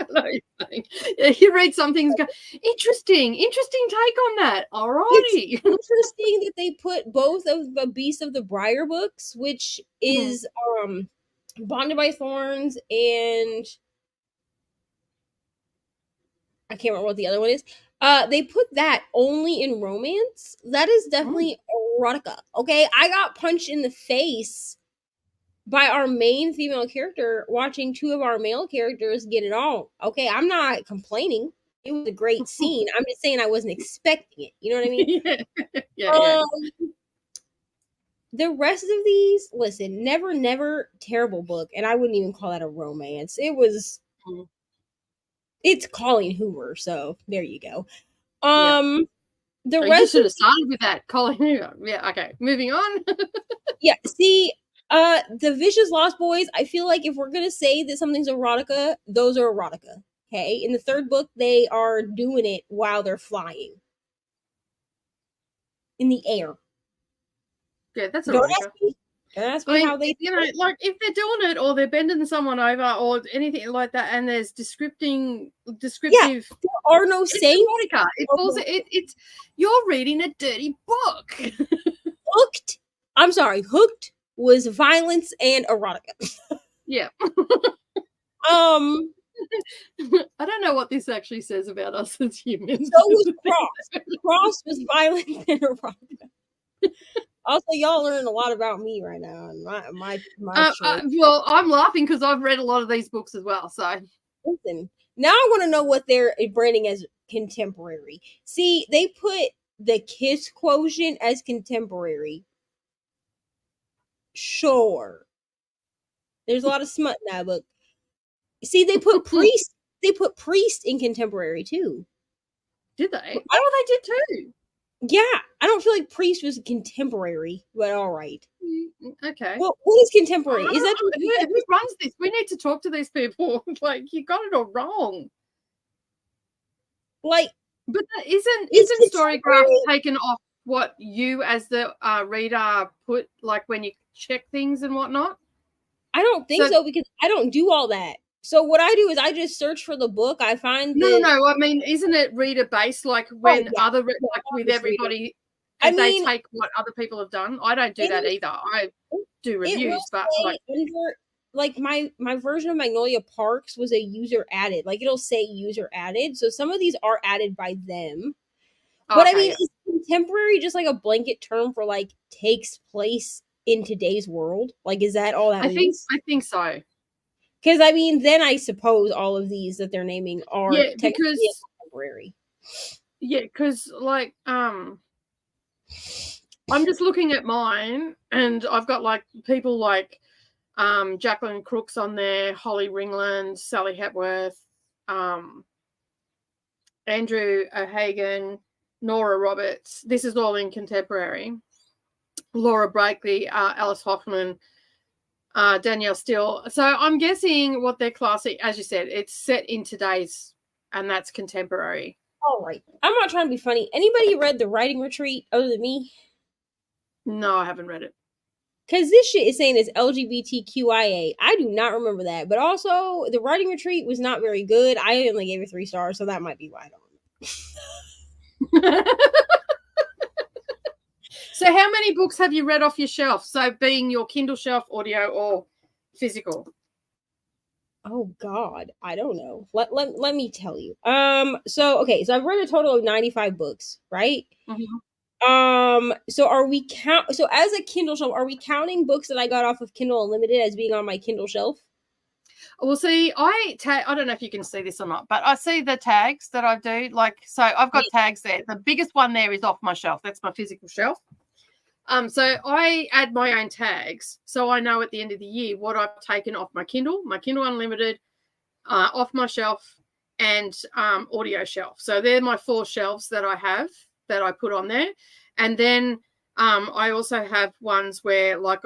You read something, go, interesting take on that. Alrighty. It's interesting that they put both of the Beast of the Briar books, which is Bonded by Thorns, and I can't remember what the other one is. They put that only in romance. That is definitely erotica. Okay, I got punched in the face by our main female character watching 2 of our male characters get it on. Okay, I'm not complaining. It was a great scene. I'm just saying I wasn't expecting it. You know what I mean? Yeah. The rest of these, listen, Never, terrible book, and I wouldn't even call that a romance. It was. It's Colleen Hoover, so there you go. The rest you should have started with that, Colleen Hoover. Yeah, okay. Moving on. Yeah, see, the Vicious Lost Boys, I feel like if we're gonna say that something's erotica, those are erotica. Okay. In the 3rd book, they are doing it while they're flying. In the air. Yeah, that's erotica. Don't ask me how they, you know, like if they're doing it or they're bending someone over or anything like that, and there's descriptive. Yeah, there are no saying. Erotica. It's you're reading a dirty book. Hooked was violence and erotica. Yeah. I don't know what this actually says about us as humans. So was Cross. Cross was violence and erotica. Also, y'all learn a lot about me right now. And my well, I'm laughing because I've read a lot of these books as well. So listen, now I want to know what they're branding as contemporary. See, they put the kiss quotient as contemporary. Sure, there's a lot of smut in that book. See, they put priest. They put priest in contemporary too. Did they? Oh, they did too. Yeah, I don't feel like priest was contemporary, but all right. Okay. Well, what is contemporary? Is that who runs this? We need to talk to these people. Like, you got it all wrong. Like, but isn't Storygraph taken off what you as the reader put, like when you check things and whatnot? I don't think so because I don't do all that. So what I do is I just search for the book. I find no. I mean, isn't it reader based? Like when with everybody, and they take what other people have done. I don't do that either. I do reviews, but like my version of Magnolia Parks was a user added. Like it'll say user added. So some of these are added by them. But I mean, is contemporary just like a blanket term for like takes place in today's world? Like, is that all that means? I think so. Because I mean, then I suppose all of these that they're naming are technically contemporary. Yeah, because like I'm just looking at mine, and I've got like people like Jacqueline Crook's on there, Holly Ringland, Sally Hepworth, Andrew O'Hagan, Nora Roberts. This is all in contemporary. Laura Blakely, Alice Hoffman, Danielle Steele. So I'm guessing what they're classing, as you said, it's set in today's, and that's contemporary. All right. I'm not trying to be funny. Anybody read The Writing Retreat other than me? No, I haven't read it. Because this shit is saying it's LGBTQIA. I do not remember that. But also, The Writing Retreat was not very good. I only gave it 3 stars, so that might be why I don't remember. So how many books have you read off your shelf? So being your Kindle shelf, audio, or physical? Oh God, I don't know. Let me tell you. So I've read a total of 95 books, right? Mm-hmm. So as a Kindle shelf, are we counting books that I got off of Kindle Unlimited as being on my Kindle shelf? Well, see, I don't know if you can see this or not, but I see the tags that I do. Like, so I've got tags there. The biggest one there is off my shelf. That's my physical shelf. So I add my own tags, so I know at the end of the year what I've taken off my Kindle Unlimited, off my shelf, and audio shelf. So they're my 4 shelves that I have that I put on there. And then I also have ones where, like,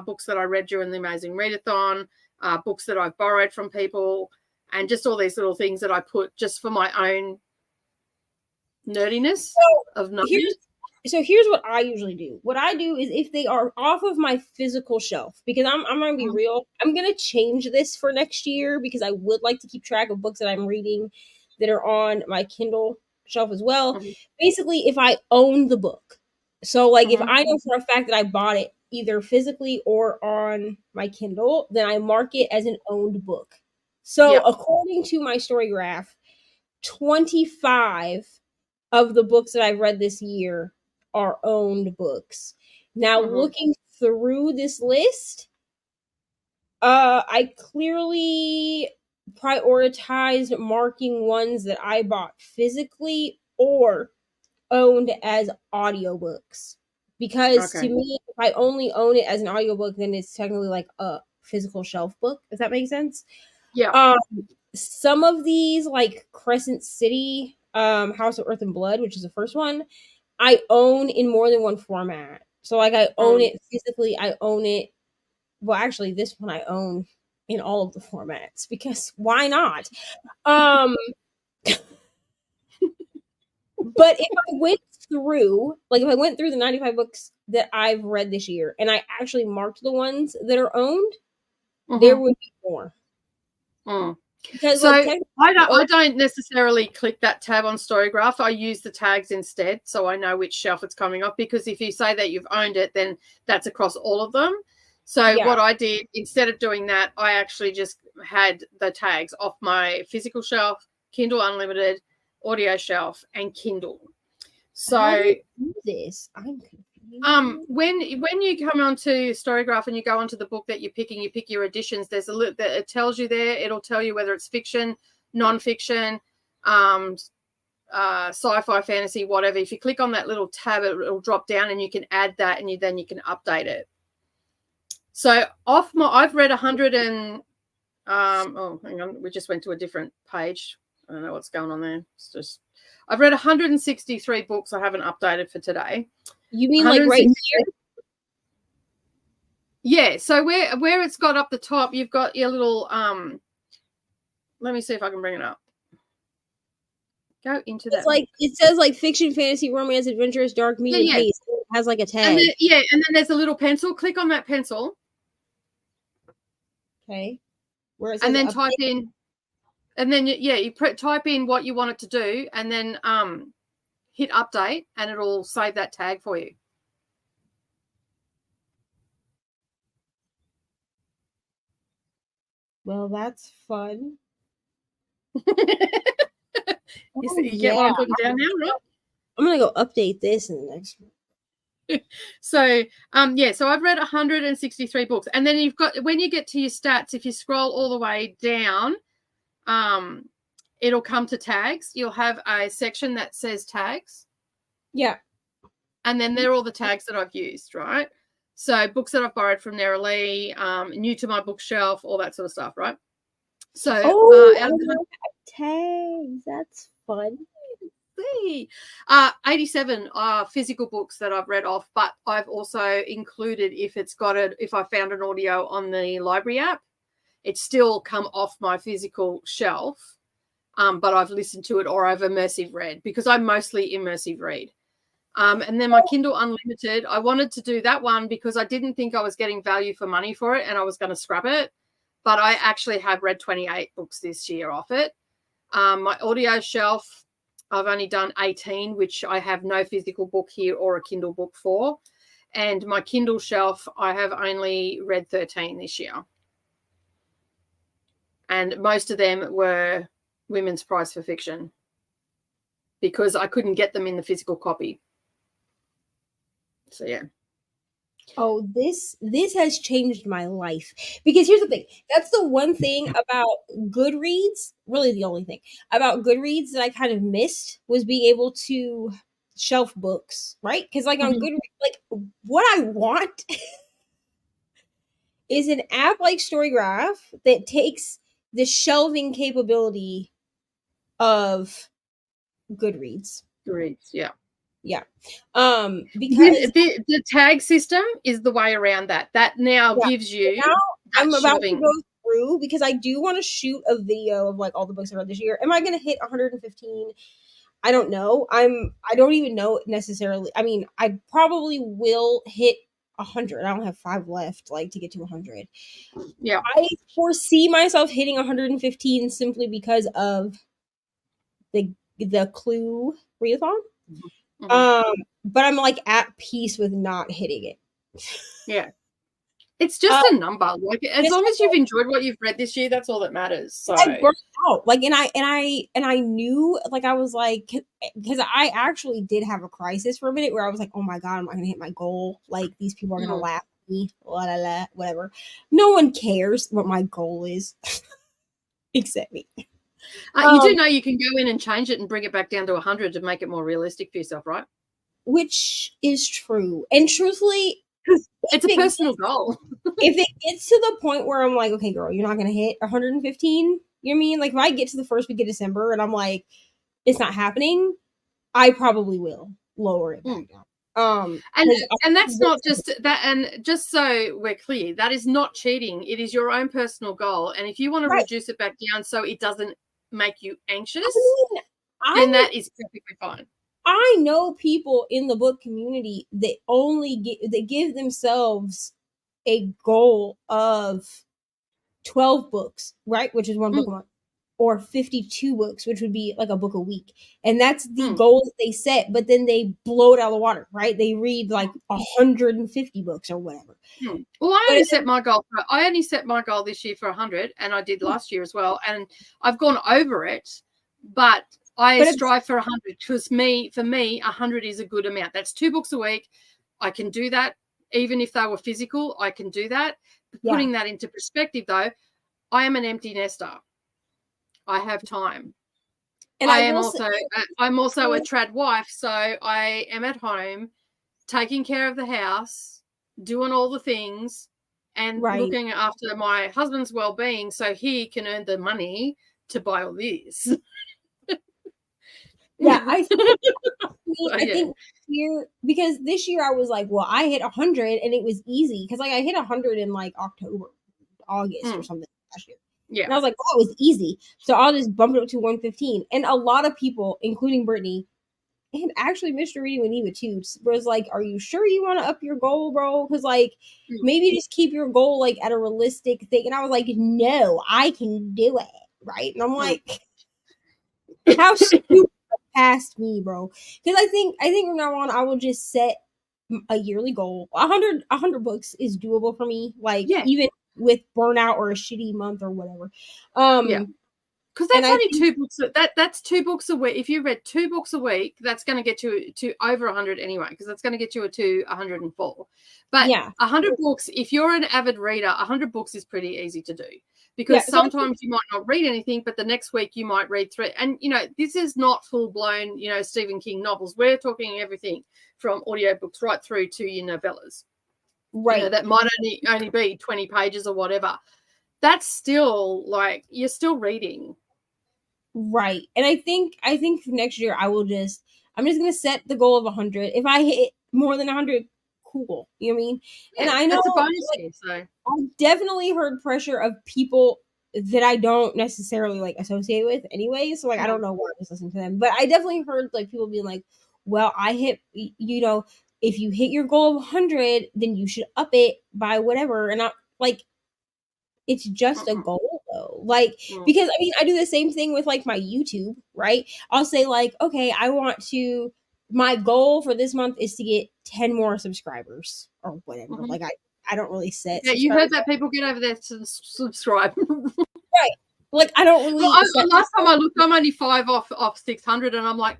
books that I read during the Amazing Readathon, books that I've borrowed from people, and just all these little things that I put just for my own nerdiness of knowledge. So here's what I usually do. What I do is, if they are off of my physical shelf, because I'm going to be real, I'm going to change this for next year because I would like to keep track of books that I'm reading that are on my Kindle shelf as well. Mm-hmm. Basically, if I own the book. So, like, if I know for a fact that I bought it either physically or on my Kindle, then I mark it as an owned book. So, according to my story graph, 25 of the books that I've read this year are owned books. Now, looking through this list, I clearly prioritized marking ones that I bought physically or owned as audiobooks. Because to me, if I only own it as an audiobook, then it's technically like a physical shelf book, if that makes sense. Yeah. Some of these, like Crescent City, House of Earth and Blood, which is the first one, I own in more than one format. So, like, I own it physically. I own it. Well, actually, this one I own in all of the formats because why not? But if I went through the 95 books that I've read this year and I actually marked the ones that are owned, there would be more. Because, so, like, I don't necessarily click that tab on Storygraph. I use the tags instead, so I know which shelf it's coming off. Because if you say that you've owned it, then that's across all of them. So what I did, instead of doing that, I actually just had the tags off my physical shelf, Kindle Unlimited, audio shelf, and Kindle. So how do you do this? I'm confused. When you come onto Storygraph and you go onto the book that you're picking, you pick your editions. There's a look that it tells you there. It'll tell you whether it's fiction, non-fiction, sci-fi, fantasy, whatever. If you click on that little tab, it'll drop down and you can add that, and then you can update it. So I've read 100 and oh, hang on, we just went to a different page. I don't know what's going on there. It's just I've read 163 books I haven't updated for today. You mean like right here? Yeah, so where it's got up the top, you've got your little let me see if I can bring it up. Go into that. It's like it says like fiction, fantasy, romance, adventurous, dark, medium pace. It has like a tag. And then there's a little pencil. Click on that pencil. Okay. Where it says and then type in, and then you type in what you want it to do, and then hit update, and it'll save that tag for you. Well, that's fun. You get what I'm putting down now, right? I'm gonna go update this in the next one. So so I've read 163 books, and then you've got, when you get to your stats, if you scroll all the way down, it'll come to tags. You'll have a section that says tags. Yeah. And then they're all the tags that I've used, right? So books that I've borrowed from Darvanalee, new to my bookshelf, all that sort of stuff, right? So out of the tags, that's fun. 87 are physical books that I've read off, but I've also included if I found an audio on the library app, it's still come off my physical shelf, but I've listened to it or I've immersive read because I mostly immersive read. And then my Kindle Unlimited, I wanted to do that one because I didn't think I was getting value for money for it and I was going to scrap it, but I actually have read 28 books this year off it. My audio shelf, I've only done 18, which I have no physical book here or a Kindle book for. And my Kindle shelf, I have only read 13 this year. And most of them were Women's Prize for Fiction because I couldn't get them in the physical copy. So, yeah. Oh, this has changed my life. Because here's the thing. That's the one thing about Goodreads, really the only thing about Goodreads that I kind of missed was being able to shelf books, right? Because like on Goodreads, like what I want is an app like Storygraph that takes the shelving capability of Goodreads. Goodreads, yeah. Yeah. Because the tag system is the way around that. That now gives you. Now I'm about to go through because I do want to shoot a video of like all the books I read this year. Am I going to hit 115? I don't know. I don't even know necessarily. I mean, I probably will hit 100. I don't have 5 left, like to get to 100. Yeah. I foresee myself hitting 115 simply because of the Clue readathon. But I'm like at peace with not hitting it. Yeah. It's just a number. Like as long as you've enjoyed what you've read this year, that's all that matters. So I burnt out. Like and I knew like I was like because I actually did have a crisis for a minute where I was like, oh my God, I'm not gonna hit my goal. Like these people are gonna laugh at me, whatever. No one cares what my goal is. Except me. You do know you can go in and change it and bring it back down to 100 to make it more realistic for yourself, right? Which is true. And truthfully, it's a personal goal. If it gets to the point where I'm like, okay, girl, you're not going to hit 115, you know what I mean? Like if I get to the first week of December and I'm like, it's not happening, I probably will lower it back down. And that's not just that. And just so we're clear, that is not cheating. It is your own personal goal. And if you want to reduce it back down so it doesn't make you anxious, then that is perfectly fine. I know people in the book community that they give themselves a goal of 12 books, right? Which is one book a month. Or 52 books, which would be like a book a week. And that's the goal that they set, but then they blow it out of the water, right? They read like 150 books or whatever. Well, I only set my goal this year for 100, and I did last year as well. And I've gone over it, but I strive for 100 because for me, 100 is a good amount. That's 2 books a week. I can do that. Even if they were physical, I can do that. Putting that into perspective, though, I am an empty nester. I have time. And I'm also a trad wife, so I am at home taking care of the house, doing all the things, and looking after my husband's well-being so he can earn the money to buy all this. I think here, because this year I was like, well, I hit 100 and it was easy because like I hit 100 in like August or something last year. Yeah. And I was like, oh, it was easy. So I'll just bump it up to 115. And a lot of people, including Brittany, and actually Mr. Reading with Neva too, was like, are you sure you want to up your goal, bro? Because like, maybe just keep your goal like at a realistic thing. And I was like, no, I can do it. Right. And I'm like, how stupid past me, bro. Because I think from now on, I will just set a yearly goal. 100 books is doable for me. Like, even with burnout or a shitty month or whatever. Because that's only 2 books. That's 2 books a week. If you read 2 books a week, that's going to get you to over 100 anyway, because that's going to get you to 104. But 100 books, if you're an avid reader, 100 books is pretty easy to do. Because sometimes you might not read anything, but the next week you might read 3. And, this is not full-blown, Stephen King novels. We're talking everything from audiobooks right through to your novellas. Right. You know, that might only be 20 pages or whatever. That's still like, you're still reading. Right. And I think for next year I'm just gonna set the goal of 100. If I hit more than 100, cool. You know what I mean? Yeah, and I know it's a bonus year, so I definitely heard pressure of people that I don't necessarily like associate with anyway. So like I don't know why I was listening to them. But I definitely heard like people being like, well, I hit, you know, if you hit your goal of 100, then you should up it by whatever. And I like, it's just a goal though. Like, because I mean, I do the same thing with like my YouTube, right? I'll say like, okay, my goal for this month is to get 10 more subscribers or whatever. Like I don't really set. Yeah, you heard that, people get over there to subscribe. Right. Like I don't really. Well, last time I looked, I'm only 5 off 600, and I'm like,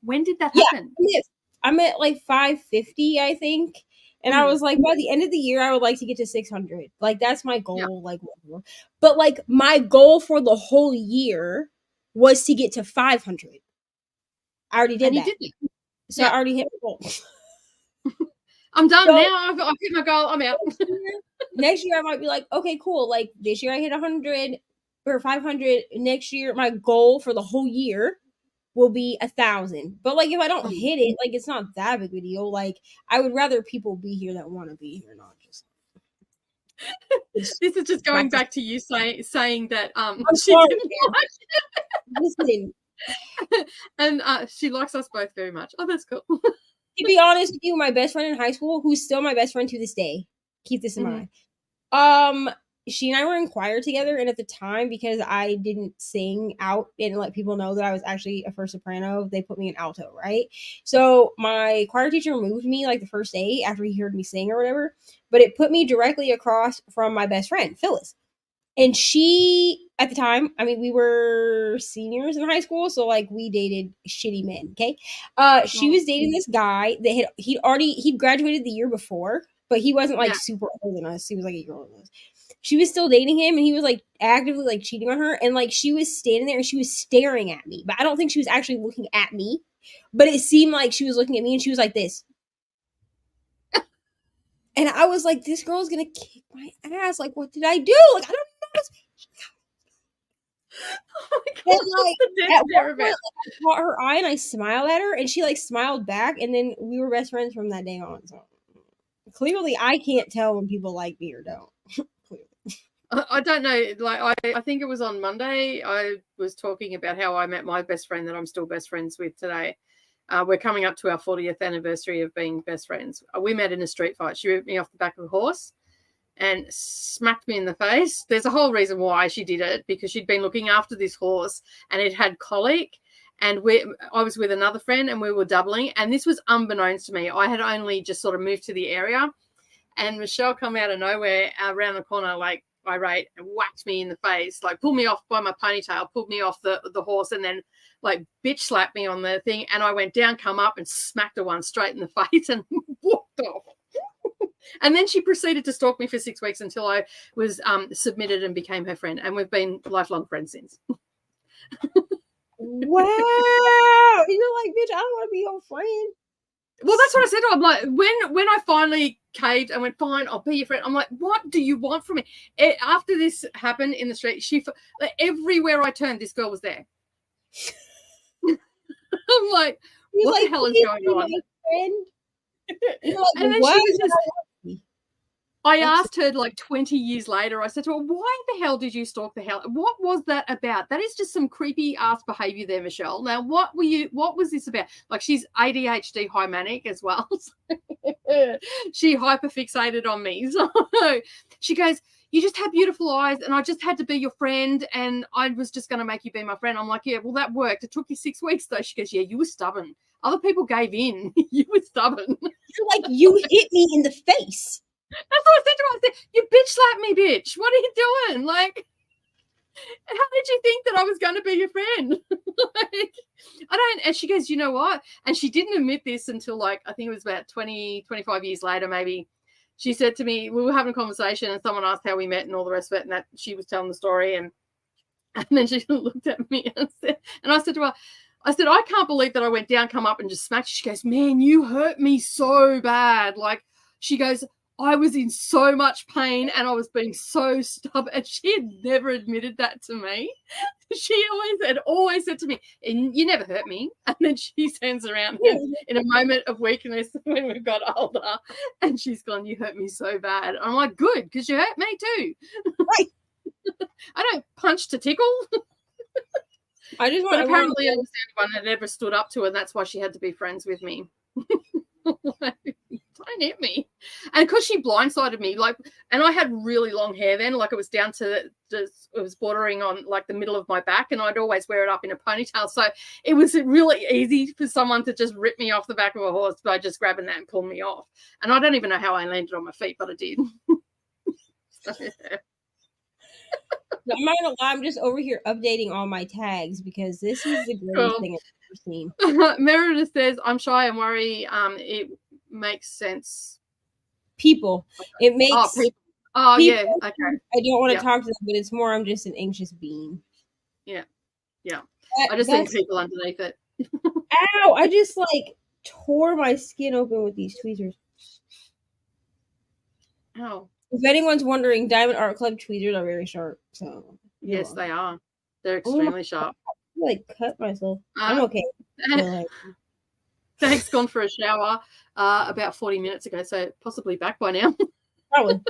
when did that happen? Yeah, I'm at like 550, I think. And I was like, by the end of the year, I would like to get to 600. Like, that's my goal. Yeah. Like, whatever. But like, my goal for the whole year was to get to 500. I already did that. So I already hit my goal. I'm done now. I've hit my goal. I'm out. Next year, I might be like, okay, cool. Like, this year I hit 100 or 500. Next year, my goal for the whole year will be 1,000. But like if I don't hit it, like it's not that big of a deal. Like I would rather people be here that want to be here, not just. This is just going back to you saying that she didn't listen. And she likes us both very much. Oh, that's cool. To be honest with you, my best friend in high school, who's still my best friend to this day, keep this in mind. She and I were in choir together, and at the time, because I didn't sing out and let people know that I was actually a first soprano, they put me in alto, right? So my choir teacher moved me like the first day after he heard me sing or whatever, but it put me directly across from my best friend, Phyllis. And she, at the time, I mean, we were seniors in high school, so like we dated shitty men, okay? She was dating this guy that he'd graduated the year before, but he wasn't like super older than us. He was like a year older than us. She was still dating him, and he was like actively like cheating on her, and like she was standing there and she was staring at me, but I don't think she was actually looking at me, but it seemed like she was looking at me, and she was like this. And I was like, this girl's gonna kick my ass. Like, what did I do? Like, I don't know. Oh my God, and like at one point, like, I caught her eye and I smiled at her, and she like smiled back, and then we were best friends from that day on. So clearly I can't tell when people like me or don't. I don't know. Like I think it was on Monday. I was talking about how I met my best friend that I'm still best friends with today. We're coming up to our 40th anniversary of being best friends. We met in a street fight. She ripped me off the back of a horse and smacked me in the face. There's a whole reason why she did it, because she'd been looking after this horse and it had colic. And I was with another friend and we were doubling. And this was unbeknownst to me. I had only just sort of moved to the area. And Michelle come out of nowhere around the corner, like irate, and whacked me in the face, like pulled me off by my ponytail, pulled me off the horse, and then like bitch slapped me on the thing. And I went down, come up, and smacked her one straight in the face and walked off. And then she proceeded to stalk me for 6 weeks until I was submitted and became her friend. And we've been lifelong friends since. Wow. You're like, bitch, I don't want to be your friend. Well, that's what I said to her. I'm like, when I finally caved and went, fine, I'll be your friend. I'm like, what do you want from me? After this happened in the street, everywhere I turned, this girl was there. I'm like, what the hell is going on? You're like, and then she was just, I asked her like 20 years later, I said to her, why the hell did you stalk the hell? What was that about? That is just some creepy ass behavior there, Michelle. Now, what was this about? Like, she's ADHD high manic as well. She hyperfixated on me. So she goes, you just have beautiful eyes and I just had to be your friend and I was just going to make you be my friend. I'm like, yeah, well, that worked. It took you 6 weeks though. She goes, yeah, you were stubborn. Other people gave in. You were stubborn. You're like, you hit me in the face. That's what I said to her. I said, you bitch slapped me, bitch. What are you doing? Like, how did you think that I was going to be your friend? Like, I don't. And she goes, you know what? And she didn't admit this until like, I think it was about 20, 25 years later, maybe. She said to me, we were having a conversation and someone asked how we met and all the rest of it. And that she was telling the story. And then she looked at me and I said to her, I said, I can't believe that I went down, come up and just smacked you. She goes, man, you hurt me so bad. Like, she goes, I was in so much pain and I was being so stubborn. And she had never admitted that to me. She always said to me, and you never hurt me. And then she turns around in a moment of weakness when we've got older, and she's gone, you hurt me so bad. I'm like, good, because you hurt me too. Right. I don't punch to tickle. But apparently I was the only one that ever stood up to her, and that's why she had to be friends with me. Don't hit me. And because she blindsided me, like, and I had really long hair then, like it was down to it was bordering on like the middle of my back, and I'd always wear it up in a ponytail. So it was really easy for someone to just rip me off the back of a horse by just grabbing that and pulling me off. And I don't even know how I landed on my feet, but I did. I'm not gonna lie, I'm just over here updating all my tags because this is the greatest thing I've ever seen. Meredith says, I'm shy and worry. It makes sense. People. It makes people. People, yeah. Okay. I don't want to talk to them, but it's more I'm just an anxious being. Yeah. I just think people underneath it. Ow! I just like tore my skin open with these tweezers. Ow. If anyone's wondering, Diamond Art Club tweezers are very sharp. So yes, they are. They're extremely sharp. I like cut myself. I'm okay. Dave's gone for a shower about 40 minutes ago, so possibly back by now. Probably.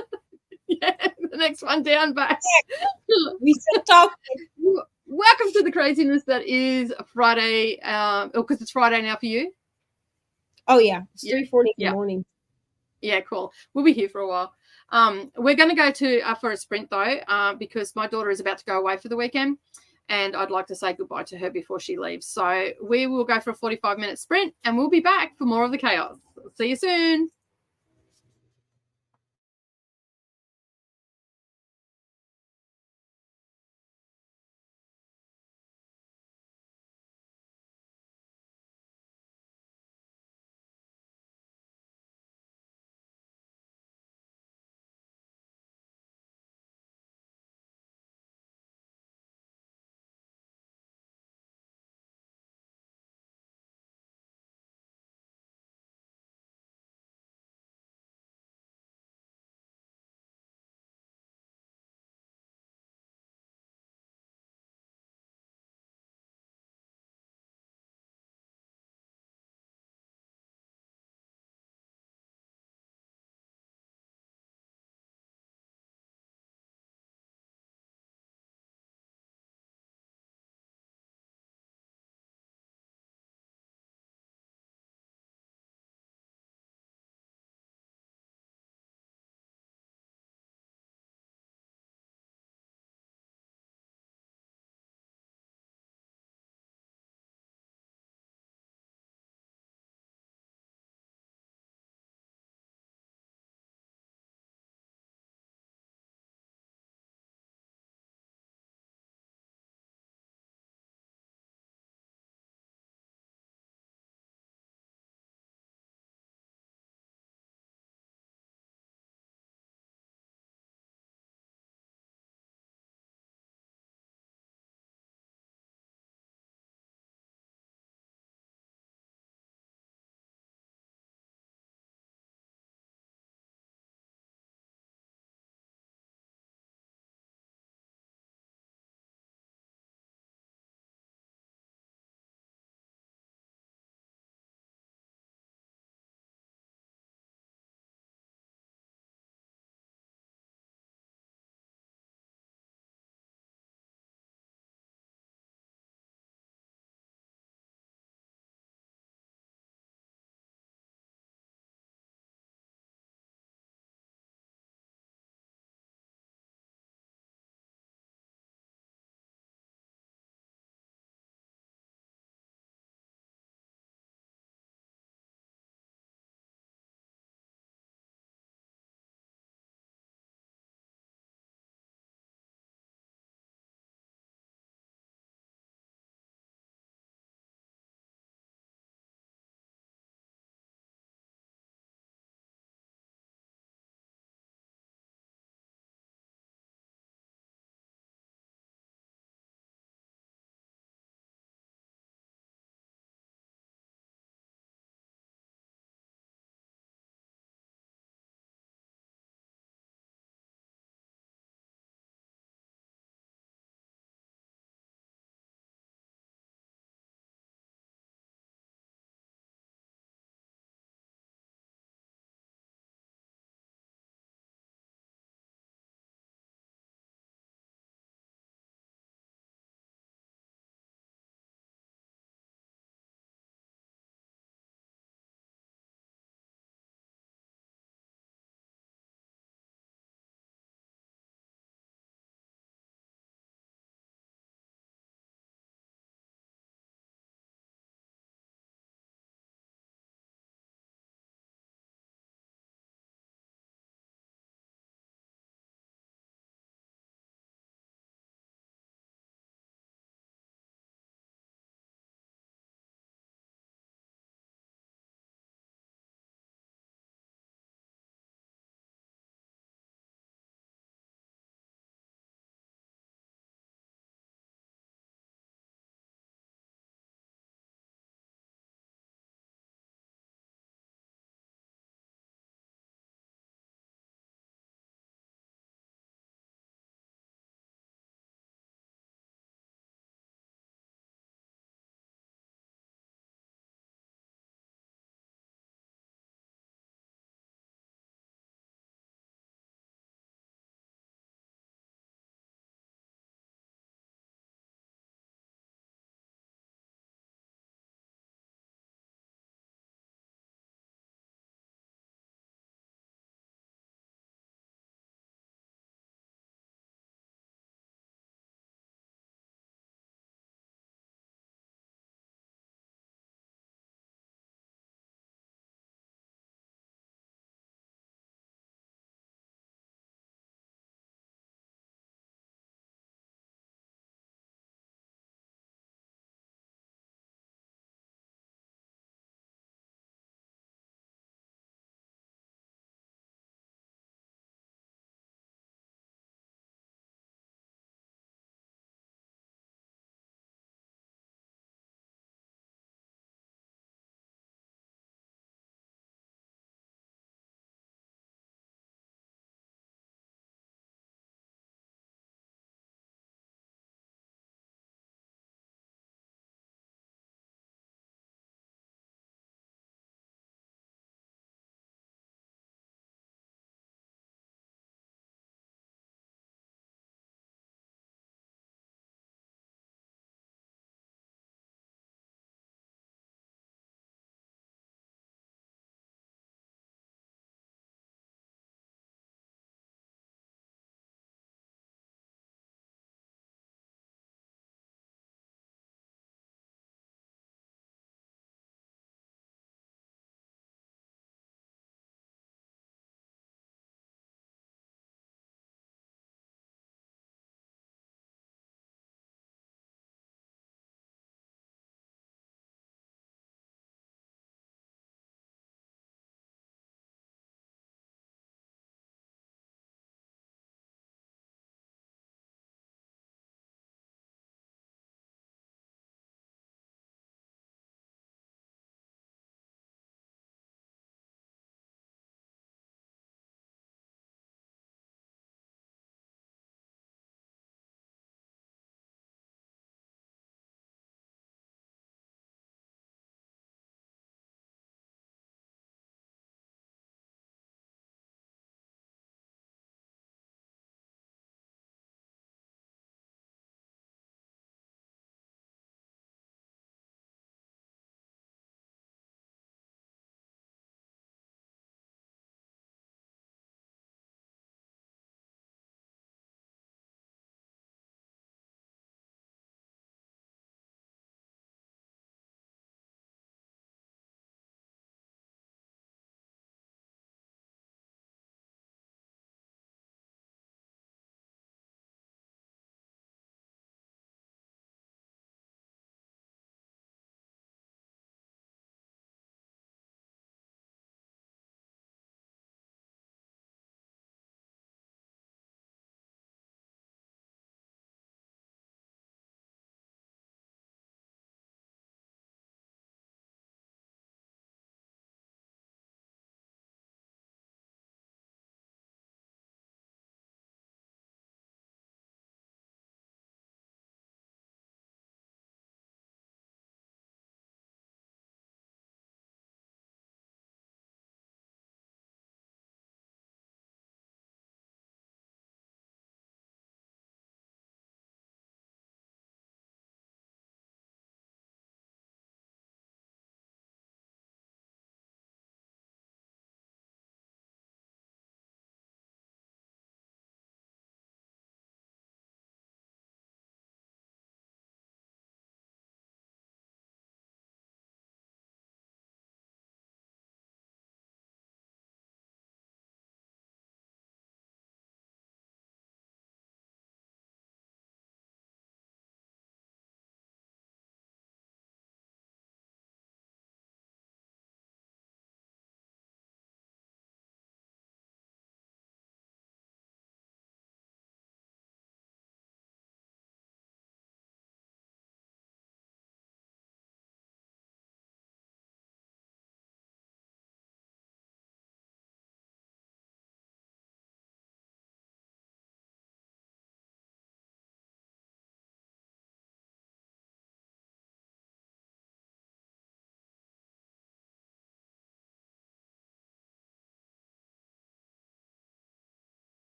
Yeah, the next one down back. We still talk. Welcome to the craziness that is Friday. Because it's Friday now for you. Oh yeah, it's 3:40 in the morning. Yeah, cool. We'll be here for a while. We're going to go for a sprint though, because my daughter is about to go away for the weekend, and I'd like to say goodbye to her before she leaves. So we will go for a 45-minute sprint, and we'll be back for more of the chaos. See you soon.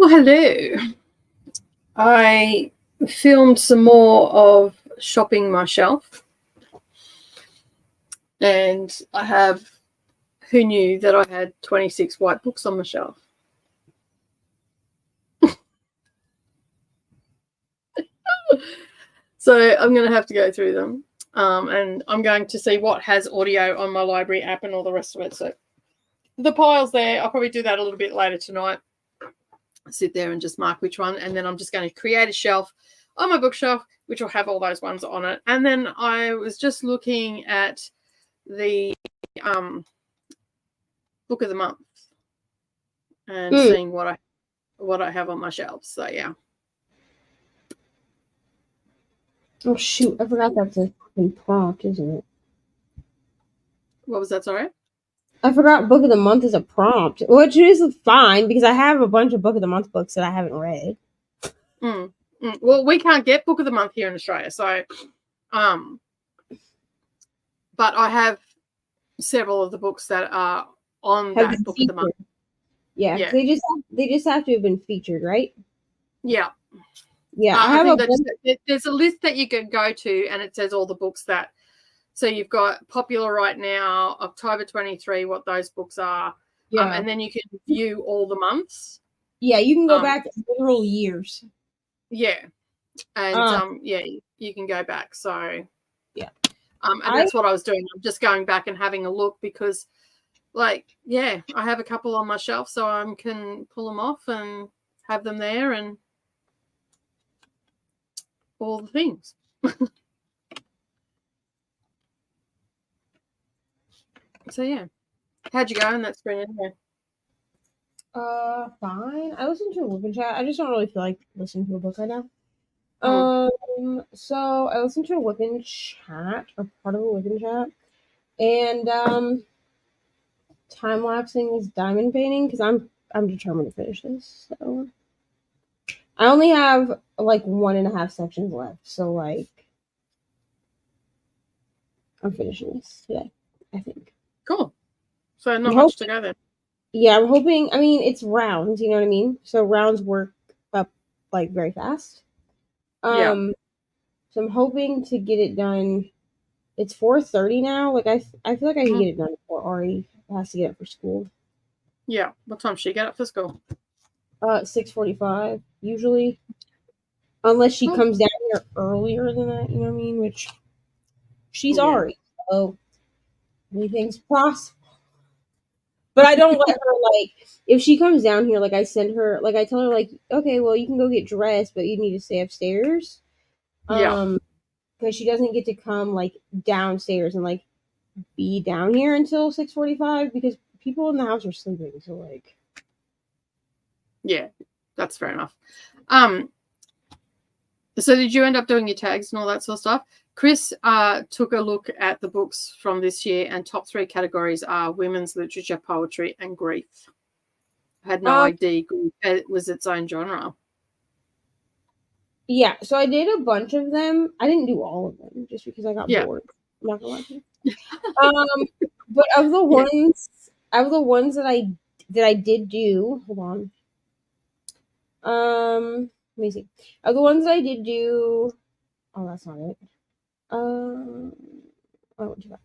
Well, hello. I filmed some more of shopping my shelf, and I have. Who knew that I had 26 white books on my shelf? So I'm going to have to go through them, and I'm going to see what has audio on my library app and all the rest of it. So the pile's there. I'll probably do that a little bit later tonight. Sit there and just mark which one, and then I'm just going to create a shelf on my bookshelf which will have all those ones on it. And then I was just looking at the book of the month and seeing what I have on my shelves. So yeah. Oh shoot, I forgot that's a fucking prompt, isn't it? What was that, sorry? I forgot book of the month is a prompt, which is fine because I have a bunch of book of the month books that I haven't read. Well, we can't get book of the month here in Australia, so but I have several of the books that are on that book of the month. Yeah. They just have to have been featured, right? Yeah. Yeah, there's a list that you can go to, and it says all the books that. So you've got popular right now, October 23, what those books are. Yeah. And then you can view all the months. Yeah, you can go back literal years. Yeah. And you can go back. So yeah. And that's what I was doing. I'm just going back and having a look because I have a couple on my shelf, so I can pull them off and have them there and all the things. So yeah, how'd you go in that spring anyway? Fine. I listened to a Wiccan chat. I just don't really feel like listening to a book right now. So I listened to a Wiccan chat, or part of a Wiccan chat, and time lapsing this diamond painting because I'm determined to finish this. So I only have 1.5 sections left. So I'm finishing this today, I think. Cool. So not much to go then. Yeah, I'm hoping. I mean, it's rounds. You know what I mean? So rounds work up very fast. Yeah. So I'm hoping to get it done. It's 4:30 now. I feel like I can get it done before Ari has to get up for school. Yeah. What time should she get up for school? 6:45 usually, unless she comes down here earlier than that. You know what I mean? Which she's Ari, so anything's possible. But I don't let her if she comes down here, I send her I tell her okay, well you can go get dressed, but you need to stay upstairs. Yeah. Because she doesn't get to come downstairs and be down here until 6:45 because people in the house are sleeping. So yeah, that's fair enough. So did you end up doing your tags and all that sort of stuff? Chris took a look at the books from this year, and top 3 categories are women's literature, poetry, and grief. I had no idea grief was its own genre. Yeah, so I did a bunch of them. I didn't do all of them just because I got bored. I'm not gonna lie to you. But of the ones that I did do, hold on. Let me see. Of the ones that I did do, oh, that's not it. What you got?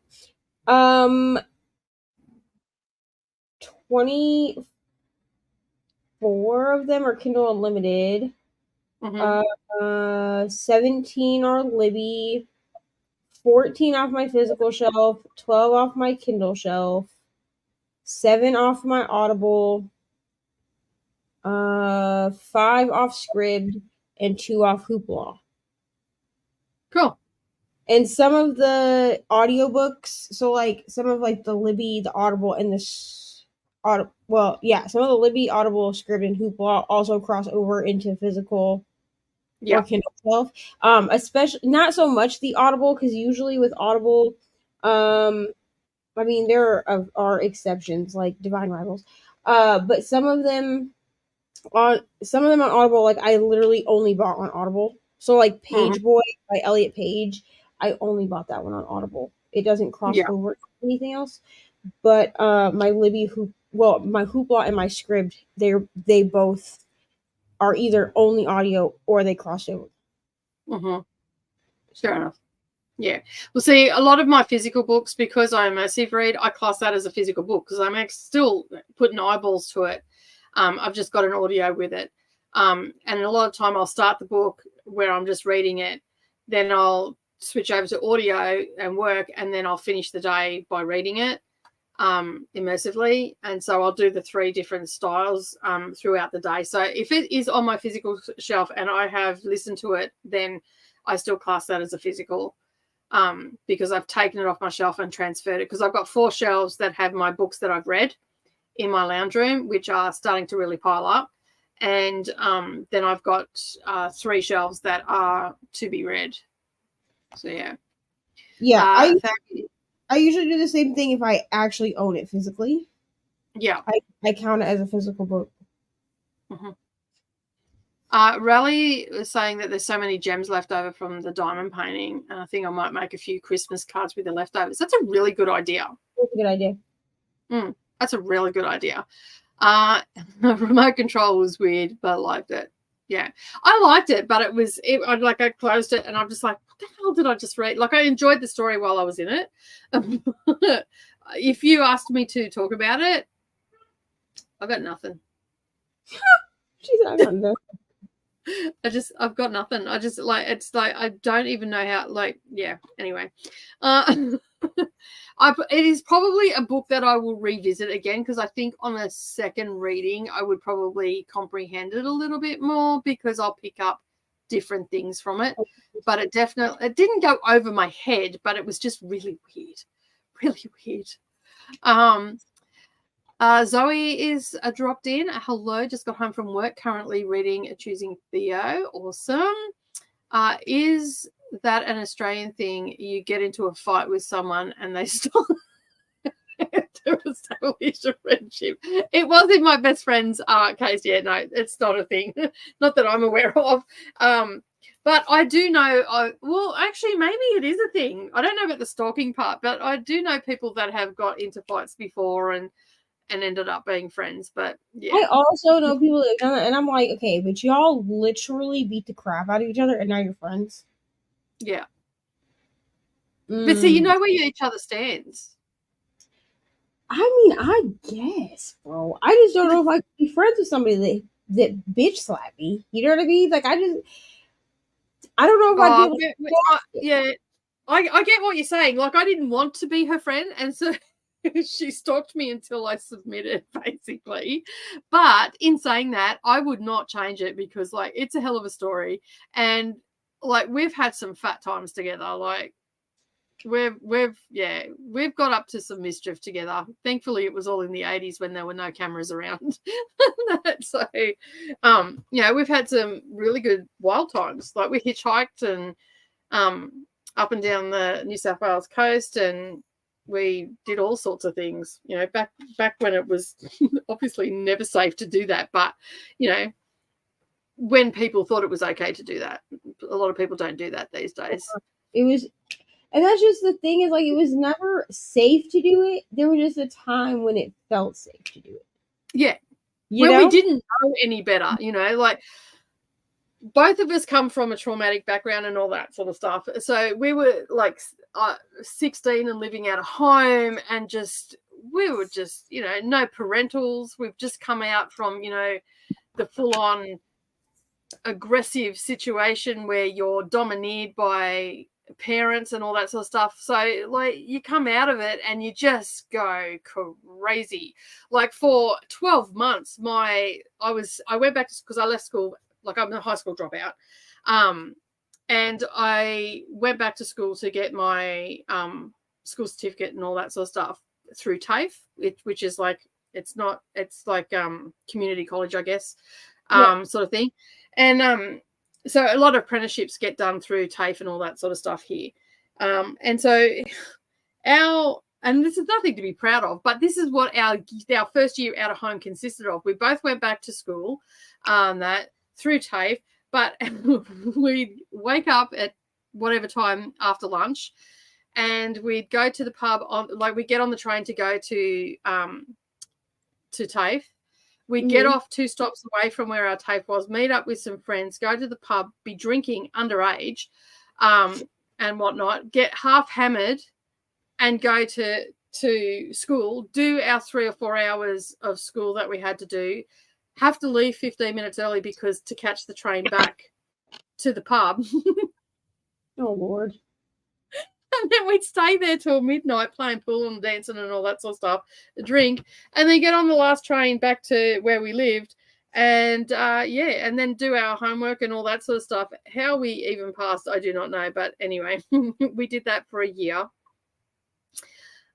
24 of them are Kindle Unlimited. 17 are Libby, 14 off my physical shelf, 12 off my Kindle shelf, 7 off my Audible, 5 off Scribd, and 2 off Hoopla. Cool. And some of the audiobooks, so some of the Libby, the Audible, and the some of the Libby, Audible, Scribd, and Hoopla also cross over into physical or Kindle shelf. Especially not so much the Audible, because usually with Audible, I mean there are exceptions like Divine Rivals, but some of them on Audible, I literally only bought on Audible. So Page Boy by Elliot Page, I only bought that one on Audible. It doesn't cross over to anything else. But my Libby my Hoopla and my Scribd, they both are either only audio or they cross over. Mm-hmm. Fair enough. Yeah. Well, see, a lot of my physical books, because I immersive read, I class that as a physical book because I'm still putting eyeballs to it. I've just got an audio with it. And a lot of time I'll start the book where I'm just reading it. Then I'll switch over to audio and work, and then I'll finish the day by reading it immersively. And so I'll do the 3 different styles throughout the day. So if it is on my physical shelf and I have listened to it, then I still class that as a physical. Because I've taken it off my shelf and transferred it, because I've got 4 shelves that have my books that I've read in my lounge room, which are starting to really pile up. And then I've got 3 shelves that are to be read. So, yeah. Yeah, I usually do the same thing if I actually own it physically. Yeah. I count it as a physical book. Mm-hmm. Raleigh was saying that there's so many gems left over from the diamond painting, and I think I might make a few Christmas cards with the leftovers. That's a really good idea. That's a good idea. That's a really good idea. Remote control was weird, but I liked it. Yeah, I liked it, but I closed it, and I'm just like, what the hell did I just read? Like, I enjoyed the story while I was in it. If you asked me to talk about it, I've got nothing. She's not got nothing. I've got nothing. I just it's like I don't even know how. Anyway, it is probably a book that I will revisit again, because I think on a second reading I would probably comprehend it a little bit more, because I'll pick up different things from it. But it didn't go over my head, but it was just really weird. Zoe is dropped in. Hello, just got home from work, currently reading Choosing Theo. Awesome. Is that an Australian thing? You get into a fight with someone and they stop to establish a friendship. It was in my best friend's case. Yeah, no, it's not a thing. Not that I'm aware of. But I do know, well, actually, maybe it is a thing. I don't know about the stalking part, but I do know people that have got into fights before and ended up being friends. But yeah, I also know people that have done that, and I'm like, okay, but y'all literally beat the crap out of each other, and now you're friends. Yeah. But see, you know where each other stands. I mean, I guess, bro. I just don't know if I could be friends with somebody that bitch slap me. You know what I mean? Like, I don't know if I'd be able to. Yeah, I get what you're saying. Like, I didn't want to be her friend, and so she stalked me until I submitted, basically. But in saying that, I would not change it, because, like, it's a hell of a story. And, like, we've had some fat times together. Like, we've got up to some mischief together. Thankfully, it was all in the 80s when there were no cameras around. So, we've had some really good wild times. Like, we hitchhiked and up and down the New South Wales coast, and we did all sorts of things, back when it was obviously never safe to do that. But, when people thought it was okay to do that, a lot of people don't do that these days. It was, and that's just the thing, is like, it was never safe to do it. There was just a time when it felt safe to do it. Yeah. We didn't know any better, like, both of us come from a traumatic background and all that sort of stuff. So we were like 16 and living out of home, and we were just, no parentals. We've just come out from, the full-on aggressive situation where you're domineered by parents and all that sort of stuff. So, like, you come out of it and you just go crazy. Like, for 12 months, I went back to, because I left school. Like, I'm a high school dropout. And I went back to school to get my school certificate and all that sort of stuff through TAFE, which is like, it's like community college, I guess, sort of thing. And so a lot of apprenticeships get done through TAFE and all that sort of stuff here. And so and this is nothing to be proud of, but this is what our first year out of home consisted of. We both went back to school through TAFE, but we'd wake up at whatever time after lunch, and we'd go to the pub we'd get on the train to go to TAFE, We'd get off 2 stops away from where our TAFE was, meet up with some friends, go to the pub, be drinking underage and whatnot, get half hammered and go to school, do our 3 or 4 hours of school that we had to do, have to leave 15 minutes early because to catch the train back to the pub. Oh, Lord. And then we'd stay there till midnight playing pool and dancing and all that sort of stuff, drink, and then get on the last train back to where we lived and, and then do our homework and all that sort of stuff. How we even passed, I do not know. But anyway, we did that for a year.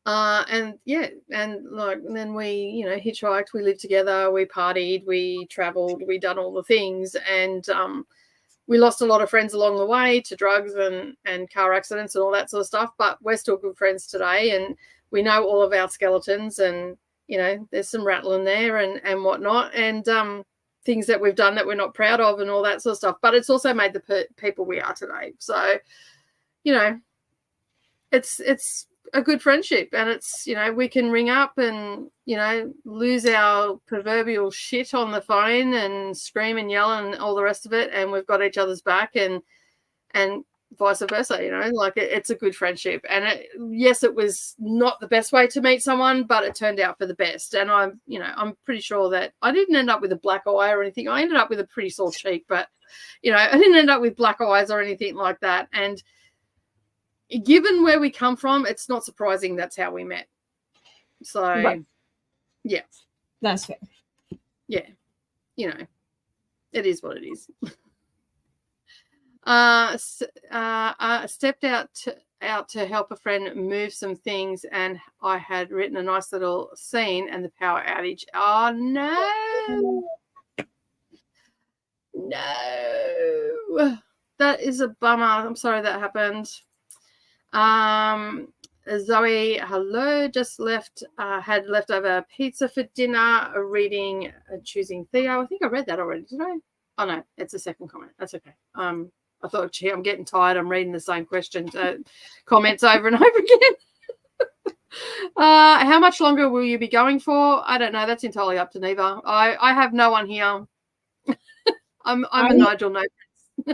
And then we, hitchhiked, we lived together, we partied, we traveled, we done all the things. And we lost a lot of friends along the way to drugs and car accidents and all that sort of stuff, but we're still good friends today, and we know all of our skeletons, and there's some rattling there and whatnot, and things that we've done that we're not proud of and all that sort of stuff, but it's also made the people we are today. So it's a good friendship, and it's we can ring up and lose our proverbial shit on the phone and scream and yell and all the rest of it, and we've got each other's back, and vice versa. It's a good friendship. And yes, it was not the best way to meet someone, but it turned out for the best. And I'm pretty sure that I didn't end up with a black eye or anything. I ended up with a pretty sore cheek, but I didn't end up with black eyes or anything like that. And given where we come from, it's not surprising that's how we met. So, right. Yeah. That's fair. Yeah. It is what it is. Stepped out to help a friend move some things, and I had written a nice little scene, and the power outage. Oh, no. No. That is a bummer. I'm sorry that happened. Zoe, hello, just had leftover pizza for dinner, reading Choosing Theo. I think I read that already, did I? Oh no, it's a second comment. That's okay. I thought, gee, I'm getting tired. I'm reading the same comments over and over again. How much longer will you be going for? I don't know. That's entirely up to Neva. I have no one here. I'm a Nigel no.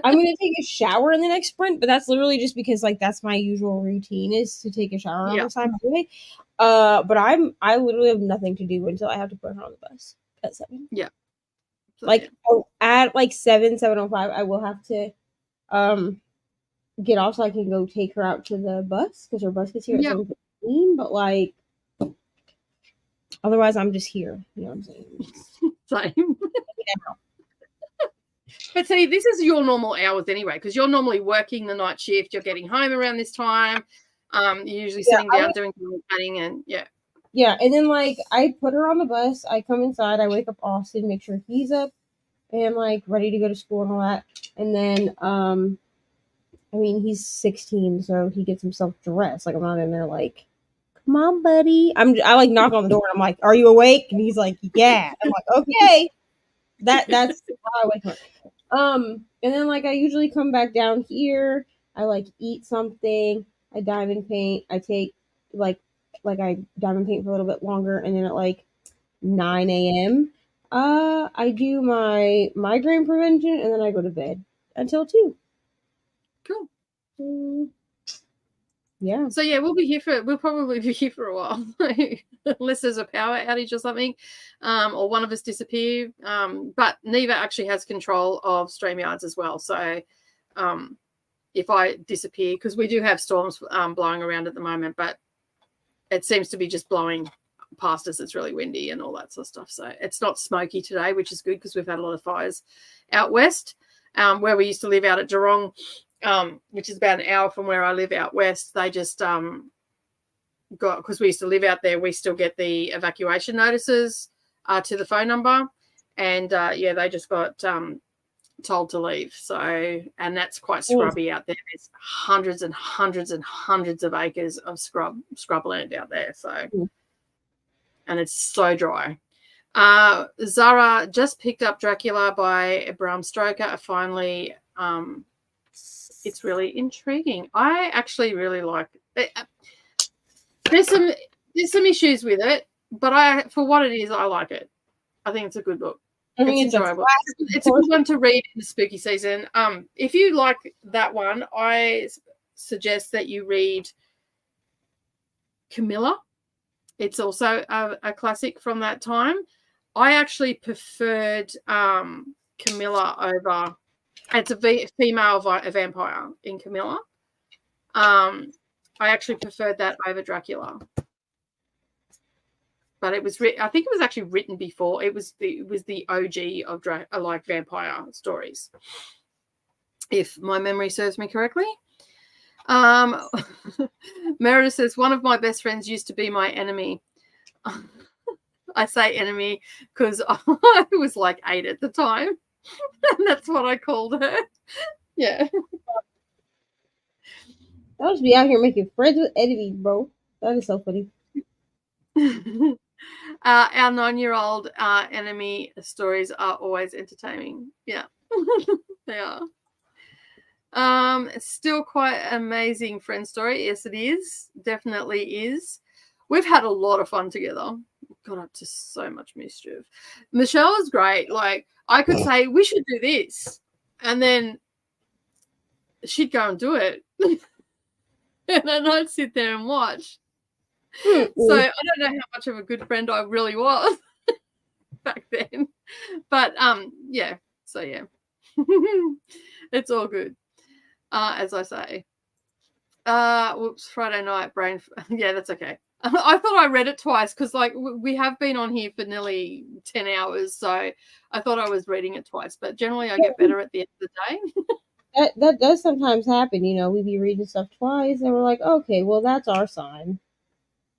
I'm going to take a shower in the next sprint, but that's literally just because that's my usual routine is to take a shower on this time anyway. But I literally have nothing to do until I have to put her on the bus at 7. Yeah. So, at 7:05, I will have to get off so I can go take her out to the bus because her bus gets here at 7:15. But otherwise, I'm just here. You know what I'm saying? Same. But see, this is your normal hours anyway, because you're normally working the night shift. You're getting home around this time. You're usually sitting down doing cutting and Yeah, and then I put her on the bus. I come inside. I wake up Austin, make sure he's up and ready to go to school and all that. And then he's 16, so he gets himself dressed. I'm not in there come on, buddy. I knock on the door and I'm like, are you awake? And he's like, yeah. I'm like, okay. That's how I wake up. And then I usually come back down here. I eat something. I diamond paint. I take I diamond paint for a little bit longer, and then at 9 a.m. I do my migraine prevention, and then I go to bed until 2. Cool. Yeah. So we'll probably be here for a while, unless there's a power outage or something, or one of us disappear. But Neva actually has control of StreamYards as well. So if I disappear, because we do have storms blowing around at the moment, but it seems to be just blowing past us. It's really windy and all that sort of stuff. So it's not smoky today, which is good because we've had a lot of fires out west, where we used to live out at Geelong. Which is about an hour from where I live out west. They just because we used to live out there, we still get the evacuation notices to the phone number, and they just got told to leave. So, and that's quite scrubby out there. There's hundreds and hundreds and hundreds of acres of scrubland out there. So, and it's so dry. Zara just picked up Dracula by Bram Stoker. I finally. It's really intriguing. I actually really like it. There's some issues with it, but for what it is, I like it. I think it's a good book. I think it's enjoyable. It's a good one to read in the spooky season. If you like that one, I suggest that you read Camilla. It's also a classic from that time. I actually preferred Camilla over. It's a female vampire in Camilla. I actually preferred that over Dracula. But it was I think it was actually written before. It was the OG of like vampire stories, if my memory serves me correctly. Meredith says, one of my best friends used to be my enemy. I say enemy because I was like 8 at the time. And that's what I called her. Yeah. I'll just be out here making friends with enemies, bro. That is so funny. Our 9-year-old enemy stories are always entertaining. Yeah, they are. It's still quite an amazing friend story. Yes, it is. Definitely is. We've had a lot of fun together. Got up to so much mischief. Michelle is great. Like, I could say, we should do this. And then she'd go and do it. And then I'd sit there and watch. So I don't know how much of a good friend I really was back then. But, yeah. So, yeah. It's all good. As I say. Whoops, Friday night brain. Yeah, that's okay. I thought I read it twice because, like, we have been on here for nearly 10 hours, so I thought I was reading it twice. But generally, I get better at the end of the day. that does sometimes happen. You know, we'd be reading stuff twice, and we're like, okay, well, that's our sign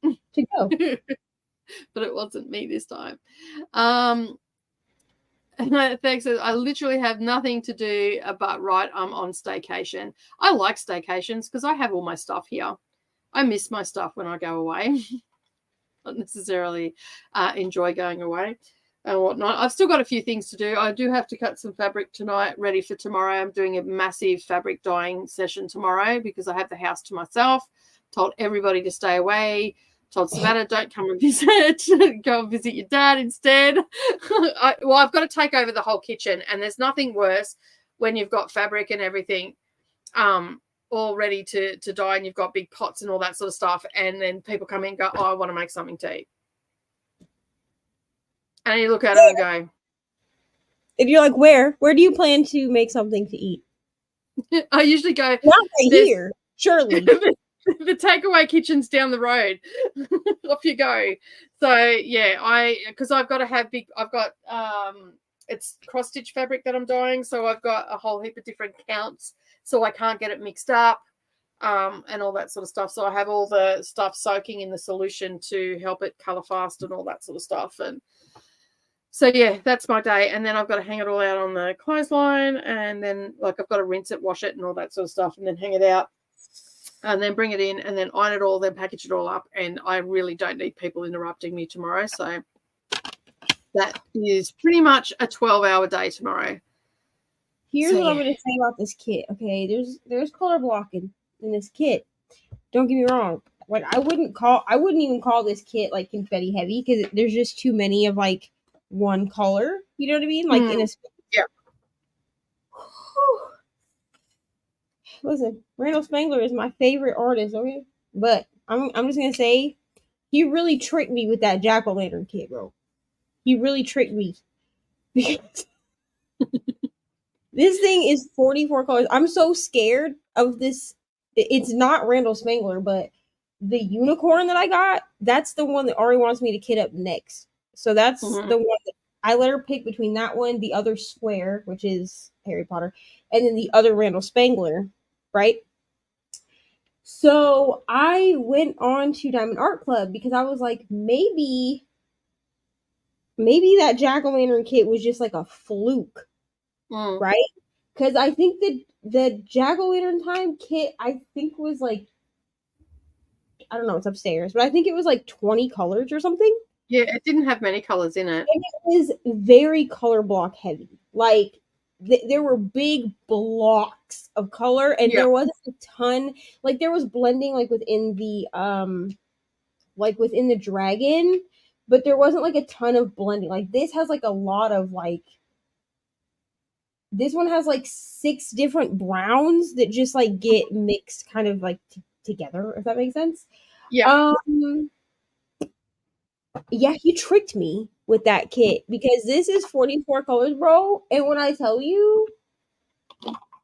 to go. But it wasn't me this time. Thanks. I literally have nothing to do but write. I'm on staycation. I like staycations because I have all my stuff here. I miss my stuff when I go away. Not necessarily enjoy going away and whatnot. I've still got a few things to do. I do have to cut some fabric tonight, ready for tomorrow. I'm doing a massive fabric dyeing session tomorrow because I have the house to myself. Told everybody to stay away. Told Savannah, don't come and visit. Go and visit your dad instead. I've got to take over the whole kitchen, and there's nothing worse when you've got fabric and everything all ready to dye, and you've got big pots and all that sort of stuff, and then people come in and go, oh, I want to make something to eat. And you look at them and go. And you're like, where? Where do you plan to make something to eat? I usually go. Not right here, surely. The takeaway kitchen's down the road. Off you go. So yeah, because I've got to have I've got it's cross stitch fabric that I'm dyeing, so I've got a whole heap of different counts, so I can't get it mixed up, and all that sort of stuff. So I have all the stuff soaking in the solution to help it color fast and all that sort of stuff. And so yeah, that's my day. And then I've got to hang it all out on the clothesline, and then like I've got to rinse it, wash it, and all that sort of stuff, and then hang it out. And then bring it in and then iron it all, then package it all up. And I really don't need people interrupting me tomorrow. So that is pretty much a 12-hour day tomorrow. Here's what I'm going to say about this kit. Okay, there's color blocking in this kit. Don't get me wrong. Like I wouldn't even call this kit like confetti heavy because there's just too many of like one color. You know what I mean? Like in a yeah. Listen, Randall Spangler is my favorite artist, okay? But I'm just gonna say he really tricked me with that jack-o'-lantern kit, bro. He really tricked me. Because this thing is 44 colors. I'm so scared of this. It's not Randall Spangler, but the unicorn that I got, that's the one that Ari wants me to kit up next. So that's the one that I let her pick between that one, the other square, which is Harry Potter, and then the other Randall Spangler. Right? So I went on to Diamond Art Club because I was like, maybe that jack-o'-lantern kit was just like a fluke. Right? Because I think that the jack-o'-lantern time kit, I think was like, I don't know, it's upstairs, but I think it was like 20 colors or something. Yeah, it didn't have many colors in it. And it was very color block heavy. Like, there were big blocks of color, and there wasn't a ton. Like there was blending, like within the dragon, but there wasn't like a ton of blending. Like this has like a lot of like, this one has like 6 different browns that just like get mixed kind of like together, if that makes sense. Yeah. Yeah, you tricked me with that kit because this is 44 colors, bro. And when I tell you,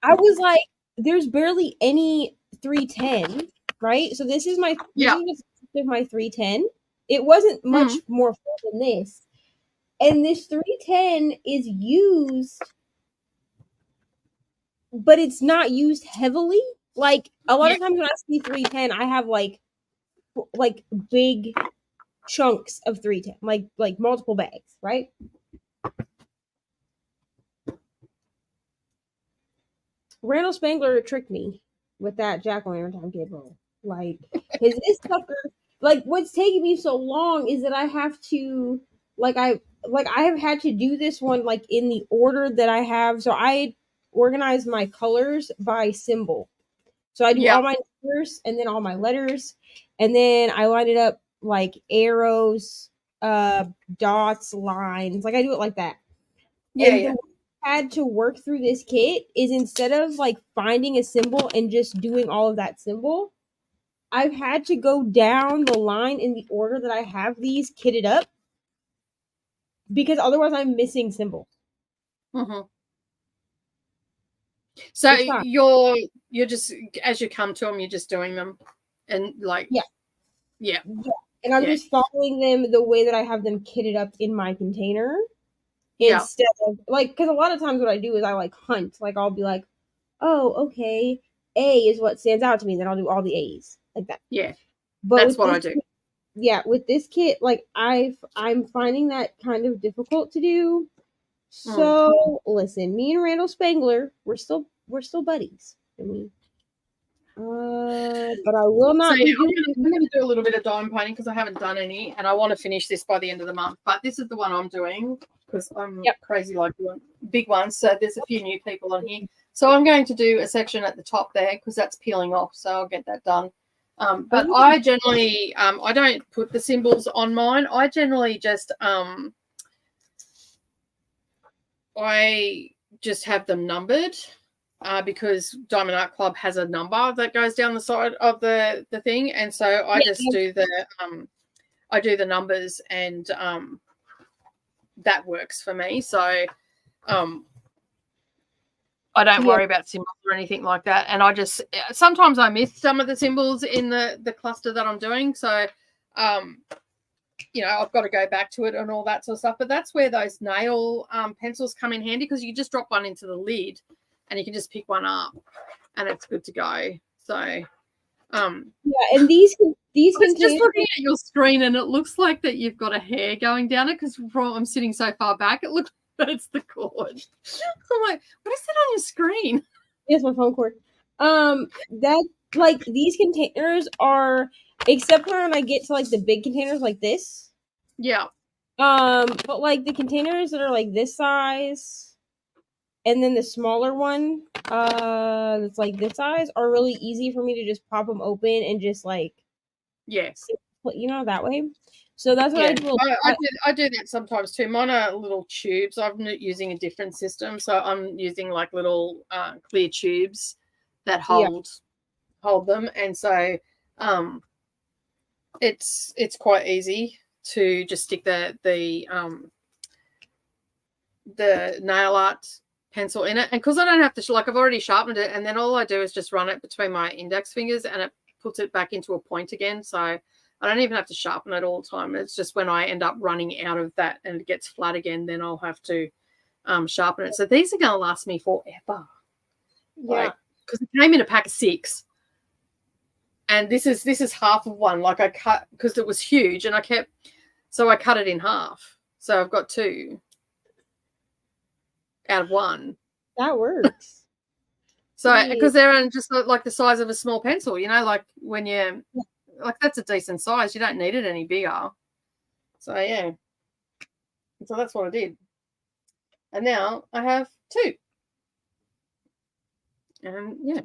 I was like, there's barely any 310, right? So this is my my 310. It wasn't much more full than this. And this 310 is used, but it's not used heavily. Like a lot of times when I see 310, I have like big chunks of 310, like multiple bags, right? Randall Spangler tricked me with that jack-o'-lantern kit, bro. Like, cause this sucker, like, what's taking me so long is that I have to, I have had to do this one like in the order that I have. So I organize my colors by symbol. So I do all my numbers and then all my letters, and then I line it up like arrows, dots, lines. Like I do it like that. Yeah. And the way I had to work through this kit is instead of like finding a symbol and just doing all of that symbol, I've had to go down the line in the order that I have these kitted up because otherwise I'm missing symbols. So you're just, as you come to them, you're just doing them, and like yeah. And I'm just following them the way that I have them kitted up in my container instead of like, because a lot of times what I do is I like hunt, like I'll be like, oh, okay, A is what stands out to me, then I'll do all the A's like that. But that's what I do. With this kit, like I'm finding that kind of difficult to do. So listen, me and Randall Spangler, we're still buddies. I mean, but I will not. So I'm going to do a little bit of diamond painting because I haven't done any, and I want to finish this by the end of the month. But this is the one I'm doing because I'm crazy like doing big ones. So there's a few new people on here. So I'm going to do a section at the top there because that's peeling off. So I'll get that done. But I generally, I don't put the symbols on mine. I generally just, I just have them numbered because Diamond Art Club has a number that goes down the side of the thing, and so I just do the numbers, and that works for me. So I don't worry about symbols or anything like that. And I just, sometimes I miss some of the symbols in the cluster that I'm doing. So, I've got to go back to it and all that sort of stuff. But that's where those nail pencils come in handy because you just drop one into the lid and you can just pick one up and it's good to go. So, and these just looking at your screen and it looks like that you've got a hair going down it because I'm sitting so far back. It looks that's the cord. I'm like, what is that on your screen? Yes, my phone cord. That like these containers are, except for when I get to like the big containers like this. Yeah. But like the containers that are like this size, and then the smaller one, that's like this size, are really easy for me to just pop them open and just like, that way. So that's what I do. I do that sometimes too. Mine are little tubes. I'm using a different system, so I'm using like little clear tubes that hold them, and so it's quite easy to just stick the nail art pencil in it, and because I don't have to I've already sharpened it, and then all I do is just run it between my index fingers, and it puts it back into a point again. So I don't even have to sharpen it all the time. It's just when I end up running out of that and it gets flat again, then I'll have to sharpen it. So these are going to last me forever. Yeah. Because it came in a pack of 6. And this is half of one. Like I cut, because it was huge, and I cut it in half. So I've got 2 out of 1. That works. So because they're just like the size of a small pencil, like when you like that's a decent size. You don't need it any bigger. So yeah. So that's what I did. And now I have 2. And yeah.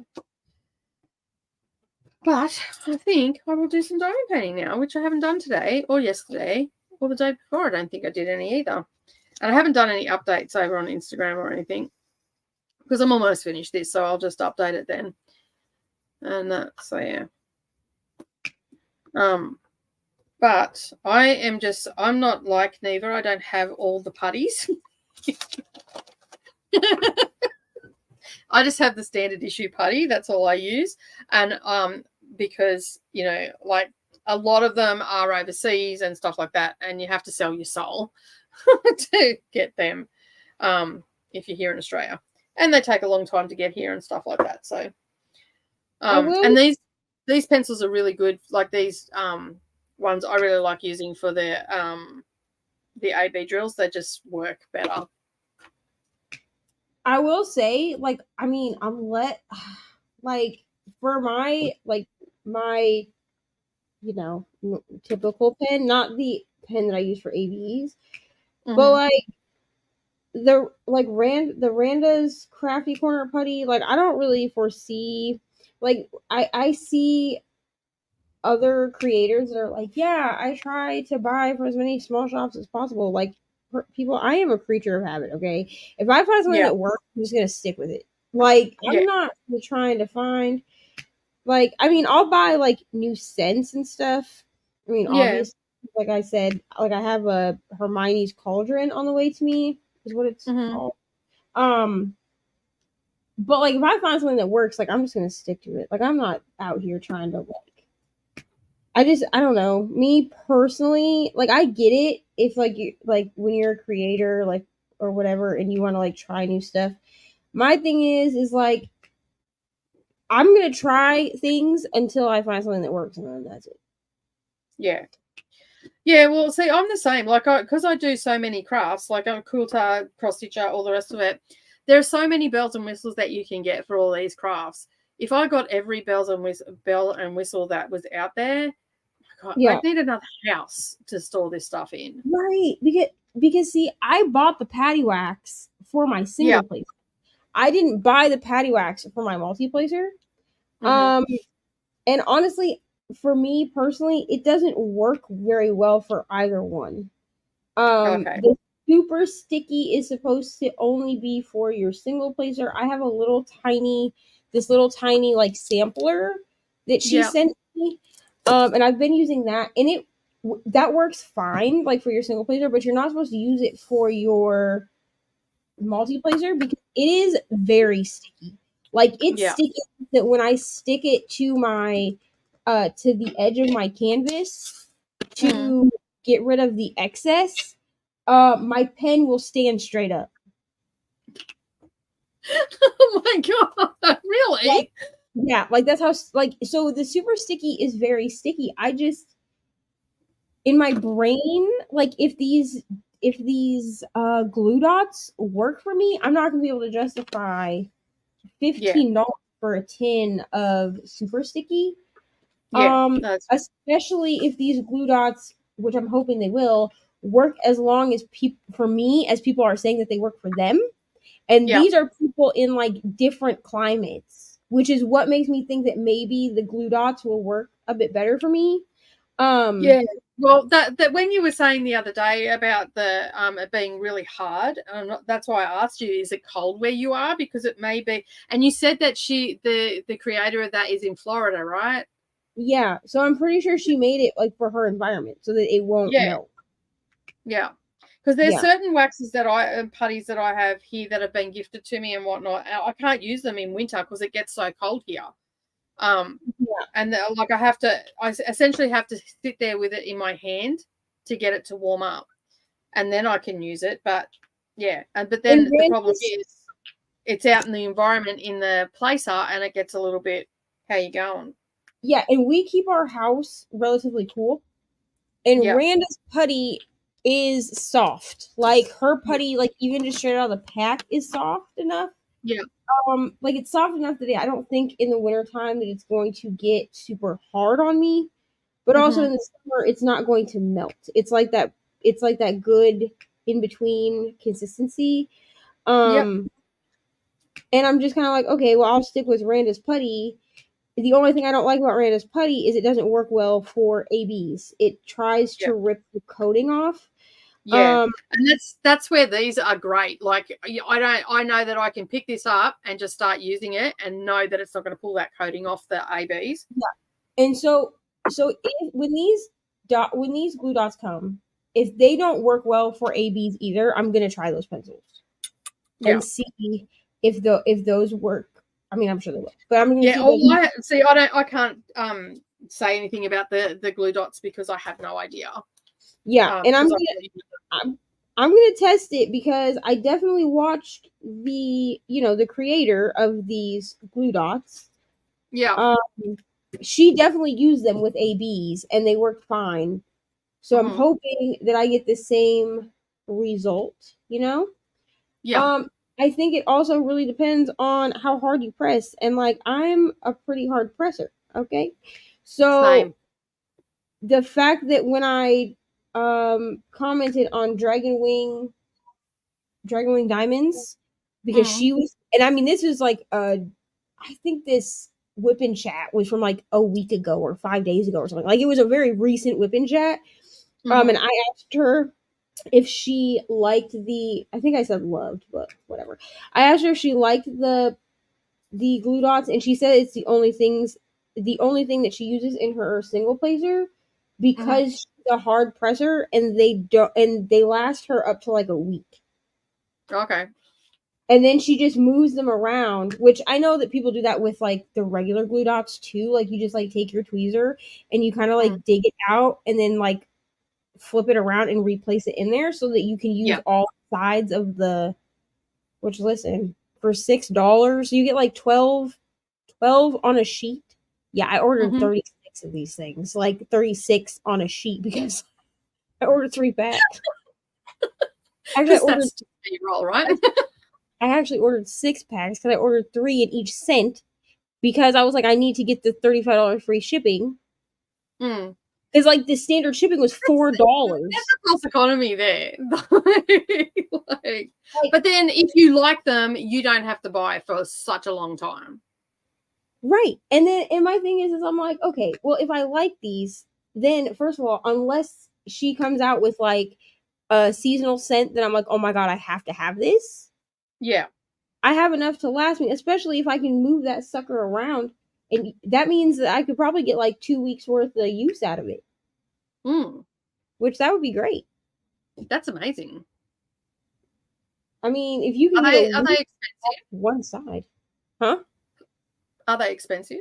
But I think I will do some diamond painting now, which I haven't done today or yesterday or the day before. I don't think I did any either. And I haven't done any updates over on Instagram or anything because I'm almost finished this, so I'll just update it then. And so, yeah. But I'm not like Neva. I don't have all the putties. I just have the standard issue putty. That's all I use. And because, you know, like a lot of them are overseas and stuff like that, and you have to sell your soul to get them if you're here in Australia. And they take a long time to get here and stuff like that. So and these pencils are really good. Like these ones I really like using for the AB drills. They just work better. I will say, like, I mean, like, for my, you know, typical pen, not the pen that I use for ABs, but like the Randa's Crafty Corner putty, like I don't really foresee, like I see other creators that are like, yeah, I try to buy from as many small shops as possible. Like people, I am a creature of habit. Okay, if I find something that works, I'm just gonna stick with it. Like I'm not trying to find. Like, I mean, I'll buy like new scents and stuff. I mean, obviously, like I said, like I have a Hermione's Cauldron on the way to me, is what it's called. But like if I find something that works, like I'm just gonna stick to it. Like I'm not out here trying to like. I don't know. Me personally, like I get it if like you like when you're a creator, like or whatever, and you want to like try new stuff. My thing is like I'm gonna try things until I find something that works, and then that's it. Yeah. Yeah, well, see, I'm the same. Like, because I do so many crafts, like I'm quilter, cross stitcher, all the rest of it. There are so many bells and whistles that you can get for all these crafts. If I got every bell and whistle that was out there, oh my God, I'd need another house to store this stuff in. Right, because see, I bought the patty wax for my single placer. I didn't buy the patty wax for my multi-placer. And honestly, for me personally, it doesn't work very well for either one. The super sticky is supposed to only be for your single placer. I have this little tiny like sampler that she sent me, and I've been using that, and that works fine, like for your single placer, but you're not supposed to use it for your multi-placer because it is very sticky. Like it's sticky that when I stick it to my to the edge of my canvas to get rid of the excess, my pen will stand straight up. Oh my God, really? Like, yeah, like that's how like so the super sticky is very sticky. I just in my brain, like if these glue dots work for me, I'm not gonna be able to justify $15 for a tin of super sticky. Especially if these glue dots, which I'm hoping they will, work as long as people are saying that they work for them. And these are people in like different climates, which is what makes me think that maybe the glue dots will work a bit better for me. Well, that when you were saying the other day about the it being really hard, that's why I asked you, is it cold where you are? Because it may be. And you said that the creator of that is in Florida, right? Yeah, so I'm pretty sure she made it like for her environment so that it won't melt. Yeah, because there's certain waxes putties that I have here that have been gifted to me and whatnot. I can't use them in winter because it gets so cold here. And like I essentially have to sit there with it in my hand to get it to warm up, and then I can use it. But but then the problem is it's out in the environment in the placer, and it gets a little bit. How you going? Yeah, and we keep our house relatively cool. And Randa's putty is soft. Like her putty, like even just straight out of the pack, is soft enough. Yeah. Like it's soft enough that I don't think in the wintertime that it's going to get super hard on me. But also in the summer, it's not going to melt. It's like that good in between consistency. And I'm just kind of like, okay, well, I'll stick with Randa's putty. the only thing I don't like about Randa's putty is it doesn't work well for ABs. It tries Yeah. to rip the coating off. Yeah, and that's where these are great. Like I know that I can pick this up and just start using it and know that it's not going to pull that coating off the ABs. Yeah, and so when these glue dots come, if they don't work well for ABs either, I'm gonna try those pencils and see if those work. I mean, I'm sure they will, but I'm gonna see. I can't say anything about the glue dots because I have no idea. Yeah, and I'm gonna test it because I definitely watched the creator of these glue dots. Yeah. She definitely used them with ABs and they worked fine. So I'm hoping that I get the same result, Yeah. I think it also really depends on how hard you press. And like I'm a pretty hard presser, okay? So Same. The fact that when I commented on Dragon Wing Diamonds, because she was, and I mean this was like I think this whipping chat was from like a week ago or 5 days ago or something. Like it was a very recent whipping chat. And I asked her if she liked I think I said loved, but whatever. I asked her if she liked the glue dots, and she said it's the only thing that she uses in her single placer because she's a hard presser, and they last her up to like a week. Okay. And then she just moves them around, which I know that people do that with like the regular glue dots too. Like you just like take your tweezer and you kind of like dig it out and then like flip it around and replace it in there so that you can use all sides of the, which listen, for $6 you get like 12 on a sheet. Yeah, I ordered 36 of these things, like 36 on a sheet because I ordered 3 packs. Actually, that's roll, right? I actually ordered 6 packs because I ordered 3 in each scent because I was like, I need to get the $35 free shipping. Because like the standard shipping was $4. That's a false economy there. But then if you like them, you don't have to buy for such a long time. Right. And my thing is I'm like, okay, well, if I like these, then first of all, unless she comes out with like a seasonal scent, then I'm like, oh my God, I have to have this. Yeah. I have enough to last me, especially if I can move that sucker around. And that means that I could probably get like 2 weeks worth of use out of it. Which that would be great. That's amazing. I mean, if you can are they expensive? One side. Huh? Are they expensive?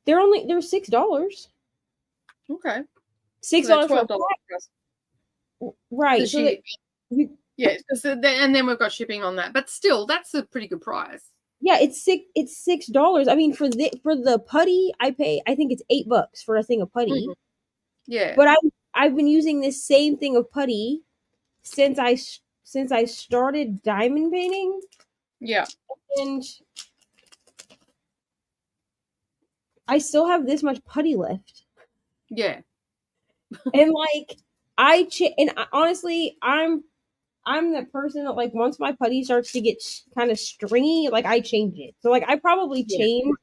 They're $6. Okay. $6 for $12. Right. So yeah, and then we've got shipping on that, but still, that's a pretty good price. Yeah, it's $6. I mean, for the putty, I think it's $8 for a thing of putty. Yeah, but I've been using this same thing of putty since I started diamond painting. Yeah, and I still have this much putty left. Yeah, and like honestly, I'm the person that like once my putty starts to get kind of stringy, like I change it. So like I probably change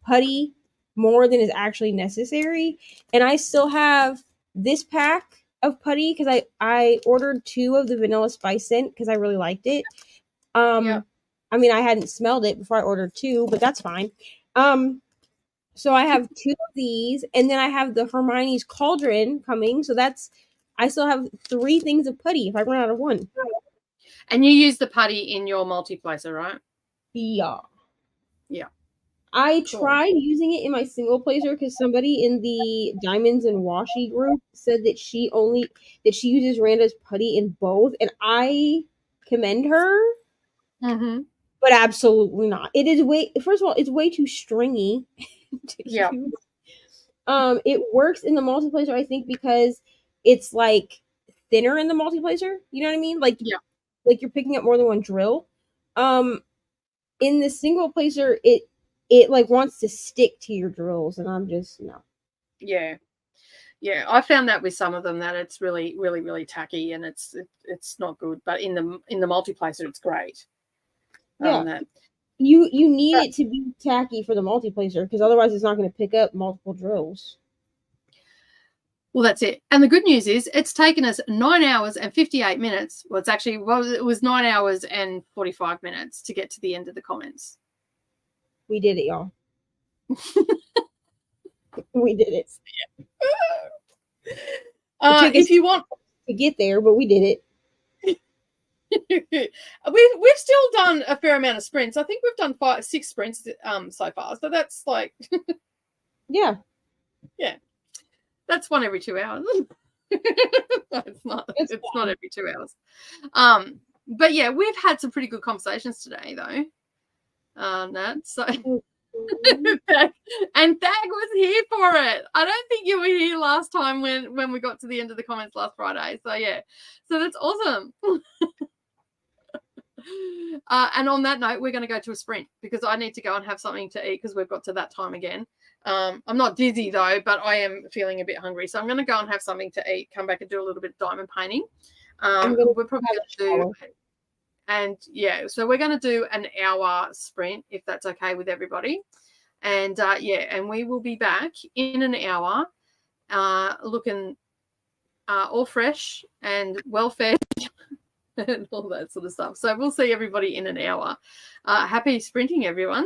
putty more than is actually necessary, and I still have this pack of putty because I ordered 2 of the vanilla spice scent because I really liked it. I mean, I hadn't smelled it before I ordered 2, but that's fine. So I have 2 of these, and then I have the Hermione's Cauldron coming. So I still have 3 things of putty if I run out of 1. And you use the putty in your multiplacer, right? Yeah. Yeah. I tried using it in my single placer because somebody in the Diamonds and Washi group said that she uses Randa's putty in both, and I commend her. But absolutely not. It is first of all, it's way too stringy. Yeah. It works in the multiplacer, I think, because it's like thinner in the multiplacer. You know what I mean? Like, like you're picking up more than 1 drill. In the single placer, it like wants to stick to your drills, and I'm just no. Yeah. I found that with some of them that it's really, really, really tacky, and it's not good. But in the multiplacer, it's great. Yeah. You need it to be tacky for the multiplacer because otherwise it's not going to pick up multiple drills. Well, that's it. And the good news is it's taken us 9 hours and 58 minutes. Well, it was 9 hours and 45 minutes to get to the end of the comments. We did it, y'all. We did it. If you want to get there, but we did it. We've still done a fair amount of sprints. I think we've done 6 sprints so far. So that's like yeah. That's one every 2 hours. It's not every 2 hours. But yeah, we've had some pretty good conversations today though. Nat, so and Thag was here for it. I don't think you were here last time when we got to the end of the comments last Friday. So yeah, so that's awesome. And on that note, we're going to go to a sprint because I need to go and have something to eat because we've got to that time again. I'm not dizzy though, but I am feeling a bit hungry. So I'm going to go and have something to eat, come back and do a little bit of diamond painting. We're probably going to do, and yeah, so we're going to do an hour sprint if that's okay with everybody. And and we will be back in an hour looking all fresh and well fed. And all that sort of stuff. So we'll see everybody in an hour. Happy sprinting, everyone.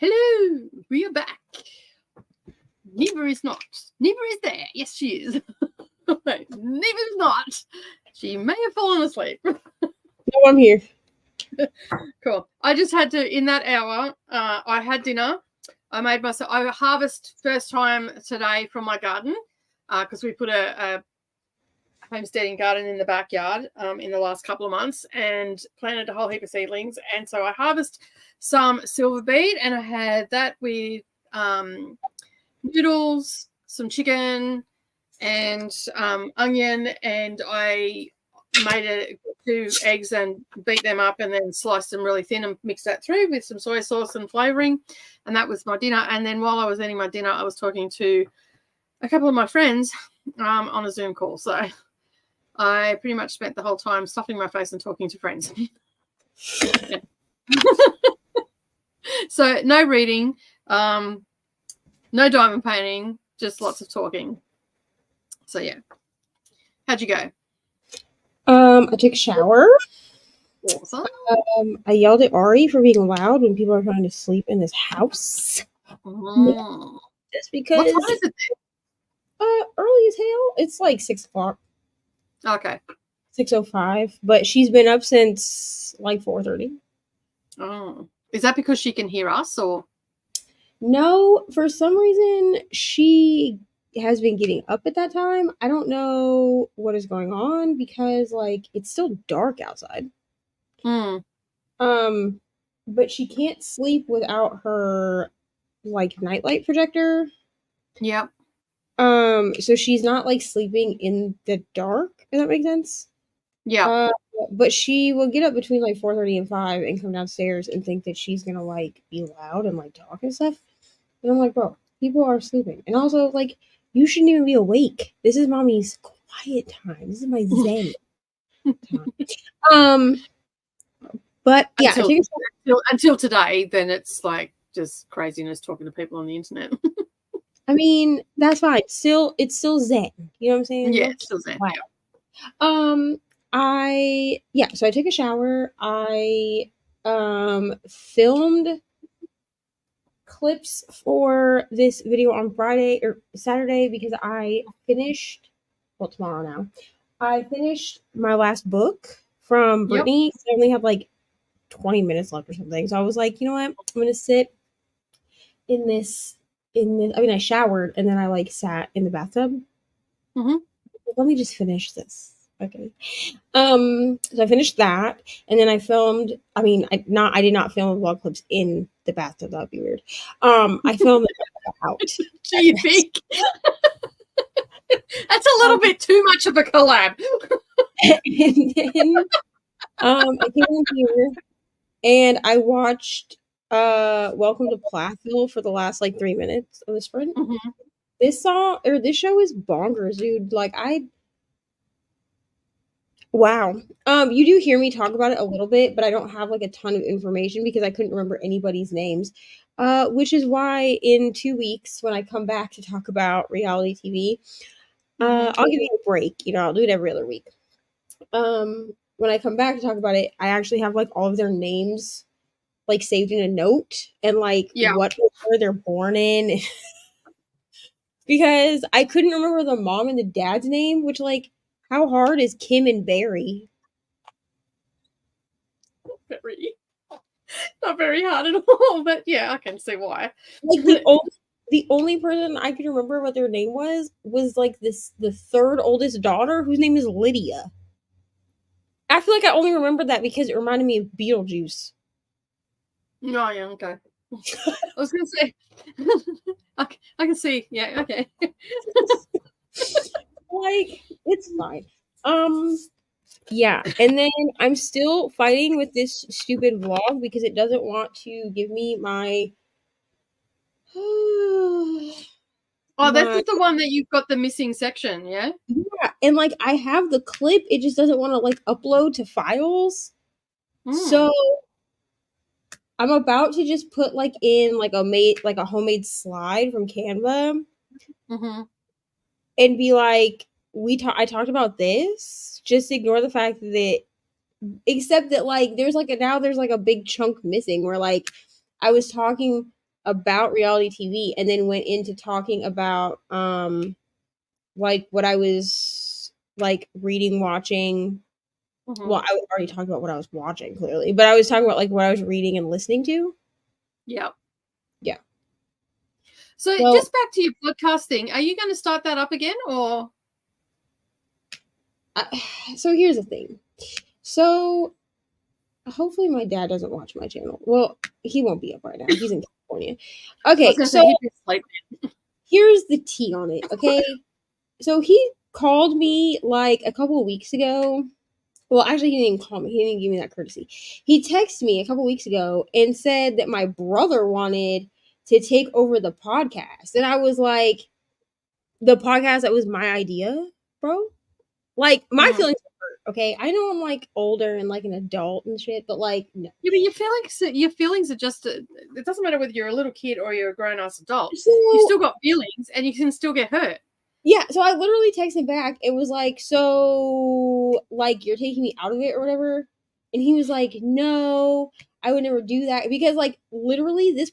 Hello, we are back. Neva is not. Neva is there. Yes, she is. Neva is not. She may have fallen asleep. No, I'm here. Cool. I just had to, in that hour, I had dinner. I harvest first time today from my garden because we put a homesteading garden in the backyard in the last couple of months and planted a whole heap of seedlings. And so I harvest some silver beet, and I had that with noodles, some chicken, and onion, and I made 2 eggs and beat them up and then sliced them really thin and mixed that through with some soy sauce and flavoring, and that was my dinner. And then while I was eating my dinner, I was talking to a couple of my friends on a Zoom call. So I pretty much spent the whole time stuffing my face and talking to friends. So no reading, no diamond painting, just lots of talking. So yeah. How'd you go? I took a shower. Awesome. I yelled at Ari for being loud when people are trying to sleep in this house. Just because. What time is it? Early as hell. It's like 6 o'clock. Okay. 6:05, but she's been up since like 4:30. Oh, is that because she can hear us, or? No, for some reason she has been getting up at that time. I don't know what is going on because like it's still dark outside. But she can't sleep without her like nightlight projector. Yep. So she's not like sleeping in the dark, if that makes sense. Yeah. But she will get up between like 4:30 and 5 and come downstairs and think that she's gonna like be loud and like talk and stuff. And I'm like, bro, people are sleeping. And also, like, you shouldn't even be awake. This is mommy's quiet time. This is my zen time. But yeah, until today, then it's like just craziness talking to people on the internet. I mean, that's fine. It's still zen. You know what I'm saying? Yeah, it's still zen. Wow. So I took a shower. I filmed clips for this video on Friday or Saturday because I finished, tomorrow now. I finished my last book from Brittany. Yep. I only have like 20 minutes left or something. So I was like, you know what? I'm going to sit in this, I showered and then I like sat in the bathtub. Mm-hmm. Let me just finish this. Okay. So I finished that and then I filmed, I did not film vlog clips in the bathtub. That'd be weird. I filmed it out. Do you think? That's a little bit too much of a collab. And then I came in here and I watched Welcome to Plathville for the last like 3 minutes of the sprint. Mm-hmm. This show is bonkers, dude. Like wow. You do hear me talk about it a little bit, but I don't have like a ton of information because I couldn't remember anybody's names. Which is why in 2 weeks when I come back to talk about reality TV, I'll give you a break. You know, I'll do it every other week. When I come back to talk about it, I actually have like all of their names like saved in a note and like what order they're born in. Because I couldn't remember the mom and the dad's name, which like how hard is Kim and Barry? Not very hard at all, but yeah, I can see why. Like the only person I could remember what their name was like the third oldest daughter whose name is Lydia. I feel like I only remembered that because it reminded me of Beetlejuice. Oh, yeah, okay. I was going to say, I can see, yeah, okay. Like, it's fine. Yeah, and then I'm still fighting with this stupid vlog because it doesn't want to give me my... This is the one that you've got the missing section, yeah? Yeah, and like I have the clip, it just doesn't want to like upload to files. So I'm about to just put like in like a homemade slide from Canva, and be like, I talked about this. Just ignore the fact that, except that like there's like a big chunk missing where like I was talking about reality TV and then went into talking about like what I was like reading, watching. Well, I already talked about what I was watching clearly, but I was talking about like what I was reading and listening to. Yeah. Yeah. So just back to your podcast thing, are you going to start that up again or? So here's the thing. So hopefully my dad doesn't watch my channel. Well, he won't be up right now. He's in California. Okay, so here's the tea on it, okay? So he called me like a couple of weeks ago. Well, actually, he didn't call me. He didn't give me that courtesy. He texted me a couple weeks ago and said that my brother wanted to take over the podcast. And I was like, the podcast that was my idea, bro? Like, my feelings are hurt, okay? I know I'm like older and like an adult and shit, but like, no. Yeah, but your feelings are just, it doesn't matter whether you're a little kid or you're a grown ass adult. You've still got feelings and you can still get hurt. Yeah, so I literally texted back. It was like, so, like, you're taking me out of it or whatever? And he was like, no, I would never do that. Because, like, literally the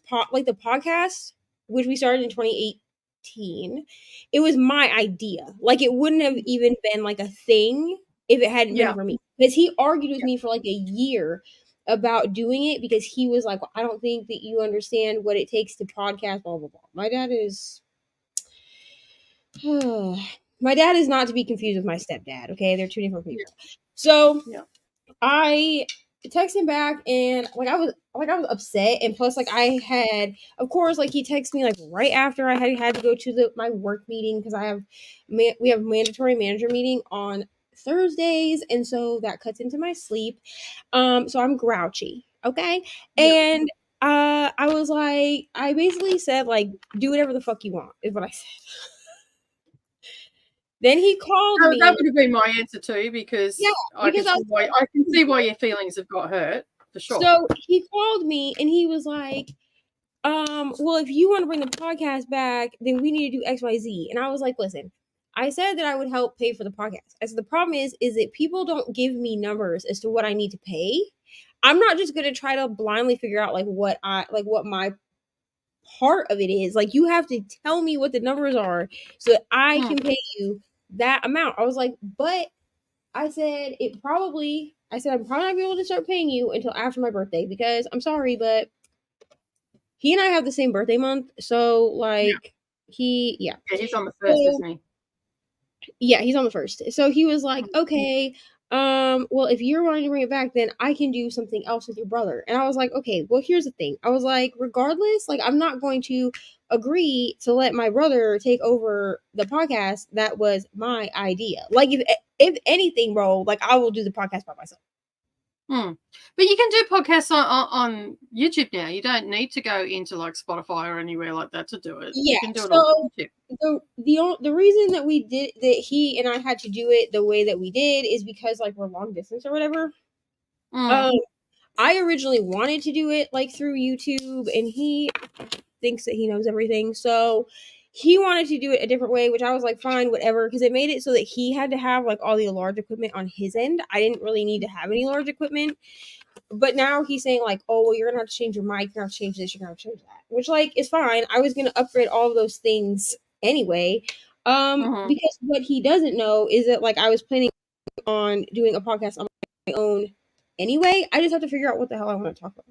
podcast, which we started in 2018, it was my idea. Like, it wouldn't have even been, like, a thing if it hadn't been for me. Because he argued with me for, like, a year about doing it because he was like, well, I don't think that you understand what it takes to podcast, blah, blah, blah. My dad is not to be confused with my stepdad, okay? They're two different people. So I texted him back and I was upset, and plus like I had, of course, like he texted me like right after I had to go to my work meeting because we have mandatory manager meeting on Thursdays, and so that cuts into my sleep. So I'm grouchy, okay? And I was like, I basically said like, do whatever the fuck you want is what I said. Then he called me. That would have been my answer too, because I can see why your feelings have got hurt, for sure. So he called me and he was like, well, if you want to bring the podcast back, then we need to do XYZ. And I was like, listen, I said that I would help pay for the podcast. I said, the problem is that people don't give me numbers as to what I need to pay. I'm not just going to try to blindly figure out what my part of it is. Like, you have to tell me what the numbers are so that I can pay you that amount. I was like, but I said I'm probably not gonna be able to start paying you until after my birthday because I'm sorry, but he and I have the same birthday month. So like he's on the 1st, isn't he? Yeah, he's on the 1st. So he was like, okay, well, if you're wanting to bring it back, then I can do something else with your brother. And I was like, okay, well, here's the thing. I was like, regardless, like, I'm not going to agree to let my brother take over the podcast. That was my idea. Like, if anything, bro, like, I will do the podcast by myself. But you can do podcasts on YouTube now. You don't need to go into like Spotify or anywhere like that to do it. Yeah, you can do it on YouTube. The reason that he and I had to do it the way that we did is because like we're long distance or whatever. I originally wanted to do it like through YouTube, and he thinks that he knows everything, so he wanted to do it a different way, which I was like, fine, whatever, because it made it so that he had to have like all the large equipment on his end. I didn't really need to have any large equipment, but now he's saying like, oh, well, you're gonna have to change your mic, you're gonna have to change this, you're gonna have to change that, which like is fine. I was gonna upgrade all of those things anyway, because what he doesn't know is that like I was planning on doing a podcast on my own anyway. I just have to figure out what the hell I want to talk about.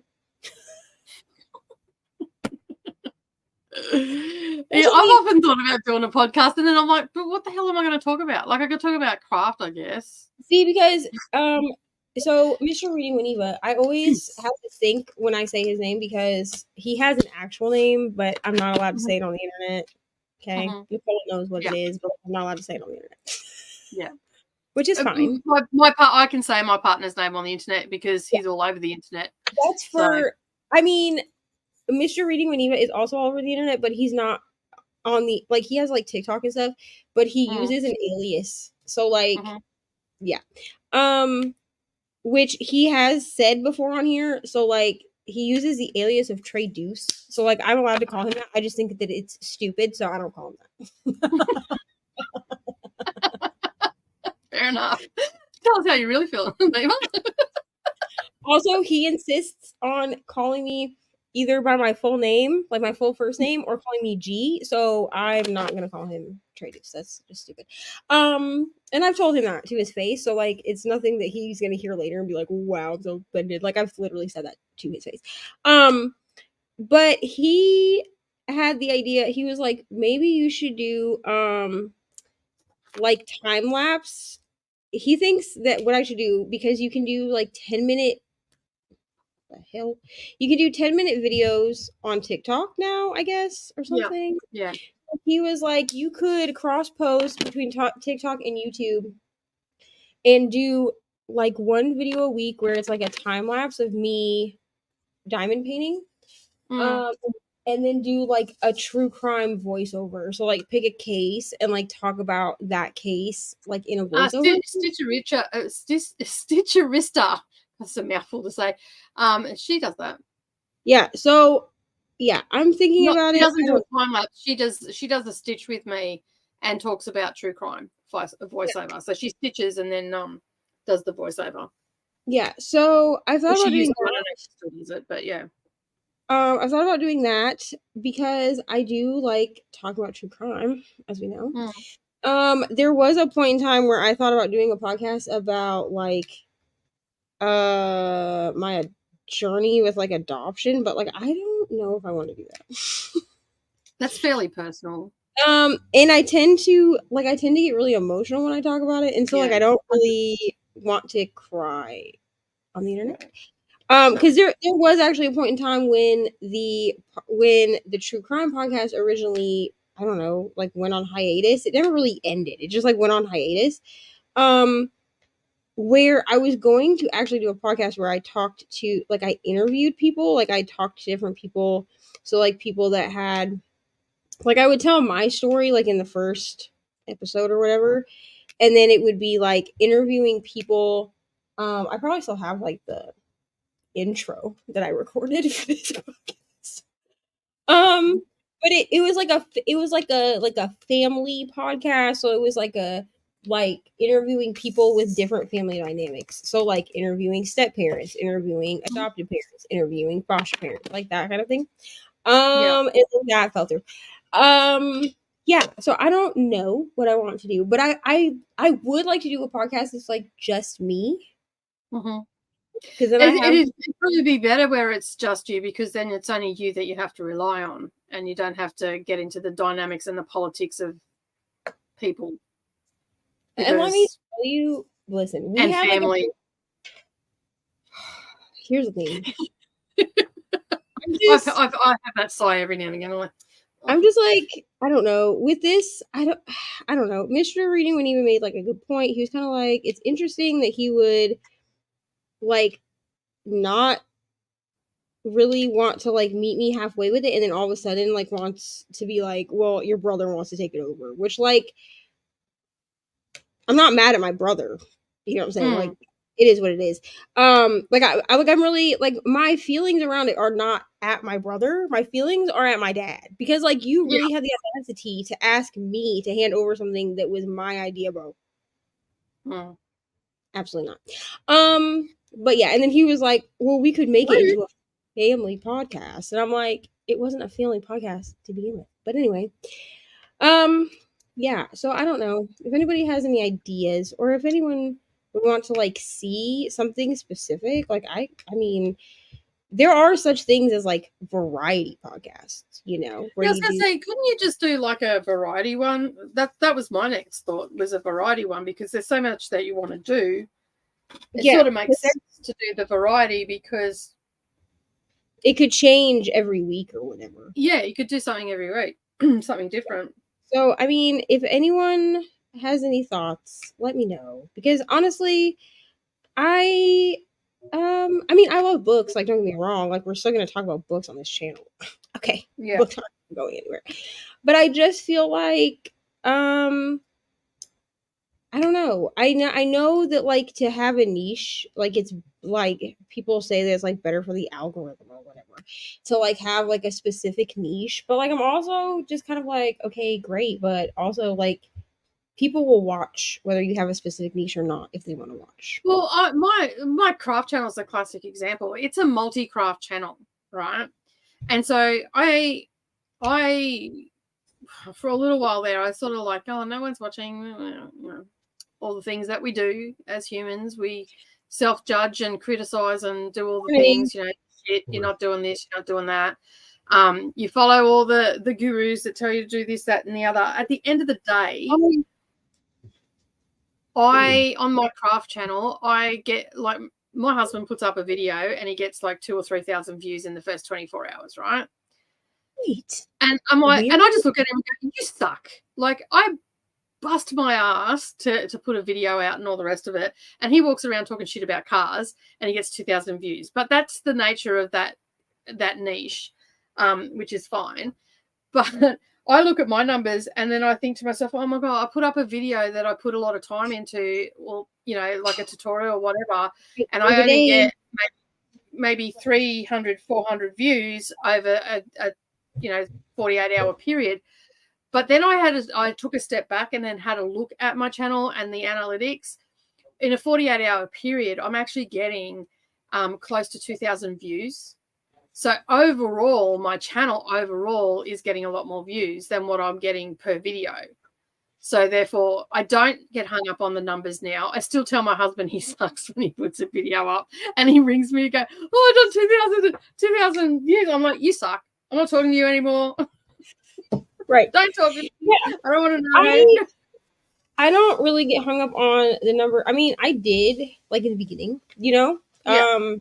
Yeah, I've often thought about doing a podcast, and then I'm like, but what the hell am I going to talk about? Like, I could talk about craft, I guess. See, because so Mr. Reading with Neva, I always have to think when I say his name because he has an actual name, but I'm not allowed to say it on the internet. Okay, Nicole knows what it is, but I'm not allowed to say it on the internet. Yeah, which is fine. I can say my partner's name on the internet because he's all over the internet. That's for. I mean, Mr. Reading with Neva is also all over the internet, but he's not on the like. He has like TikTok and stuff, but he uses an alias. So like, yeah, which he has said before on here. So like, he uses the alias of Trey Deuce. So like, I'm allowed to call him that. I just think that it's stupid, so I don't call him that. Fair enough. Tell us how you really feel, Neva. Also, he insists on calling me either by my full name, like my full first name, or calling me G. So I'm not gonna call him Tratus. That's just stupid. And I've told him that to his face. So like, it's nothing that he's gonna hear later and be like, "Wow, I'm so offended." Like I've literally said that to his face. But he had the idea. He was like, maybe you should do like time lapse. He thinks that what I should do, because you can do like 10-minute, the hell, you can do 10-minute videos on TikTok now, I guess, or something. Yeah. He was like, you could cross post between TikTok and YouTube and do like one video a week where it's like a time lapse of me diamond painting. And then do like a true crime voiceover. So like pick a case and like talk about that case like in a voiceover. Stitcherista. That's a mouthful to say. She does that. Yeah. So yeah, I'm thinking about it. She doesn't do a time lapse. She does a stitch with me and talks about true crime voiceover. Yeah. So she stitches and then does the voiceover. Yeah. So I thought about doing that. I don't know if she still does it, but yeah. I thought about doing that because I do like talking about true crime, as we know. There was a point in time where I thought about doing a podcast about like my journey with like adoption, but like I don't know if I want to do that. That's fairly personal. And I tend to get really emotional when I talk about it, and so like I don't really want to cry on the internet. Because there was actually a point in time when the true crime podcast originally, I don't know, like went on hiatus. It never really ended. It just like went on hiatus. Where I was going to actually do a podcast where I talked to, like, I interviewed people, like I talked to different people. So like people that had, like, I would tell my story like in the first episode or whatever, and then it would be like interviewing people. I probably still have like the intro that I recorded for this podcast. But it was like a family podcast, so it was like interviewing people with different family dynamics. So like interviewing step parents, interviewing adopted parents, interviewing foster parents, like that kind of thing. And that fell through. Yeah, so I don't know what I want to do, but I would like to do a podcast that's like just me. Because then it'd probably be better where it's just you, because then it's only you that you have to rely on, and you don't have to get into the dynamics and the politics of people. And let me tell you, listen, we have family. Here's the thing. I have that sigh every now and again. I'm just like, I don't know. With this, I don't know. Mr. Reading when even made like a good point. He was kind of like, it's interesting that he would like not really want to like meet me halfway with it, and then all of a sudden like wants to be like, well, your brother wants to take it over, which like I'm not mad at my brother, you know what I'm saying? Like it is what it is. Like I'm really like, my feelings around it are not at my brother. My feelings are at my dad, because like you really had the audacity to ask me to hand over something that was my idea, bro. Absolutely not. But yeah, and then he was like, well, we could make it into a family podcast. And I'm like, it wasn't a family podcast to begin with. But anyway, yeah, so I don't know if anybody has any ideas, or if anyone would want to like see something specific. Like I mean, there are such things as like variety podcasts, you know. I was gonna say, couldn't you just do like a variety one? That was my next thought, was a variety one, because there's so much that you want to do. It sort of makes sense to do the variety, because it could change every week or whatever. Yeah, you could do something every week, something different. So, I mean, if anyone has any thoughts, let me know, because honestly, I mean, I love books, like, don't get me wrong, like, we're still going to talk about books on this channel. Okay. Yeah. Books aren't going anywhere. But I just feel like, I don't know. I know that like to have a niche, like it's like people say that it's like better for the algorithm or whatever to like have like a specific niche. But like I'm also just kind of like, okay, great, but also like people will watch whether you have a specific niche or not if they want to watch. Well, my craft channel is a classic example. It's a multi-craft channel, right? And so I for a little while there, I sort of like, oh, no one's watching, you know, all the things that we do as humans. We self-judge and criticize and do all the things, you know, shit, you're not doing this, you're not doing that. You follow all the gurus that tell you to do this, that, and the other. At the end of the day, on my craft channel, I get like, my husband puts up a video and he gets like 2,000 or 3,000 views in the first 24 hours, right? And I'm like, and I just look at him and go, you suck. Like, I bust my ass to put a video out and all the rest of it. And he walks around talking shit about cars and he gets 2,000 views. But that's the nature of that niche, which is fine. But I look at my numbers and then I think to myself, oh my God, I put up a video that I put a lot of time into, well, you know, like a tutorial or whatever, and I only get maybe 300, 400 views over a 48-hour period. But then I took a step back and then had a look at my channel and the analytics. In a 48-hour period, I'm actually getting close to 2,000 views. So overall, my channel overall is getting a lot more views than what I'm getting per video. So therefore, I don't get hung up on the numbers now. I still tell my husband he sucks when he puts a video up and he rings me and goes, oh, I done 2,000 views. I'm like, you suck. I'm not talking to you anymore. Right. Don't talk to me. Yeah. I don't want to know. I don't really get hung up on the number. I mean, I did, like, in the beginning, you know? Yeah.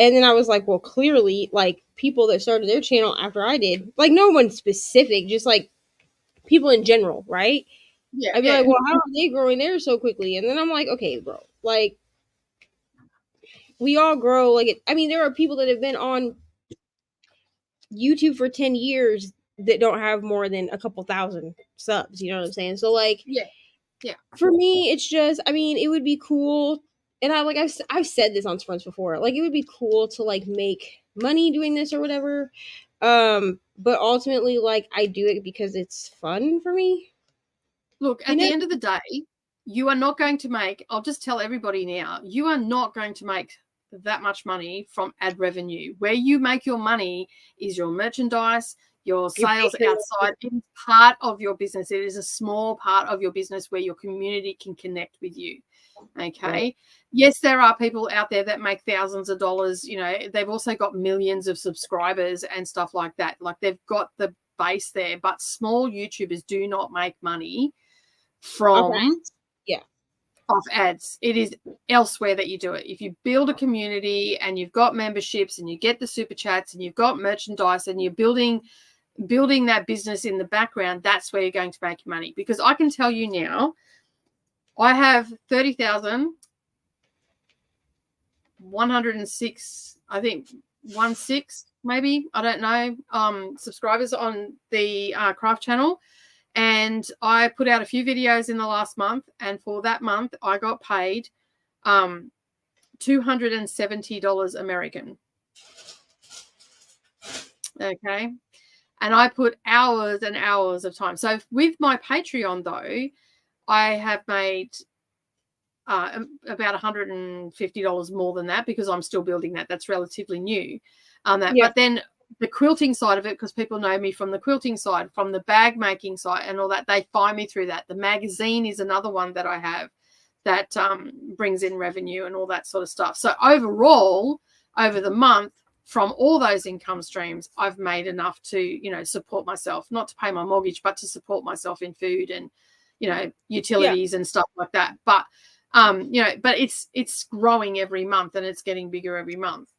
And then I was like, well, clearly, like, people that started their channel after I did, like, no one specific, just, like, people in general, right? Yeah. I'd be like, well, how are they growing theirs so quickly? And then I'm like, okay, bro, like, we all grow. Like, I mean, there are people that have been on YouTube for 10 years that don't have more than a couple thousand subs, you know what I'm saying? So, like, yeah. For me, it's just, I mean, it would be cool. And I've said this on Sprints before, like, it would be cool to, like, make money doing this or whatever. But ultimately, like, I do it because it's fun for me. Look, at the end of the day, you are not going to make, I'll just tell everybody now, you are not going to make that much money from ad revenue. Where you make your money is your merchandise, your sales outside. It is part of your business. It is a small part of your business where your community can connect with you. Okay. Yes, there are people out there that make thousands of dollars. You know, they've also got millions of subscribers and stuff like that. Like, they've got the base there, but small YouTubers do not make money from off ads. It is elsewhere that you do it. If you build a community and you've got memberships and you get the super chats and you've got merchandise and you're building that business in the background, that's where you're going to make your money. Because I can tell you now, I have 30,106, I think 16 maybe, I don't know, subscribers on the craft channel. And I put out a few videos in the last month, and for that month I got paid $270 American. Okay. And I put hours and hours of time. So with my Patreon, though, I have made about $150 more than that, because I'm still building that. That's relatively new. But then the quilting side of it, because people know me from the quilting side, from the bag making side and all that, they find me through that. The magazine is another one that I have that brings in revenue and all that sort of stuff. So overall, over the month, from all those income streams, I've made enough to, you know, support myself, not to pay my mortgage, but to support myself in food and, you know, utilities and stuff like that. But, you know, but it's growing every month and it's getting bigger every month.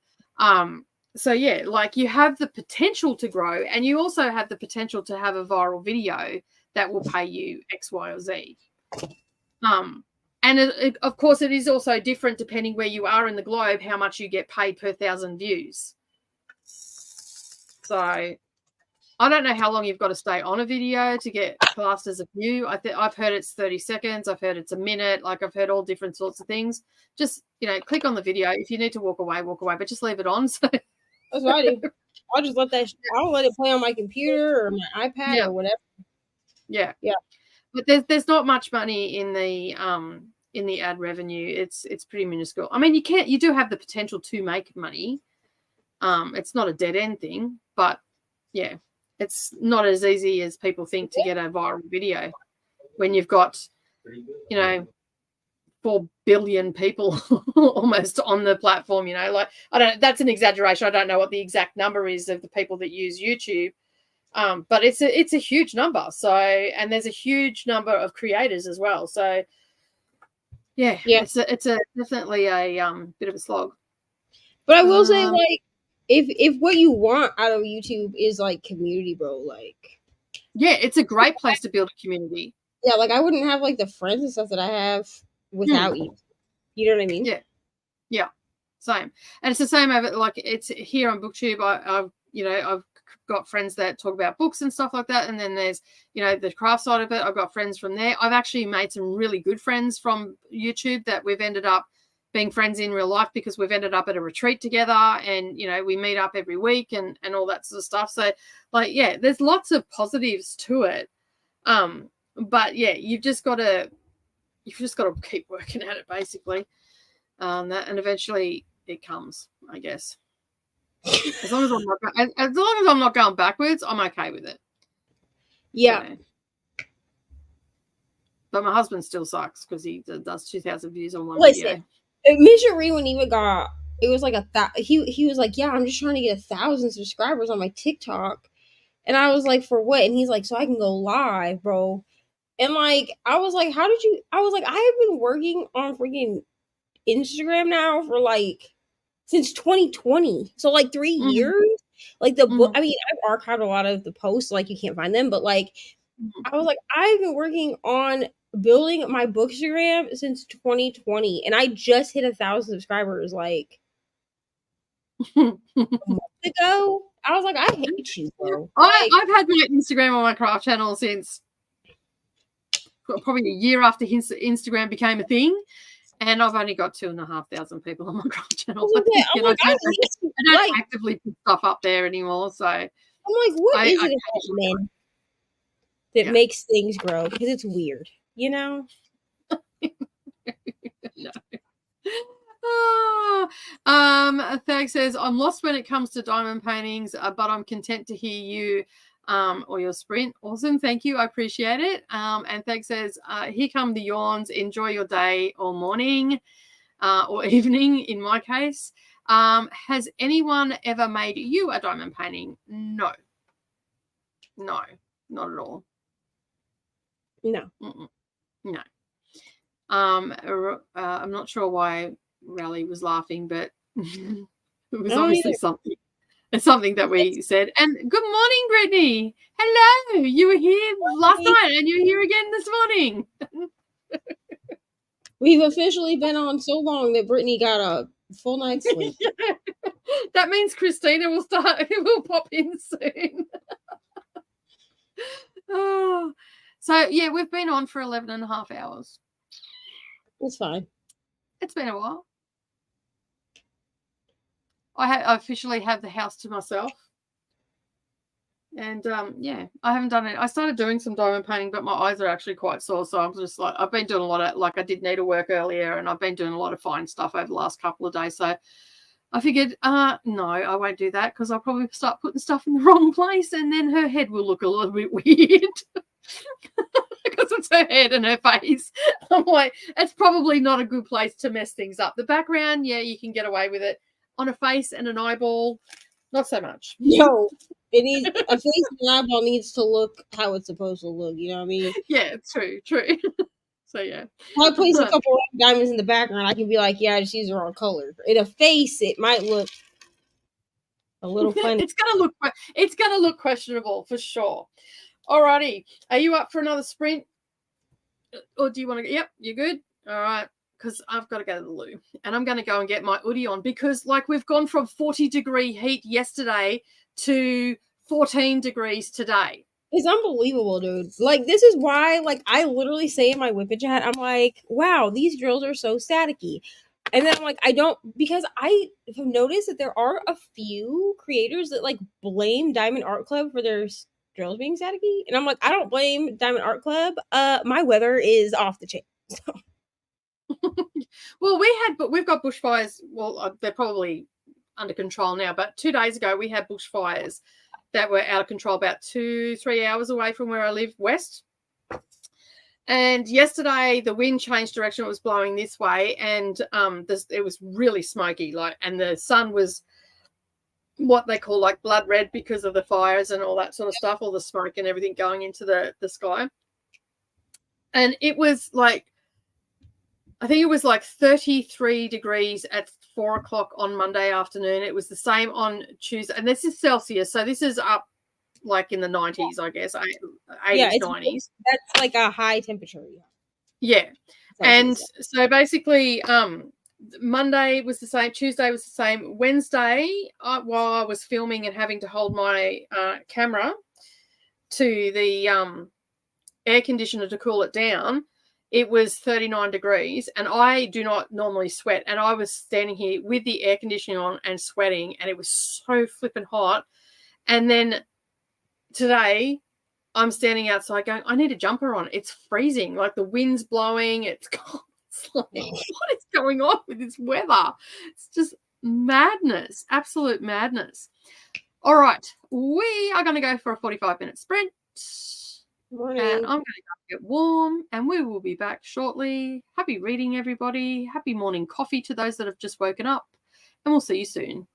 So yeah, like, you have the potential to grow, and you also have the potential to have a viral video that will pay you X, Y, or Z. And of course, it is also different depending where you are in the globe, how much you get paid per 1,000 views. So I don't know how long you've got to stay on a video to get classed as a view. I've heard it's 30 seconds. I've heard it's a minute. Like, I've heard all different sorts of things. Just, you know, click on the video. If you need to walk away, but just leave it on. So that's what I do. I'll just let that. I'll let it play on my computer or my iPad or whatever. Yeah. But there's not much money in the ad revenue. It's pretty minuscule. I mean, you do have the potential to make money, It's not a dead end thing, but yeah, it's not as easy as people think to get a viral video when you've got, 4 billion people almost on the platform, like, that's an exaggeration. I don't know what the exact number is of the people that use YouTube. But it's a huge number. So, and there's a huge number of creators as well. So yeah. It's a definitely a bit of a slog. But I will say, like, if what you want out of YouTube is like community, bro, like, yeah, it's a great place to build a community. Yeah, like I wouldn't have like the friends and stuff that I have without you. You know what I mean? Yeah, same. And it's the same over, like, it's here on Booktube. I've got friends that talk about books and stuff like that, and then there's the craft side of it. I've got friends from there. I've actually made some really good friends from YouTube that we've ended up being friends in real life because we've ended up at a retreat together, and we meet up every week and all that sort of stuff. So, like, yeah, there's lots of positives to it. But yeah, you've just got to keep working at it, basically. And eventually it comes, I guess. As long as I'm not going backwards, I'm okay with it. Yeah. So, but my husband still sucks because he does 2,000 views on one video. Misery when Neva got, it was like he was like, yeah, I'm just trying to get 1,000 subscribers on my TikTok. And I was like, for what? And he's like, so I can go live, bro. And like, I was like, how did you? I was like, I have been working on freaking Instagram now for like since 2020, so like 3 years. Like the book, I mean, I've archived a lot of the posts, like you can't find them, but like I was like, I've been working on building my Bookstagram since 2020, and I just hit 1,000 subscribers like a month ago. I was like, I hate you, bro. I've had my Instagram on my craft channel since probably a year after Instagram became a thing, and I've only got 2,500 people on my craft channel. I don't actively put stuff up there anymore. So I'm like, what is it about men that makes things grow? Because it's weird, No. Thag says, I'm lost when it comes to diamond paintings, but I'm content to hear you or your sprint. Awesome. Thank you. I appreciate it. And Thag says, here come the yawns. Enjoy your day or morning or evening in my case. Has anyone ever made you a diamond painting? No, not at all. No. No. I'm not sure why Raleigh was laughing, but it was obviously something. It's something that we said. And good morning, Brittany. Hello. You were here last night and you're here again this morning. We've officially been on so long that Brittany got a full night's sleep. That means Christina will pop in soon. So yeah, we've been on for 11 and a half hours. It's fine. It's been a while. I officially have the house to myself. And I haven't done it. I started doing some diamond painting, but my eyes are actually quite sore. So I'm just like, I've been doing a lot of, like, I did needlework earlier, and I've been doing a lot of fine stuff over the last couple of days. So I figured, no, I won't do that because I'll probably start putting stuff in the wrong place, and then her head will look a little bit weird. Because it's her head and her face. I'm like, it's probably not a good place to mess things up. The background, yeah, you can get away with it. On a face and an eyeball, not so much. No, it needs a face and an eyeball needs to look how it's supposed to look. You know what I mean? Yeah, true. So yeah, if I place a couple of diamonds in the background, I can be like, yeah, I just use the wrong color. In a face, it might look a little funny. It's gonna look questionable for sure. Alrighty, are you up for another sprint, or do you want to? Yep, you're good. All right. Because I've got to go to the loo, and I'm going to go and get my hoodie on because, like, we've gone from 40-degree heat yesterday to 14 degrees today. It's unbelievable, dude. Like, this is why, like, I literally say in my Whippet chat, I'm like, wow, these drills are so staticky. And then I'm like, because I have noticed that there are a few creators that, like, blame Diamond Art Club for their drills being staticky. And I'm like, I don't blame Diamond Art Club. My weather is off the chain. So. Well, we've got bushfires. Well, they're probably under control now. But 2 days ago, we had bushfires that were out of control about 2-3 hours away from where I live, west. And yesterday, the wind changed direction. It was blowing this way, and it was really smoky, and the sun was what they call like blood red because of the fires and all that sort of stuff, all the smoke and everything going into the sky. And it was like, I think it was like 33 degrees at 4 o'clock on Monday afternoon. It was the same on Tuesday. And this is Celsius. So this is up like in the 90s, I guess, 80s, 90s. That's like a high temperature. Yeah. And so basically Monday was the same. Tuesday was the same. Wednesday, while I was filming and having to hold my camera to the air conditioner to cool it down, it was 39 degrees, and I do not normally sweat, and I was standing here with the air conditioning on and sweating, and it was so flipping hot. And then today I'm standing outside going, I need a jumper on. It's freezing. Like the wind's blowing. It's like, what is going on with this weather? It's just madness, absolute madness. All right, we are going to go for a 45-minute sprint. Morning. And I'm going to go get warm, and we will be back shortly. Happy reading, everybody. Happy morning coffee to those that have just woken up, and we'll see you soon.